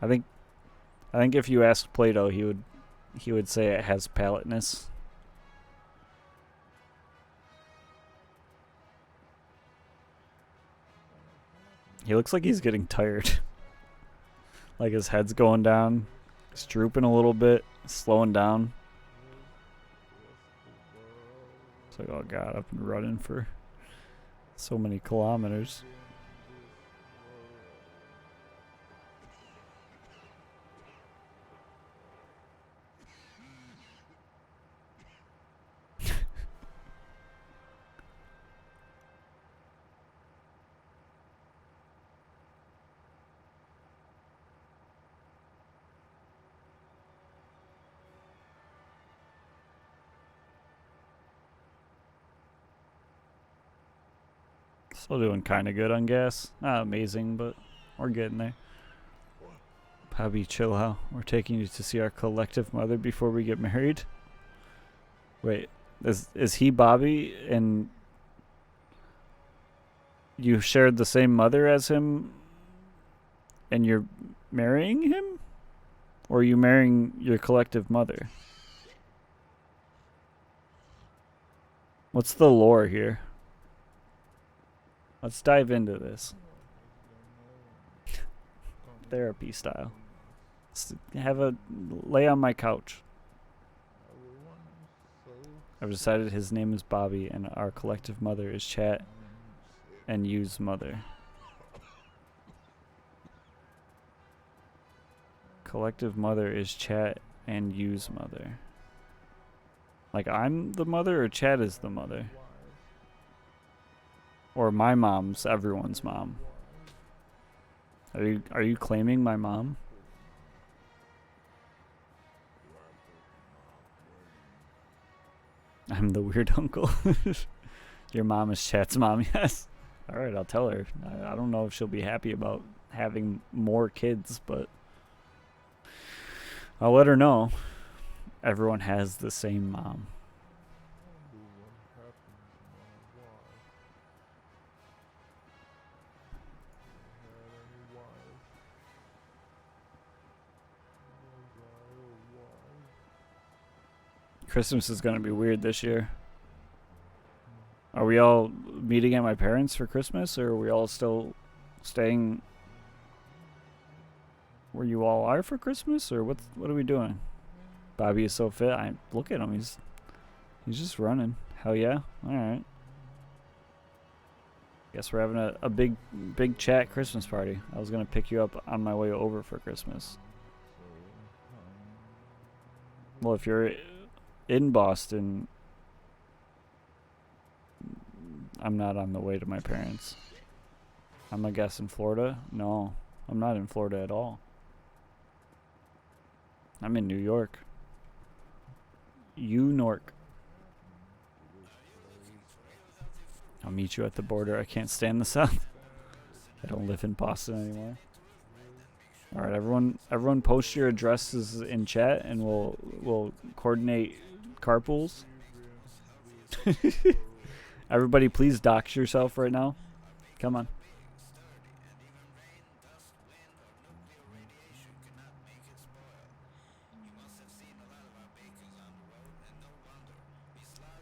Speaker 1: think if you asked Plato, he would say it has palletness. He looks like he's getting tired. Like his head's going down. He's drooping a little bit, slowing down. It's like, oh god, I've been running for so many kilometers. Still doing kind of good on gas. Not amazing, but we're getting there. Bobby, chill out. We're taking you to see our collective mother before we get married. Wait, is he Bobby and you shared the same mother as him and you're marrying him? Or are you marrying your collective mother? What's the lore here? Let's dive into this. Therapy style. Lay on my couch. I've decided his name is Bobby and our collective mother is Chat and You's mother. Collective mother is chat and use mother. Like I'm the mother or chat is the mother? Or my mom's everyone's mom? Are you claiming my mom? I'm the weird uncle. Your mom is chat's mom, yes. Alright, I'll tell her. I don't know if she'll be happy about having more kids, but I'll let her know. Everyone has the same mom. Christmas is gonna be weird this year. Are we all meeting at my parents' for Christmas, or are we all still staying where you all are for Christmas, or what are we doing? Bobby is so fit. Look at him. He's just running. Hell yeah. All right. Guess we're having a big chat Christmas party. I was gonna pick you up on my way over for Christmas. Well, if you're in Boston, I'm not on the way to my parents. I'm a guess in Florida? No, I'm not in Florida at all. I'm in New York. Newark. I'll meet you at the border. I can't stand the South. I don't live in Boston anymore. All right, everyone post your addresses in chat and we'll coordinate carpools. Everybody please dox yourself right now. Come on.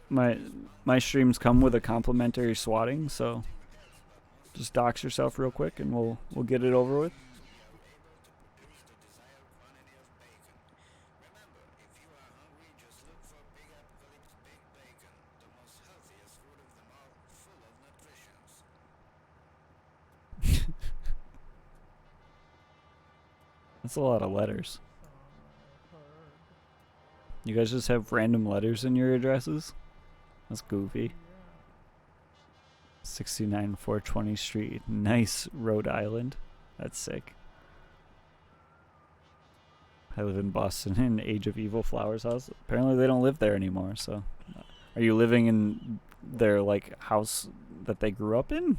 Speaker 1: My streams come with a complimentary swatting, so just dox yourself real quick and we'll get it over with. That's a lot of letters. You guys just have random letters in your addresses? That's goofy. 69 420 Street. Nice, Rhode Island. That's sick. I live in Boston in Age of Evil Flowers house. Apparently they don't live there anymore, so. Are you living in their, like, house that they grew up in?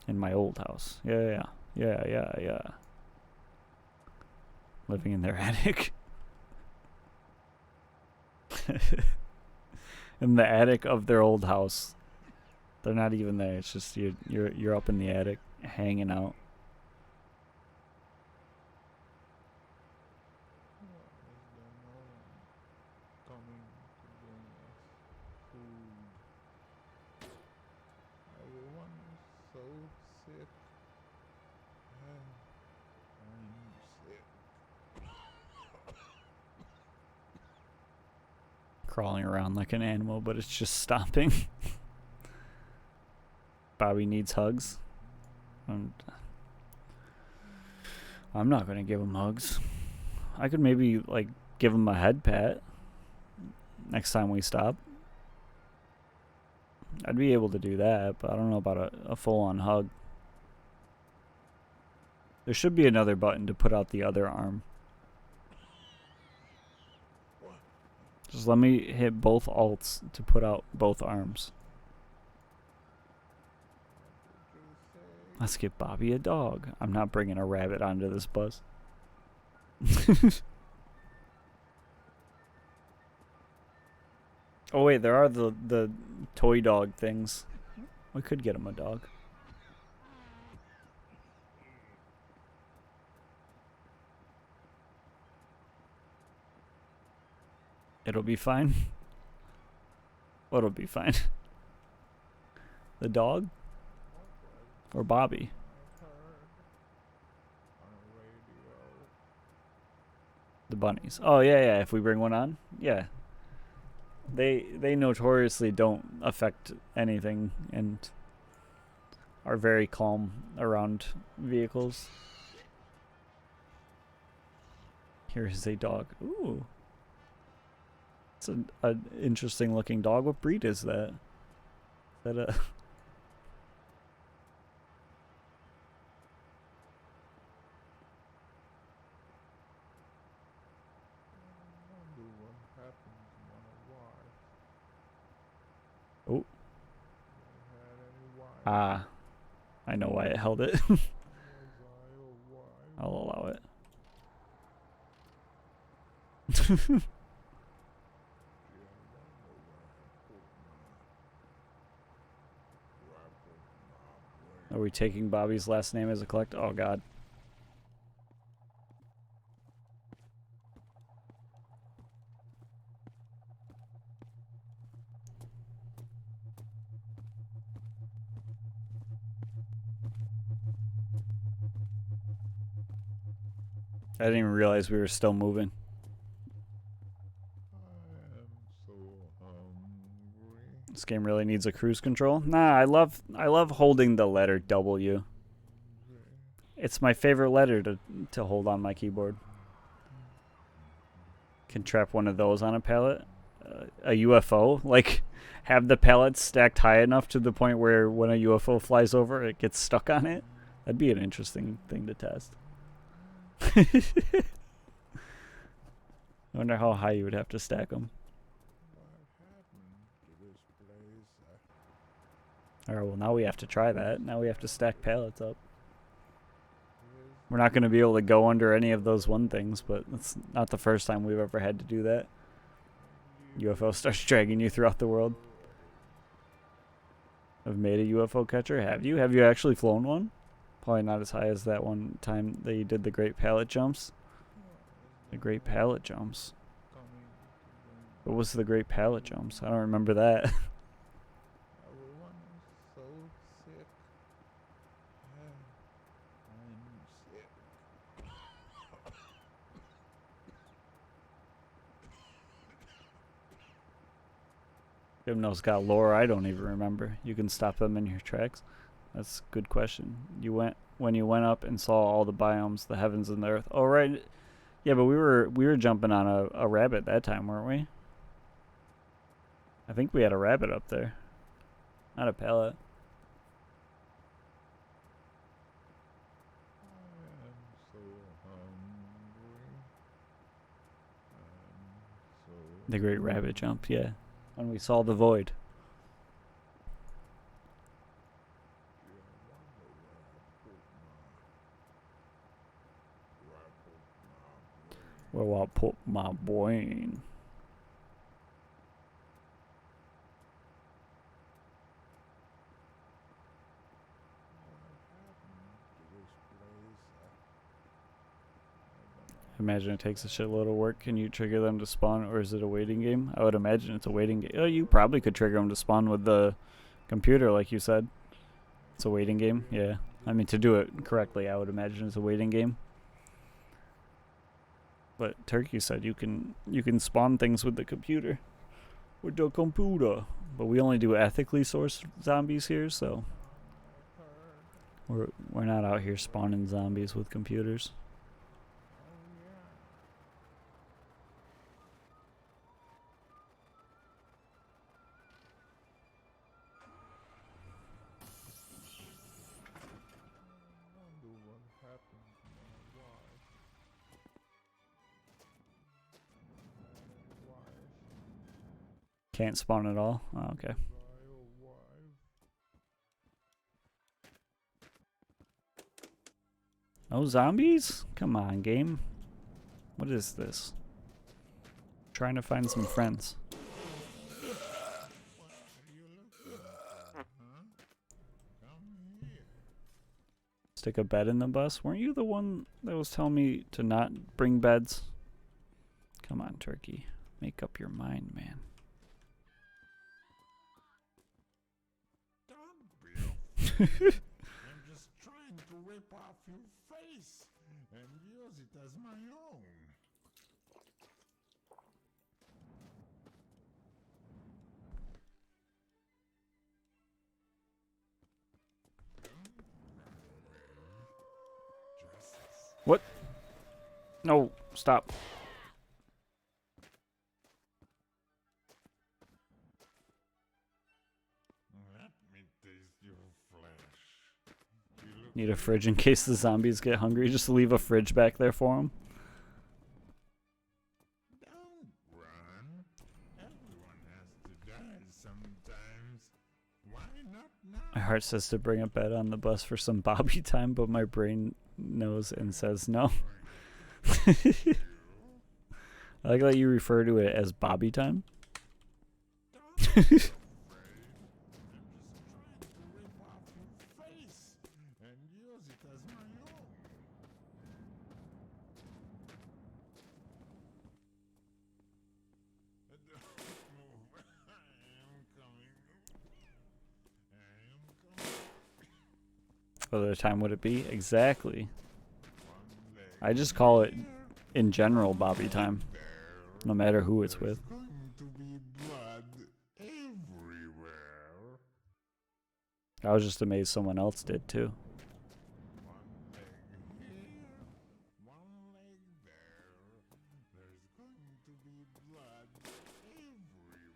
Speaker 1: In my old house. Yeah. Living in their attic. In the attic of their old house. They're not even there. It's just you're up in the attic hanging out. Crawling around like an animal, but it's just stomping. Bobby needs hugs. I'm not gonna give him hugs. I could maybe like give him a head pat next time we stop. I'd be able to do that, but I don't know about a full-on hug. There should be another button to put out the other arm. Just let me hit both alts to put out both arms. Let's get Bobby a dog. I'm not bringing a rabbit onto this bus. Oh wait, there are the toy dog things. We could get him a dog. It'll be fine. What'll be fine? The dog? Or Bobby? The bunnies. Oh yeah, if we bring one on? Yeah. They notoriously don't affect anything, and are very calm around vehicles. Here is a dog. Ooh. It's an interesting looking dog. What breed is that? Is that a... Oh. Ah. I know why it held it. I'll allow it. Are we taking Bobby's last name as a collect? Oh god. I didn't even realize we were still moving. This game really needs a cruise control. Nah, I love holding the letter W. It's my favorite letter to hold on my keyboard. Can trap one of those on a pallet. A UFO, like have the pallets stacked high enough to the point where when a UFO flies over, it gets stuck on it. That'd be an interesting thing to test. I wonder how high you would have to stack them. Alright, well now we have to try that. Now we have to stack pallets up. We're not going to be able to go under any of those one things, but it's not the first time we've ever had to do that. UFO starts dragging you throughout the world. I've made a UFO catcher. Have you? Have you actually flown one? Probably not as high as that one time that you did the great pallet jumps. The great pallet jumps. What was the great pallet jumps? I don't remember that. Gymno's got lore I don't even remember. You can stop them in your tracks. That's a good question. When you went up and saw all the biomes, the heavens and the earth. Oh right, yeah, but we were jumping on a rabbit that time, weren't we? I think we had a rabbit up there, not a pallet. The great rabbit jump, yeah. When we saw the void. Where I put my brain. I imagine it takes a shitload of work. Can you trigger them to spawn, or is it a waiting game? I would imagine it's a waiting game. Oh, you probably could trigger them to spawn with the computer, like you said. It's a waiting game, yeah. I mean, to do it correctly, I would imagine it's a waiting game. But Turkey said you can spawn things with the computer. With the computer. But we only do ethically sourced zombies here, so we're not out here spawning zombies with computers. Can't spawn at all? Oh, okay. No zombies? Come on, game. What is this? Trying to find some friends. Stick a bed in the bus? Weren't you the one that was telling me to not bring beds? Come on, Turkey. Make up your mind, man.
Speaker 5: I'm just trying to rip off your face and use it as my own.
Speaker 1: What? No, stop.
Speaker 5: Let me taste your flesh. You look
Speaker 1: Need a fridge in case the zombies get hungry. Just leave a fridge back there for them.
Speaker 5: Don't run. Everyone has to die sometimes. Why not now?
Speaker 1: My heart says to bring a bed on the bus for some Bobby time, but my brain knows and says no. I like that you refer to it as Bobby time.
Speaker 5: I'm just trying to rip off your face and use it as my own. Don't move. I am coming. I am coming.
Speaker 1: What other time would it be? Exactly.
Speaker 5: One leg
Speaker 1: I just call it,
Speaker 5: here,
Speaker 1: in general, Bobby time.
Speaker 5: there.
Speaker 1: No matter who it's with.
Speaker 5: There's going to be blood everywhere.
Speaker 1: I was just amazed someone else did too.
Speaker 5: One leg here, one leg there. There's going to be blood everywhere.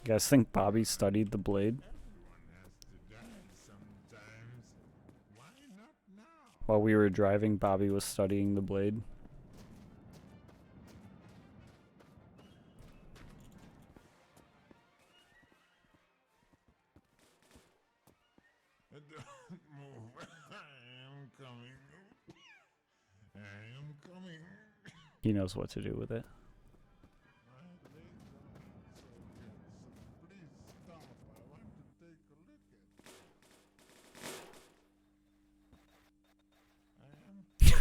Speaker 1: You guys think Bobby studied the blade
Speaker 5: Everyone has to die sometimes. Why not now?
Speaker 1: while we were driving? Bobby was studying the blade.
Speaker 5: Don't move. I am coming. I am coming.
Speaker 1: He knows what to do with it.
Speaker 5: My legs aren't so good, so please stop. I want to take a look at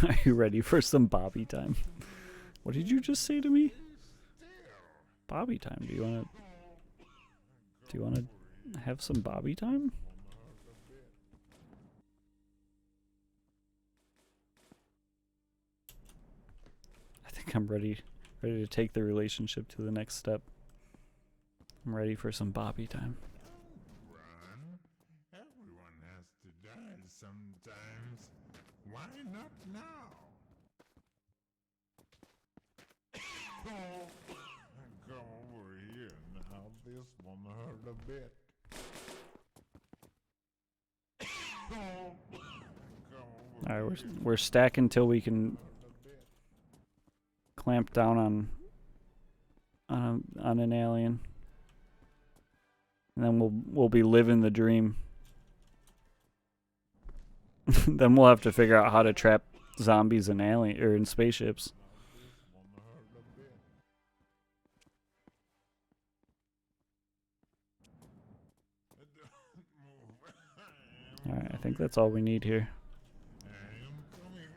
Speaker 5: it. I am
Speaker 1: Are you ready for some Bobby time? What did you just say to me?
Speaker 5: still.
Speaker 1: Bobby time. Do you want to have some Bobby time? I think I'm ready to take the relationship to the next step. I'm ready for some Bobby time.
Speaker 5: Run. Everyone has to die sometimes. Why not now? Come over here now. This one hurt a bit. Come over
Speaker 1: All right,
Speaker 5: here.
Speaker 1: we're stacking till we can
Speaker 5: Hurt a bit.
Speaker 1: clamp down on an alien, and then we'll be living the dream. Then we'll have to figure out how to trap zombies in alien or in spaceships.
Speaker 5: This one hurt a bit. Don't move.
Speaker 1: All right, I think that's all we need here.
Speaker 5: I am coming.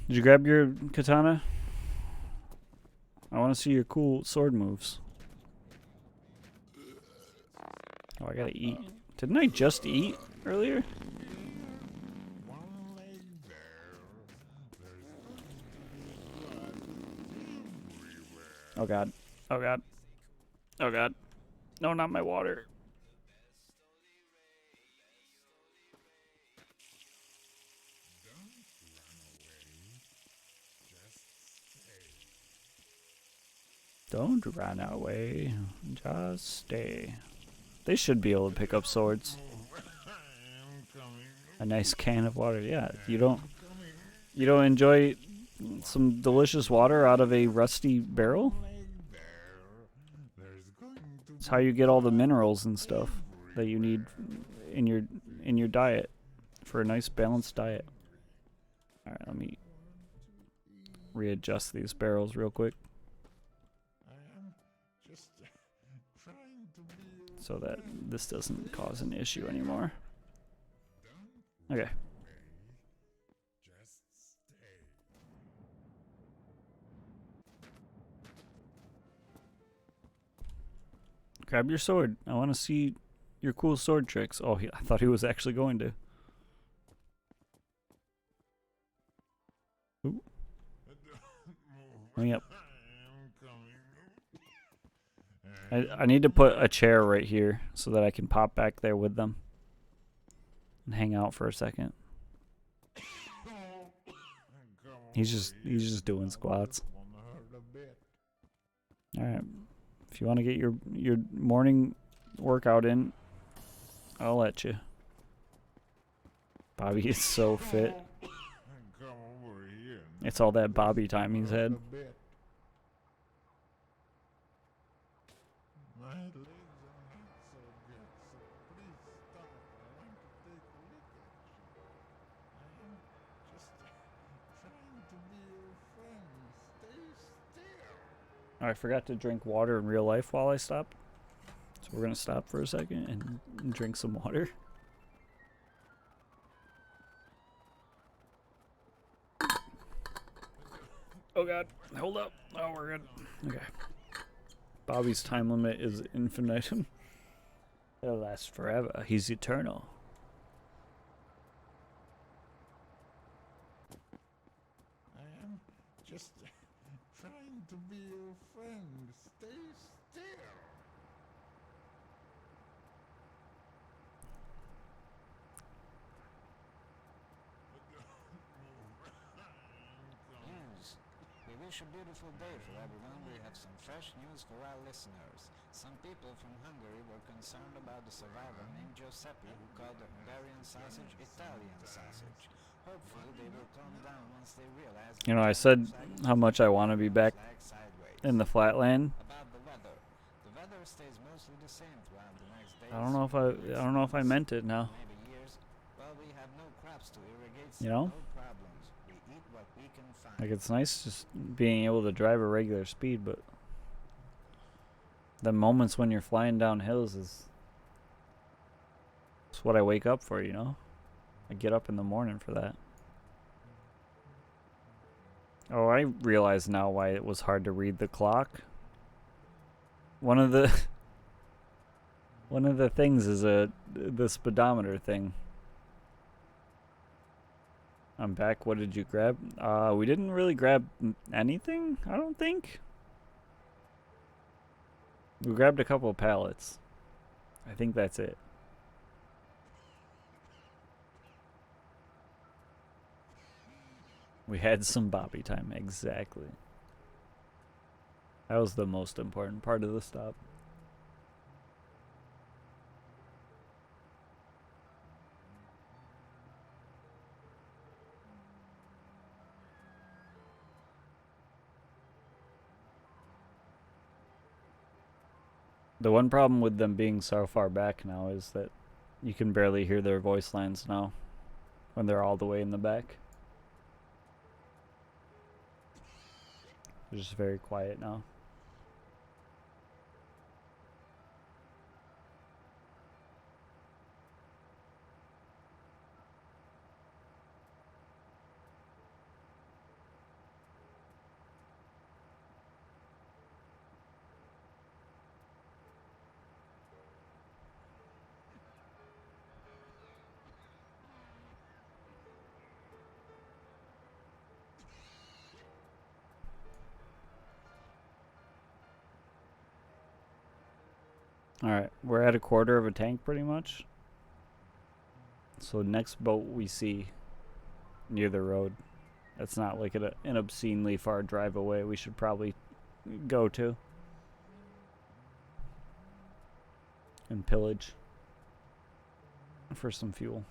Speaker 1: Did you grab your katana? I want to see your cool sword moves. Oh, I gotta eat. Didn't I just eat earlier?
Speaker 5: One leg there. There's going to be blood everywhere.
Speaker 1: Oh god. Oh god. Oh god. No, not my water.
Speaker 5: Don't run away. Just stay.
Speaker 1: Don't run away. Just stay. They should be able to pick up swords.
Speaker 5: I am coming.
Speaker 1: A nice can of water. Yeah, you
Speaker 5: Coming.
Speaker 1: don't enjoy some delicious water out of a rusty barrel?
Speaker 5: Leg there. There's going to
Speaker 1: It's how you get all the minerals and stuff that you need in your diet for a nice balanced diet. All right, let me readjust these barrels real quick
Speaker 5: I am just trying to be
Speaker 1: so that this doesn't cause an issue anymore. Okay.
Speaker 5: just stay.
Speaker 1: Grab your sword. I want to see your cool sword tricks. Oh, I thought he was actually going to. Ooh. Let me up.
Speaker 5: I am coming.
Speaker 1: I need to put a chair right here so that I can pop back there with them and hang out for a second. He's just doing squats.
Speaker 5: Wanna hurt a bit.
Speaker 1: All right. If you want to get your morning workout in, I'll let you. Bobby is so fit.
Speaker 5: Come over here.
Speaker 1: It's all that Bobby time he's
Speaker 5: Hurt
Speaker 1: had.
Speaker 5: a bit. My legs are not so good, so please stop. I want to take a look at you. I am just trying to be your friend. Stay still.
Speaker 1: Oh, I forgot to drink water in real life while I stopped. So we're going to stop for a second and drink some water. Oh god, hold up. Oh, we're good. Okay. Bobby's time limit is infinitum. It'll last forever. He's eternal.
Speaker 5: I am just trying to be your friend. Stay still.
Speaker 3: News. We wish a beautiful day for everyone. We have some fresh news for our listeners. Some people from Hungary were concerned about the survivor named Giuseppe who called the Hungarian sausage Italian sausage. Hopefully they will calm down once they realize
Speaker 1: You know, I said how much I want to be back
Speaker 3: sideways.
Speaker 1: in the flatland.
Speaker 3: About the weather. The weather stays mostly the same throughout the next days.
Speaker 1: I don't know if I meant it now.
Speaker 3: Maybe years. Well, we have no crops to irrigate,
Speaker 1: You
Speaker 3: so
Speaker 1: know?
Speaker 3: no problems. We eat what we can find.
Speaker 1: Like, it's nice just being able to drive a regular speed, but the moments when you're flying down hills is it's what I wake up for, you know? I get up in the morning for that. Oh, I realize now why it was hard to read the clock. One of the things is the speedometer thing. I'm back. What did you grab? We didn't really grab anything, I don't think. We grabbed a couple of pallets. I think that's it. We had some Bobby time, exactly. That was the most important part of the stop. The one problem with them being so far back now is that you can barely hear their voice lines now when they're all the way in the back. They're just very quiet now. Alright, we're at a quarter of a tank pretty much. So next boat we see near the road. That's not like an obscenely far drive away we should probably go to. And pillage for some fuel.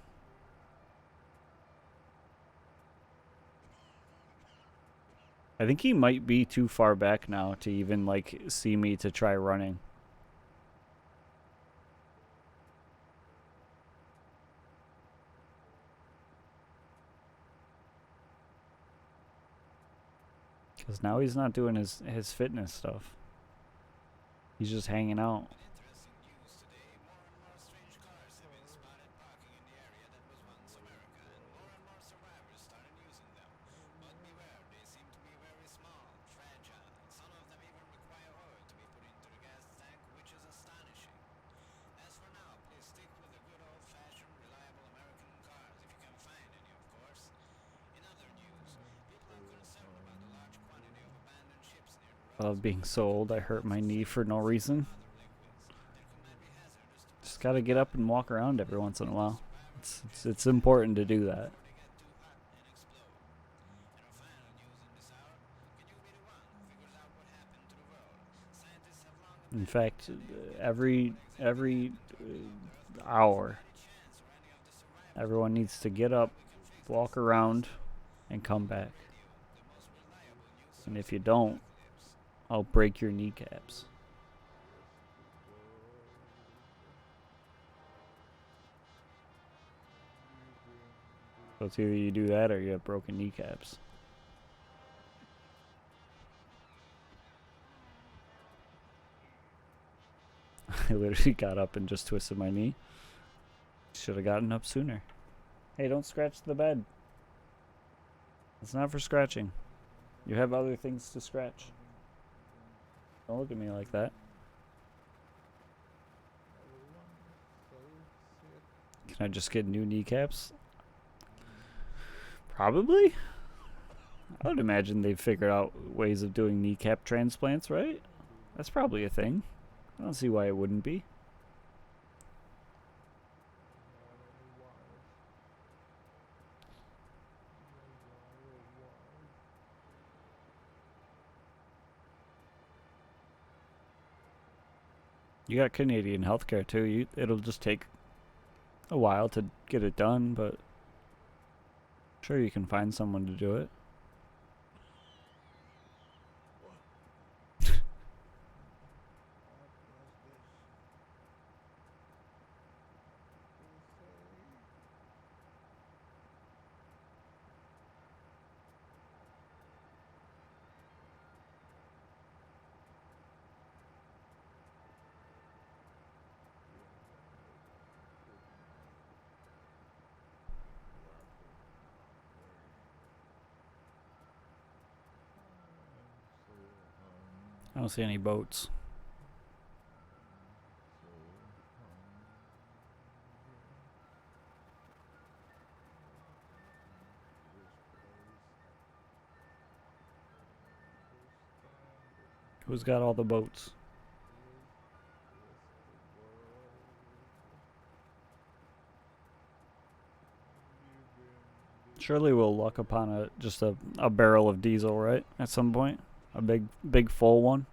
Speaker 1: I think he might be too far back now to even like see me to try running. Because now he's not doing his fitness stuff. He's just hanging out.
Speaker 3: Interesting news today. More and more strange cars have been spotted parking in the area that was once America, and more survivors started using them. But beware, they seem to be very small, fragile, and some of them even require oil to be put into the gas tank, which is astonishing. As for now, please stick with the good old-fashioned, reliable American cars, if you can find any, of course. In other news, people are concerned about the large quantity of abandoned ships near the
Speaker 1: I love being so old. I hurt my knee for no reason. Just gotta get up and walk around every once in a while. It's important to do that. In fact, every hour, everyone needs to get up, walk around, and come back. And if you don't, I'll break your kneecaps. So it's either you do that or you have broken kneecaps. I literally got up and just twisted my knee. Should have gotten up sooner. Hey, don't scratch the bed. It's not for scratching. You have other things to scratch. Don't look at me like that. Can I just get new kneecaps? Probably. I would imagine they've figured out ways of doing kneecap transplants, right? That's probably a thing. I don't see why it wouldn't be. You got Canadian healthcare too. It'll just take a while to get it done, but sure you can find someone to do it. I don't see any boats. Who's got all the boats? Surely we'll luck upon just a barrel of diesel, right? At some point, a big full one.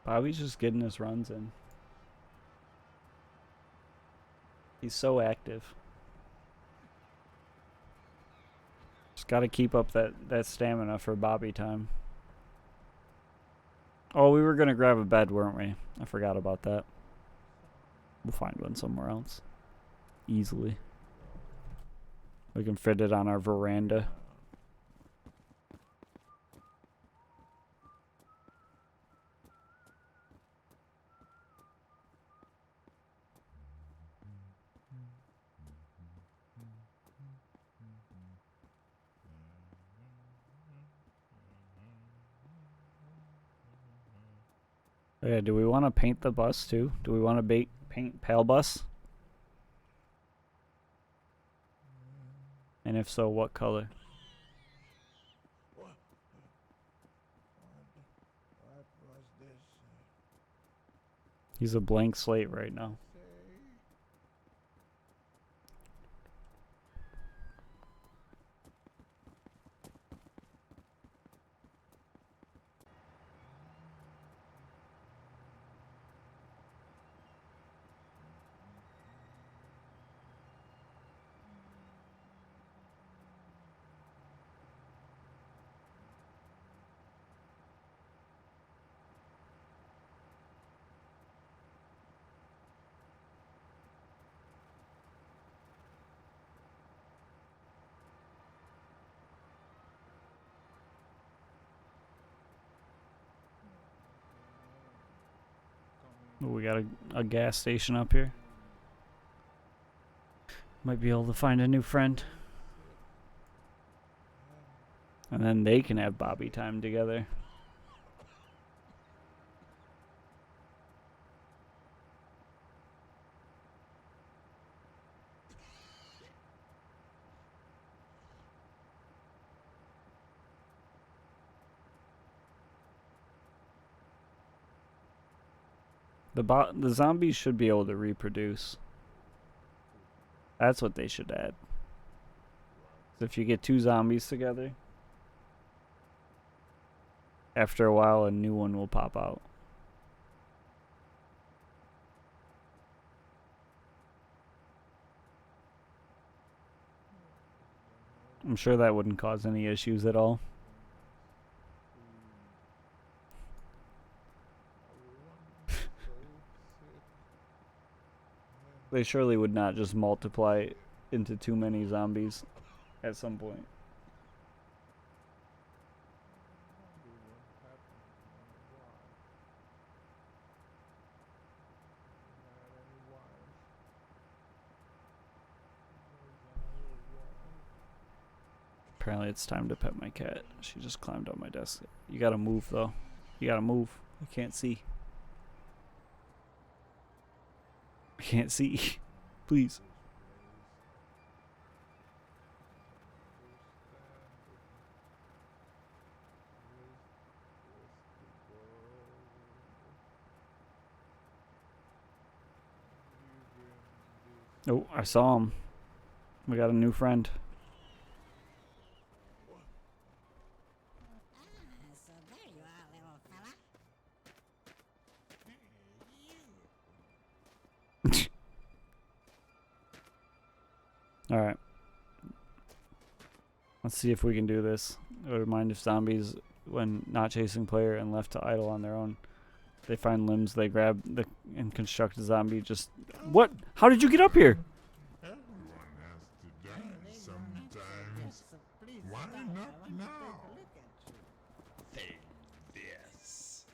Speaker 1: Bobby's just getting his runs in. He's so active. Just gotta keep up that stamina for Bobby time. Oh, we were gonna grab a bed, weren't we? I forgot about that. We'll find one somewhere else. Easily. We can fit it on our veranda. Yeah, do we want to paint the bus too? Do we want to paint Pale Bus? And if so, what color?
Speaker 5: What was this?
Speaker 1: He's a blank slate right now. Oh, we got a gas station up here. Might be able to find a new friend. And then they can have Bobby time together. The zombies should be able to reproduce. That's what they should add. If you get 2 zombies together, after a while a new one will pop out. I'm sure that wouldn't cause any issues at all. They surely would not just multiply into too many zombies at some point. Apparently it's time to pet my cat. She just climbed on my desk. You gotta move though. You gotta move. I can't see. I can't see. Please. Oh, I saw him. We got a new friend.
Speaker 4: So there you are, little fella.
Speaker 1: All right. Let's see if we can do this. I would mind if zombies, when not chasing player and left to idle on their own, they find limbs, they grab and construct a zombie. Just what? How did you get up here?
Speaker 5: Everyone has to die sometimes. Why not now? Take this.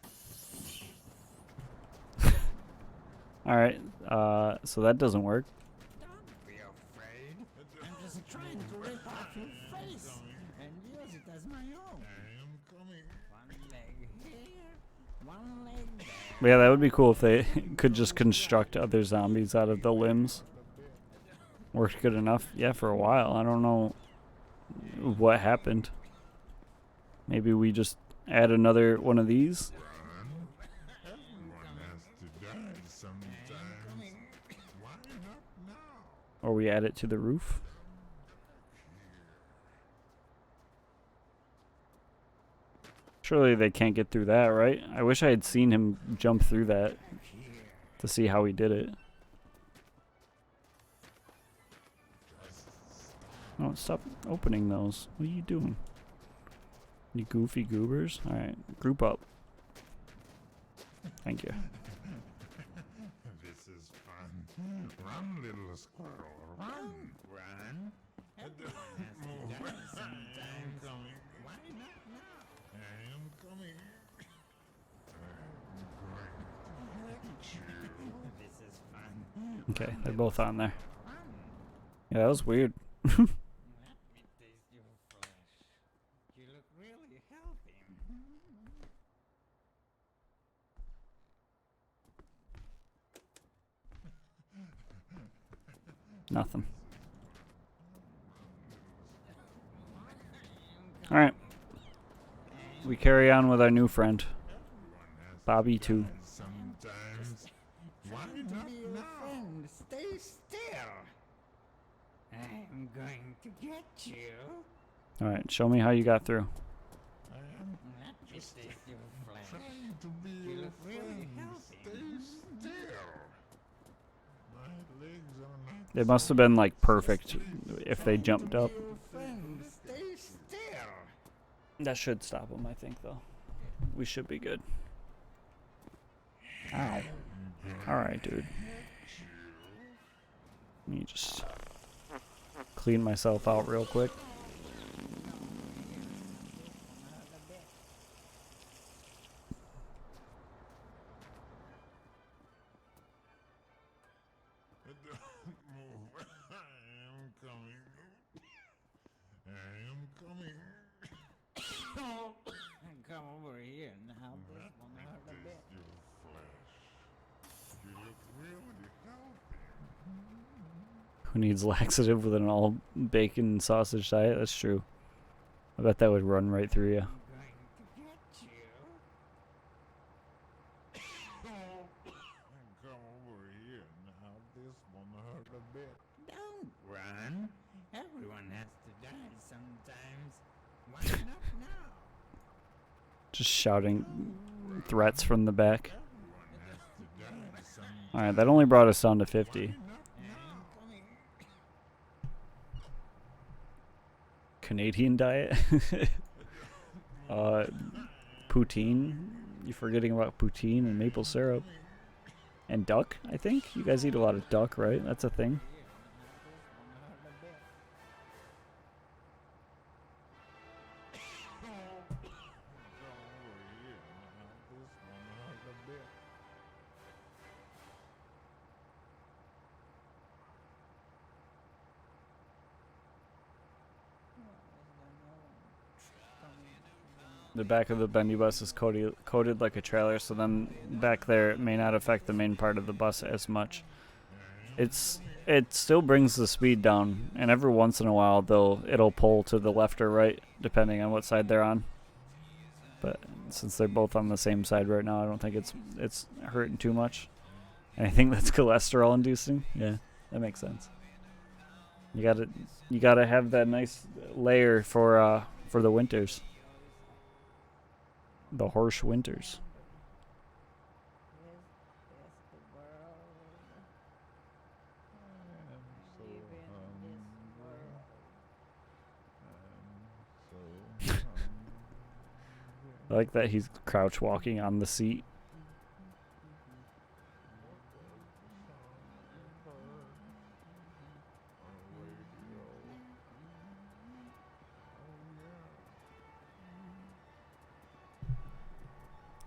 Speaker 1: All right. So that doesn't work.
Speaker 5: Don't be afraid.
Speaker 2: I'm just trying to rip off your face and use it as my own.
Speaker 5: I am coming.
Speaker 2: One leg here, one leg there.
Speaker 1: But yeah, that would be cool if they could just construct other zombies out of the limbs. Worked good enough. Yeah, for a while. I don't know what happened. Maybe we just add another one of these.
Speaker 5: Run. Everyone has to die sometimes. Why not now?
Speaker 1: Or we add it to the roof. Surely they can't get through that, right? I wish I had seen him jump through that to see how he did it. Oh, stop opening those. What are you doing? You goofy goobers. Alright, group up. Thank you.
Speaker 5: This is fun. Run, little squirrel. Run. Run. Everyone has to die sometimes. Why not now? I am coming. I'm going to hurt you. This is fun.
Speaker 1: Okay, they're both on there. Yeah, that was weird.
Speaker 2: Let me taste your flesh. You look really healthy.
Speaker 1: Nothing. Alright. We carry on with our new friend. Bobby too.
Speaker 5: Sometimes. Why
Speaker 2: Trying to
Speaker 5: not
Speaker 2: be your
Speaker 5: now?
Speaker 2: friend. Stay still. I'm going to get you.
Speaker 1: Alright, show me how you got through.
Speaker 5: I am
Speaker 2: Let me taste your flesh.
Speaker 5: trying to be
Speaker 2: You
Speaker 5: your
Speaker 2: look really
Speaker 5: friend.
Speaker 2: healthy.
Speaker 5: Stay still. My legs are not
Speaker 1: It must have been like perfect if they jumped up.
Speaker 2: Your friend. Stay still.
Speaker 1: That should stop them, I think, though. We should be good. Ow. Alright, dude. Let me just clean myself out real quick.
Speaker 5: Don't move. I am coming. I am coming.
Speaker 2: Come over here now. This one hurt a bit.
Speaker 5: Taste your flesh. You look really healthy.
Speaker 1: Who needs laxative with an all bacon sausage diet? That's true. I bet that would run right through you.
Speaker 2: I'm going to get you.
Speaker 1: Just shouting threats from the back. Alright, that only brought us down to 50. Canadian diet? Poutine. You're forgetting about poutine and maple syrup. And duck, I think? You guys eat a lot of duck, right? That's a thing. The back of the bendy bus is coated like a trailer, so then back there it may not affect the main part of the bus as much. It still brings the speed down, and every once in a while it'll pull to the left or right depending on what side they're on. But since they're both on the same side right now, I don't think it's hurting too much. And I think that's cholesterol inducing. Yeah, that makes sense. You gotta have that nice layer for the winters. The harsh winters. I like that he's crouch walking on the seat.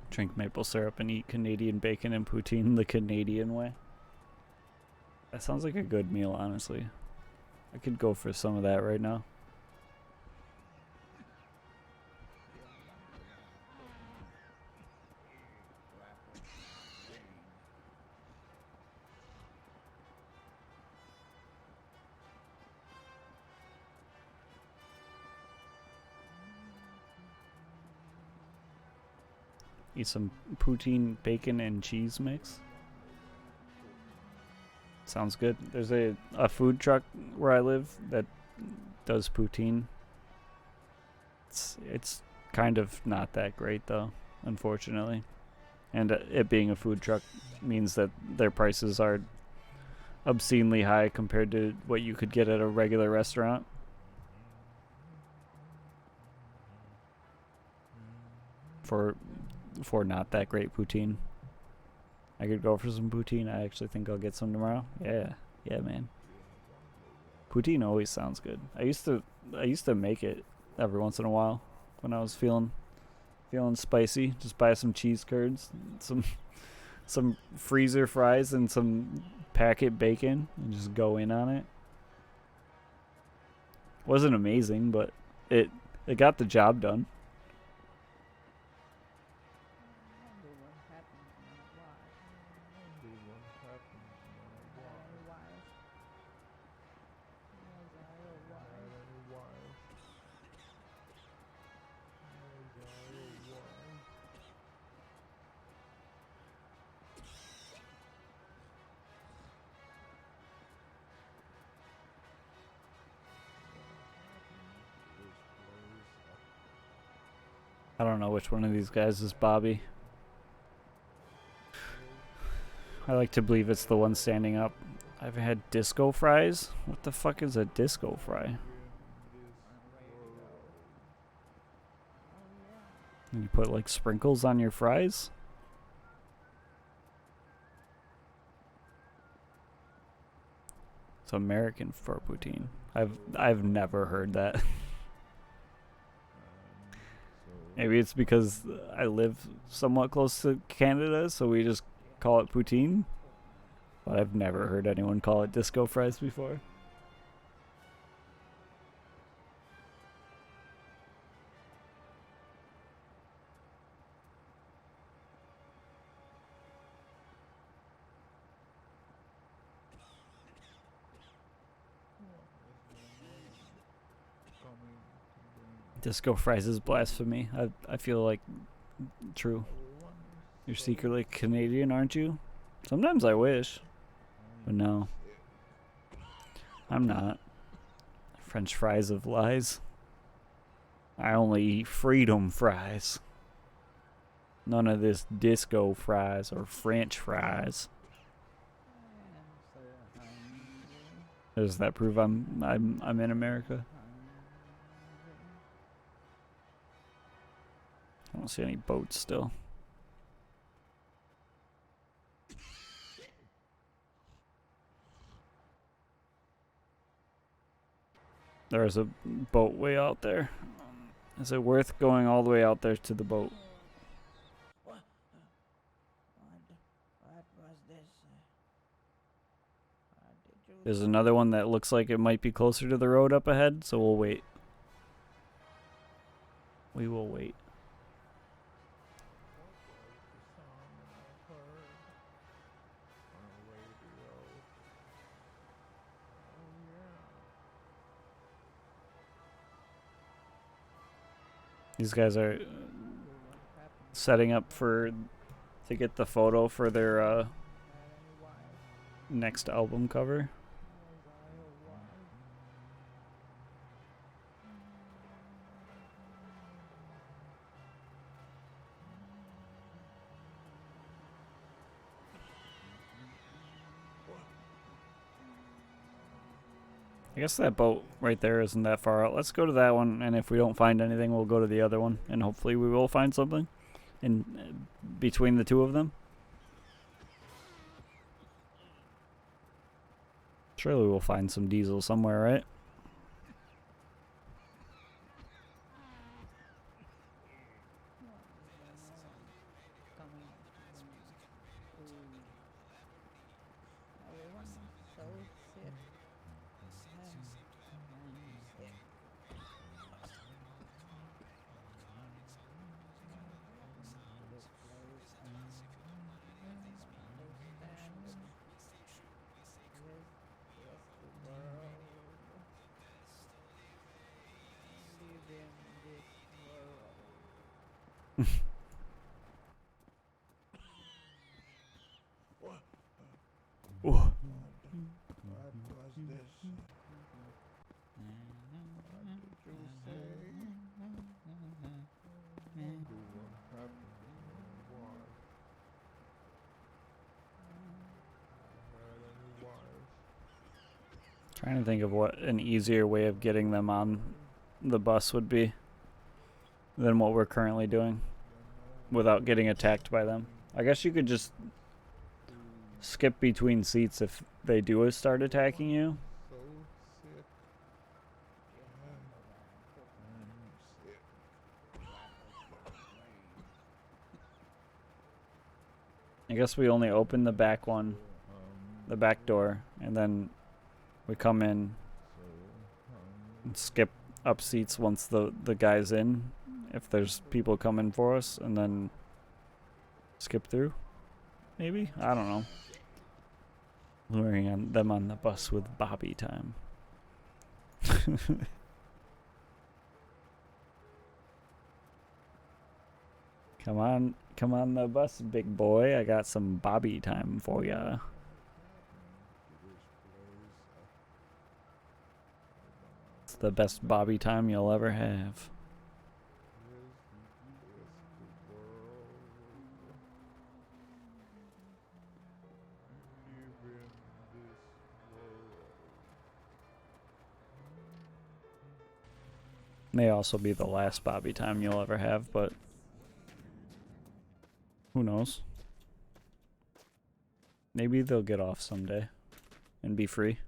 Speaker 1: Drink maple syrup and eat Canadian bacon and poutine the Canadian way. That sounds like a good meal, honestly. I could go for some of that right now. Eat some poutine, bacon, and cheese mix. Sounds good. There's a food truck where I live that does poutine. It's kind of not that great though, unfortunately. And it being a food truck means that their prices are obscenely high compared to what you could get at a regular restaurant. For not that great poutine. I could go for some poutine. I actually think I'll get some tomorrow. Yeah, man. Poutine always sounds good. I used to make it every once in a while when I was feeling spicy. Just buy some cheese curds, some freezer fries, and some packet bacon, and just go in on it. Wasn't amazing, but it got the job done. I don't know which one of these guys is Bobby. I like to believe it's the one standing up. I've had disco fries. What the fuck is a disco fry? You put like sprinkles on your fries? It's American for poutine. I've never heard that. Maybe it's because I live somewhat close to Canada, so we just call it poutine. But I've never heard anyone call it disco fries before. Disco fries is blasphemy. I feel like true. You're secretly Canadian, aren't you? Sometimes I wish. But no. I'm not. French fries of lies. I only eat freedom fries. None of this disco fries or French fries. Does that prove I'm in America? I don't see any boats still. There's a boat way out there. Is it worth going all the way out there to the boat?
Speaker 4: What was this? Did you
Speaker 1: There's another one that looks like it might be closer to the road up ahead, so we'll wait. We will wait. These guys are setting up to get the photo for their next album cover. I guess that boat right there isn't that far out. Let's go to that one, and if we don't find anything, we'll go to the other one, and hopefully we will find something in between the two of them. Surely we'll find some diesel somewhere, right?
Speaker 4: Everyone's so sick.
Speaker 1: Ooh.
Speaker 5: What was this? What did you say?
Speaker 1: Trying to think of what an easier way of getting them on the bus would be than what we're currently doing without getting attacked by them. I guess you could just skip between seats if they do start attacking you. I guess we only open the back one, the back door, and then we come in and skip up seats once the guy's in, if there's people coming for us, and then skip through. Maybe? I don't know. Luring them on the bus with Bobby time. Come on the bus, big boy. I got some Bobby time for ya. It's the best Bobby time you'll ever have. May also be the last Bobby time you'll ever have, but who knows? Maybe they'll get off someday and be free.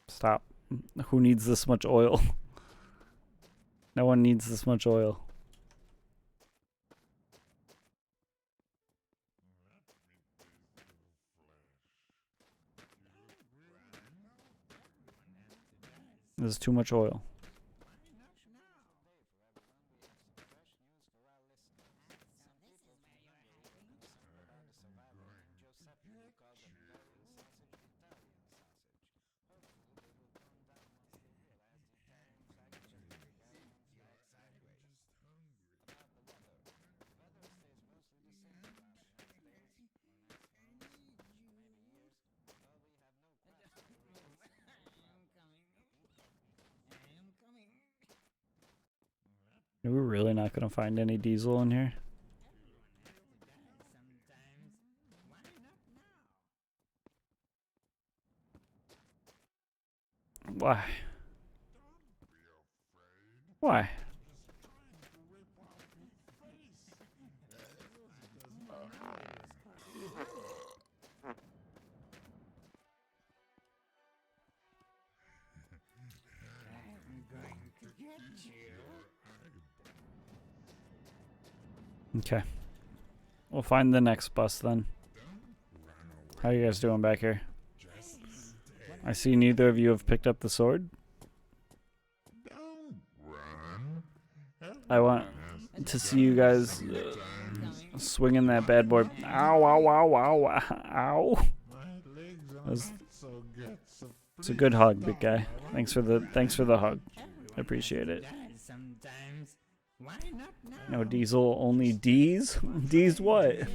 Speaker 1: Stop. Who needs this much oil? No one needs this much oil. There's too much oil. Are we really not gonna find any diesel in here? Why? Why? Okay. We'll find the next bus then. How you guys doing back here? I see neither of you have picked up the sword.
Speaker 5: Don't run.
Speaker 1: I want to see you guys swinging that bad boy. Ow, ow, ow, ow, ow.
Speaker 5: My legs are
Speaker 1: That's-
Speaker 5: not so good, so
Speaker 1: It's a good hug, big guy. Thanks for the hug. I appreciate it.
Speaker 2: Sometimes. Why not now?
Speaker 1: No diesel, only D's? D's what?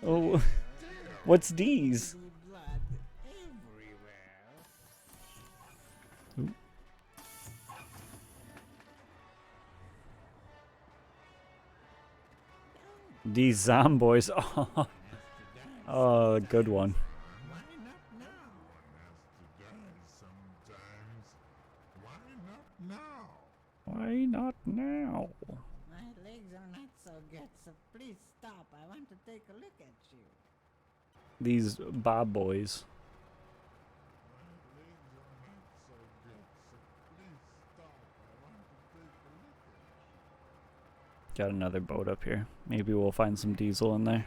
Speaker 1: Oh, what's D's?
Speaker 2: Blood everywhere.
Speaker 1: D's zomboys. Oh, oh, good one.
Speaker 5: why not now? Everyone has to die sometimes. Why not now?
Speaker 1: Why not now?
Speaker 4: My legs are not so good, so please stop. I want to take a look at you.
Speaker 1: These Bob boys. Got another boat up here. Maybe we'll find some diesel in there.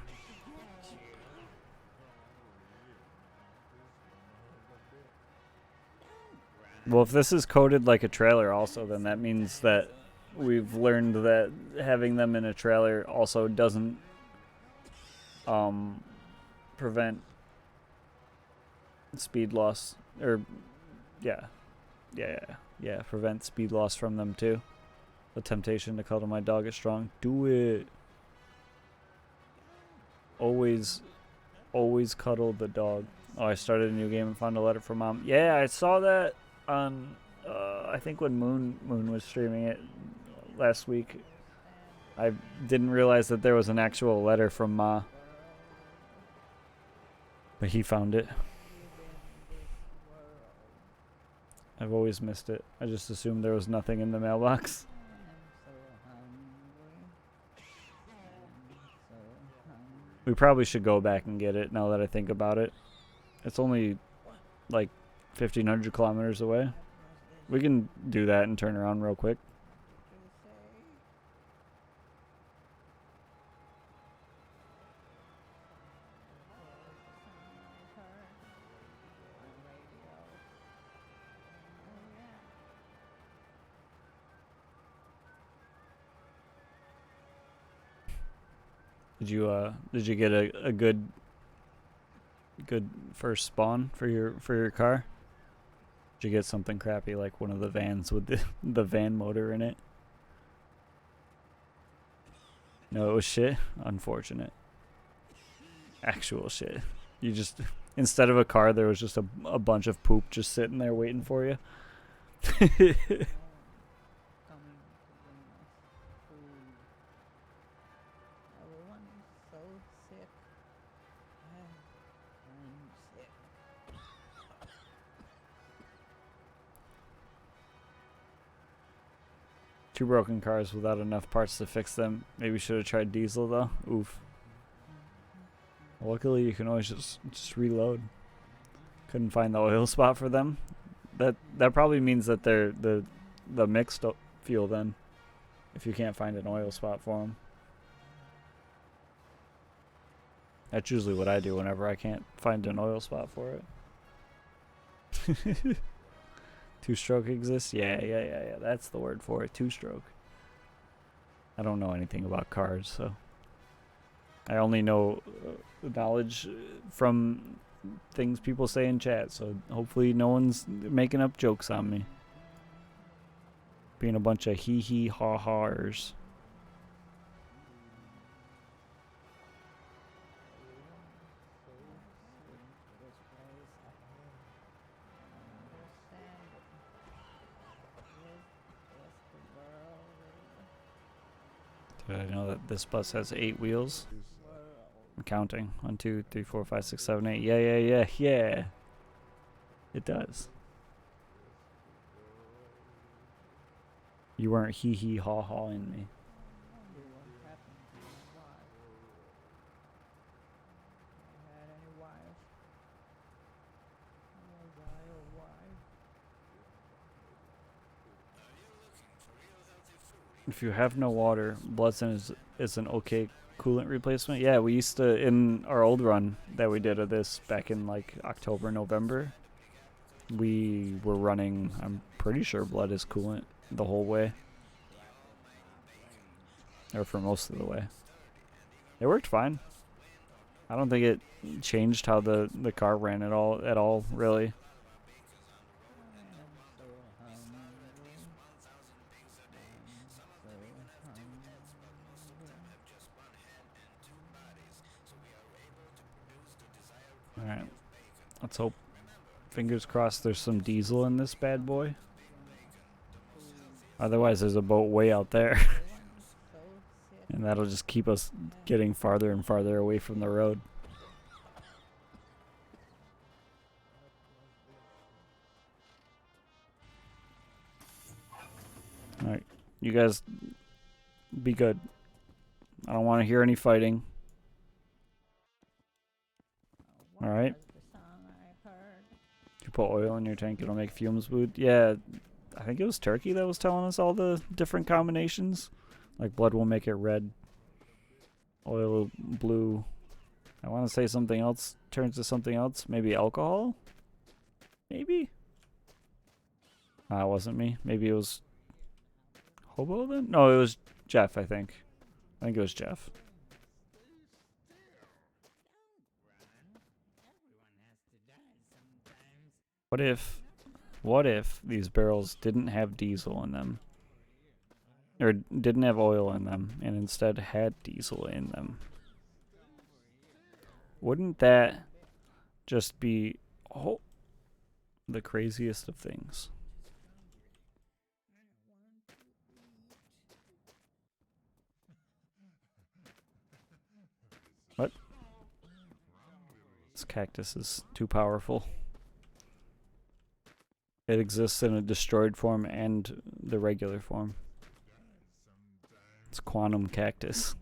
Speaker 1: Well, if this is coded like a trailer also, then that means that we've learned that having them in a trailer also doesn't prevent speed loss, or yeah, prevent speed loss from them too. The temptation to cuddle my dog is strong. Do it. Always cuddle the dog. Oh, I started a new game and found a letter from mom. Yeah, I saw that on I think when Moon was streaming it last week. I didn't realize that there was an actual letter from Ma. But he found it. I've always missed it. I just assumed there was nothing in the mailbox. We probably should go back and get it now that I think about it. It's only like 1,500 kilometers away. We can do that and turn around real quick. Did you get a good first spawn for your car? Did you get something crappy like one of the vans with the van motor in it? No, it was shit. Unfortunate. Actual shit. You just, instead of a car, there was just a bunch of poop just sitting there waiting for you.
Speaker 4: Everyone's so sick. I'm sick.
Speaker 1: Two broken cars without enough parts to fix them. Maybe should have tried diesel though. Oof. Luckily, you can always just reload. Couldn't find the oil spot for them. That probably means that they're the mixed fuel then. If you can't find an oil spot for them. That's usually what I do whenever I can't find an oil spot for it. Two-stroke exists? Yeah. That's the word for it. Two-stroke. I don't know anything about cars, so I only know knowledge from things people say in chat. So hopefully no one's making up jokes on me. Being a bunch of hee ha ha's. Did I know that this bus has 8 wheels? I'm counting. 1, 2, 3, 4, 5, 6, 7, 8. Yeah. It does. You weren't hee hee haw hawing me.
Speaker 4: wonder what happened to my wife. I had any wife? Was I a wife?
Speaker 1: If you have no water, Bloodstone is an okay coolant replacement. Yeah, we used to, in our old run that we did of this back in like October, November, we were running, I'm pretty sure Blood is coolant the whole way. Or for most of the way. It worked fine. I don't think it changed how the car ran at all, really. Alright. Let's hope. Fingers crossed there's some diesel in this bad boy. Otherwise there's a boat way out there. And that'll just keep us getting farther and farther away from the road. Alright. You guys be good. I don't want to hear any fighting. Alright. If you put oil in your tank, it'll make fumes bleed. Yeah, I think it was Turkey that was telling us all the different combinations. Like blood will make it red. Oil blue. I want to say something else turns to something else. Maybe alcohol? Maybe? It wasn't me. Maybe it was Hobo then? No, it was Jeff, I think. I think it was Jeff. What if these barrels didn't have diesel in them? Or didn't have oil in them and instead had diesel in them? Wouldn't that just be the craziest of things? What? This cactus is too powerful. It exists in a destroyed form and the regular form. It's quantum cactus.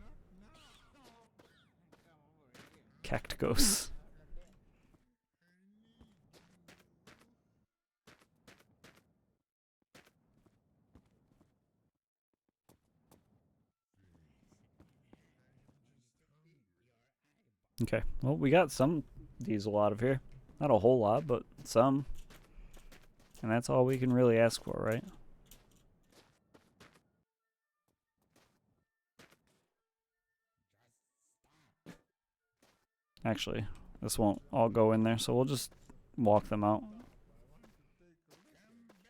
Speaker 1: Cactgos. Okay, well, we got some diesel out of here. Not a whole lot, but some. And that's all we can really ask for, right? Actually, this won't all go in there, so we'll just walk them out.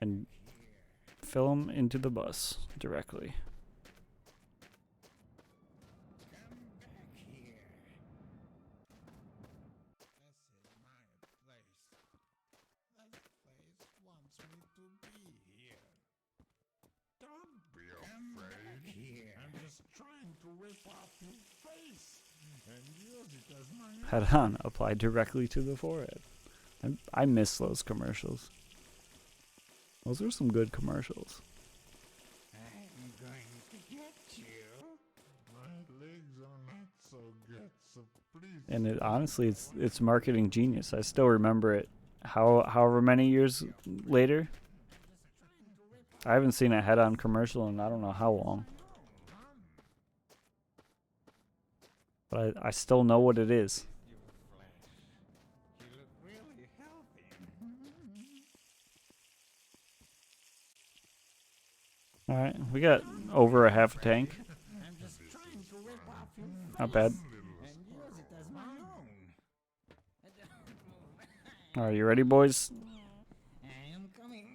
Speaker 1: And fill them into the bus directly. Head on, applied directly to the forehead. I miss those commercials. Those were some good commercials.
Speaker 5: I'm going to get you. My legs are not so good, so please.
Speaker 1: And it honestly, it's marketing genius. I still remember it. However many years later. I haven't seen a head-on commercial in I don't know how long. But I still know what it is.
Speaker 5: You look really healthy.
Speaker 1: Alright, we got over a half a tank.
Speaker 5: I'm just trying to rip off your
Speaker 1: Not bad.
Speaker 5: and use it as my own.
Speaker 1: Alright, you ready, boys?
Speaker 5: I am coming.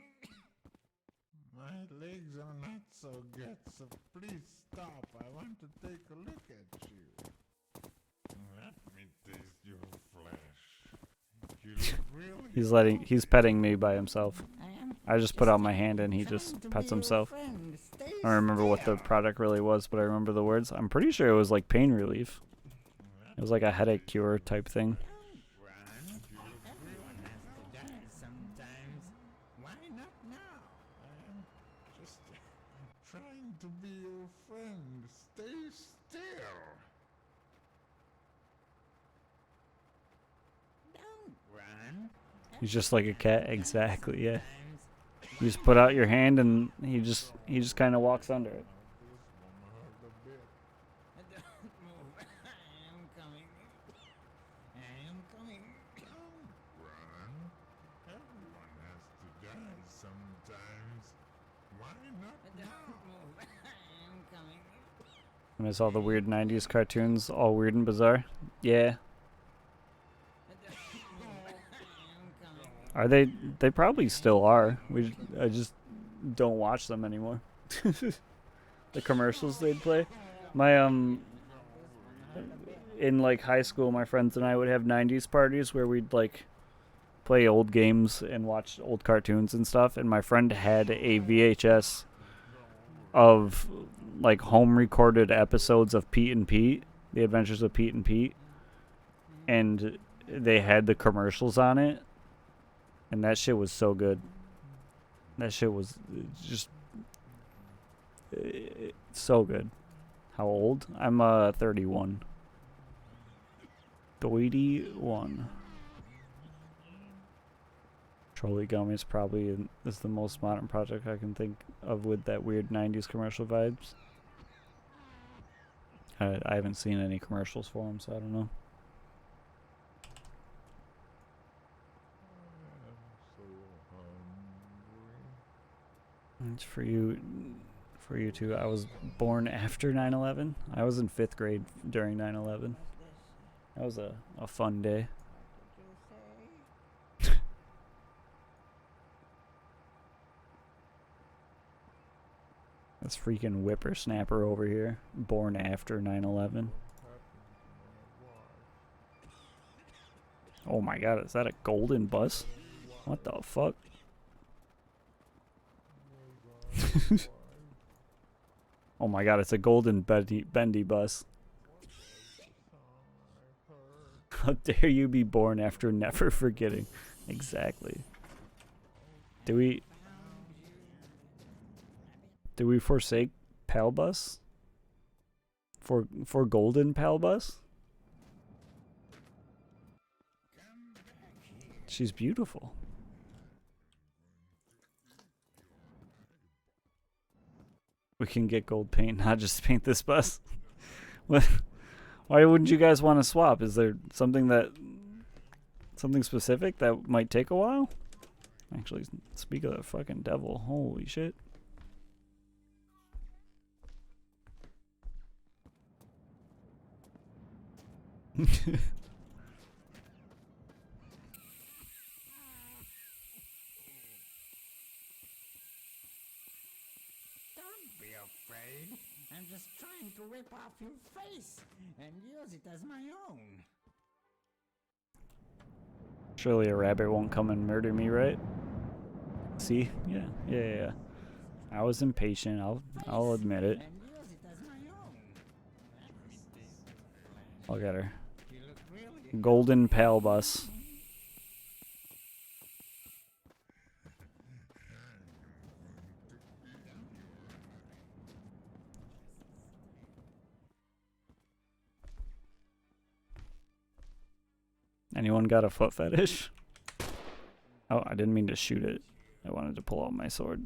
Speaker 5: My legs are not so good, so please stop. I want to take a look at you. Let me taste your flesh. You look really
Speaker 1: He's petting me by himself. I just put out my hand and he just pets himself.
Speaker 5: Stay
Speaker 1: I don't remember what the product really was, but I remember the words. I'm pretty sure it was like pain relief. It was like a headache cure type thing.
Speaker 5: Run. Everyone has to die sometimes. Why not now? I'm just trying to be your friend. Stay still. Don't run.
Speaker 1: He's just like a cat, exactly. Yeah.
Speaker 5: Sometimes.
Speaker 1: You just put out your hand and he just kind of walks under it.
Speaker 5: Don't move. I am coming. I am coming. Don't run. Everyone has to die sometimes. Why not now? Don't move. I am coming.
Speaker 1: I miss all the weird 90s cartoons, all weird and bizarre. Yeah. Are they? They probably still are. I just don't watch them anymore. The commercials they'd play. My in like high school, my friends and I would have 90s parties where we'd like play old games and watch old cartoons and stuff. And my friend had a VHS of like home recorded episodes of Pete and Pete, The Adventures of Pete and Pete, and they had the commercials on it. And that shit was so good. That shit was just so good. How old? I'm 31. 31. Trolley Gummies probably is the most modern project I can think of with that weird 90s commercial vibes. I haven't seen any commercials for them, so I don't know. It's for you too. I was born after 9/11. I was in 5th grade during 9/11. That was a fun day. This freaking whippersnapper over here, born after 9/11. Oh my god, is that a golden bus? What the fuck? Oh my god, it's a golden bendy bus. How dare you be born after never forgetting. Exactly. Do we forsake Pal Bus? For golden Pal Bus? She's beautiful. We can get gold paint, not just paint this bus. Why wouldn't you guys want to swap? Is there something specific that might take a while? Actually, speak of the fucking devil. Holy shit.
Speaker 5: Don't be afraid. I'm just trying to rip off your face and use it as my own.
Speaker 1: Surely a rabbit won't come and murder me, right? See? Yeah. I was impatient. I'll admit it.
Speaker 5: And use it as my own.
Speaker 1: Look at her.
Speaker 5: You look really
Speaker 1: Golden Pal Bus. Anyone got a foot fetish? Oh, I didn't mean to shoot it. I wanted to pull out my sword.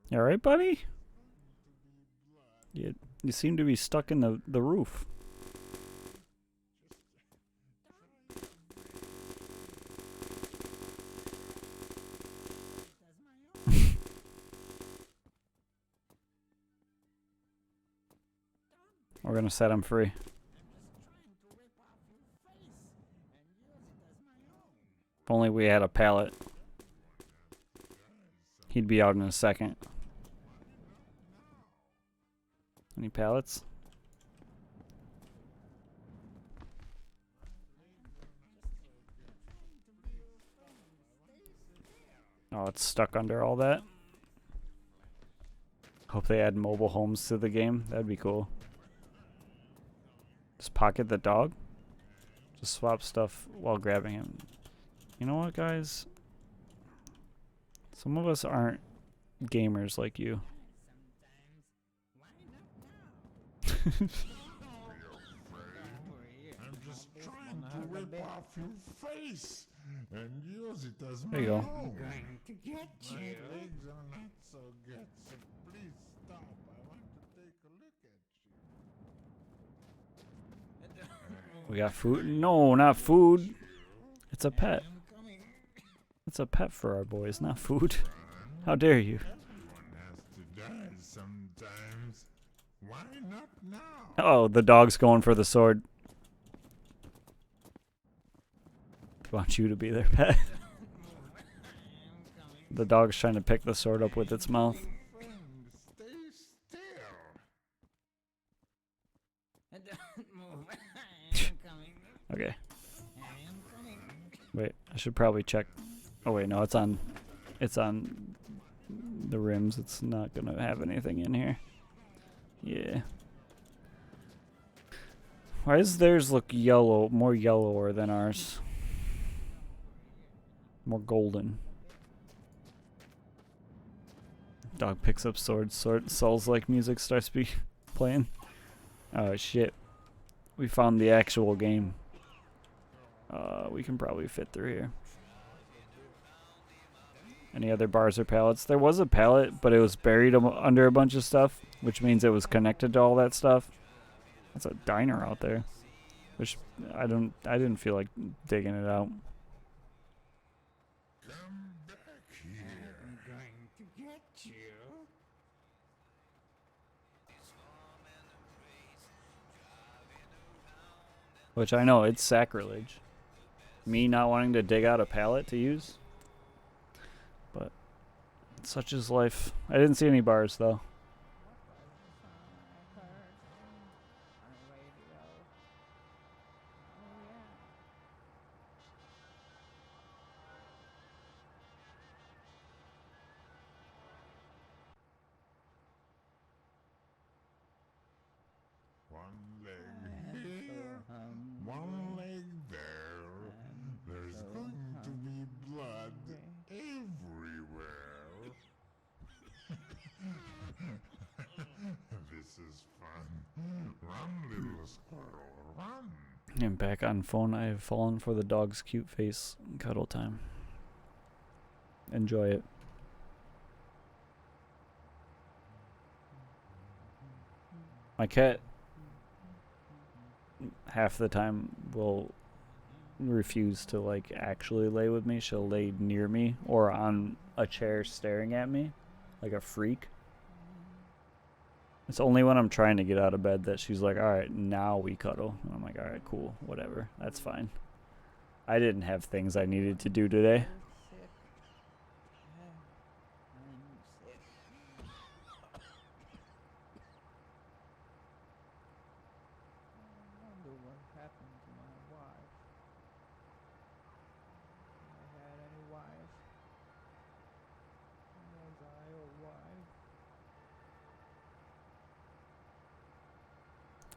Speaker 1: You alright, buddy? You seem to be stuck in the roof. We're gonna set him free. If only we had a pallet. He'd be out in a second. Any pallets? Oh, it's stuck under all that. Hope they add mobile homes to the game. That'd be cool. Just pocket the dog. Just swap stuff while grabbing him. You know what, guys? Some of us aren't gamers like you.
Speaker 5: I'm just trying to rip off your face and use it as
Speaker 1: There you
Speaker 5: my
Speaker 1: go.
Speaker 5: home.
Speaker 2: Going to get
Speaker 5: My
Speaker 2: you.
Speaker 5: legs are not so good, so please stop. I want to take a look at you.
Speaker 1: We got food? No, not food. It's a pet.
Speaker 2: I'm coming.
Speaker 1: It's a pet for our boys, not food. How dare you?
Speaker 5: Everyone has to die sometimes. Why not now?
Speaker 1: Oh, the dog's going for the sword. Want you to be their pet. The dog's trying to pick the sword up with its mouth.
Speaker 5: Friend, stay still.
Speaker 2: Don't move. I'm coming.
Speaker 1: Okay.
Speaker 2: I am coming.
Speaker 1: Wait, I should probably check. Oh wait, no, it's on the rims. It's not gonna have anything in here. Yeah. Why does theirs look yellow, more yellower than ours? More golden. Dog picks up sword. Souls like music starts playing. Oh shit. We found the actual game. We can probably fit through here. Any other bars or pallets? There was a pallet, but it was buried under a bunch of stuff, which means it was connected to all that stuff. That's a diner out there, which I didn't feel like digging it out.
Speaker 5: Come back here.
Speaker 2: I'm going to get you.
Speaker 1: Which I know it's sacrilege. Me not wanting to dig out a pallet to use. But such is life. I didn't see any bars though.
Speaker 5: One leg here, one leg there. There's going to be blood everywhere. This is fun. Run, little squirrel, run.
Speaker 1: And back on phone, I have fallen for the dog's cute face cuddle time. Enjoy it. My cat half the time will refuse to like actually lay with me. She'll lay near me or on a chair staring at me like a freak. It's only when I'm trying to get out of bed that she's like, all right, now we cuddle. And I'm like, all right, cool, whatever, that's fine. I didn't have things I needed to do today.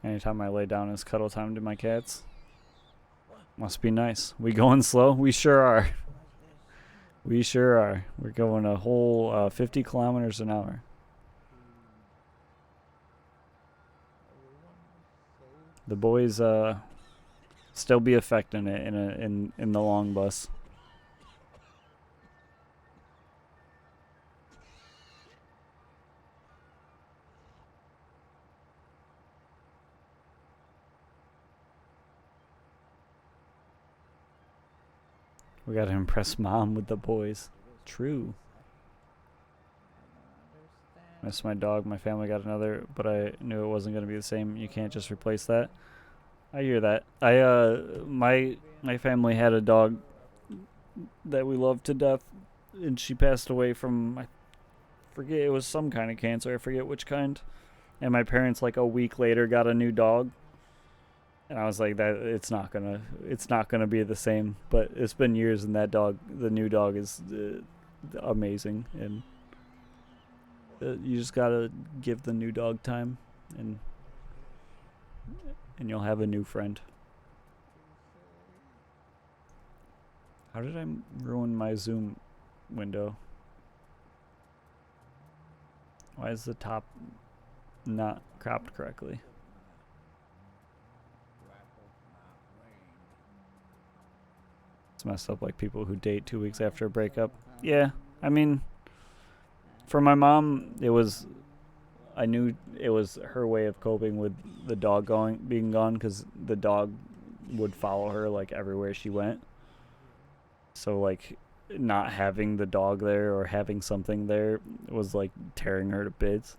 Speaker 1: Anytime I lay down, it's cuddle time to my cats. Must be nice. We going slow? We sure are. We sure are. We're going a whole 50 kilometers an hour. The boys still be affecting it in the long bus. We gotta impress mom with the boys. True. Miss my dog. My family got another, but I knew it wasn't gonna be the same. You can't just replace that. I hear that. My family had a dog that we loved to death, and she passed away from, I forget, it was some kind of cancer. I forget which kind. And my parents, like a week later, got a new dog. And I was like, that it's not gonna be the same. But it's been years, and the new dog is amazing, and you just gotta give the new dog time, and you'll have a new friend. How did I ruin my Zoom window? Why is the top not cropped correctly? It's messed up, like people who date 2 weeks after a breakup. Yeah, I mean, for my mom, I knew it was her way of coping with the dog being gone, because the dog would follow her like everywhere she went. So like not having the dog there or having something there was like tearing her to bits.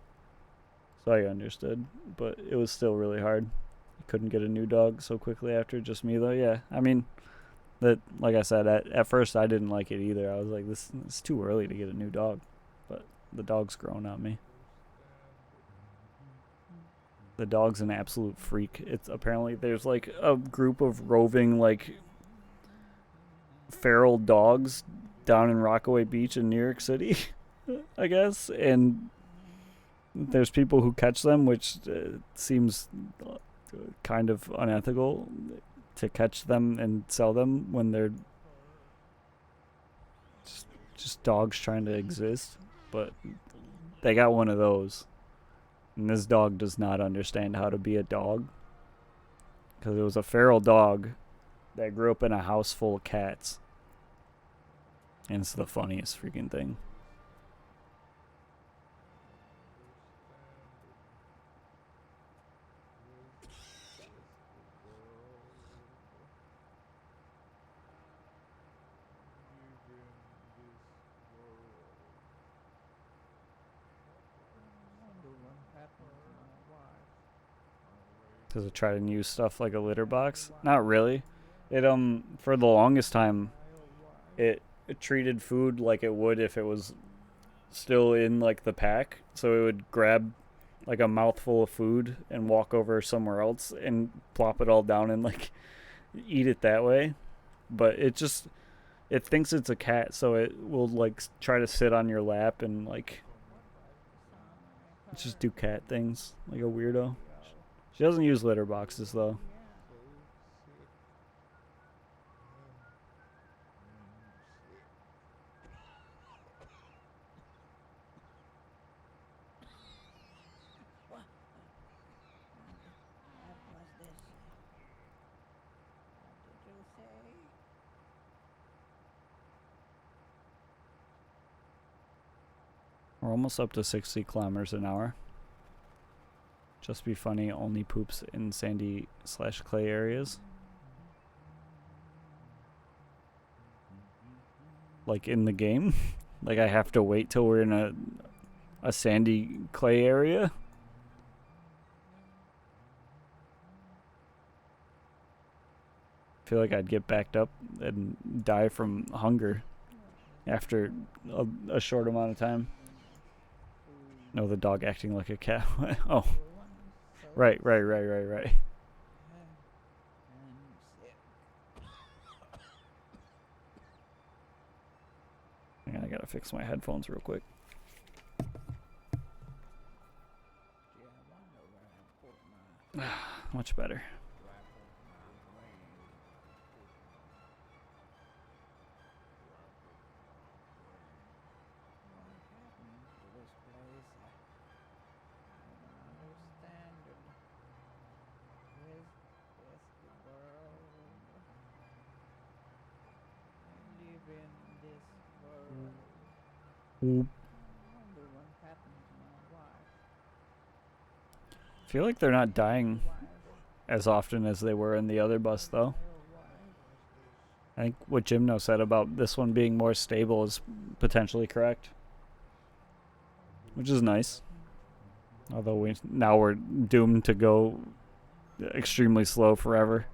Speaker 1: So I understood, but it was still really hard. I couldn't get a new dog so quickly after just me though. Yeah, I mean, that, like I said, at first I didn't like it either. I was like, this is too early to get a new dog, but the dog's grown on me. The dog's an absolute freak. It's apparently there's like a group of roving like feral dogs down in Rockaway Beach in New York City, I guess, and there's people who catch them, which seems kind of unethical to catch them and sell them when they're just dogs trying to exist. But they got one of those, and this dog does not understand how to be a dog, because it was a feral dog that grew up in a house full of cats. And it's the funniest freaking thing. Does it try to use stuff like a litter box? Not really. It for the longest time, it treated food like it would if it was still in like the pack. So it would grab like a mouthful of food and walk over somewhere else and plop it all down and like eat it that way. But it thinks it's a cat, so it will like try to sit on your lap and like just do cat things like a weirdo. She doesn't use litter boxes though. We're almost up to 60 kilometers an hour. Just be funny, only poops in sandy/clay areas. Like in the game? Like I have to wait till we're in a sandy clay area? I feel like I'd get backed up and die from hunger after a short amount of time. No, the dog acting like a cat. Oh. Right. Hang on, I gotta fix my headphones real quick. Much better. I feel like they're not dying as often as they were in the other bus, though. I think what Gymno said about this one being more stable is potentially correct, which is nice. Although we're doomed to go extremely slow forever.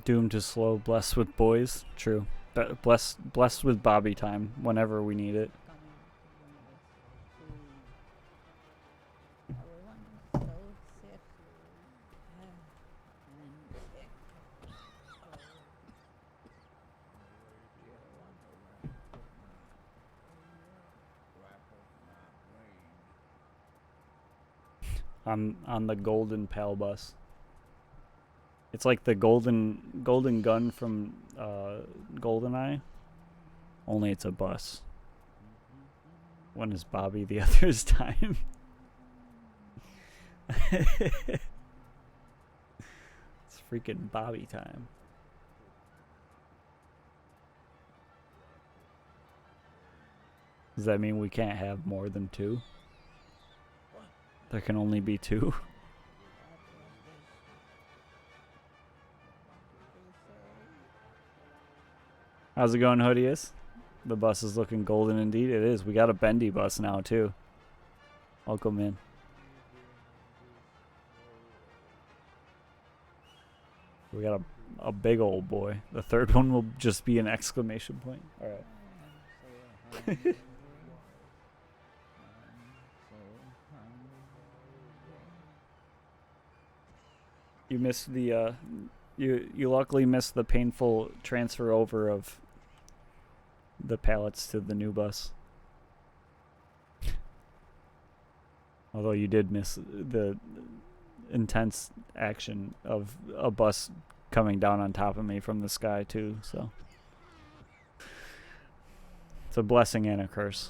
Speaker 1: Doomed to slow, blessed with boys. True. Blessed with Bobby time whenever we need it.
Speaker 4: Everyone is so sick and sick.
Speaker 1: On the Golden Pal bus. It's like the golden gun from GoldenEye. Only it's a bus. When is Bobby the other's time? It's freaking Bobby time. Does that mean we can't have more than 2? There can only be 2? How's it going, Hoodius? The bus is looking golden indeed. It is. We got a bendy bus now, too. Welcome in. We got a big old boy. The third one will just be an exclamation point. Alright. You missed the you luckily missed the painful transfer over of the pallets to the new bus. Although you did miss the intense action of a bus coming down on top of me from the sky too, so it's a blessing and a curse.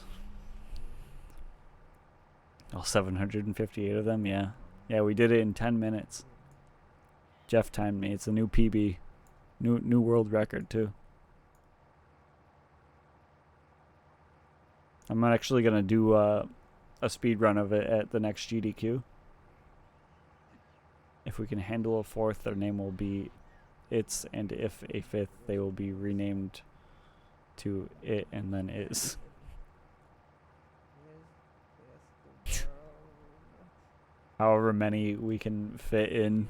Speaker 1: All 758 of them, yeah. Yeah, we did it in 10 minutes. Jeff timed me. It's a new PB. New world record too. I'm actually gonna do a speed run of it at the next GDQ. If we can handle a 4th, their name will be It's, and if a 5th, they will be renamed to It and then Is. However many we can fit in,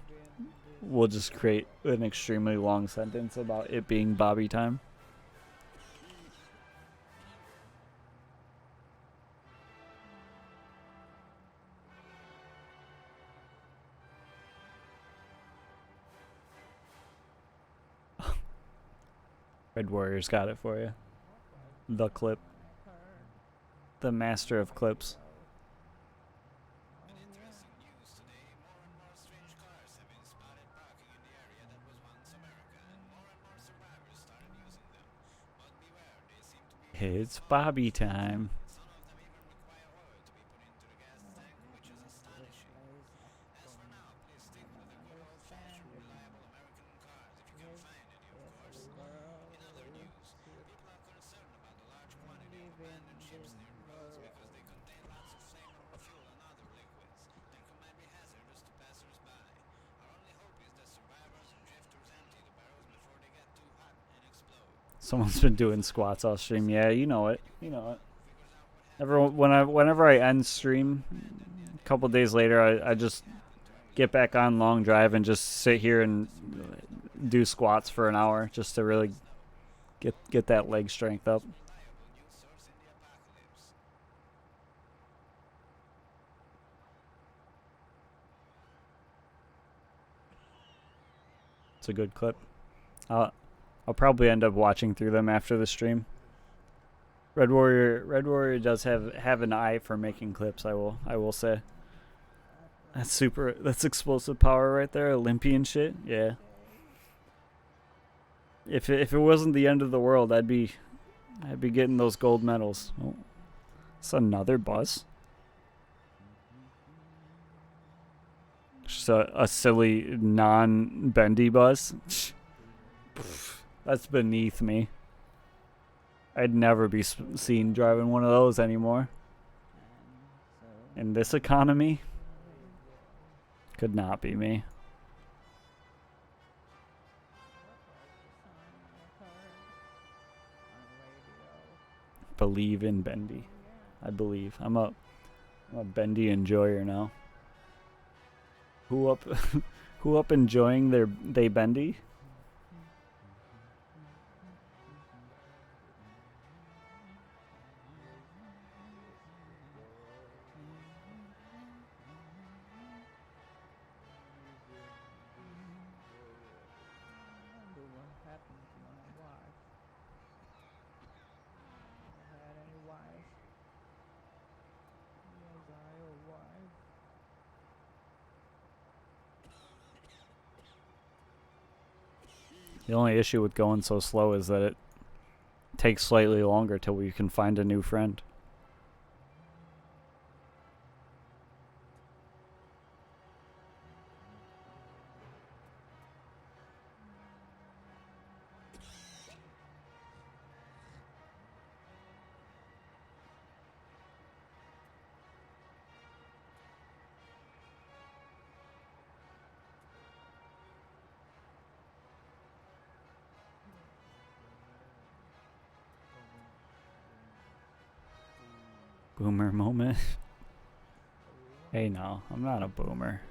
Speaker 1: we'll just create an extremely long sentence about it being Bobby time. Red Warrior's got it for you. The clip. The master of clips.
Speaker 3: Interesting news today. More and more strange cars have been spotted parking in the area that was once America, and more survivors started using them. But beware, they seem to be
Speaker 1: It's Bobby time.
Speaker 3: some of them even require oil to be put into the gas tank, which is astonishing. As for now, please stick with the good old-fashioned, reliable American cars if you can find any, of course. In other news, people are concerned about the large quantity of abandoned ships near roads because they contain lots of flammable fuel and other liquids that might be hazardous to passersby. Our only hope is that survivors and drifters empty the barrels before they get too hot and explode.
Speaker 1: Someone's been doing squats off stream. Yeah, you know it. You know it. Whenever I end stream, a couple days later, I just get back on long drive and just sit here and do squats for an hour just to really get that leg strength up. It's a good clip. I'll probably end up watching through them after the stream. Red Warrior does have an eye for making clips, I will say. That's explosive power right there, Olympian shit. Yeah. If it wasn't the end of the world, I'd be getting those gold medals. Oh, it's another bus. Just a silly non-bendy bus. That's beneath me. I'd never be seen driving one of those anymore. In this economy, could not be me. Believe in bendy. I believe. I'm a bendy enjoyer now. Who up enjoying they bendy? The only issue with going so slow is that it takes slightly longer till we can find a new friend. Boomer moment. Hey, no, I'm not a boomer.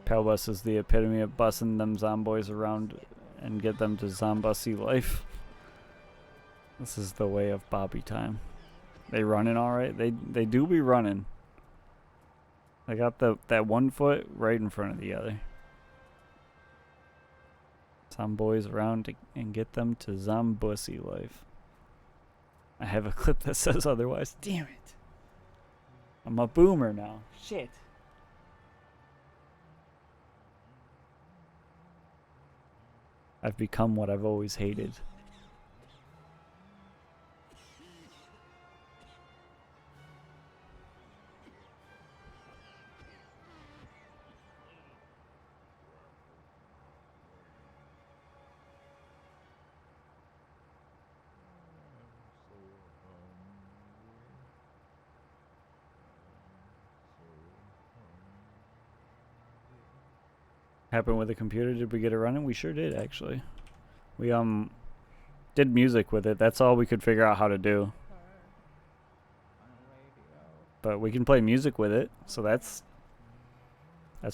Speaker 1: Pelbus is the epitome of bussing them zomboys around and get them to zombussy life. This is the way of Bobby time. They running all right? They do be running. I got that one foot right in front of the other. Zomboys around and get them to zombussy life. I have a clip that says otherwise. Damn it. I'm a boomer now. Shit. I've become what I've always hated. Happened with the computer? Did we get it running? We sure did, actually. We did music with it. That's all we could figure out how to do. But we can play music with it, so that's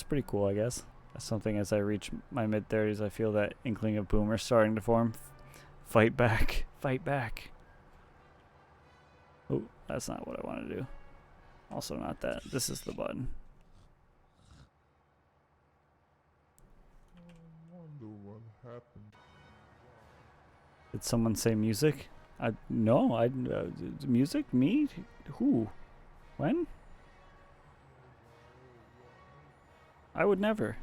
Speaker 1: pretty cool, I guess. That's something. As I reach my mid-30s, I feel that inkling of boomer starting to form. Fight back. Fight back. Oh, that's not what I want to do. Also not that. This is the button.
Speaker 5: What happened?
Speaker 1: Did someone say music? No, music? Me? Who? When? I would never.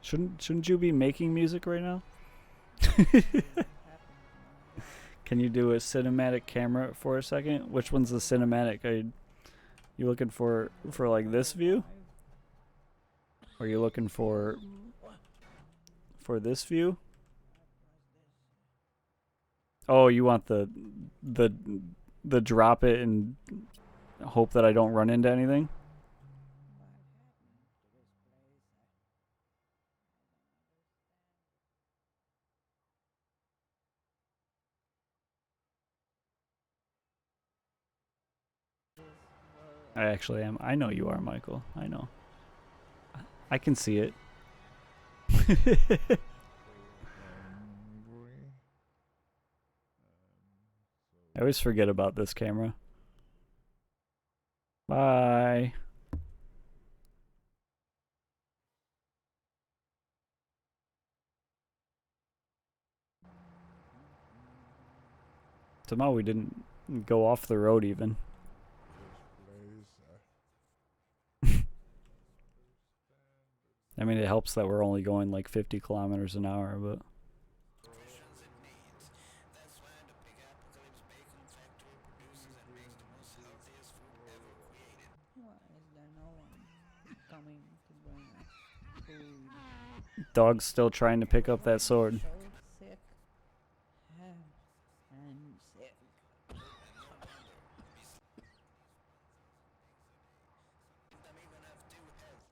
Speaker 1: Shouldn't you be making music right now? Can you do a cinematic camera for a second? Which one's the cinematic? You looking for like this view? Or are you looking for this view? Oh, you want the drop it and hope that I don't run into anything? I actually am. I know you are, Michael. I know. I can see it. I always forget about this camera. Bye. Somehow we didn't go off the road even. I mean, it helps that we're only going like 50 kilometers an hour, but...
Speaker 3: nutritions it needs. That's why the Big Apocalypse Bacon Factory produces and makes the most healthiest food ever created.
Speaker 4: Why is there no one coming to bring us food?
Speaker 1: Dog's still trying to pick up that sword.
Speaker 4: So sick. I'm sick.
Speaker 3: Them even have two heads.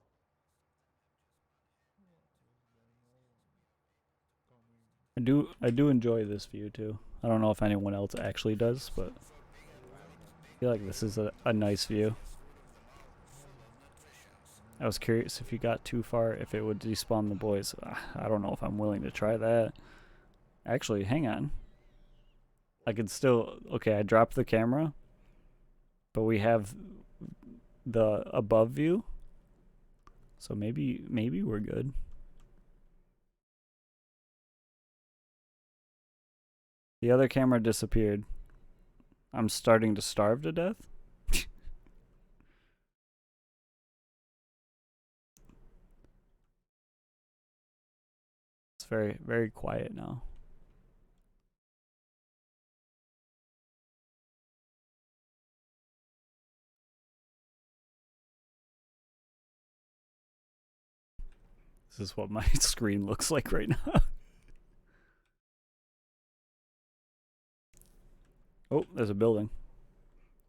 Speaker 1: I do enjoy this view too. I don't know if anyone else actually does, but I feel like this is a nice view. I was curious if you got too far, if it would despawn the boys. I don't know if I'm willing to try that. Actually, hang on. I can still... Okay, I dropped the camera, but we have the above view. So maybe we're good. The other camera disappeared. I'm starting to starve to death. It's very, very quiet now. This is what my screen looks like right now. Oh, there's a building.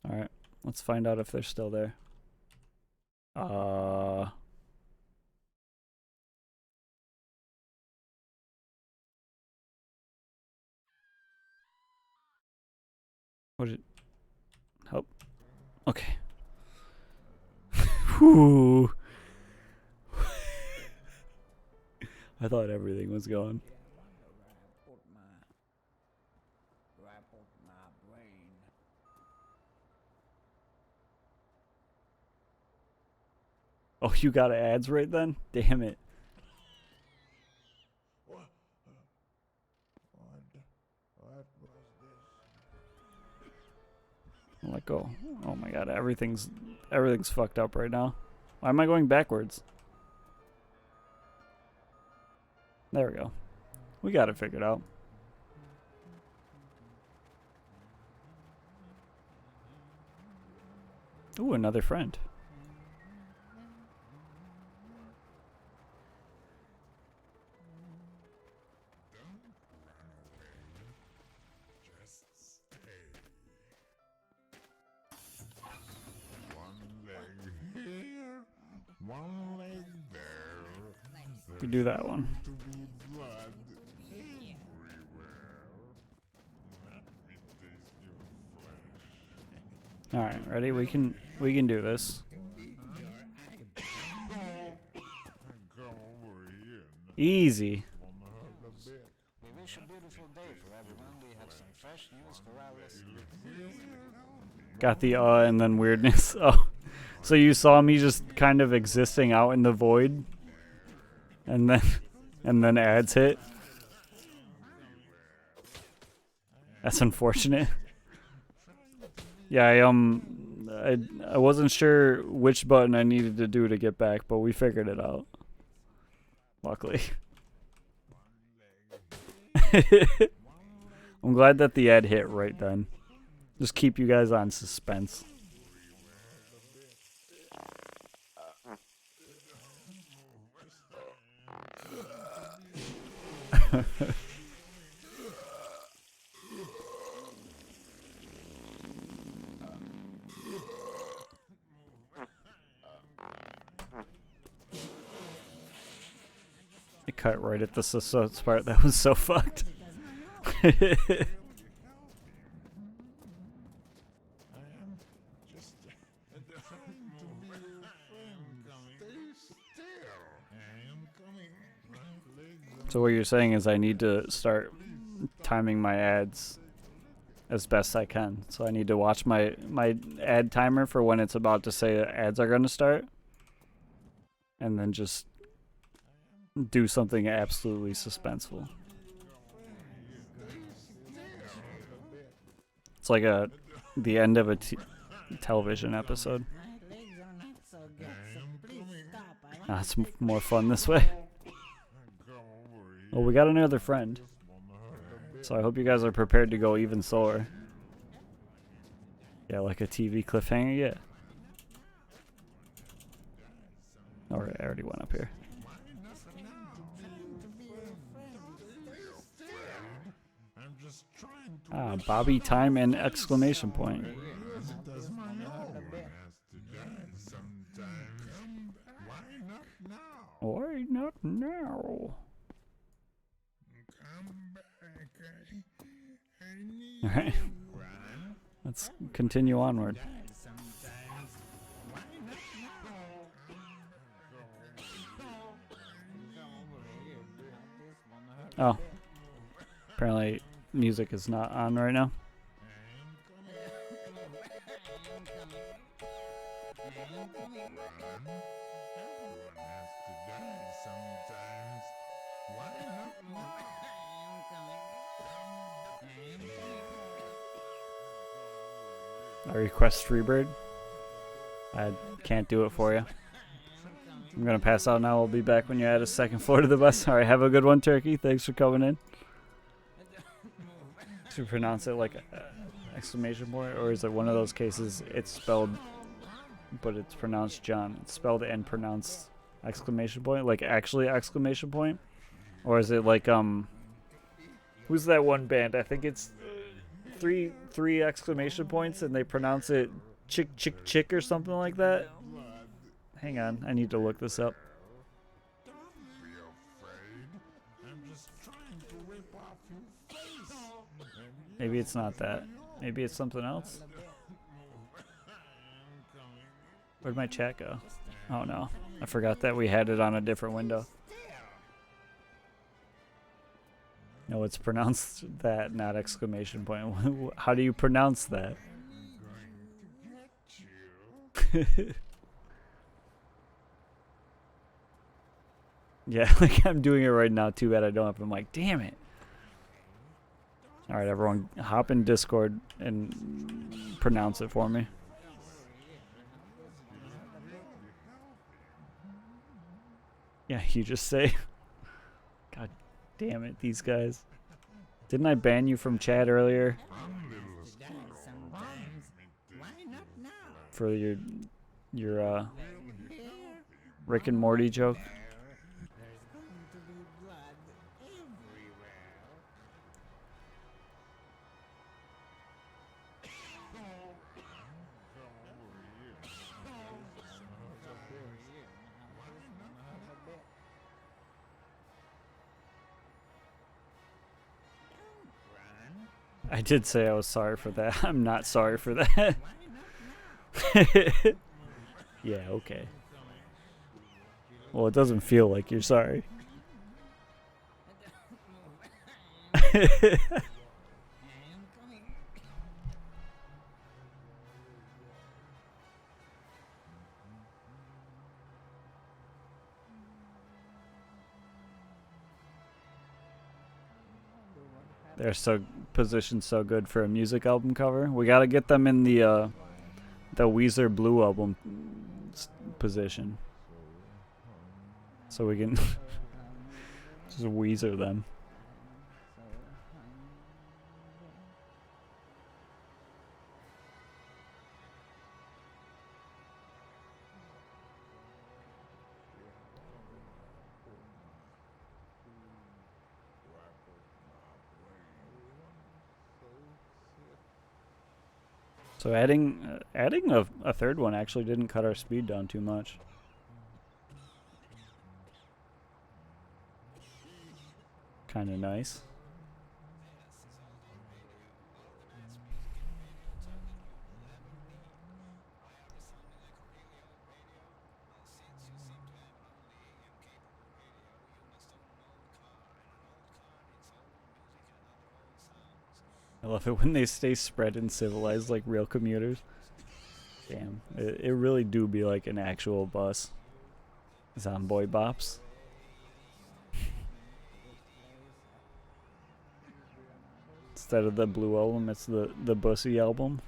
Speaker 1: Alright, let's find out if they're still there. What did... Help. Okay. Whew. I thought everything was gone.
Speaker 4: Where I put my brain.
Speaker 1: Oh, you got ads right then? Damn it.
Speaker 5: What was this?
Speaker 1: Let go. Oh my god, everything's fucked up right now. Why am I going backwards? There we go. We got it figured out. Ooh, another friend.
Speaker 5: Just stay. One leg here, one leg there.
Speaker 1: You do that one.
Speaker 5: To be blood everywhere. Let me taste your flesh.
Speaker 1: All right, ready? We can do this.
Speaker 5: Come over here and
Speaker 1: Easy.
Speaker 5: wanna hug a bit.
Speaker 3: We wish a beautiful day for everyone. We have some fresh news for our listeners.
Speaker 1: Got the and then weirdness. Oh. So you saw me just kind of existing out in the void, and then ads hit. That's unfortunate. Yeah, I wasn't sure which button I needed to do to get back, but we figured it out. Luckily. I'm glad that the ad hit right then. Just keep you guys on suspense. It cut right at the suspense part. That was so fucked.
Speaker 5: I am just trying to be your friend. Stay still. I am coming. My legs are
Speaker 1: So what you're saying is I need to start timing my ads as best I can. So I need to watch my ad timer for when it's about to say ads are going to start, and then just do something absolutely suspenseful. It's like the end of a television episode.
Speaker 4: My legs are not so good, so please stop.
Speaker 1: It's more fun this way.
Speaker 5: come over here.
Speaker 1: Well, we got another friend,
Speaker 5: Wanna hug a bit.
Speaker 1: so I hope you guys are prepared to go even slower. Yeah, like a TV cliffhanger, yeah. Alright, I already went up here.
Speaker 5: I'm just trying to
Speaker 1: Bobby time and exclamation point.
Speaker 5: does my own has to die sometimes. Why not now?
Speaker 1: Why not now?
Speaker 5: Come back. I need
Speaker 1: Alright,
Speaker 5: you, Ron.
Speaker 1: let's continue onward.
Speaker 5: Sometimes. Why not now?
Speaker 1: Oh. Apparently music is not on right now.
Speaker 5: Everyone has to die sometimes. Why not now?
Speaker 1: I request Freebird. I can't do it for you. I'm gonna pass out now. We'll be back when you're at a second floor to the bus. All right, have a good one, Turkey. Thanks for coming in. To pronounce it like exclamation point, or is it one of those cases it's spelled, but it's pronounced John? It's spelled and pronounced exclamation point, like actually exclamation point, or is it like who's that one band? I think it's three exclamation points, and they pronounce it chick chick chick or something like that. Hang on, I need to look this up.
Speaker 5: Don't be afraid. I'm just trying to rip off your face.
Speaker 1: Maybe it's not that. Maybe it's something else. Where'd my chat go? Oh no, I forgot that we had it on a different window. No, it's pronounced that, not exclamation point. How do you pronounce that? Yeah, like I'm doing it right now. Too bad I don't have. I'm like, damn it. All right, everyone, hop in Discord and pronounce it for me. Yeah, you just say. God damn it, these guys. Didn't I ban you from chat earlier
Speaker 2: Sometimes. Why not now?
Speaker 1: for your Rick and Morty joke?
Speaker 2: There's going to be blood everywhere.
Speaker 1: I did say I was sorry for that. I'm not sorry for that. Yeah, okay. Well, it doesn't feel like you're sorry. They're so positioned so good for a music album cover. We gotta get them in the Weezer Blue album position, so we can just Weezer them. So adding a third one actually didn't cut our speed down too much. Kind of nice. I love it when they stay spread and civilized like real commuters. Damn, it really do be like an actual bus. Zomboy bops. Instead of the blue album, it's the Bussy album.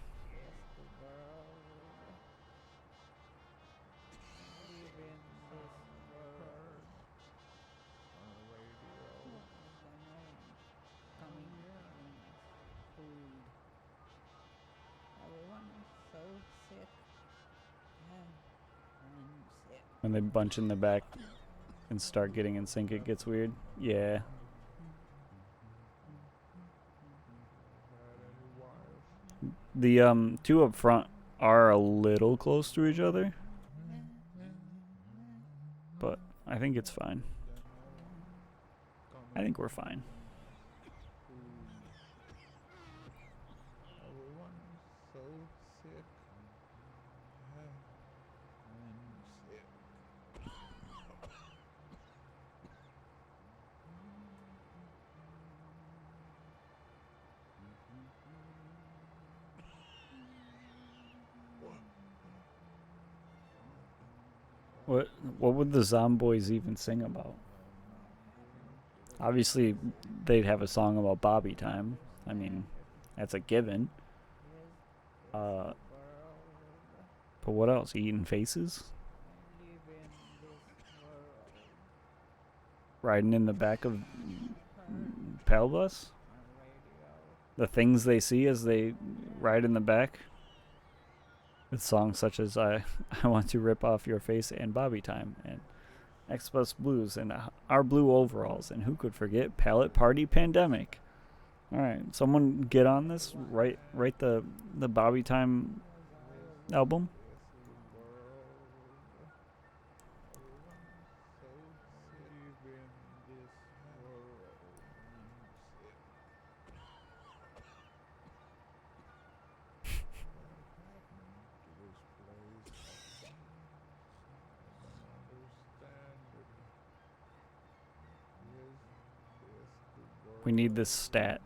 Speaker 1: When they bunch in the back and start getting in sync, it gets weird. Yeah. The two up front are a little close to each other, but I think it's fine. I think we're fine. What would the Zomboys even sing about? Obviously, they'd have a song about Bobby time. I mean, that's a given. But what else? Eating faces?
Speaker 4: I live in this world.
Speaker 1: Riding in the back of
Speaker 4: Heard
Speaker 1: Pal Bus?
Speaker 4: on radio.
Speaker 1: The things they see as they ride in the back? With songs such as I Want to Rip Off Your Face and Bobby Time and X-Bus Blues and Our Blue Overalls and who could forget Pallet Party Pandemic. Alright, someone get on this. Write the Bobby Time album. We need this stat.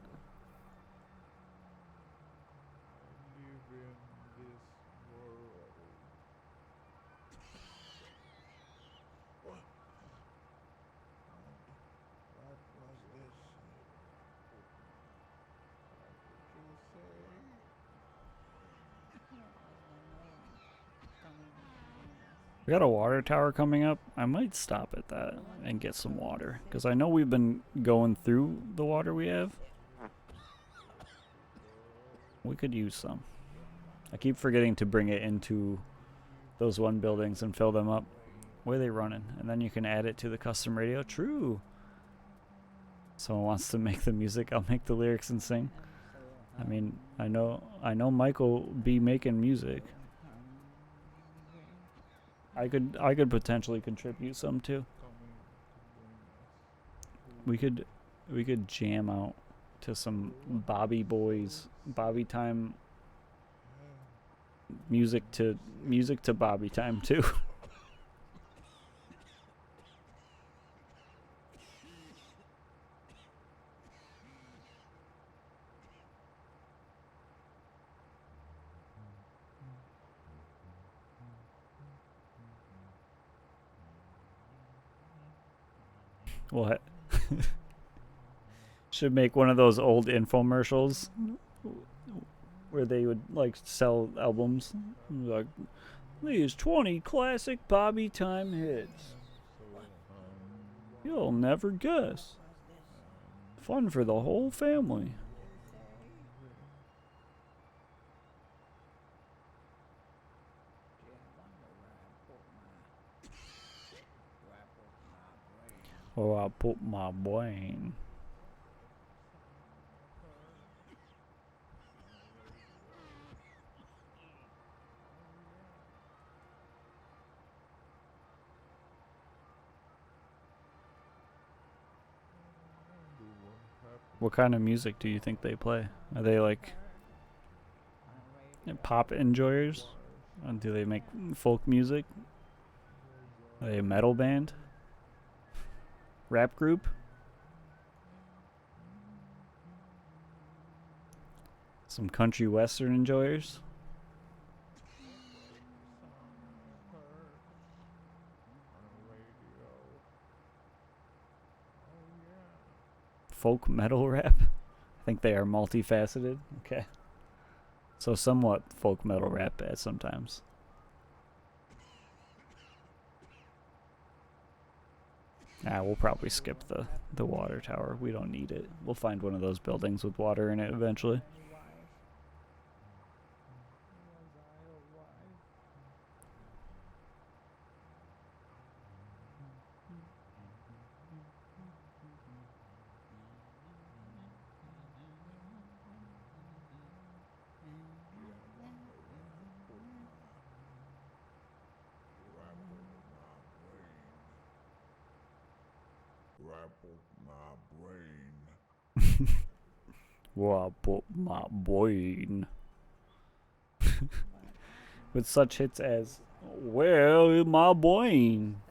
Speaker 1: We got a water tower coming up. I might stop at that and get some water. Because I know we've been going through the water we have. We could use some. I keep forgetting to bring it into those one buildings and fill them up. Where are they running? And then you can add it to the custom radio. True. Someone wants to make the music. I'll make the lyrics and sing. I mean, I know Michael be making music. I could potentially contribute some too. We could jam out to some Bobby Time music to Bobby Time too. What? Should make one of those old infomercials where they would like sell albums. Like, these 20 classic Bobby Time hits. You'll never guess. Fun for the whole family. Oh, I put my brain. What kind of music do you think they play? Are they like pop enjoyers? Or do they make folk music? Are they a metal band? Rap group? Some country western enjoyers? Folk metal rap? I think they are multifaceted. Okay. So somewhat folk metal rap at sometimes. We'll probably skip the water tower. We don't need it. We'll find one of those buildings with water in it eventually. Where I put my brain. With such hits as Where is my brain?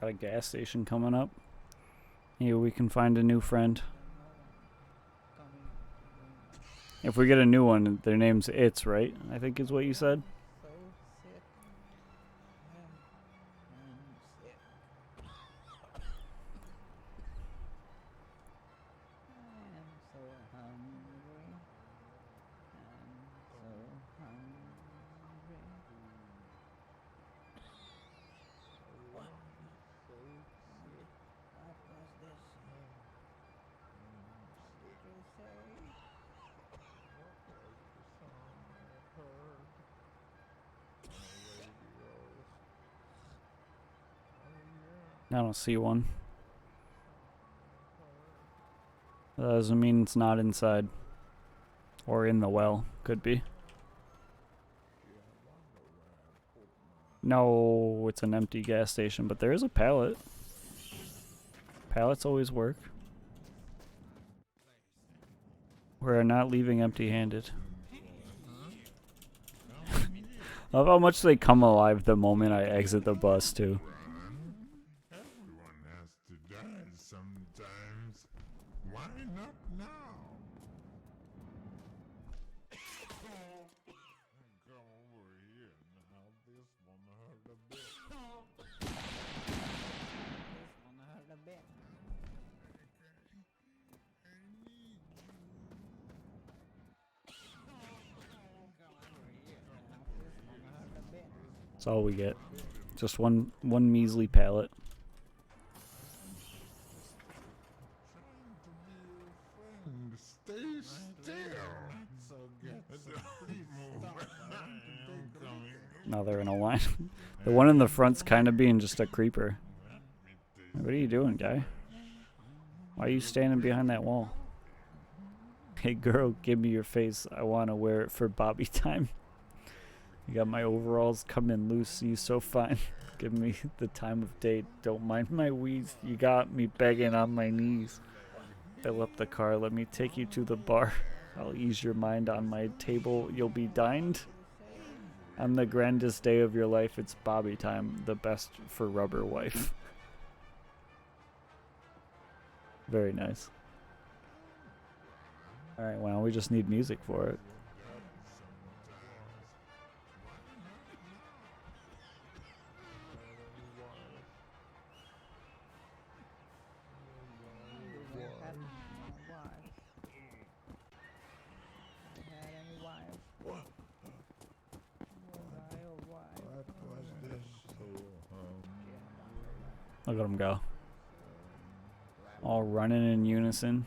Speaker 1: Got a gas station coming up. Maybe we can find a new friend. If we get a new one, their name's It's, right? I think is what you said.
Speaker 4: So sick and sick. I am so hungry. I'm so hungry. What? So sick. What was this? Did you say?
Speaker 1: I don't see one. That doesn't mean it's not inside. Or in the well. Could be. No, it's an empty gas station, but there is a pallet. Pallets always work. We're not leaving empty-handed. I love how much they come alive the moment I exit the bus, too.
Speaker 5: Everyone has to die sometimes. Why not now? Come over here and help this one hurt a bit.
Speaker 4: This one hurt a bit.
Speaker 5: I need you.
Speaker 4: Come over here and help this one hurt a bit.
Speaker 1: That's all we get. Just one measly pallet.
Speaker 5: Trying to be your friend. Stay still. So get please move. I'm coming.
Speaker 1: Now they're in a line. The one in the front's kind of being just a creeper. What are you doing, guy? Why are you standing behind that wall? Hey girl, give me your face. I want to wear it for Bobby time. You got my overalls coming loose. You so fine. Give me the time of day. Don't mind my wheeze. You got me begging on my knees. Fill up the car. Let me take you to the bar. I'll ease your mind on my table. You'll be dined. On the grandest day of your life, it's Bobby time. The best for rubber wife. Very nice. Alright, well, we just need music for it.
Speaker 4: Had no wife. Had any wife? Was I a wife?
Speaker 5: What was this?
Speaker 1: Look at them go. All running in unison.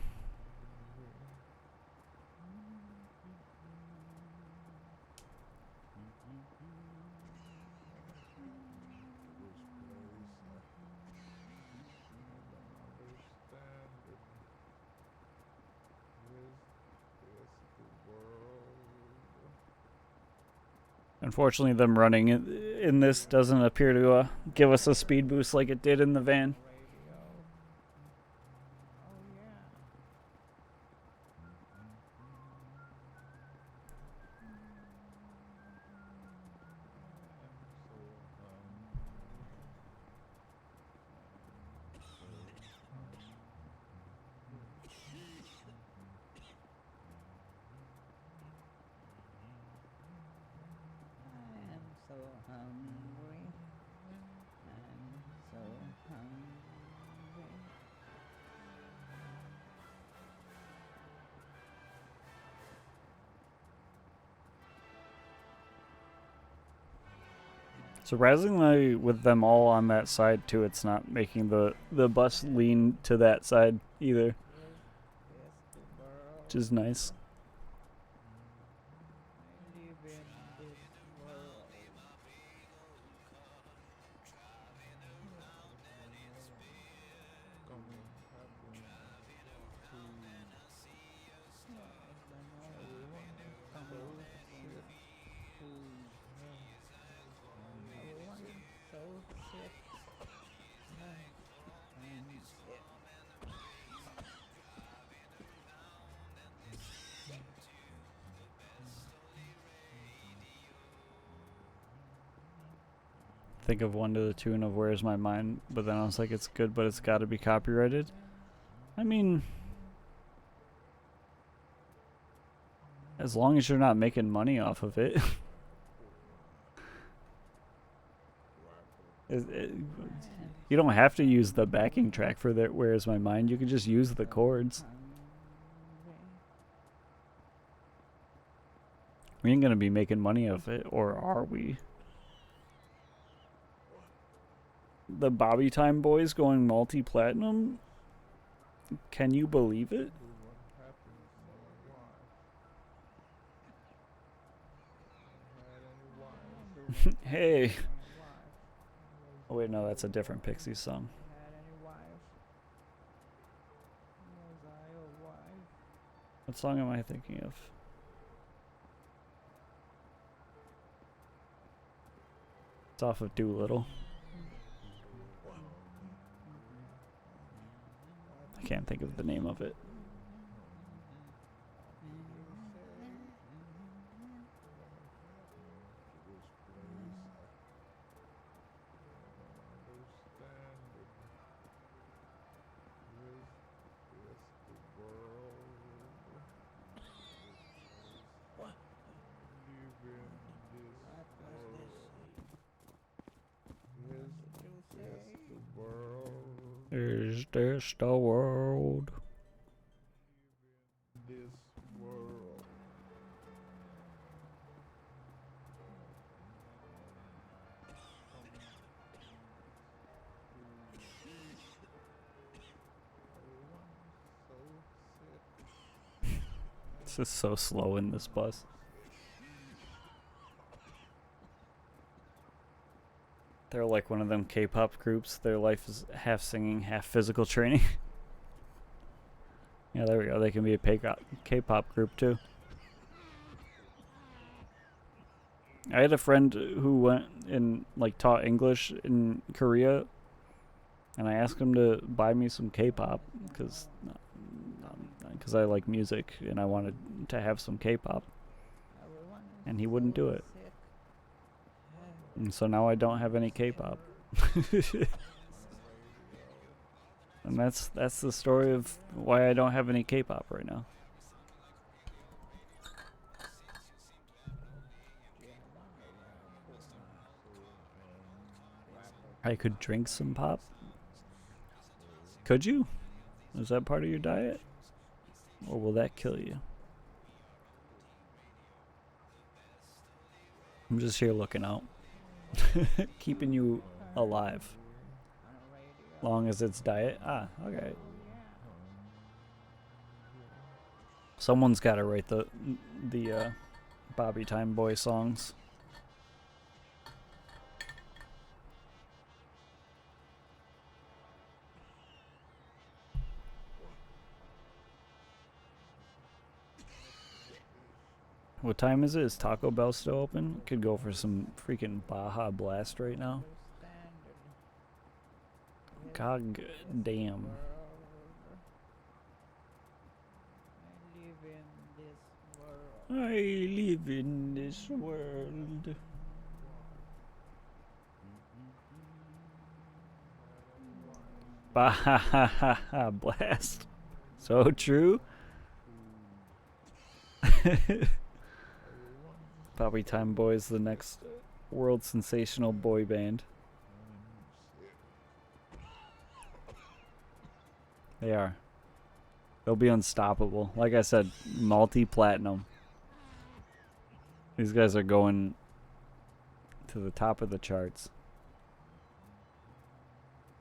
Speaker 1: Unfortunately, them running in this doesn't appear to give us a speed boost like it did in the van.
Speaker 4: Radio. Oh yeah. I am so hungry. I'm so hungry.
Speaker 1: Surprisingly, with them all on that side too, it's not making the bus lean to that side either,
Speaker 4: Is the world
Speaker 1: which is nice.
Speaker 4: I live in this world?
Speaker 1: think of one to the tune of Where's My Mind, but then I was like, it's good, but it's got to be copyrighted. I mean, as long as you're not making money off of it. You don't have to use the backing track for that Where's My Mind. You can just use the chords. We ain't gonna be making money off it, or are we? The Bobby Time Boys going multi-platinum? Can you believe it? Hey. Oh wait, no, that's a different Pixies song. What song am I thinking of? It's off of Doolittle. I can't think of the name of it. Is this the world? This is so slow in this bus. They're like one of them K-pop groups. Their life is half singing, half physical training. Yeah, there we go. They can be a K-pop group too. I had a friend who went and like taught English in Korea, and I asked him to buy me some K-pop because I like music and I wanted to have some K-pop, and he wouldn't do it. And so now I don't have any K-pop. And that's the story of why I don't have any K-pop right now. I could drink some pop. Could you? Is that part of your diet? Or will that kill you? I'm just here looking out. Keeping you alive. Long as it's diet. Ah, okay. Someone's got to write the Bobby Time Boy songs. What time is it? Is Taco Bell still open? Could go for some freaking Baja Blast right now. God damn. I live in this world. Baja Blast. So true. Bobby Time Boys, the next world sensational boy band. They are. They'll be unstoppable. Like I said, multi-platinum. These guys are going to the top of the charts.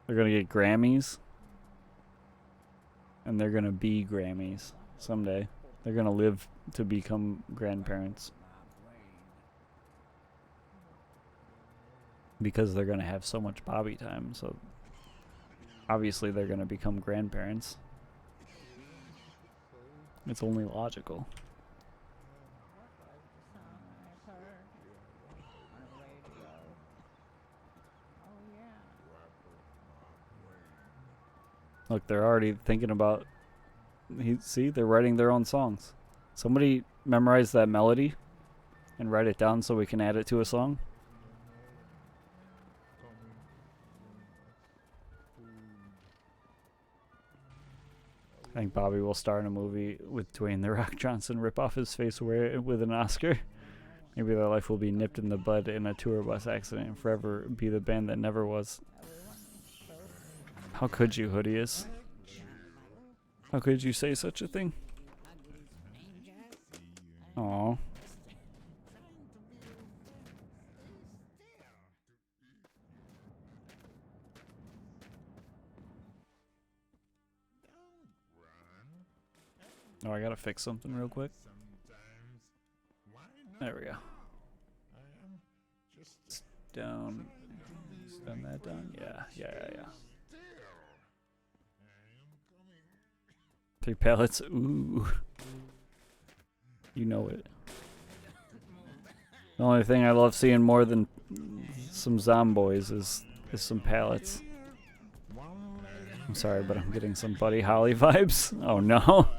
Speaker 1: They're going to get Grammys. And they're going to be Grammys someday. They're going to live to become grandparents. Because they're going to have so much Bobby time. So obviously they're going to become grandparents. It's only logical. Look, they're already thinking about... See, they're writing their own songs. Somebody memorize that melody and write it down so we can add it to a song. I think Bobby will star in a movie with Dwayne The Rock Johnson, rip off his face, wear it with an Oscar. Maybe their life will be nipped in the bud in a tour bus accident and forever be the band that never was. How could you, Hoodius? How could you say such a thing? Aww. Oh, I gotta fix something real quick. There we go. Down. Done that done? Yeah. 3 pallets. Ooh. You know it. The only thing I love seeing more than some zomboys is some pallets. I'm sorry, but I'm getting some Buddy Holly vibes. Oh no.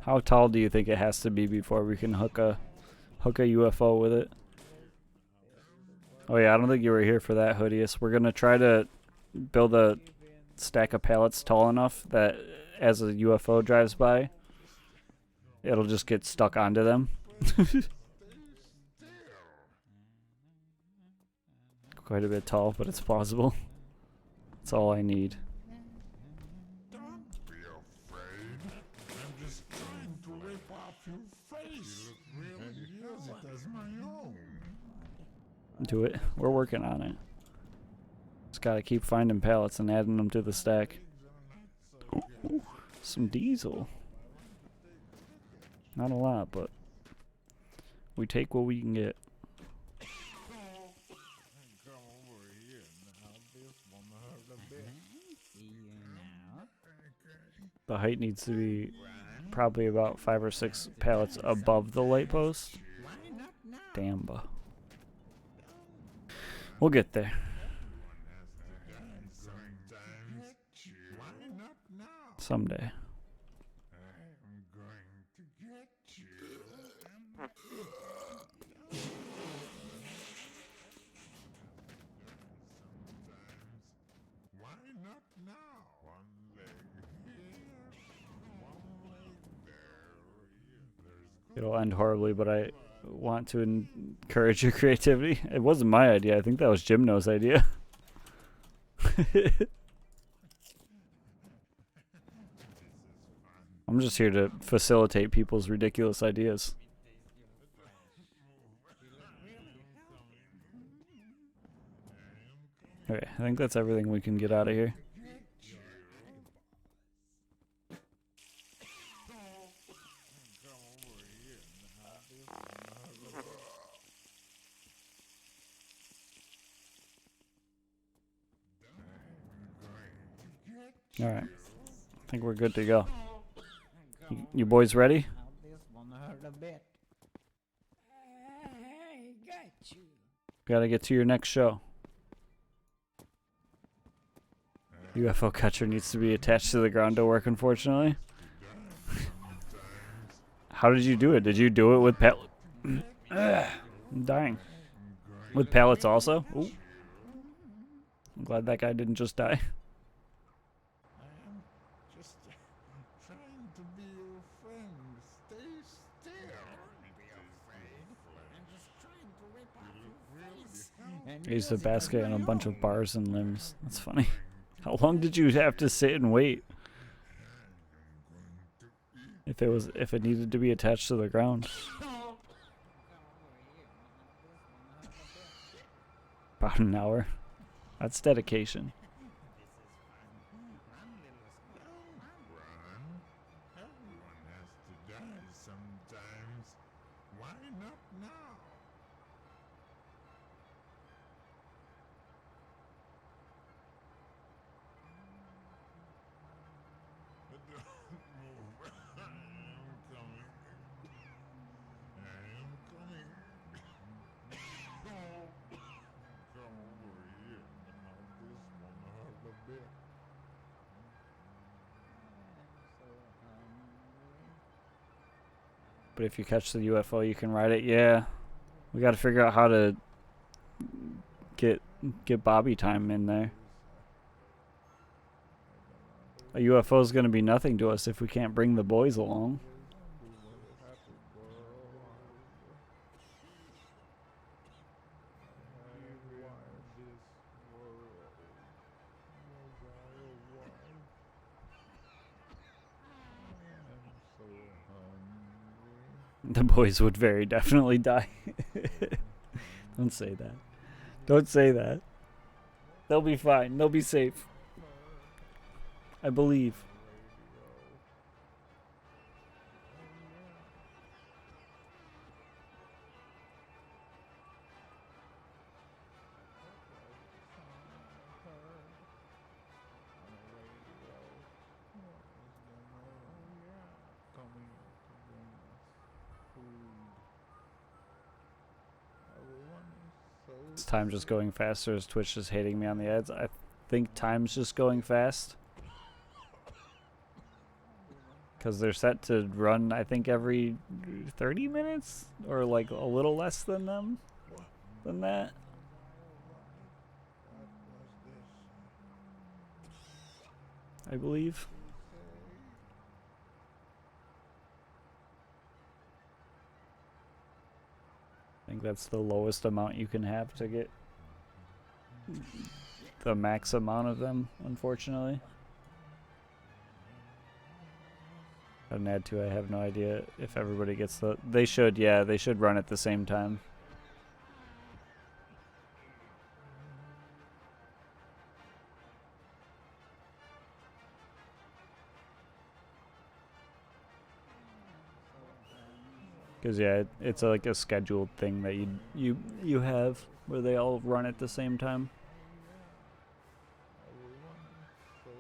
Speaker 1: How tall do you think it has to be before we can hook a UFO with it? Oh yeah, I don't think you were here for that, Hoodius. We're gonna try to build a stack of pallets tall enough that as a UFO drives by, it'll just get stuck onto them. Quite a bit tall, but it's plausible. That's all I need. Do it. We're working on it. Just gotta keep finding pallets and adding them to the stack. Ooh, some diesel. Not a lot, but we take what we can get. The height needs to be probably about 5 or 6 pallets above the light post. Damba. We'll get there. Someday. It'll end horribly, but I want to encourage your creativity. It wasn't my idea. I think that was Gymno's idea. I'm just here to facilitate people's ridiculous ideas. Okay, I think that's everything we can get out of here. Alright, I think we're good to go. You boys ready? Gotta get to your next show. UFO catcher needs to be attached to the ground to work, unfortunately. How did you do it? Did you do it with pallets? I'm dying. With pallets also? Ooh. I'm glad that guy didn't just die. He's a basket and a bunch of bars and limbs. That's funny. How long did you have to sit and wait? If it needed to be attached to the ground. About an hour. That's dedication. But if you catch the UFO, you can ride it. Yeah. We got to figure out how to get Bobby time in there. A UFO is going to be nothing to us if we can't bring the boys along. The boys would very definitely die. Don't say that. Don't say that. They'll be fine. They'll be safe. I believe. Is time just going faster? Is Twitch just hating me on the ads? I think time's just going fast. Because they're set to run, I think, every 30 minutes? Or like a little less than that. I believe. I think that's the lowest amount you can have to get the max amount of them, unfortunately. An ad to, I have no idea if everybody gets the... They should, yeah, they should run at the same time. Because, yeah, it's like a scheduled thing that you have where they all run at the same time.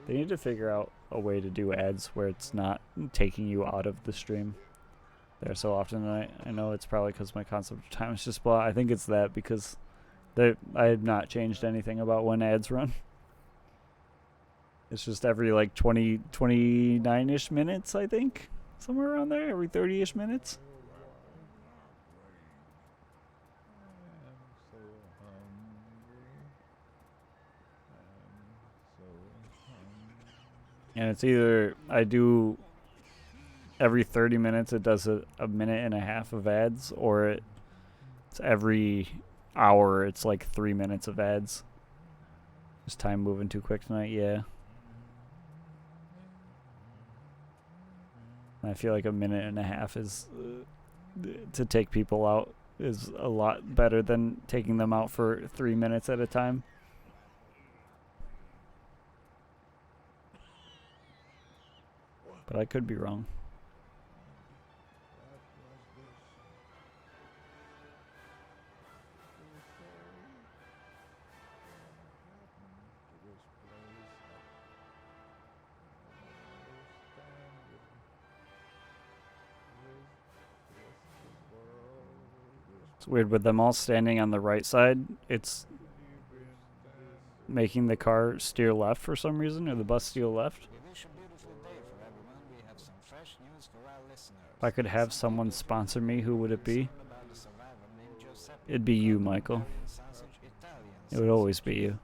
Speaker 1: They need to figure out a way to do ads where it's not taking you out of the stream there so often. I know it's probably because my concept of time is just blah. I think it's that because I have not changed anything about when ads run. It's just every like 29-ish minutes, I think. Somewhere around there, every 30-ish minutes. And it's either I do every 30 minutes it does a minute and a half of ads, or it's every hour it's like 3 minutes of ads. Is time moving too quick tonight? Yeah. I feel like a minute and a half is to take people out is a lot better than taking them out for 3 minutes at a time. But I could be wrong. It's weird with them all standing on the right side. It's making the car steer left for some reason, or the bus steer left. If I could have someone sponsor me, who would it be? It'd be you, Michael. It would always be you.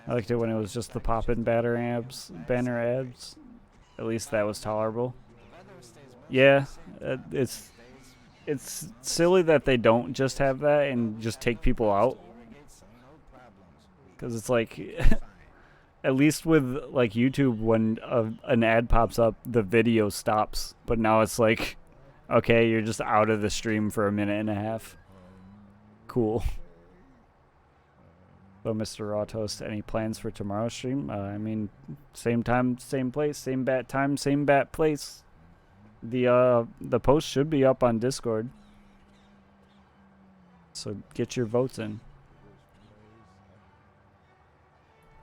Speaker 1: I liked it when it was just the pop-in banner ads. At least that was tolerable. Yeah, it's silly that they don't just have that and just take people out. Because it's like... At least with like YouTube, when an ad pops up, the video stops. But now it's like, okay, you're just out of the stream for a minute and a half. Cool. So, Mr. Raw Toast, any plans for tomorrow's stream? I mean, same time, same place, same bat time, same bat place. The post should be up on Discord. So get your votes in.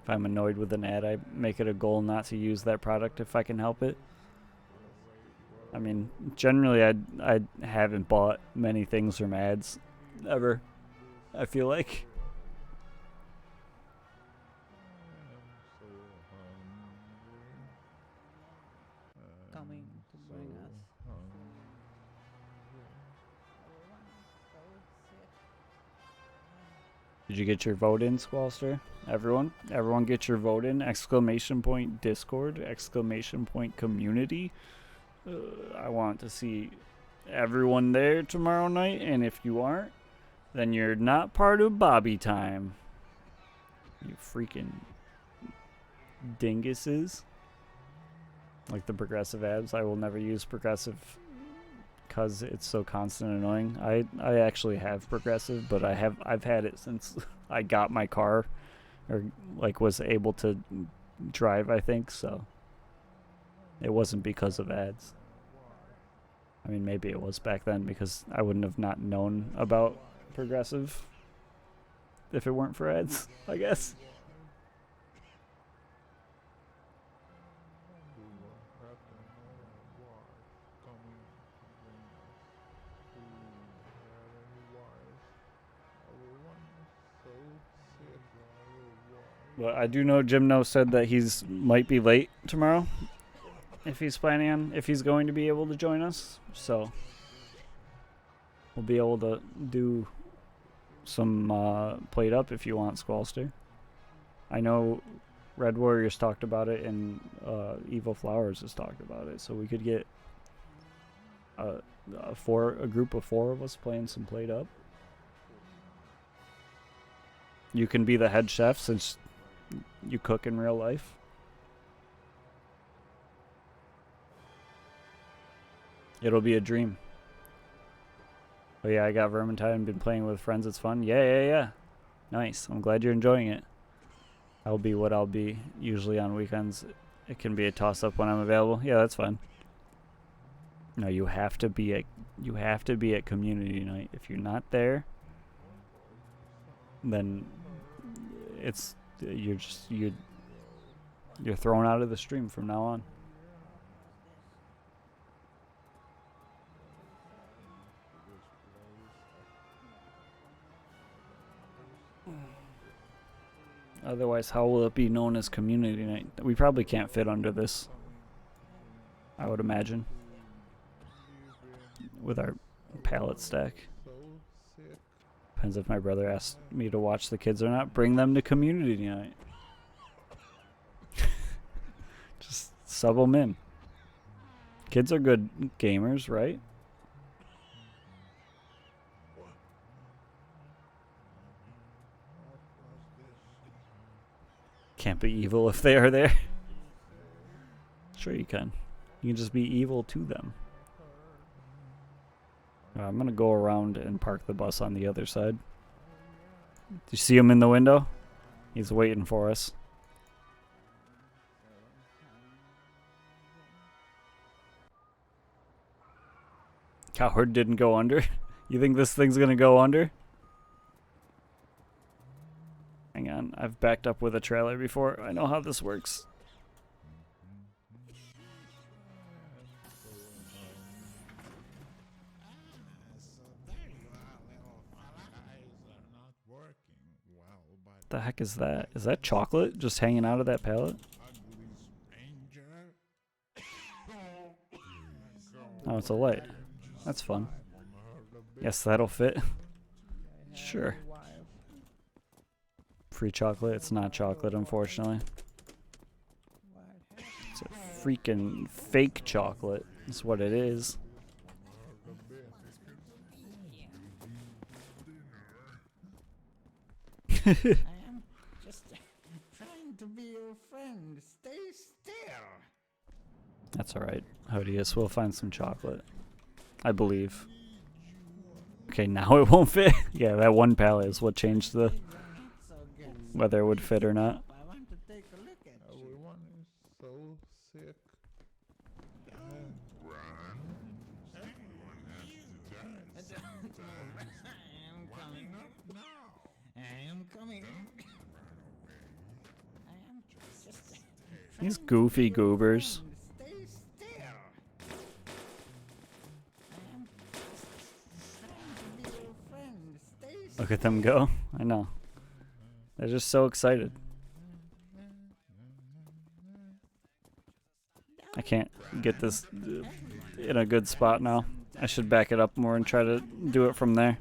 Speaker 1: If I'm annoyed with an ad, I make it a goal not to use that product if I can help it. I mean, generally I haven't bought many things from ads ever, I feel like.
Speaker 4: Coming to bring us
Speaker 1: Did you get your vote in, Squallster? Everyone get your vote in. Exclamation point Discord. Exclamation point community. I want to see everyone there tomorrow night, and if you aren't, then you're not part of Bobby time. You freaking dinguses. Like the progressive ads. I will never use progressive because it's so constant and annoying. I actually have progressive, but I've had it since I got my car, or like was able to drive, I think, so it wasn't because of ads. I mean, maybe it was back then because I wouldn't have not known about progressive if it weren't for ads, I guess. But I do know Gymno said that he's might be late tomorrow if he's going to be able to join us. So we'll be able to do some played up if you want, Squallster. I know Red Warriors talked about it and Evil Flowers has talked about it, so we could get a group of 4 of us playing some played up. You can be the head chef since you cook in real life. It'll be a dream. Oh yeah, I got Vermintide and been playing with friends. It's fun. Yeah. Nice. I'm glad you're enjoying it. I'll be what I'll be usually on weekends. It can be a toss-up when I'm available. Yeah, that's fine. No, you have to be at community night. If you're not there, then you're thrown out of the stream from now on. Otherwise, how will it be known as community night? We probably can't fit under this, I would imagine, with our pallet stack. Depends if my brother asked me to watch the kids or not. Bring them to community night. Just sub them in. Kids are good gamers, right? Can't be evil if they are there. Sure you can. You can just be evil to them. I'm gonna go around and park the bus on the other side. Do you see him in the window? He's waiting for us. Coward didn't go under. You think this thing's gonna go under? Hang on, I've backed up with a trailer before. I know how this works. The heck is that? Is that chocolate just hanging out of that pallet? Oh, it's a light. That's fun. Yes, that'll fit. Sure. Free chocolate? It's not chocolate, unfortunately. It's a freaking fake chocolate. That's what it is.
Speaker 2: I am just trying to be your friend. Stay still.
Speaker 1: That's alright. Hodius, we'll find some chocolate. I believe. Okay, now it won't fit. Yeah, that one pallet is what changed the whether it would fit or not.
Speaker 2: I want to take a look at you.
Speaker 5: Everyone is so sick. Don't run. Everyone has to die sometimes.
Speaker 2: I am
Speaker 5: Why
Speaker 2: coming.
Speaker 5: not now?
Speaker 2: I am coming. I am just
Speaker 1: These goofy goobers.
Speaker 2: Stay still. I am just trying to be your friend. Stay still.
Speaker 1: Look at them go. I know. They're just so excited. I can't get this in a good spot now. I should back it up more and try to do it from there.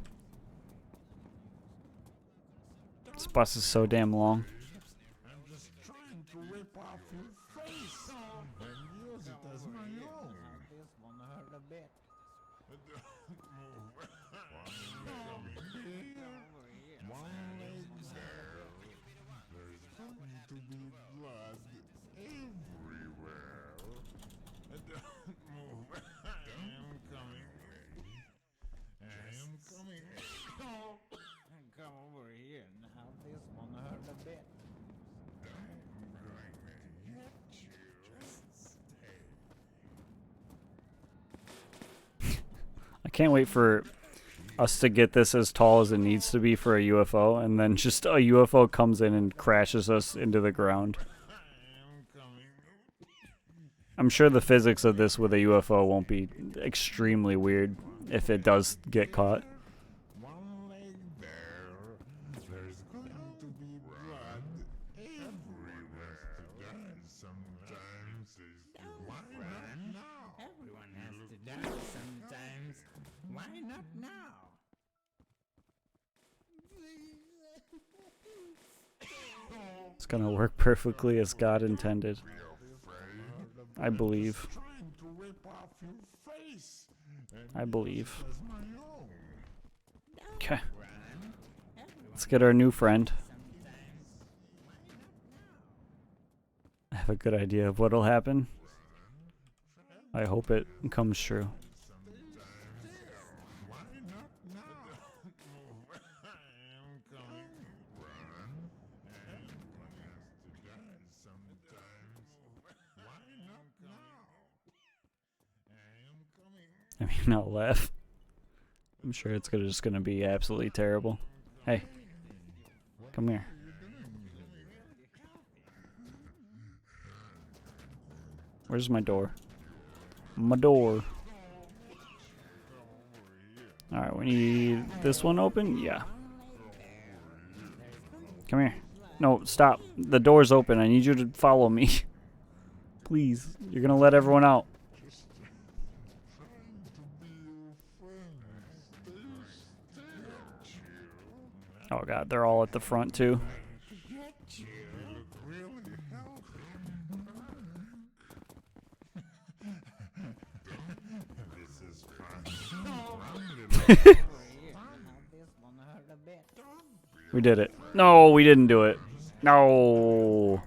Speaker 1: bus is so damn long.
Speaker 5: I'm just trying to rip off your face and use it as my own.
Speaker 4: This one hurt a bit.
Speaker 5: One leg there. There's going to be blood everywhere. Don't move. I am coming. I am coming.
Speaker 4: Come over here now. This one hurt a bit.
Speaker 5: I'm going to hit you. Just stay.
Speaker 1: I can't wait for us to get this as tall as it needs to be for a UFO, and then just a UFO comes in and crashes us into the ground.
Speaker 5: I am coming.
Speaker 1: I'm sure the physics of this with a UFO won't be extremely weird if it does get caught.
Speaker 5: One leg there. There's going to be blood everywhere. Sometimes. Why not now?
Speaker 4: Everyone has to die sometimes. Why not now?
Speaker 1: It's gonna work perfectly as God intended. I believe.
Speaker 5: Trying to rip off your face and
Speaker 1: I believe.
Speaker 5: as my own.
Speaker 1: Okay. Let's get our new friend. I have a good idea of what'll happen. I hope it comes true.
Speaker 5: Why not now? I am coming. Run. And one has to die sometimes. Why not now? I am coming.
Speaker 1: I mean, I'll laugh. I'm sure it's just gonna be absolutely terrible. Hey, come here. Where's my door? My door. Alright, we need this one open? Yeah. Come here. No, stop. The door's open. I need you to follow me. Please. You're gonna let everyone out. Oh god, they're all at the front too.
Speaker 5: This is fun.
Speaker 4: This one hurt a bit.
Speaker 1: We did it. No, we didn't do it. No.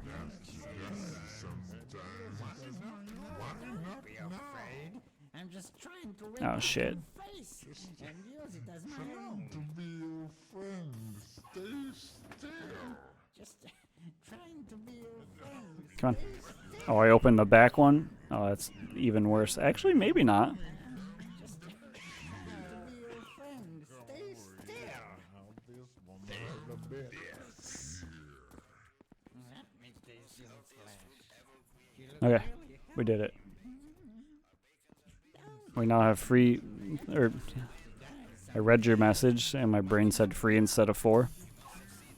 Speaker 4: I'm just trying to rip
Speaker 1: Oh shit.
Speaker 4: your face and use it as my own.
Speaker 5: To be your friend. Stay still.
Speaker 4: Just trying to be your friend.
Speaker 1: Come on. Oh, I opened the back one. Oh, that's even worse. Actually, maybe not.
Speaker 4: Just trying to be your friend. Stay still. That makes this in flash.
Speaker 1: Okay, we did it. We now have free, or I read your message and my brain said free instead of 4.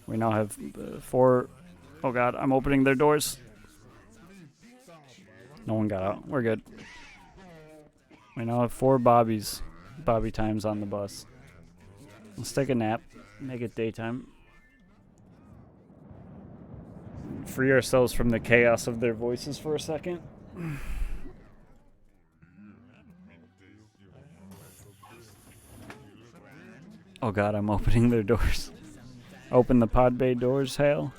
Speaker 1: We now have 4. Oh god, I'm opening their doors. No one got out. We're good. We now have 4 Bobby times on the bus. Let's take a nap. Make it daytime. Free ourselves from the chaos of their voices for a second. Oh god, I'm opening their doors. Open the pod bay doors, Hale.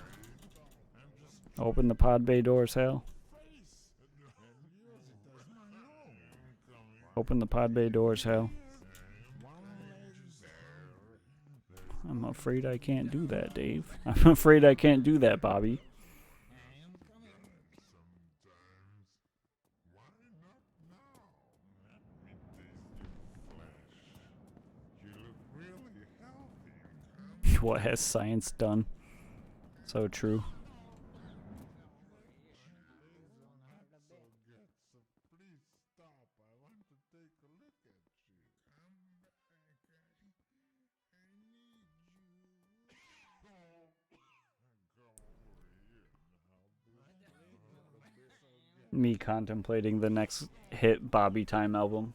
Speaker 1: Open the pod bay doors, Hale. Open the pod bay doors, Hale. I'm afraid I can't do that, Dave. I'm afraid I can't do that, Bobby. What has science done? So true. Me contemplating the next hit Bobby Time album.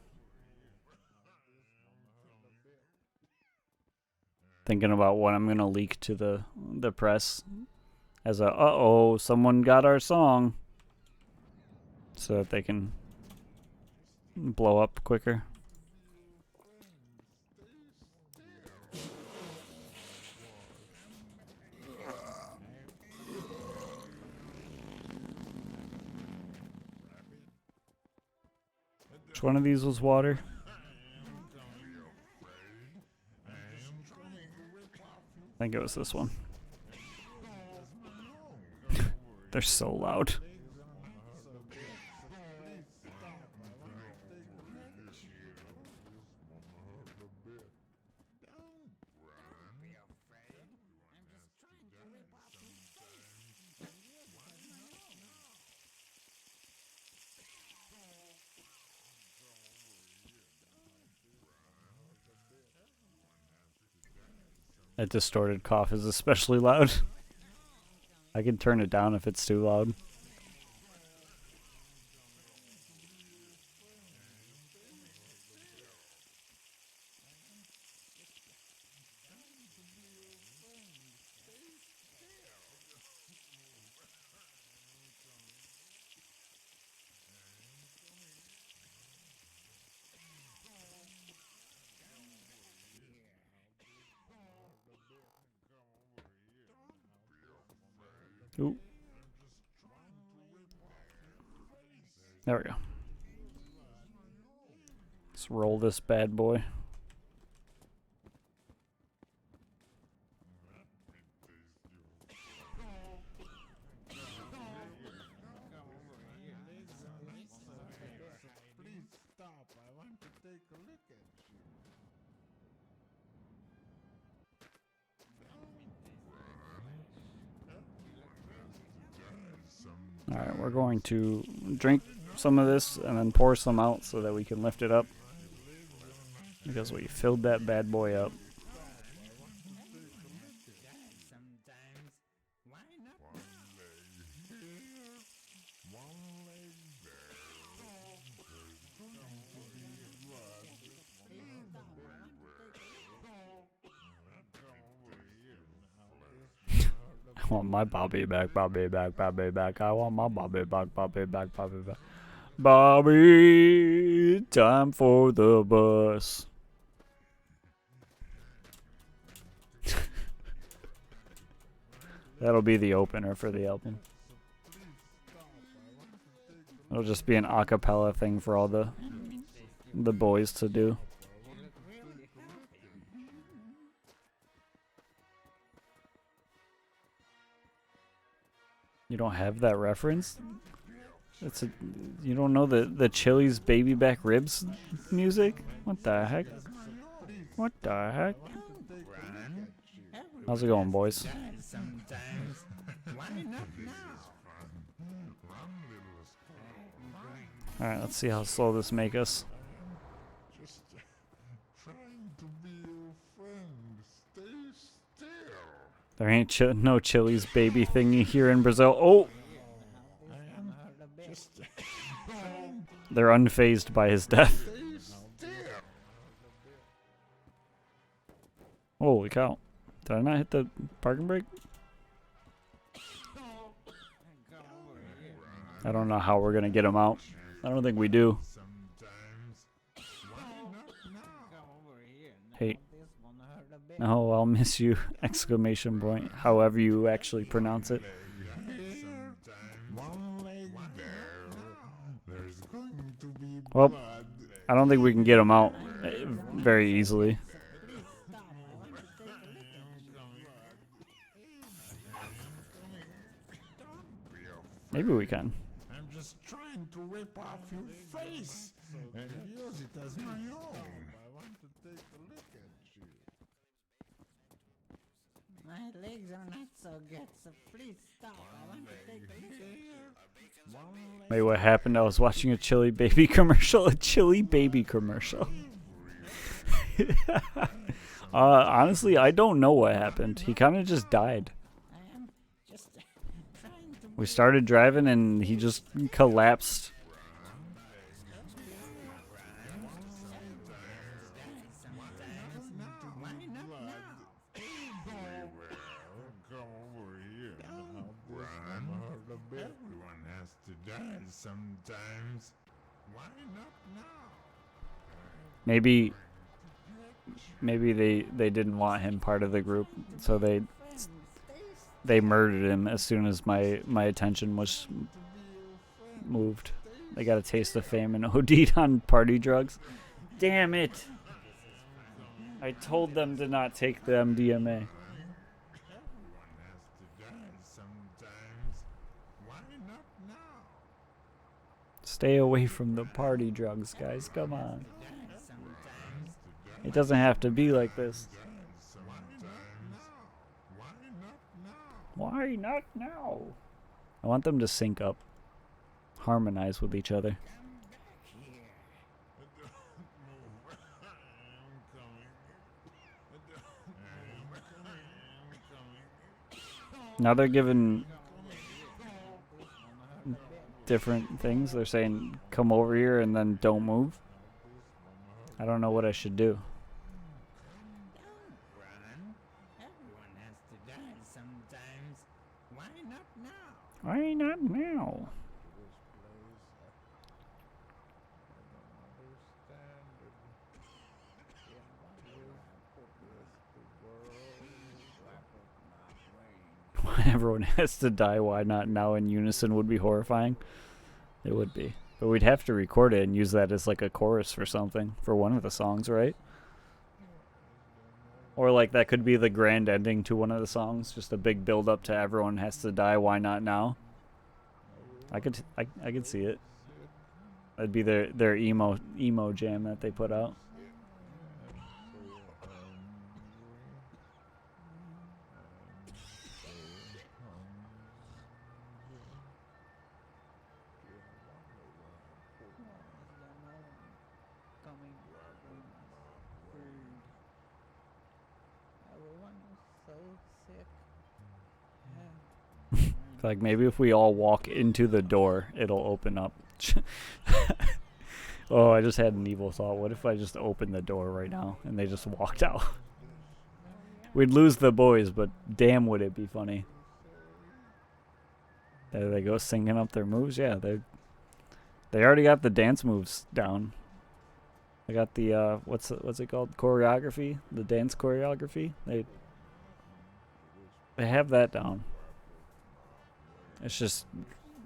Speaker 1: thinking about what I'm gonna leak to the press as a uh-oh, someone got our song, so that they can blow up quicker. Which one of these was water? I think it was this one. They're so loud. That distorted cough is especially loud. I can turn it down if it's too loud. Ooh. There we go. Let's roll this bad boy.
Speaker 5: Please stop. I want to take a look at you.
Speaker 1: Alright, we're going to drink some of this and then pour some out so that we can lift it up. Because we filled that bad boy up.
Speaker 2: Sometimes, why not?
Speaker 1: I want my Bobby back, Bobby back, Bobby back. I want my Bobby back, Bobby back, Bobby back. Bobby, time for the bus. That'll be the opener for the album. It'll just be an a cappella thing for all the boys to do. You don't have that reference? It's a, you don't know the Chili's Baby Back Ribs music? What the heck? What the heck? How's it going, boys?
Speaker 2: Sometimes, why not now?
Speaker 1: Alright, let's see how slow this make us.
Speaker 5: Just trying to be your friend. Stay still.
Speaker 1: There ain't no Chili's baby thingy here in Brazil. Oh!
Speaker 5: I am just trying
Speaker 1: They're unfazed by his death.
Speaker 5: to stay still.
Speaker 1: Holy cow. Did I not hit the parking brake? I don't know how we're gonna get him out. I don't think we do.
Speaker 5: Sometimes, why not now?
Speaker 1: Hey. No, I'll miss you! Exclamation point. However you actually pronounce it.
Speaker 5: One leg there. There's going to be
Speaker 1: Well,
Speaker 5: blood.
Speaker 1: I don't think we can get him out very easily. Maybe we can.
Speaker 5: I'm just trying to rip off your face and use it as my own. I want to take a look at you.
Speaker 4: My legs are not so good, so please stop. I want to take a look at you.
Speaker 5: One leg
Speaker 1: Wait, what happened? I was watching a Chili Baby commercial. A Chili Baby commercial. Honestly, I don't know what happened. He kind of just died.
Speaker 4: I am just trying to.
Speaker 1: We started driving and he just collapsed.
Speaker 2: Why not now?
Speaker 5: has to die sometimes. Why not now?
Speaker 1: Maybe they didn't want him part of the group, so they murdered him as soon as my attention was moved. They got a taste of fame and OD'd on party drugs. Damn it! I told them to not take the MDMA.
Speaker 5: Everyone has to die sometimes. Why not now?
Speaker 1: Stay away from the party drugs, guys. Come on. It doesn't have to be like this. Why not now? I want them to sync up, harmonize with each other. Now they're giving different things. They're saying, come over here and then don't move. I don't know what I should do.
Speaker 2: Don't run. Everyone has to die sometimes. Why not now?
Speaker 1: Why not now? Why everyone has to die, why not now in unison would be horrifying. It would be. But we'd have to record it and use that as like a chorus for something, for one of the songs, right? Or like that could be the grand ending to one of the songs, just a big build up to everyone has to die, why not now? I could see it. That'd be their emo jam that they put out. Like maybe if we all walk into the door, it'll open up. Oh, I just had an evil thought. What if I just opened the door right now and they just walked out? We'd lose the boys, but damn would it be funny. There they go singing up their moves. Yeah, they already got the dance moves down. They got the what's it called? Choreography, the dance choreography. They have that down. It's just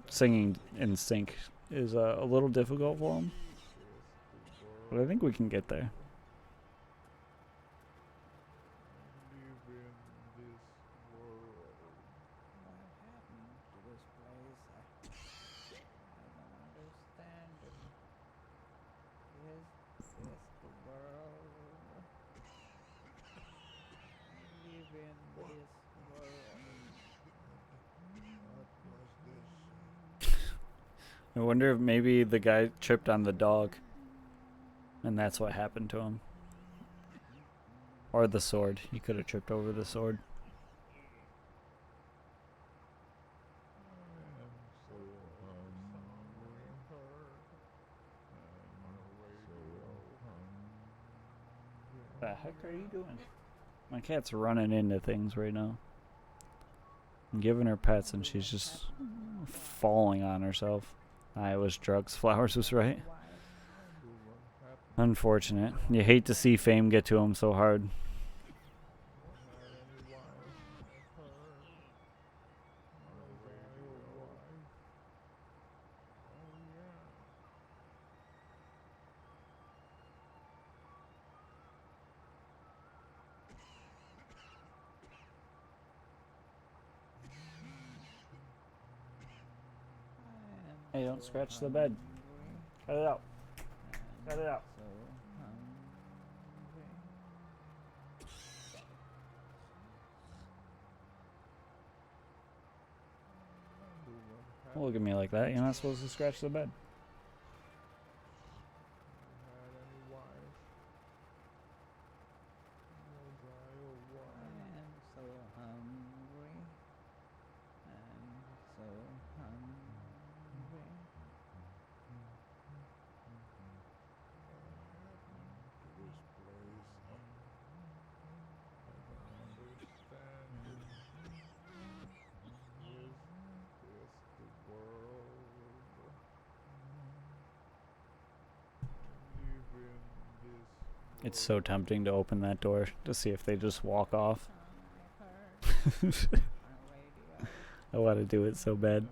Speaker 1: singing in sync is a little difficult for them. But I think we can get there. I wonder if maybe the guy tripped on the dog and that's what happened to him. Or the sword. He could have tripped over the sword. What the heck are you doing? My cat's running into things right now. I'm giving her pets and she's just falling on herself. It was drugs. Flowers was right. Unfortunate. You hate to see fame get to him so hard. Hey, don't scratch the bed. Cut it out. Cut it out. Don't look at me like that. You're not supposed to scratch the bed. It's so tempting to open that door to see if they just walk off. I want to do it so bad.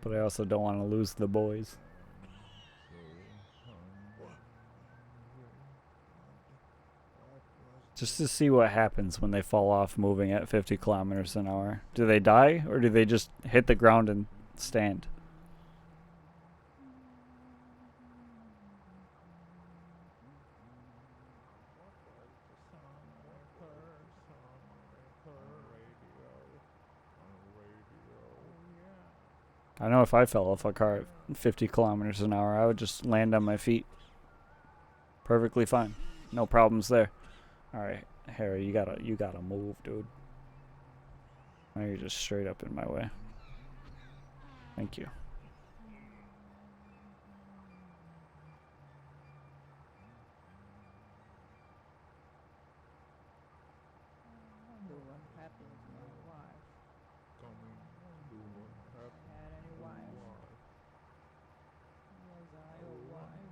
Speaker 1: But I also don't want to lose the boys. Just to see what happens when they fall off moving at 50 kilometers an hour. Do they die or do they just hit the ground and stand? I know if I fell off a car at 50 kilometers an hour, I would just land on my feet. Perfectly fine. No problems there. Alright, Harry, you gotta move, dude. Now you're just straight up in my way. Thank you.
Speaker 4: Do what happened to my wife. Had any wife? Was I a wife?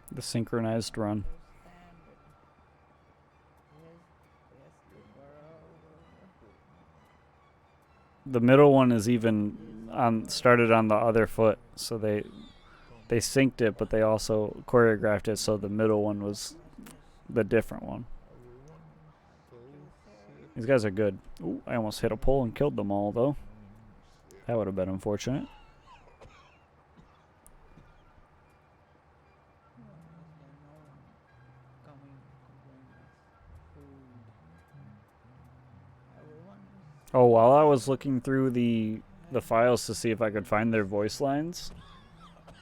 Speaker 1: The synchronized run. The middle one is even started on the other foot, so they synced it, but they also choreographed it so the middle one was the different one. These guys are good. Ooh, I almost hit a pole and killed them all, though. That would have been unfortunate. Oh, while I was looking through the files to see if I could find their voice lines,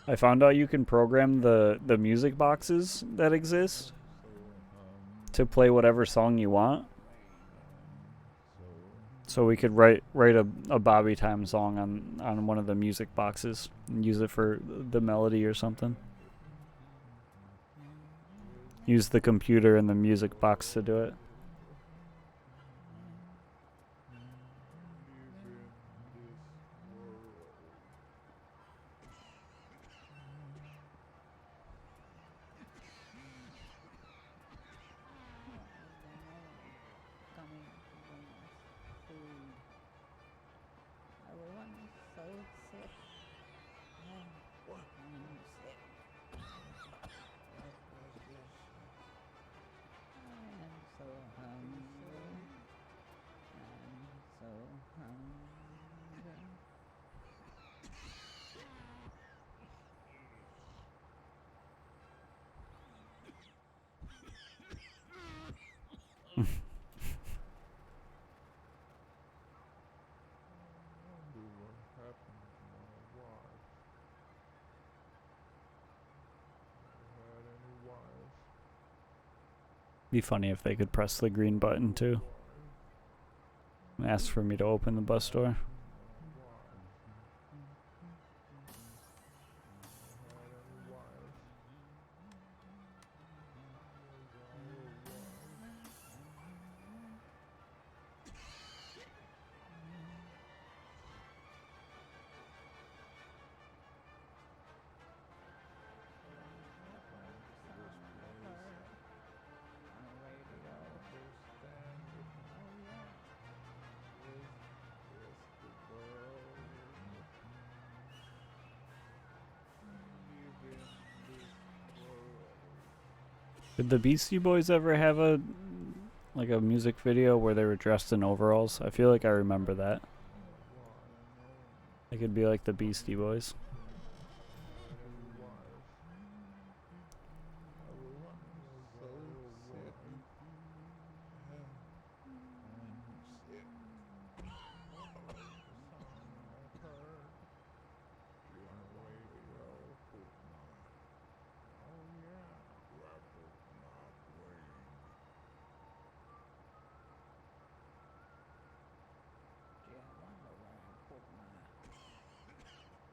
Speaker 1: I found out you can program the music boxes that exist to play whatever song you want. So we could write a Bobby Time song on one of the music boxes and use it for the melody or something. Use the computer and the music box to do it. Be funny if they could press the green button too. And ask for me to open the bus door. Did the Beastie Boys ever have a music video where they were dressed in overalls? I feel like I remember that. It could be like the Beastie Boys.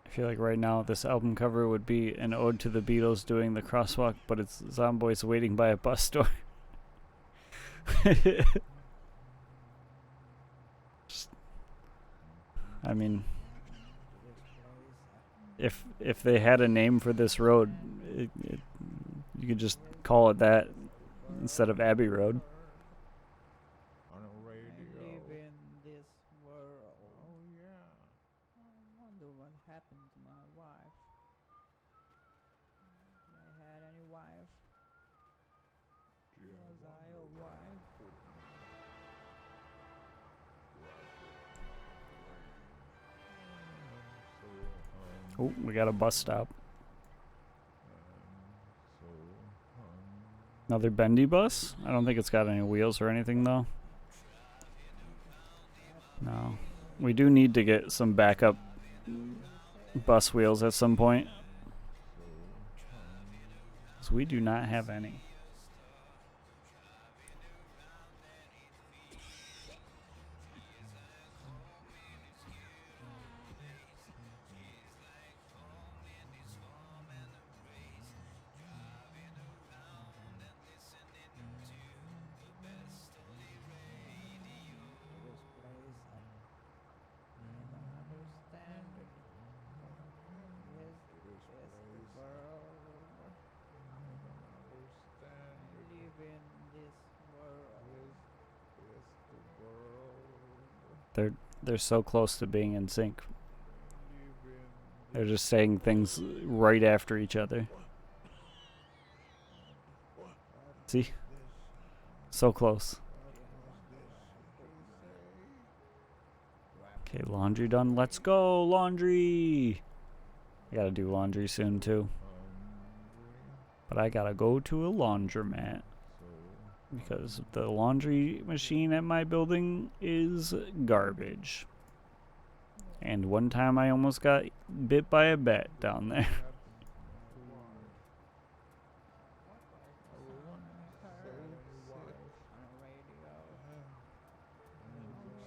Speaker 1: I I feel like right now this album cover would be an ode to the Beatles doing the crosswalk, but it's Zomboys waiting by a bus store. I mean, if they had a name for this road, you could just call it that instead of Abbey Road.
Speaker 5: On a
Speaker 4: I
Speaker 5: radio.
Speaker 4: live in this world.
Speaker 5: Oh yeah.
Speaker 4: I wonder what happened to my wife. I had any wife? Was I a wife?
Speaker 1: Oh, we got a bus stop. Another bendy bus? I don't think it's got any wheels or anything though. No. We do need to get some backup bus wheels at some point. 'Cause we do not have any.
Speaker 4: This place, I don't understand it. This world. I live in this world.
Speaker 1: They're so close to being in sync. They're just saying things right after each other. See? So close. Okay, laundry done. Let's go, laundry! I gotta do laundry soon, too. But I gotta go to a laundromat. Because the laundry machine at my building is garbage. And one time I almost got bit by a bat down there.
Speaker 4: On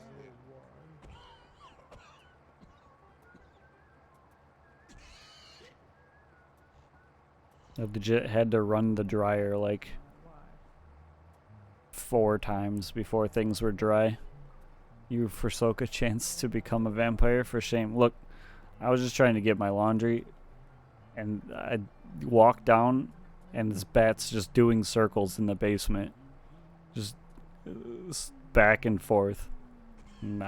Speaker 4: a radio.
Speaker 1: I legit had to run the dryer like 4 times before things were dry. You forsook a chance to become a vampire, for shame. Look, I was just trying to get my laundry, and I walked down, and this bat's just doing circles in the basement. Just back and forth. And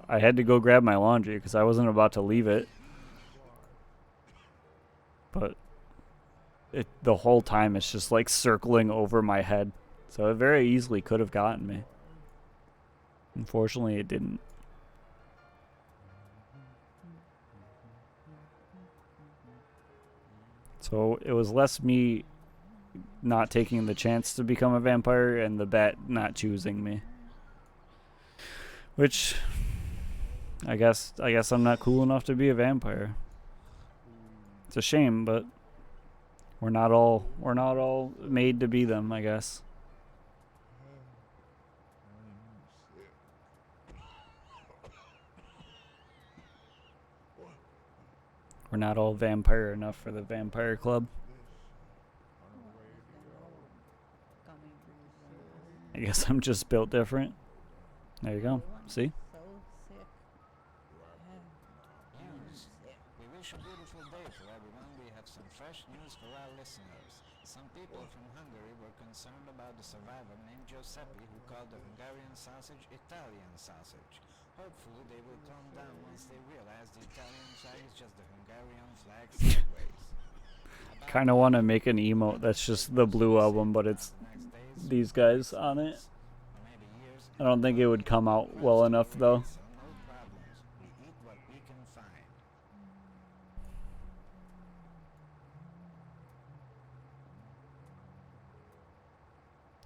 Speaker 1: I had to go grab my laundry because I wasn't about to leave it. But the whole time it's just like circling over my head. So it very easily could have gotten me. Unfortunately, it didn't. So it was less me not taking the chance to become a vampire and the bat not choosing me. Which I guess I'm not cool enough to be a vampire. It's a shame, but we're not all made to be them, I guess. We're not all vampire enough for the vampire club.
Speaker 4: Coming to
Speaker 1: I guess I'm just built different. There you go. See?
Speaker 4: so sick.
Speaker 3: We wish a beautiful day for everyone. We have some fresh news for our listeners. Some people from Hungary were concerned about the survivor named Giuseppe who called the Hungarian sausage Italian sausage. Hopefully they will calm down once they realize the Italian flag is just the Hungarian flag sideways.
Speaker 1: Kind of want to make an emote that's just the Blue Album, but it's these guys on it. I don't think it would come out well enough, though.
Speaker 3: So no problems. We eat what we can find.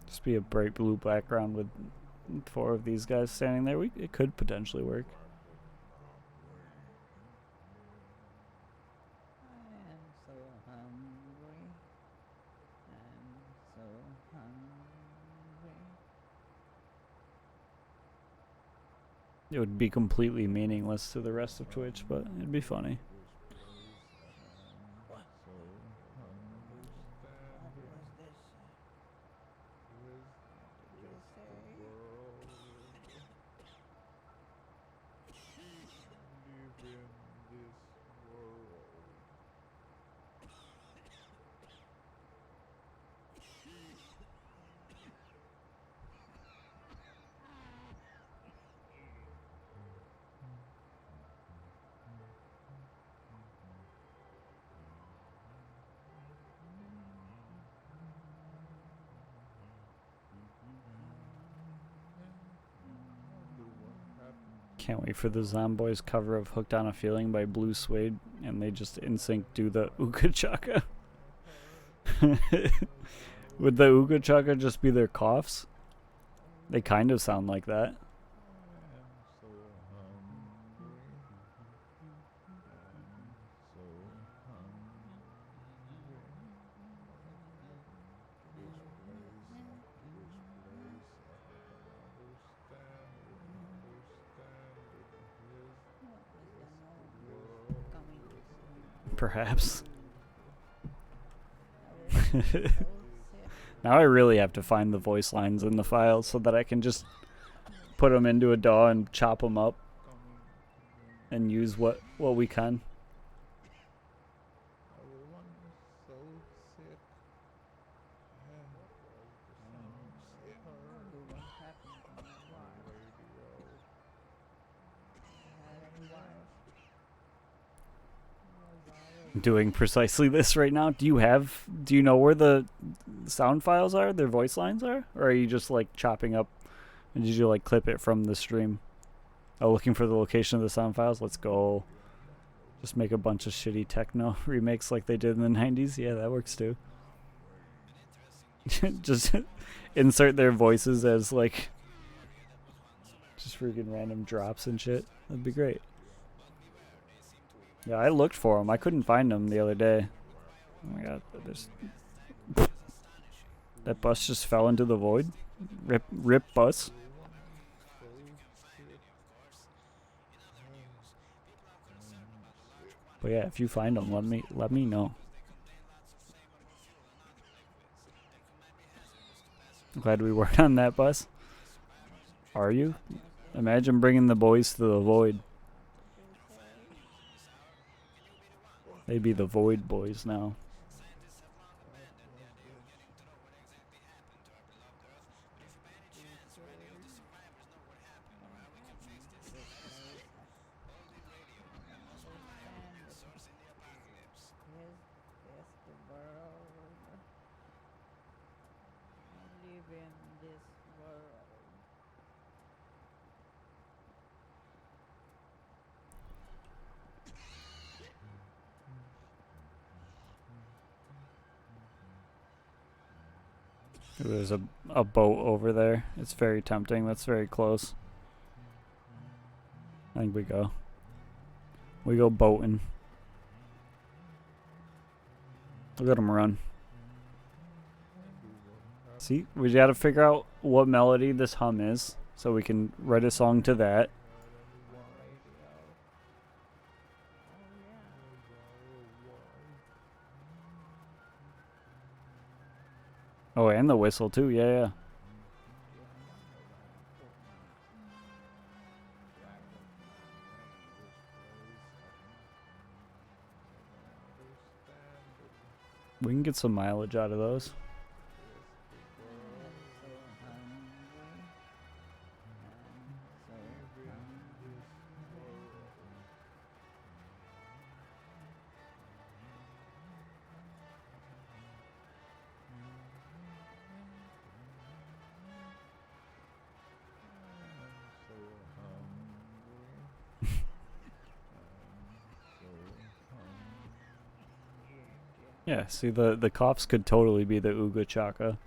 Speaker 1: Just be a bright blue background with 4 of these guys standing there. It could potentially work.
Speaker 4: I am so hungry. I'm so hungry.
Speaker 1: It would be completely meaningless to the rest of Twitch, but it'd be funny. Can't wait for the Zomboys cover of Hooked on a Feeling by Blue Suede, and they just in sync do the Ooga Chaka. Would the Ooga Chaka just be their coughs? They kind of sound like that. Perhaps. Now I really have to find the voice lines in the files so that I can just put them into a DAW and chop them up and use what we can. Doing precisely this right now. Do you know where the sound files are, their voice lines are? Or are you just like chopping up, and did you like clip it from the stream? Oh, looking for the location of the sound files? Let's go. Just make a bunch of shitty techno remakes like they did in the 90s. Yeah, that works too. Just insert their voices as like just freaking random drops and shit. That'd be great. Yeah, I looked for them. I couldn't find them the other day. Oh my god, that bus just fell into the void. Rip bus. But yeah, if you find them, let me know. I'm glad we weren't on that bus. Are you? Imagine bringing the boys to the void. They'd be the Void Boys now. There's a boat over there. It's very tempting. That's very close. I think we go. We go boating. Look at him run. See, we gotta figure out what melody this hum is so we can write a song to that. Oh, and the whistle too. Yeah. We can get some mileage out of those. Yeah, see, the coughs could totally be the Ooga Chaka.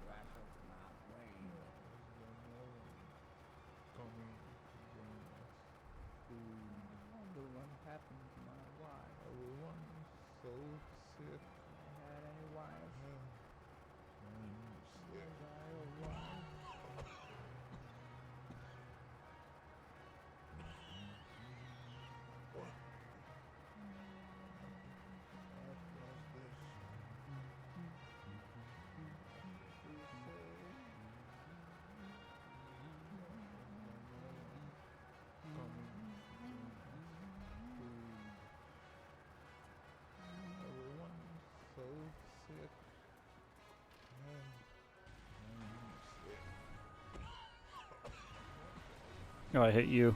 Speaker 1: Oh, I hit you.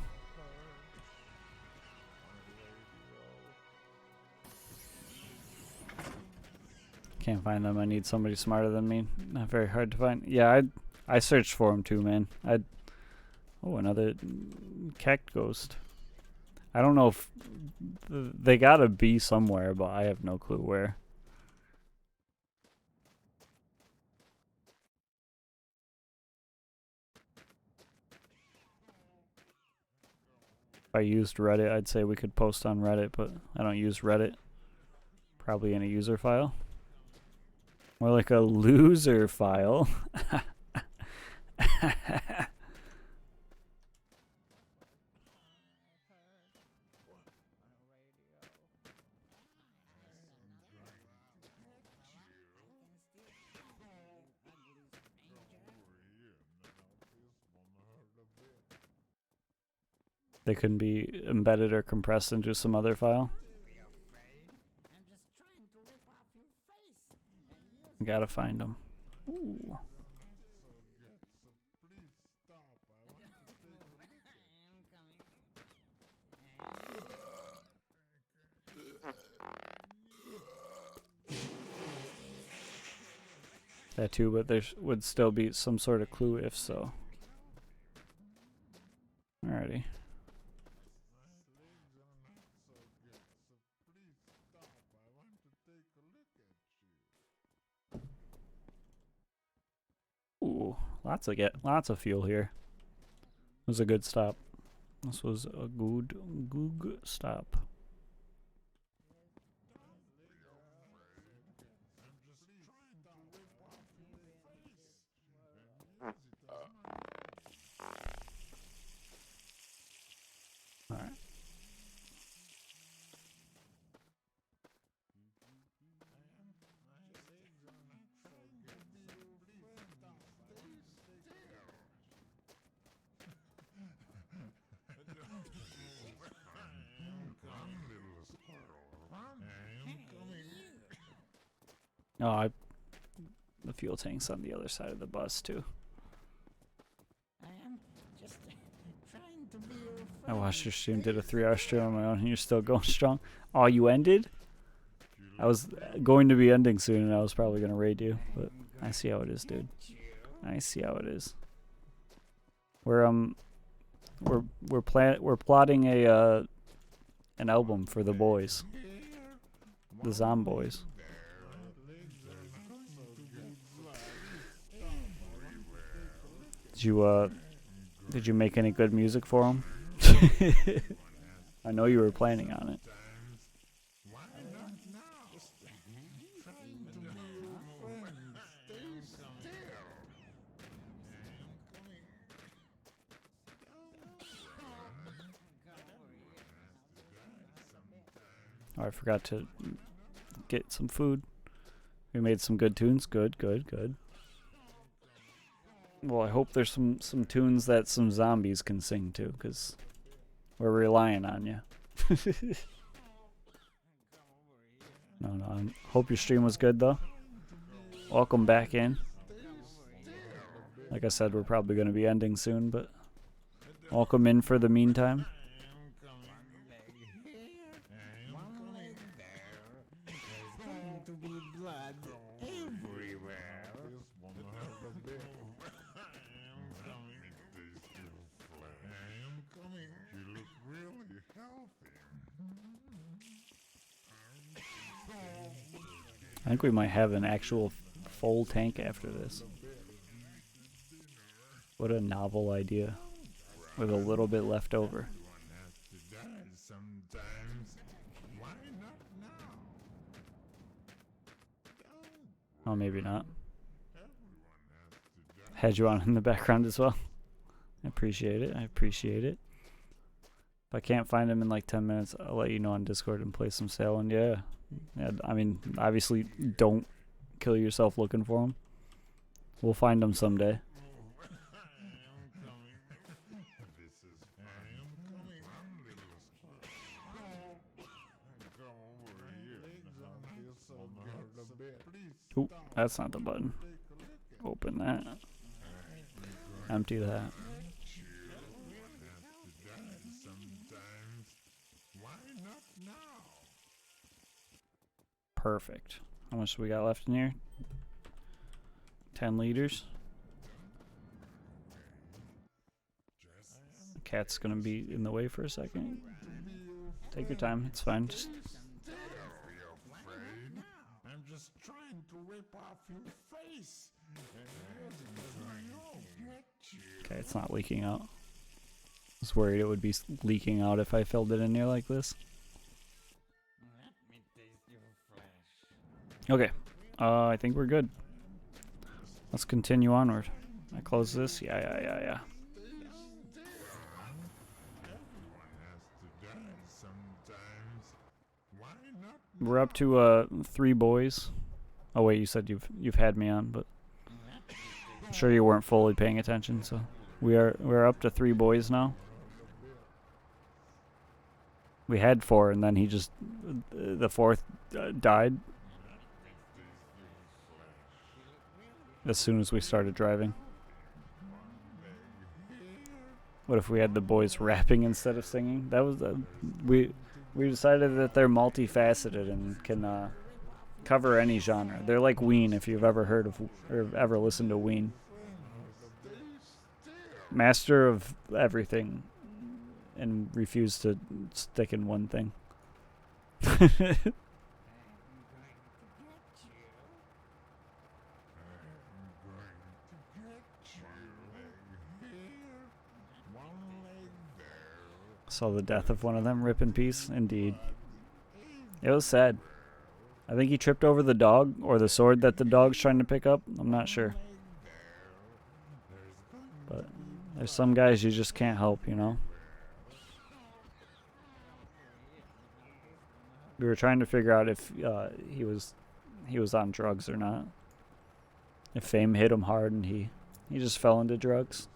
Speaker 1: Can't find them. I need somebody smarter than me. Not very hard to find. Yeah, I searched for them too, man. Oh, another cactus ghost. I don't know if they gotta be somewhere, but I have no clue where. If I used Reddit, I'd say we could post on Reddit, but I don't use Reddit. Probably in a user file. More like a loser file. They can be embedded or compressed into some other file. Gotta find them. Ooh. That too, but there would still be some sort of clue if so. Alrighty. Ooh, lots of fuel here. It was a good stop. This was a good stop. All right. Oh, the fuel tank's on the other side of the bus too.
Speaker 2: I am just trying to be your
Speaker 1: I watched your stream, did a 3-hour stream on my own, and you're still going strong. Oh, you ended? I was going to be ending soon, and I was probably gonna raid you, but I see how it is, dude. I see how it is. We're plotting a an album for the boys, the Zomboys. Did you make any good music for them? I know you were planning on it. Oh, I forgot to get some food. We made some good tunes. Good. Well, I hope there's some tunes that some zombies can sing to, because we're relying on you. No, I hope your stream was good, though. Welcome back in. Like I said, we're probably going to be ending soon, but welcome in for the meantime.
Speaker 2: to be blood everywhere.
Speaker 5: You look really healthy.
Speaker 1: I think we might have an actual full tank after this. What a novel idea. With a little bit left over.
Speaker 5: Everyone has to die sometimes. Why not now?
Speaker 1: Oh, maybe not.
Speaker 5: Everyone has to die.
Speaker 1: Had you on in the background as well. I appreciate it. If I can't find him in like 10 minutes, I'll let you know on Discord and play some Sale. And yeah, I mean, obviously, don't kill yourself looking for him. We'll find him someday. Ooh, that's not the button. Open that. Empty that. Perfect. How much do we got left in here? 10 liters. The cat's gonna be in the way for a second. Take your time. It's fine. Just
Speaker 5: Don't be afraid. I'm just trying to rip off your face.
Speaker 1: okay. It's not leaking out. I was worried it would be leaking out if I filled it in here like this.
Speaker 2: Let me taste your flesh.
Speaker 1: Okay. I think we're good. Let's continue onward. I close this. Yeah.
Speaker 5: Everyone has to die sometimes. Why not?
Speaker 1: We're up to 3 boys. Oh wait, you said you've had me on, but I'm sure you weren't fully paying attention. So we're up to 3 boys now. We had 4, and then he just the 4th died as soon as we started driving. What if we had the boys rapping instead of singing? That was we decided that they're multifaceted and can cover any genre. They're like Ween, if you've ever heard of or ever listened to Ween. Master of everything, and refuse to stick in one thing. Saw the death of one of them. Rip in peace, indeed. It was sad. I think he tripped over the dog or the sword that the dog's trying to pick up. I'm not sure. But there's some guys you just can't help, you know? We were trying to figure out if he was on drugs or not. If fame hit him hard and he just fell into drugs.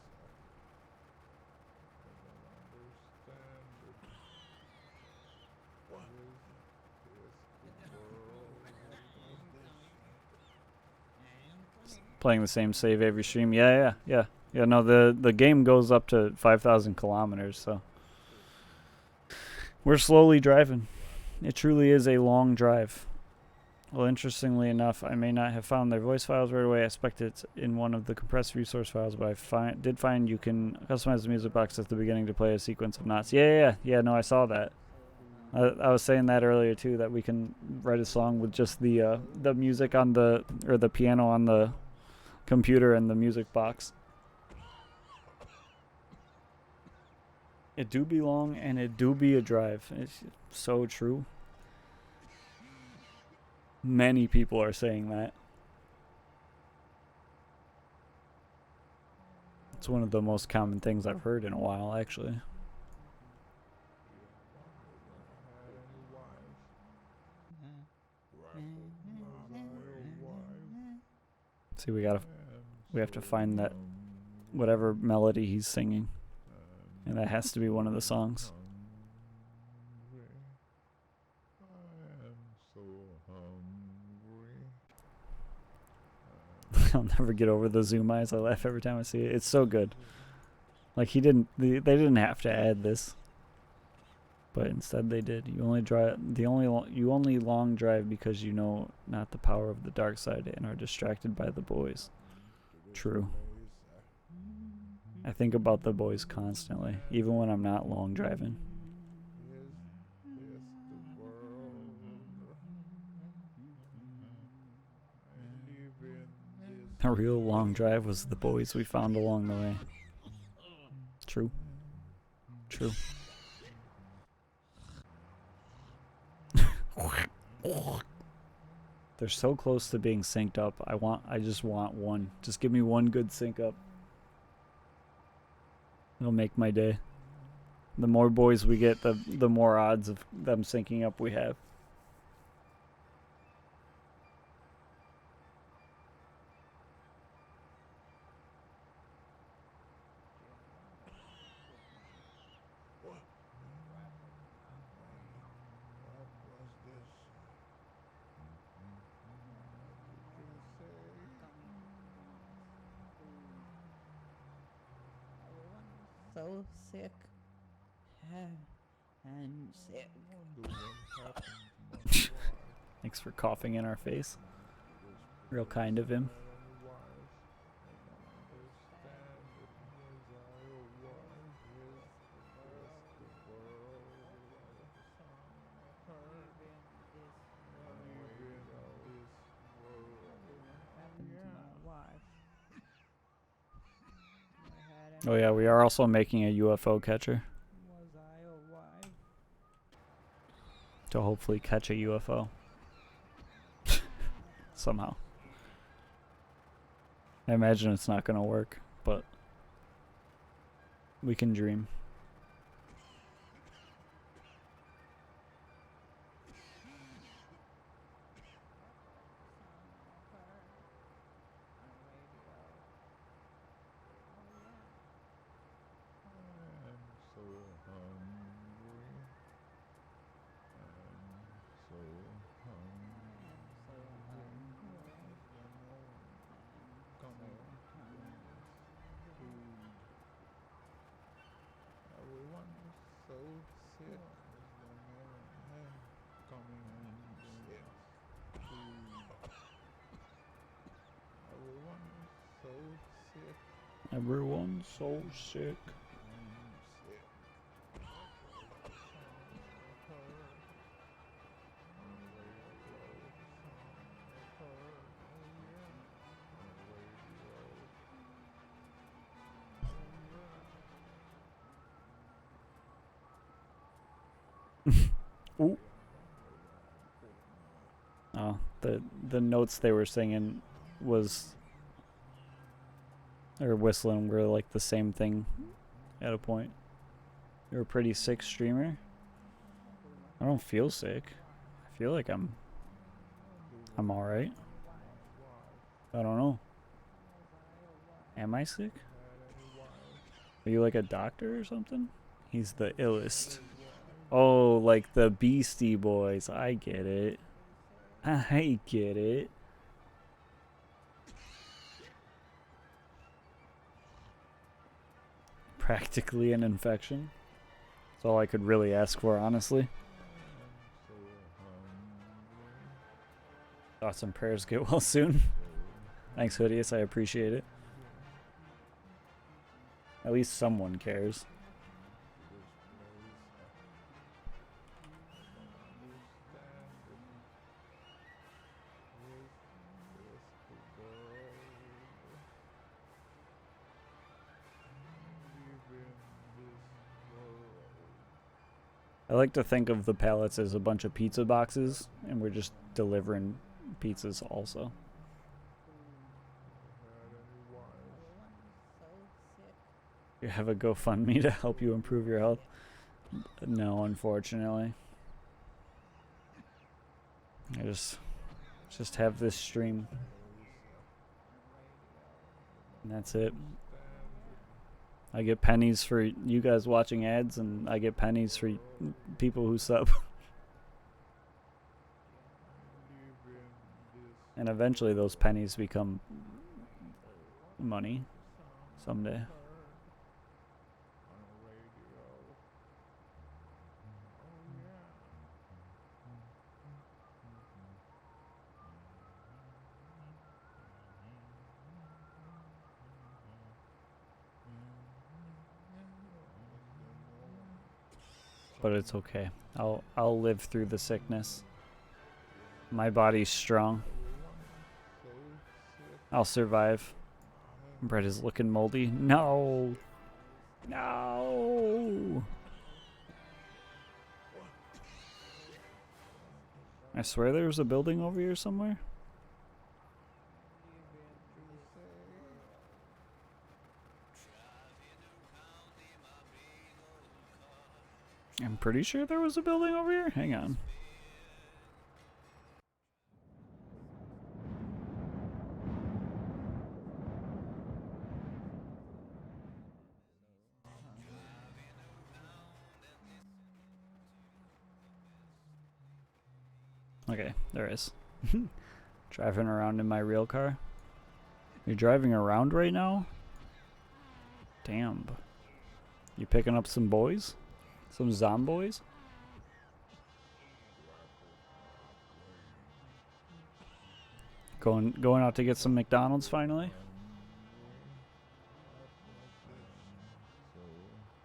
Speaker 1: Playing the same save every stream. Yeah. No, the game goes up to 5,000 kilometers, so we're slowly driving. It truly is a long drive. Well, interestingly enough, I may not have found their voice files right away. I expect it's in one of the compressed resource files, but I did find you can customize the music box at the beginning to play a sequence of knots. Yeah. No, I saw that. I was saying that earlier too, that we can write a song with just the music on the piano on the computer and the music box. It do be long and it do be a drive. It's so true. Many people are saying that. It's one of the most common things I've heard in a while, actually. See, we have to find that whatever melody he's singing, and that has to be one of the songs. I'll never get over the zoom eyes. I laugh every time I see it. It's so good. Like they didn't have to add this, but instead they did. You only long drive because you know not the power of the dark side and are distracted by the boys. True. I think about the boys constantly, even when I'm not long driving. A real long drive was the boys we found along the way. True. They're so close to being synced up. I just want one. Just give me one good sync up. It'll make my day. The more boys we get, the more odds of them syncing up we have.
Speaker 4: So sick. And sick.
Speaker 1: Thanks for coughing in our face. Real kind of him. Oh yeah, we are also making a UFO catcher
Speaker 4: Was I alive?
Speaker 1: to hopefully catch a UFO. Somehow. I imagine it's not gonna work, but we can dream.
Speaker 5: I'm so hungry. I'm so Everyone is so sick. Coming sick. Everyone is so sick.
Speaker 1: Everyone's so sick. Ooh. Oh, the notes they were singing was or whistling were like the same thing at a point. You're a pretty sick streamer. I don't feel sick. I feel like I'm alright. I don't know. Am I sick? Are you like a doctor or something? He's the illest. Oh, like the Beastie Boys. I get it. I get it. Practically an infection. That's all I could really ask for, honestly. Thoughts and prayers get well soon. Thanks, Hoodius. I appreciate it. At least someone cares. I like to think of the pallets as a bunch of pizza boxes, and we're just delivering pizzas also. You have a GoFundMe to help you improve your health? No, unfortunately. I just have this stream. And that's it. I get pennies for you guys watching ads, and I get pennies for people who sub. And eventually those pennies become money someday. But it's okay. I'll live through the sickness. My body's strong. I'll survive. Bread is looking moldy. No. No. I swear there was a building over here somewhere. I'm pretty sure there was a building over here. Hang on. Okay, there is. Driving around in my real car. You're driving around right now? Damn. You picking up some boys? Some zomboys? Going out to get some McDonald's finally?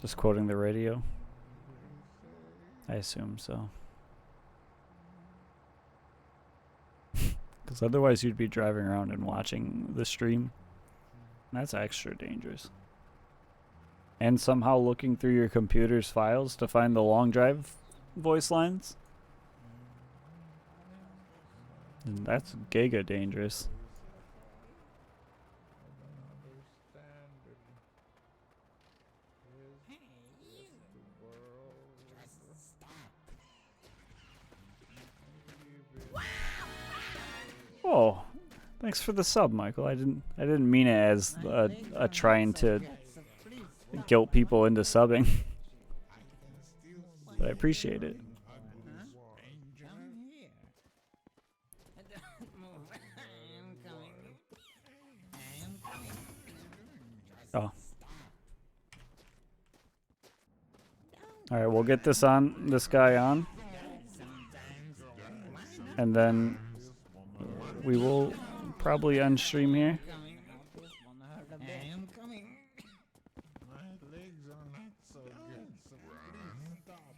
Speaker 1: Just quoting the radio? I assume so. Because otherwise you'd be driving around and watching the stream. That's extra dangerous. and somehow looking through your computer's files to find the long drive voice lines. And that's giga dangerous. Oh, thanks for the sub, Michael. I didn't mean it as a trying to guilt people into subbing, but I appreciate it.
Speaker 4: Come here. Don't move. I am coming. I am coming.
Speaker 1: Oh. All right, we'll get this guy on, and then we will probably end stream here.
Speaker 4: I am coming.
Speaker 5: My legs are not so good, so please stop.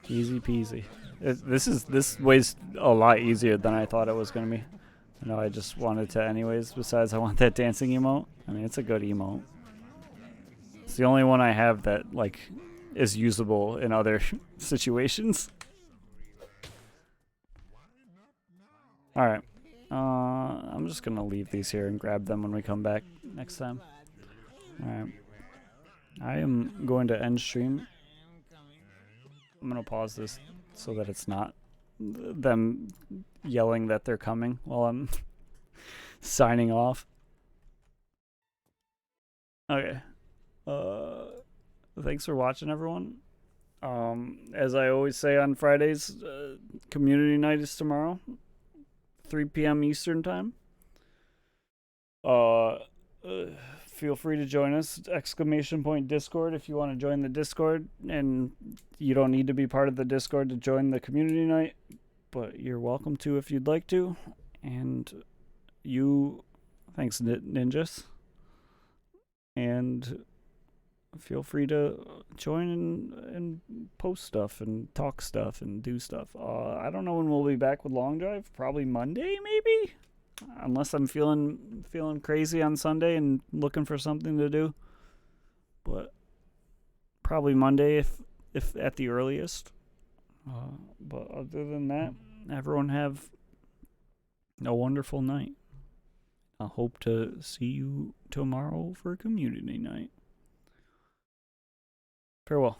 Speaker 1: Easy peasy. This way's a lot easier than I thought it was gonna be. I know I just wanted to anyways. Besides, I want that dancing emote. I mean, it's a good emote. It's the only one I have that like is usable in other situations. All right. I'm just gonna leave these here and grab them when we come back next time. All right. I am going to end stream. I'm gonna pause this so that it's not them yelling that they're coming while I'm signing off. Okay. Thanks for watching, everyone. As I always say on Fridays, community night is tomorrow, 3 p.m. Eastern time. Feel free to join us, !Discord, if you want to join the Discord, and you don't need to be part of the Discord to join the community night, but you're welcome to if you'd like to. And thanks Ninjas, and feel free to join and post stuff and talk stuff and do stuff. I don't know when we'll be back with Long Drive. Probably Monday, maybe, unless I'm feeling crazy on Sunday and looking for something to do. But probably Monday if at the earliest. But other than that, everyone have a wonderful night. I hope to see you tomorrow for community night. Farewell.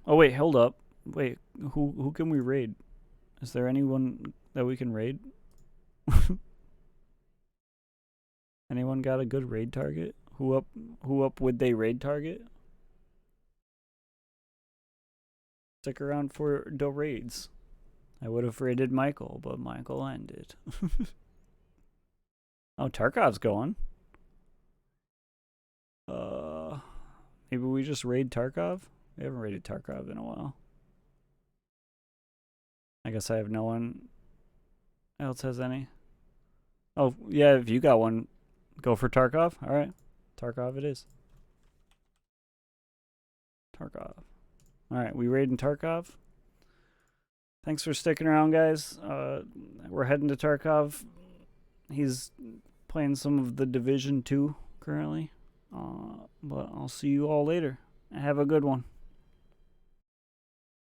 Speaker 1: Oh wait, hold up. Wait, who can we raid? Is there anyone that we can raid? Anyone got a good raid target? Who up would they raid target? Stick around for the raids. I would have raided Michael, but Michael ended. Oh, Tarkov's going. Maybe we just raid Tarkov? We haven't raided Tarkov in a while. I guess I have no one else has any. Oh, yeah, if you got one, go for Tarkov. All right. Tarkov it is. Tarkov. All right, we raiding Tarkov. Thanks for sticking around, guys. We're heading to Tarkov. He's playing some of the Division 2 currently. But I'll see you all later. Have a good one.